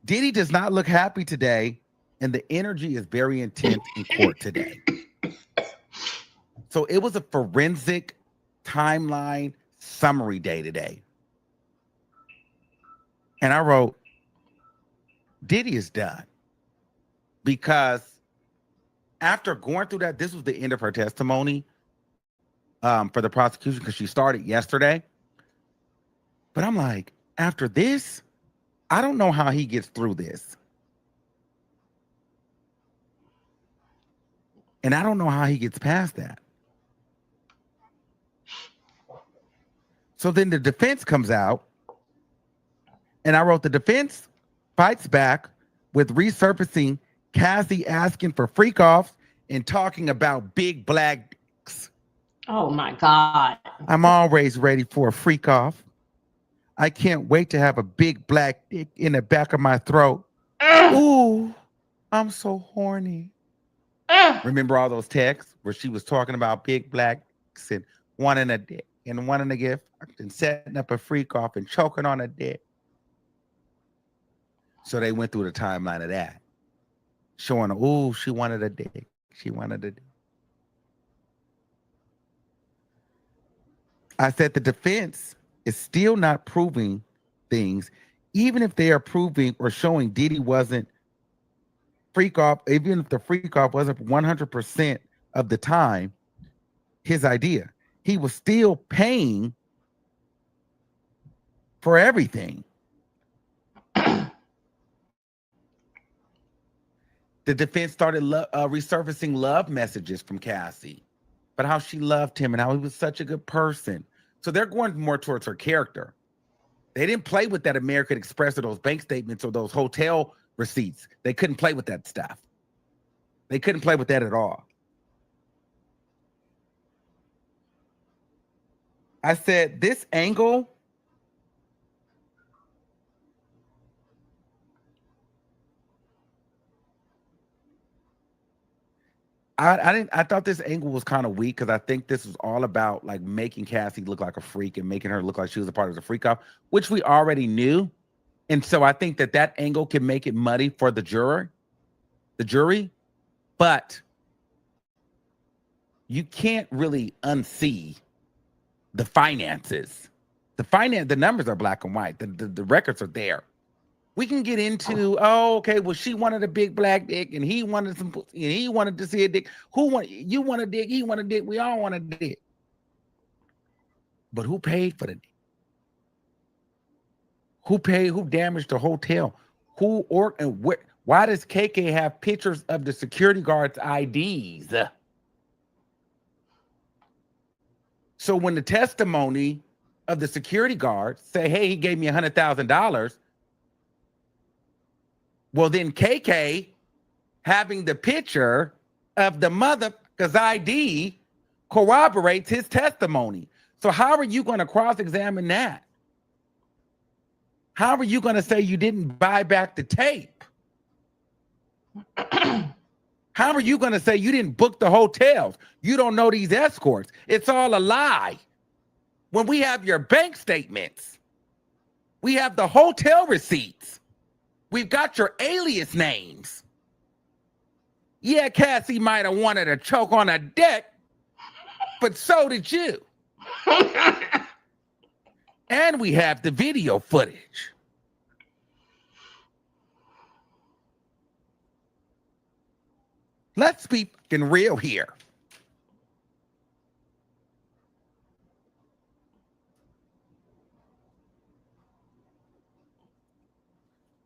Diddy does not look happy today, and the energy is very intense in court today. So it was a forensic timeline summary day today. And I wrote, Diddy is done. Because after going through that, this was the end of her testimony for the prosecution because she started yesterday. But I'm like, after this, I don't know how he gets through this. And I don't know how he gets past that. So then the defense comes out, and I wrote the defense fights back with resurfacing Cassie asking for freak offs and talking about big black dicks. Oh my God. I'm always ready for a freak off. I can't wait to have a big black dick in the back of my throat. Ooh, I'm so horny. Remember all those texts where she was talking about big black dicks and wanting a dick and wanting to get fucked and setting up a freak off and choking on a dick. So they went through the timeline of that, showing, ooh, she wanted a dick. She wanted a dick. I said the defense is still not proving things, even if they are proving or showing Diddy wasn't freak off, even if the freak off wasn't 100% of the time his idea. He was still paying for everything. The defense started resurfacing love messages from Cassie, but how she loved him and how he was such a good person. So they're going more towards her character. They didn't play with that American Express or those bank statements or those hotel receipts. They couldn't play with that stuff. They couldn't play with that at all. I said, this angle I thought this angle was kind of weak because I think this was all about like making Cassie look like a freak and making her look like she was a part of the freak off, which we already knew. And so I think that angle can make it muddy for the jury, but you can't really unsee the finances. The numbers are black and white. The records are there. We can get into, okay, well, she wanted a big black dick and he wanted some, and he wanted to see a dick. You want a dick, he want a dick, we all want a dick. But who paid for the dick? Who damaged the hotel? Why does KK have pictures of the security guards' IDs? So when the testimony of the security guards say, hey, he gave me $100,000, well, then KK having the picture of the motherfucker's ID corroborates his testimony. So how are you going to cross-examine that? How are you going to say you didn't buy back the tape? How are you going to say you didn't book the hotels? You don't know these escorts. It's all a lie. When we have your bank statements, we have the hotel receipts. We've got your alias names. Yeah, Cassie might have wanted to choke on a dick, but so did you. And we have the video footage. Let's be fucking real here.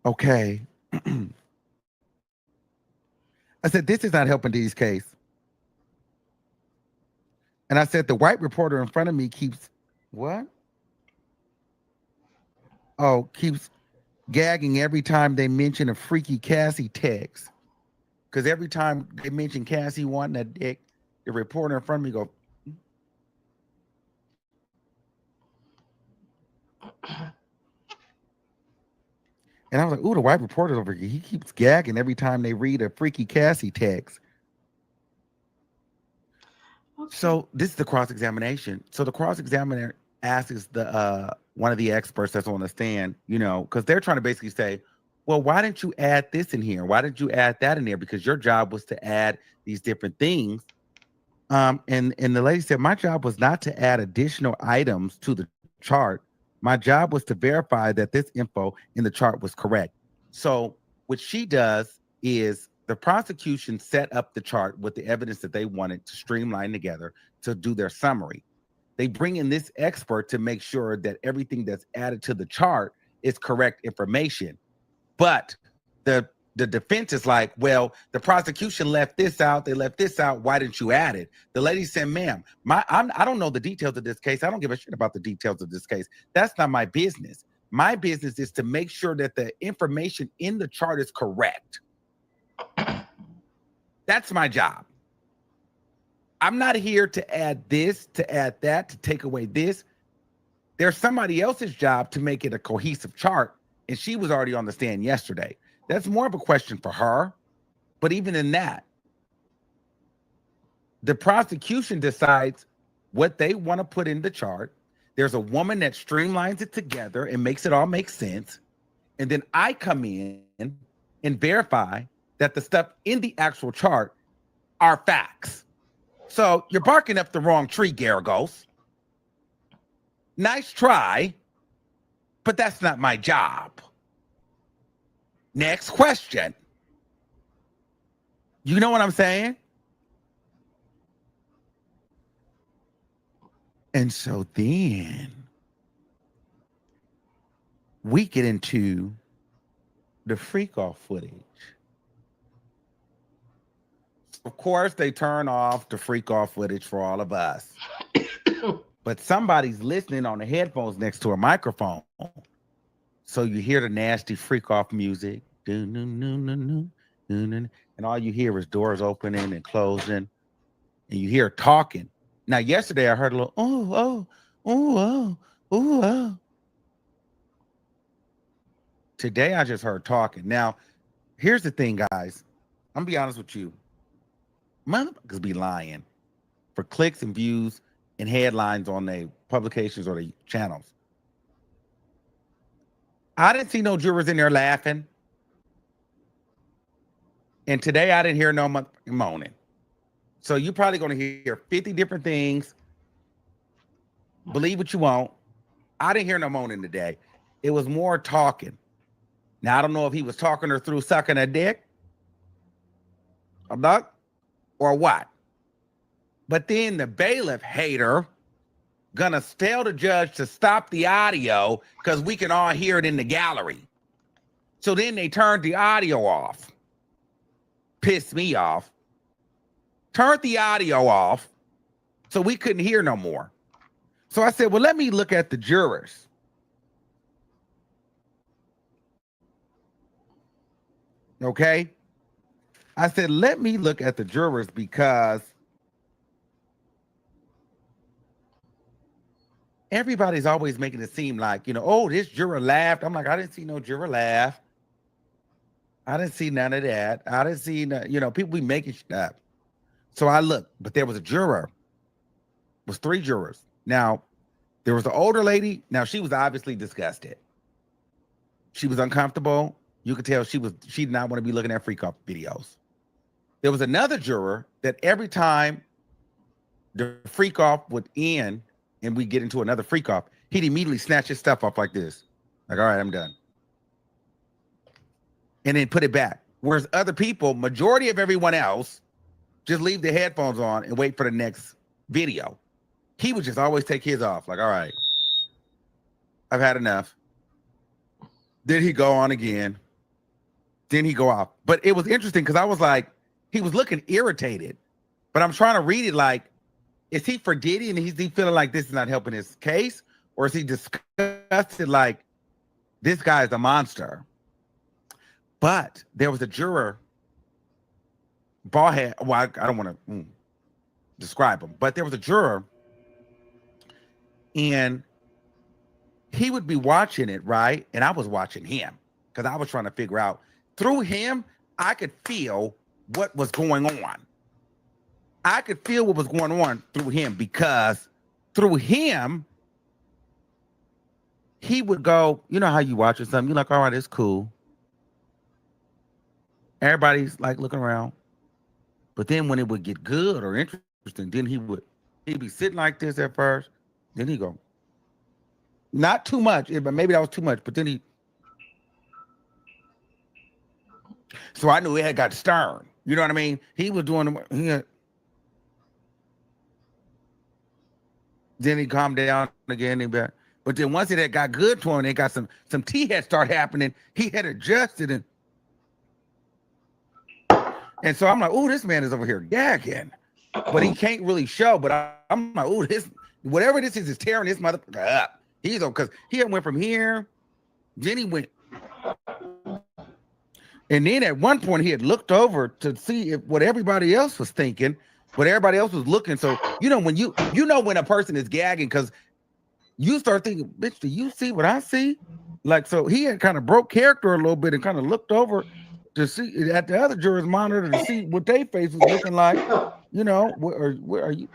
Okay. I said, this is not helping D's case. And I said, the white reporter in front of me keeps, what? Oh, keeps gagging every time they mention a freaky Cassie text. Because every time they mention Cassie wanting a dick, the reporter in front of me go, and I was like, ooh, the white reporter's over here. He keeps gagging every time they read a freaky Cassie text. Okay. So this is the cross-examination. So the cross-examiner asks the one of the experts that's on the stand, because they're trying to basically say, well, why didn't you add this in here? Why didn't you add that in there? Because your job was to add these different things. And the lady said, my job was not to add additional items to the chart. My job was to verify that this info in the chart was correct. So what she does is the prosecution set up the chart with the evidence that they wanted to streamline together to do their summary. They bring in this expert to make sure that everything that's added to the chart is correct information. But the the defense is like, well, the prosecution left this out. They left this out. Why didn't you add it? The lady said, ma'am, I don't know the details of this case. I don't give a shit about the details of this case. That's not my business. My business is to make sure that the information in the chart is correct. That's my job. I'm not here to add this, to add that, to take away this. There's somebody else's job to make it a cohesive chart, and she was already on the stand yesterday. That's more of a question for her. But even in that, the prosecution decides what they want to put in the chart. There's a woman that streamlines it together and makes it all make sense. And then I come in and verify that the stuff in the actual chart are facts. So you're barking up the wrong tree, Garagos. Nice try, but that's not my job. Next question. You know what I'm saying? And so then we get into the freak off footage. Of course, they turn off the freak off footage for all of us. But somebody's listening on the headphones next to a microphone. So you hear the nasty freak off music. And all you hear is doors opening and closing. And you hear talking. Now, yesterday I heard a little, oh. Today I just heard talking. Now, here's the thing, guys. I'm gonna be honest with you. Motherfuckers be lying for clicks and views and headlines on their publications or their channels. I didn't see no jurors in there laughing. And today I didn't hear no moaning. So you're probably going to hear 50 different things. Believe what you want. I didn't hear no moaning today. It was more talking. Now, I don't know if he was talking her through sucking a dick, a duck, or what. But then the bailiff hater gonna tell the judge to stop the audio because we can all hear it in the gallery. So then they turned the audio off. Pissed me off. Turned the audio off so we couldn't hear no more. So I said, well, let me look at the jurors. Okay? I said, let me look at the jurors because everybody's always making it seem like, you know, oh, this juror laughed. I'm like, I didn't see no juror laugh. I didn't see none of that. I didn't see, you know, people be making stuff. So I looked, but there was a juror. It was 3 jurors. Now, there was the older lady. Now, she was obviously disgusted. She was uncomfortable. You could tell she did not want to be looking at freak off videos. There was another juror that every time the freak off would end and we get into another freak off, he'd immediately snatch his stuff off like this. Like, all right, I'm done. And then put it back. Whereas other people, majority of everyone else, just leave the headphones on and wait for the next video. He would just always take his off. Like, all right, I've had enough. Then he go on again. Then he go off. But it was interesting because I was like, he was looking irritated. But I'm trying to read it like, is he for Diddy and is he feeling like this is not helping his case? Or is he disgusted like, this guy is a monster? But there was a juror, bald head. Well, I don't want to describe him, but there was a juror, and he would be watching it, right? And I was watching him because I was trying to figure out. Through him, I could feel what was going on. I could feel what was going on through him because through him, he would go, you know how you watching something, you're like, all right, it's cool. Everybody's like looking around. But then when it would get good or interesting, then he'd be sitting like this at first. Then he'd go, not too much, but maybe that was too much. But then so I knew it had got stern. You know what I mean? He was doing, then he calmed down again. But then once it had got good to him, it got some tea had started happening. He had adjusted and And so I'm like, oh, this man is over here gagging, but he can't really show. But I'm like, oh, this whatever this is tearing this motherfucker up. He's because he had went from here, then he went, and then at one point he had looked over to see if what everybody else was thinking, what everybody else was looking. So you know when when a person is gagging because you start thinking, bitch, do you see what I see? Like so he had kind of broke character a little bit and kind of looked over to see at the other jurors monitor to see what their face was looking like, you know, where are you?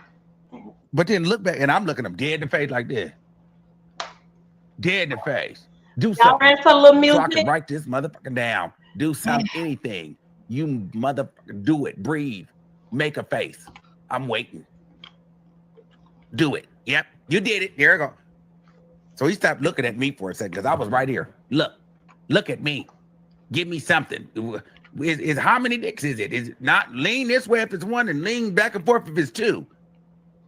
But then look back and I'm looking them dead in the face like this. Dead in the face. Do something. So I can write this motherfucker down. Do something, anything. You motherfucker, do it. Breathe. Make a face. I'm waiting. Do it. Yep, you did it. There you go. So he stopped looking at me for a second because I was right here. Look at me. Give me something. Is how many dicks is it? Is it not lean this way if it's one and lean back and forth if it's two?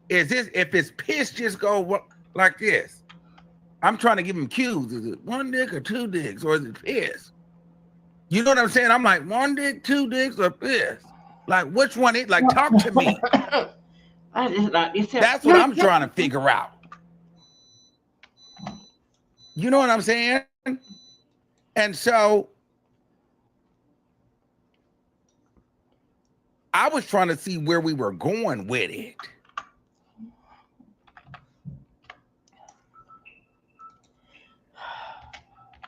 Is this if it's piss just go like this? I'm trying to give him cues. Is it one dick or two dicks or is it piss? You know what I'm saying? I'm like one dick, two dicks or piss. Like which one is like talk to me. That's what I'm trying to figure out. You know what I'm saying? And so I was trying to see where we were going with it.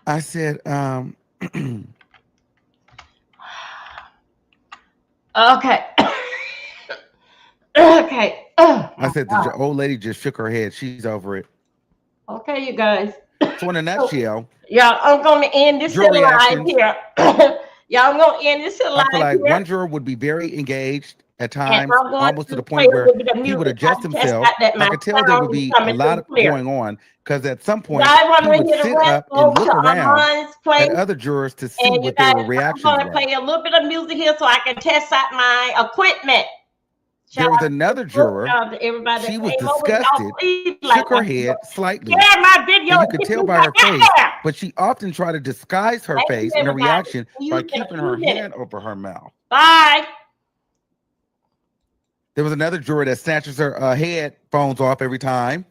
I said, okay. Okay. I said the old lady just shook her head. She's over it. Okay, you guys. So in a nutshell, yeah, I'm gonna end this live here. Yeah, I'm gonna end this live. I feel like one juror would be very engaged at times, almost to the point where he would adjust himself. I could tell there would be a lot going on because at some point he would sit up and look around at other jurors to see what their reactions were. I'm gonna play a little bit of music here so I can test out my equipment. There was another juror. She was disgusted, shook her head slightly. And you could tell by her face, but she often tried to disguise her face and her reaction by keeping her hand over her mouth. Bye. There was another juror that snatches her headphones off every time.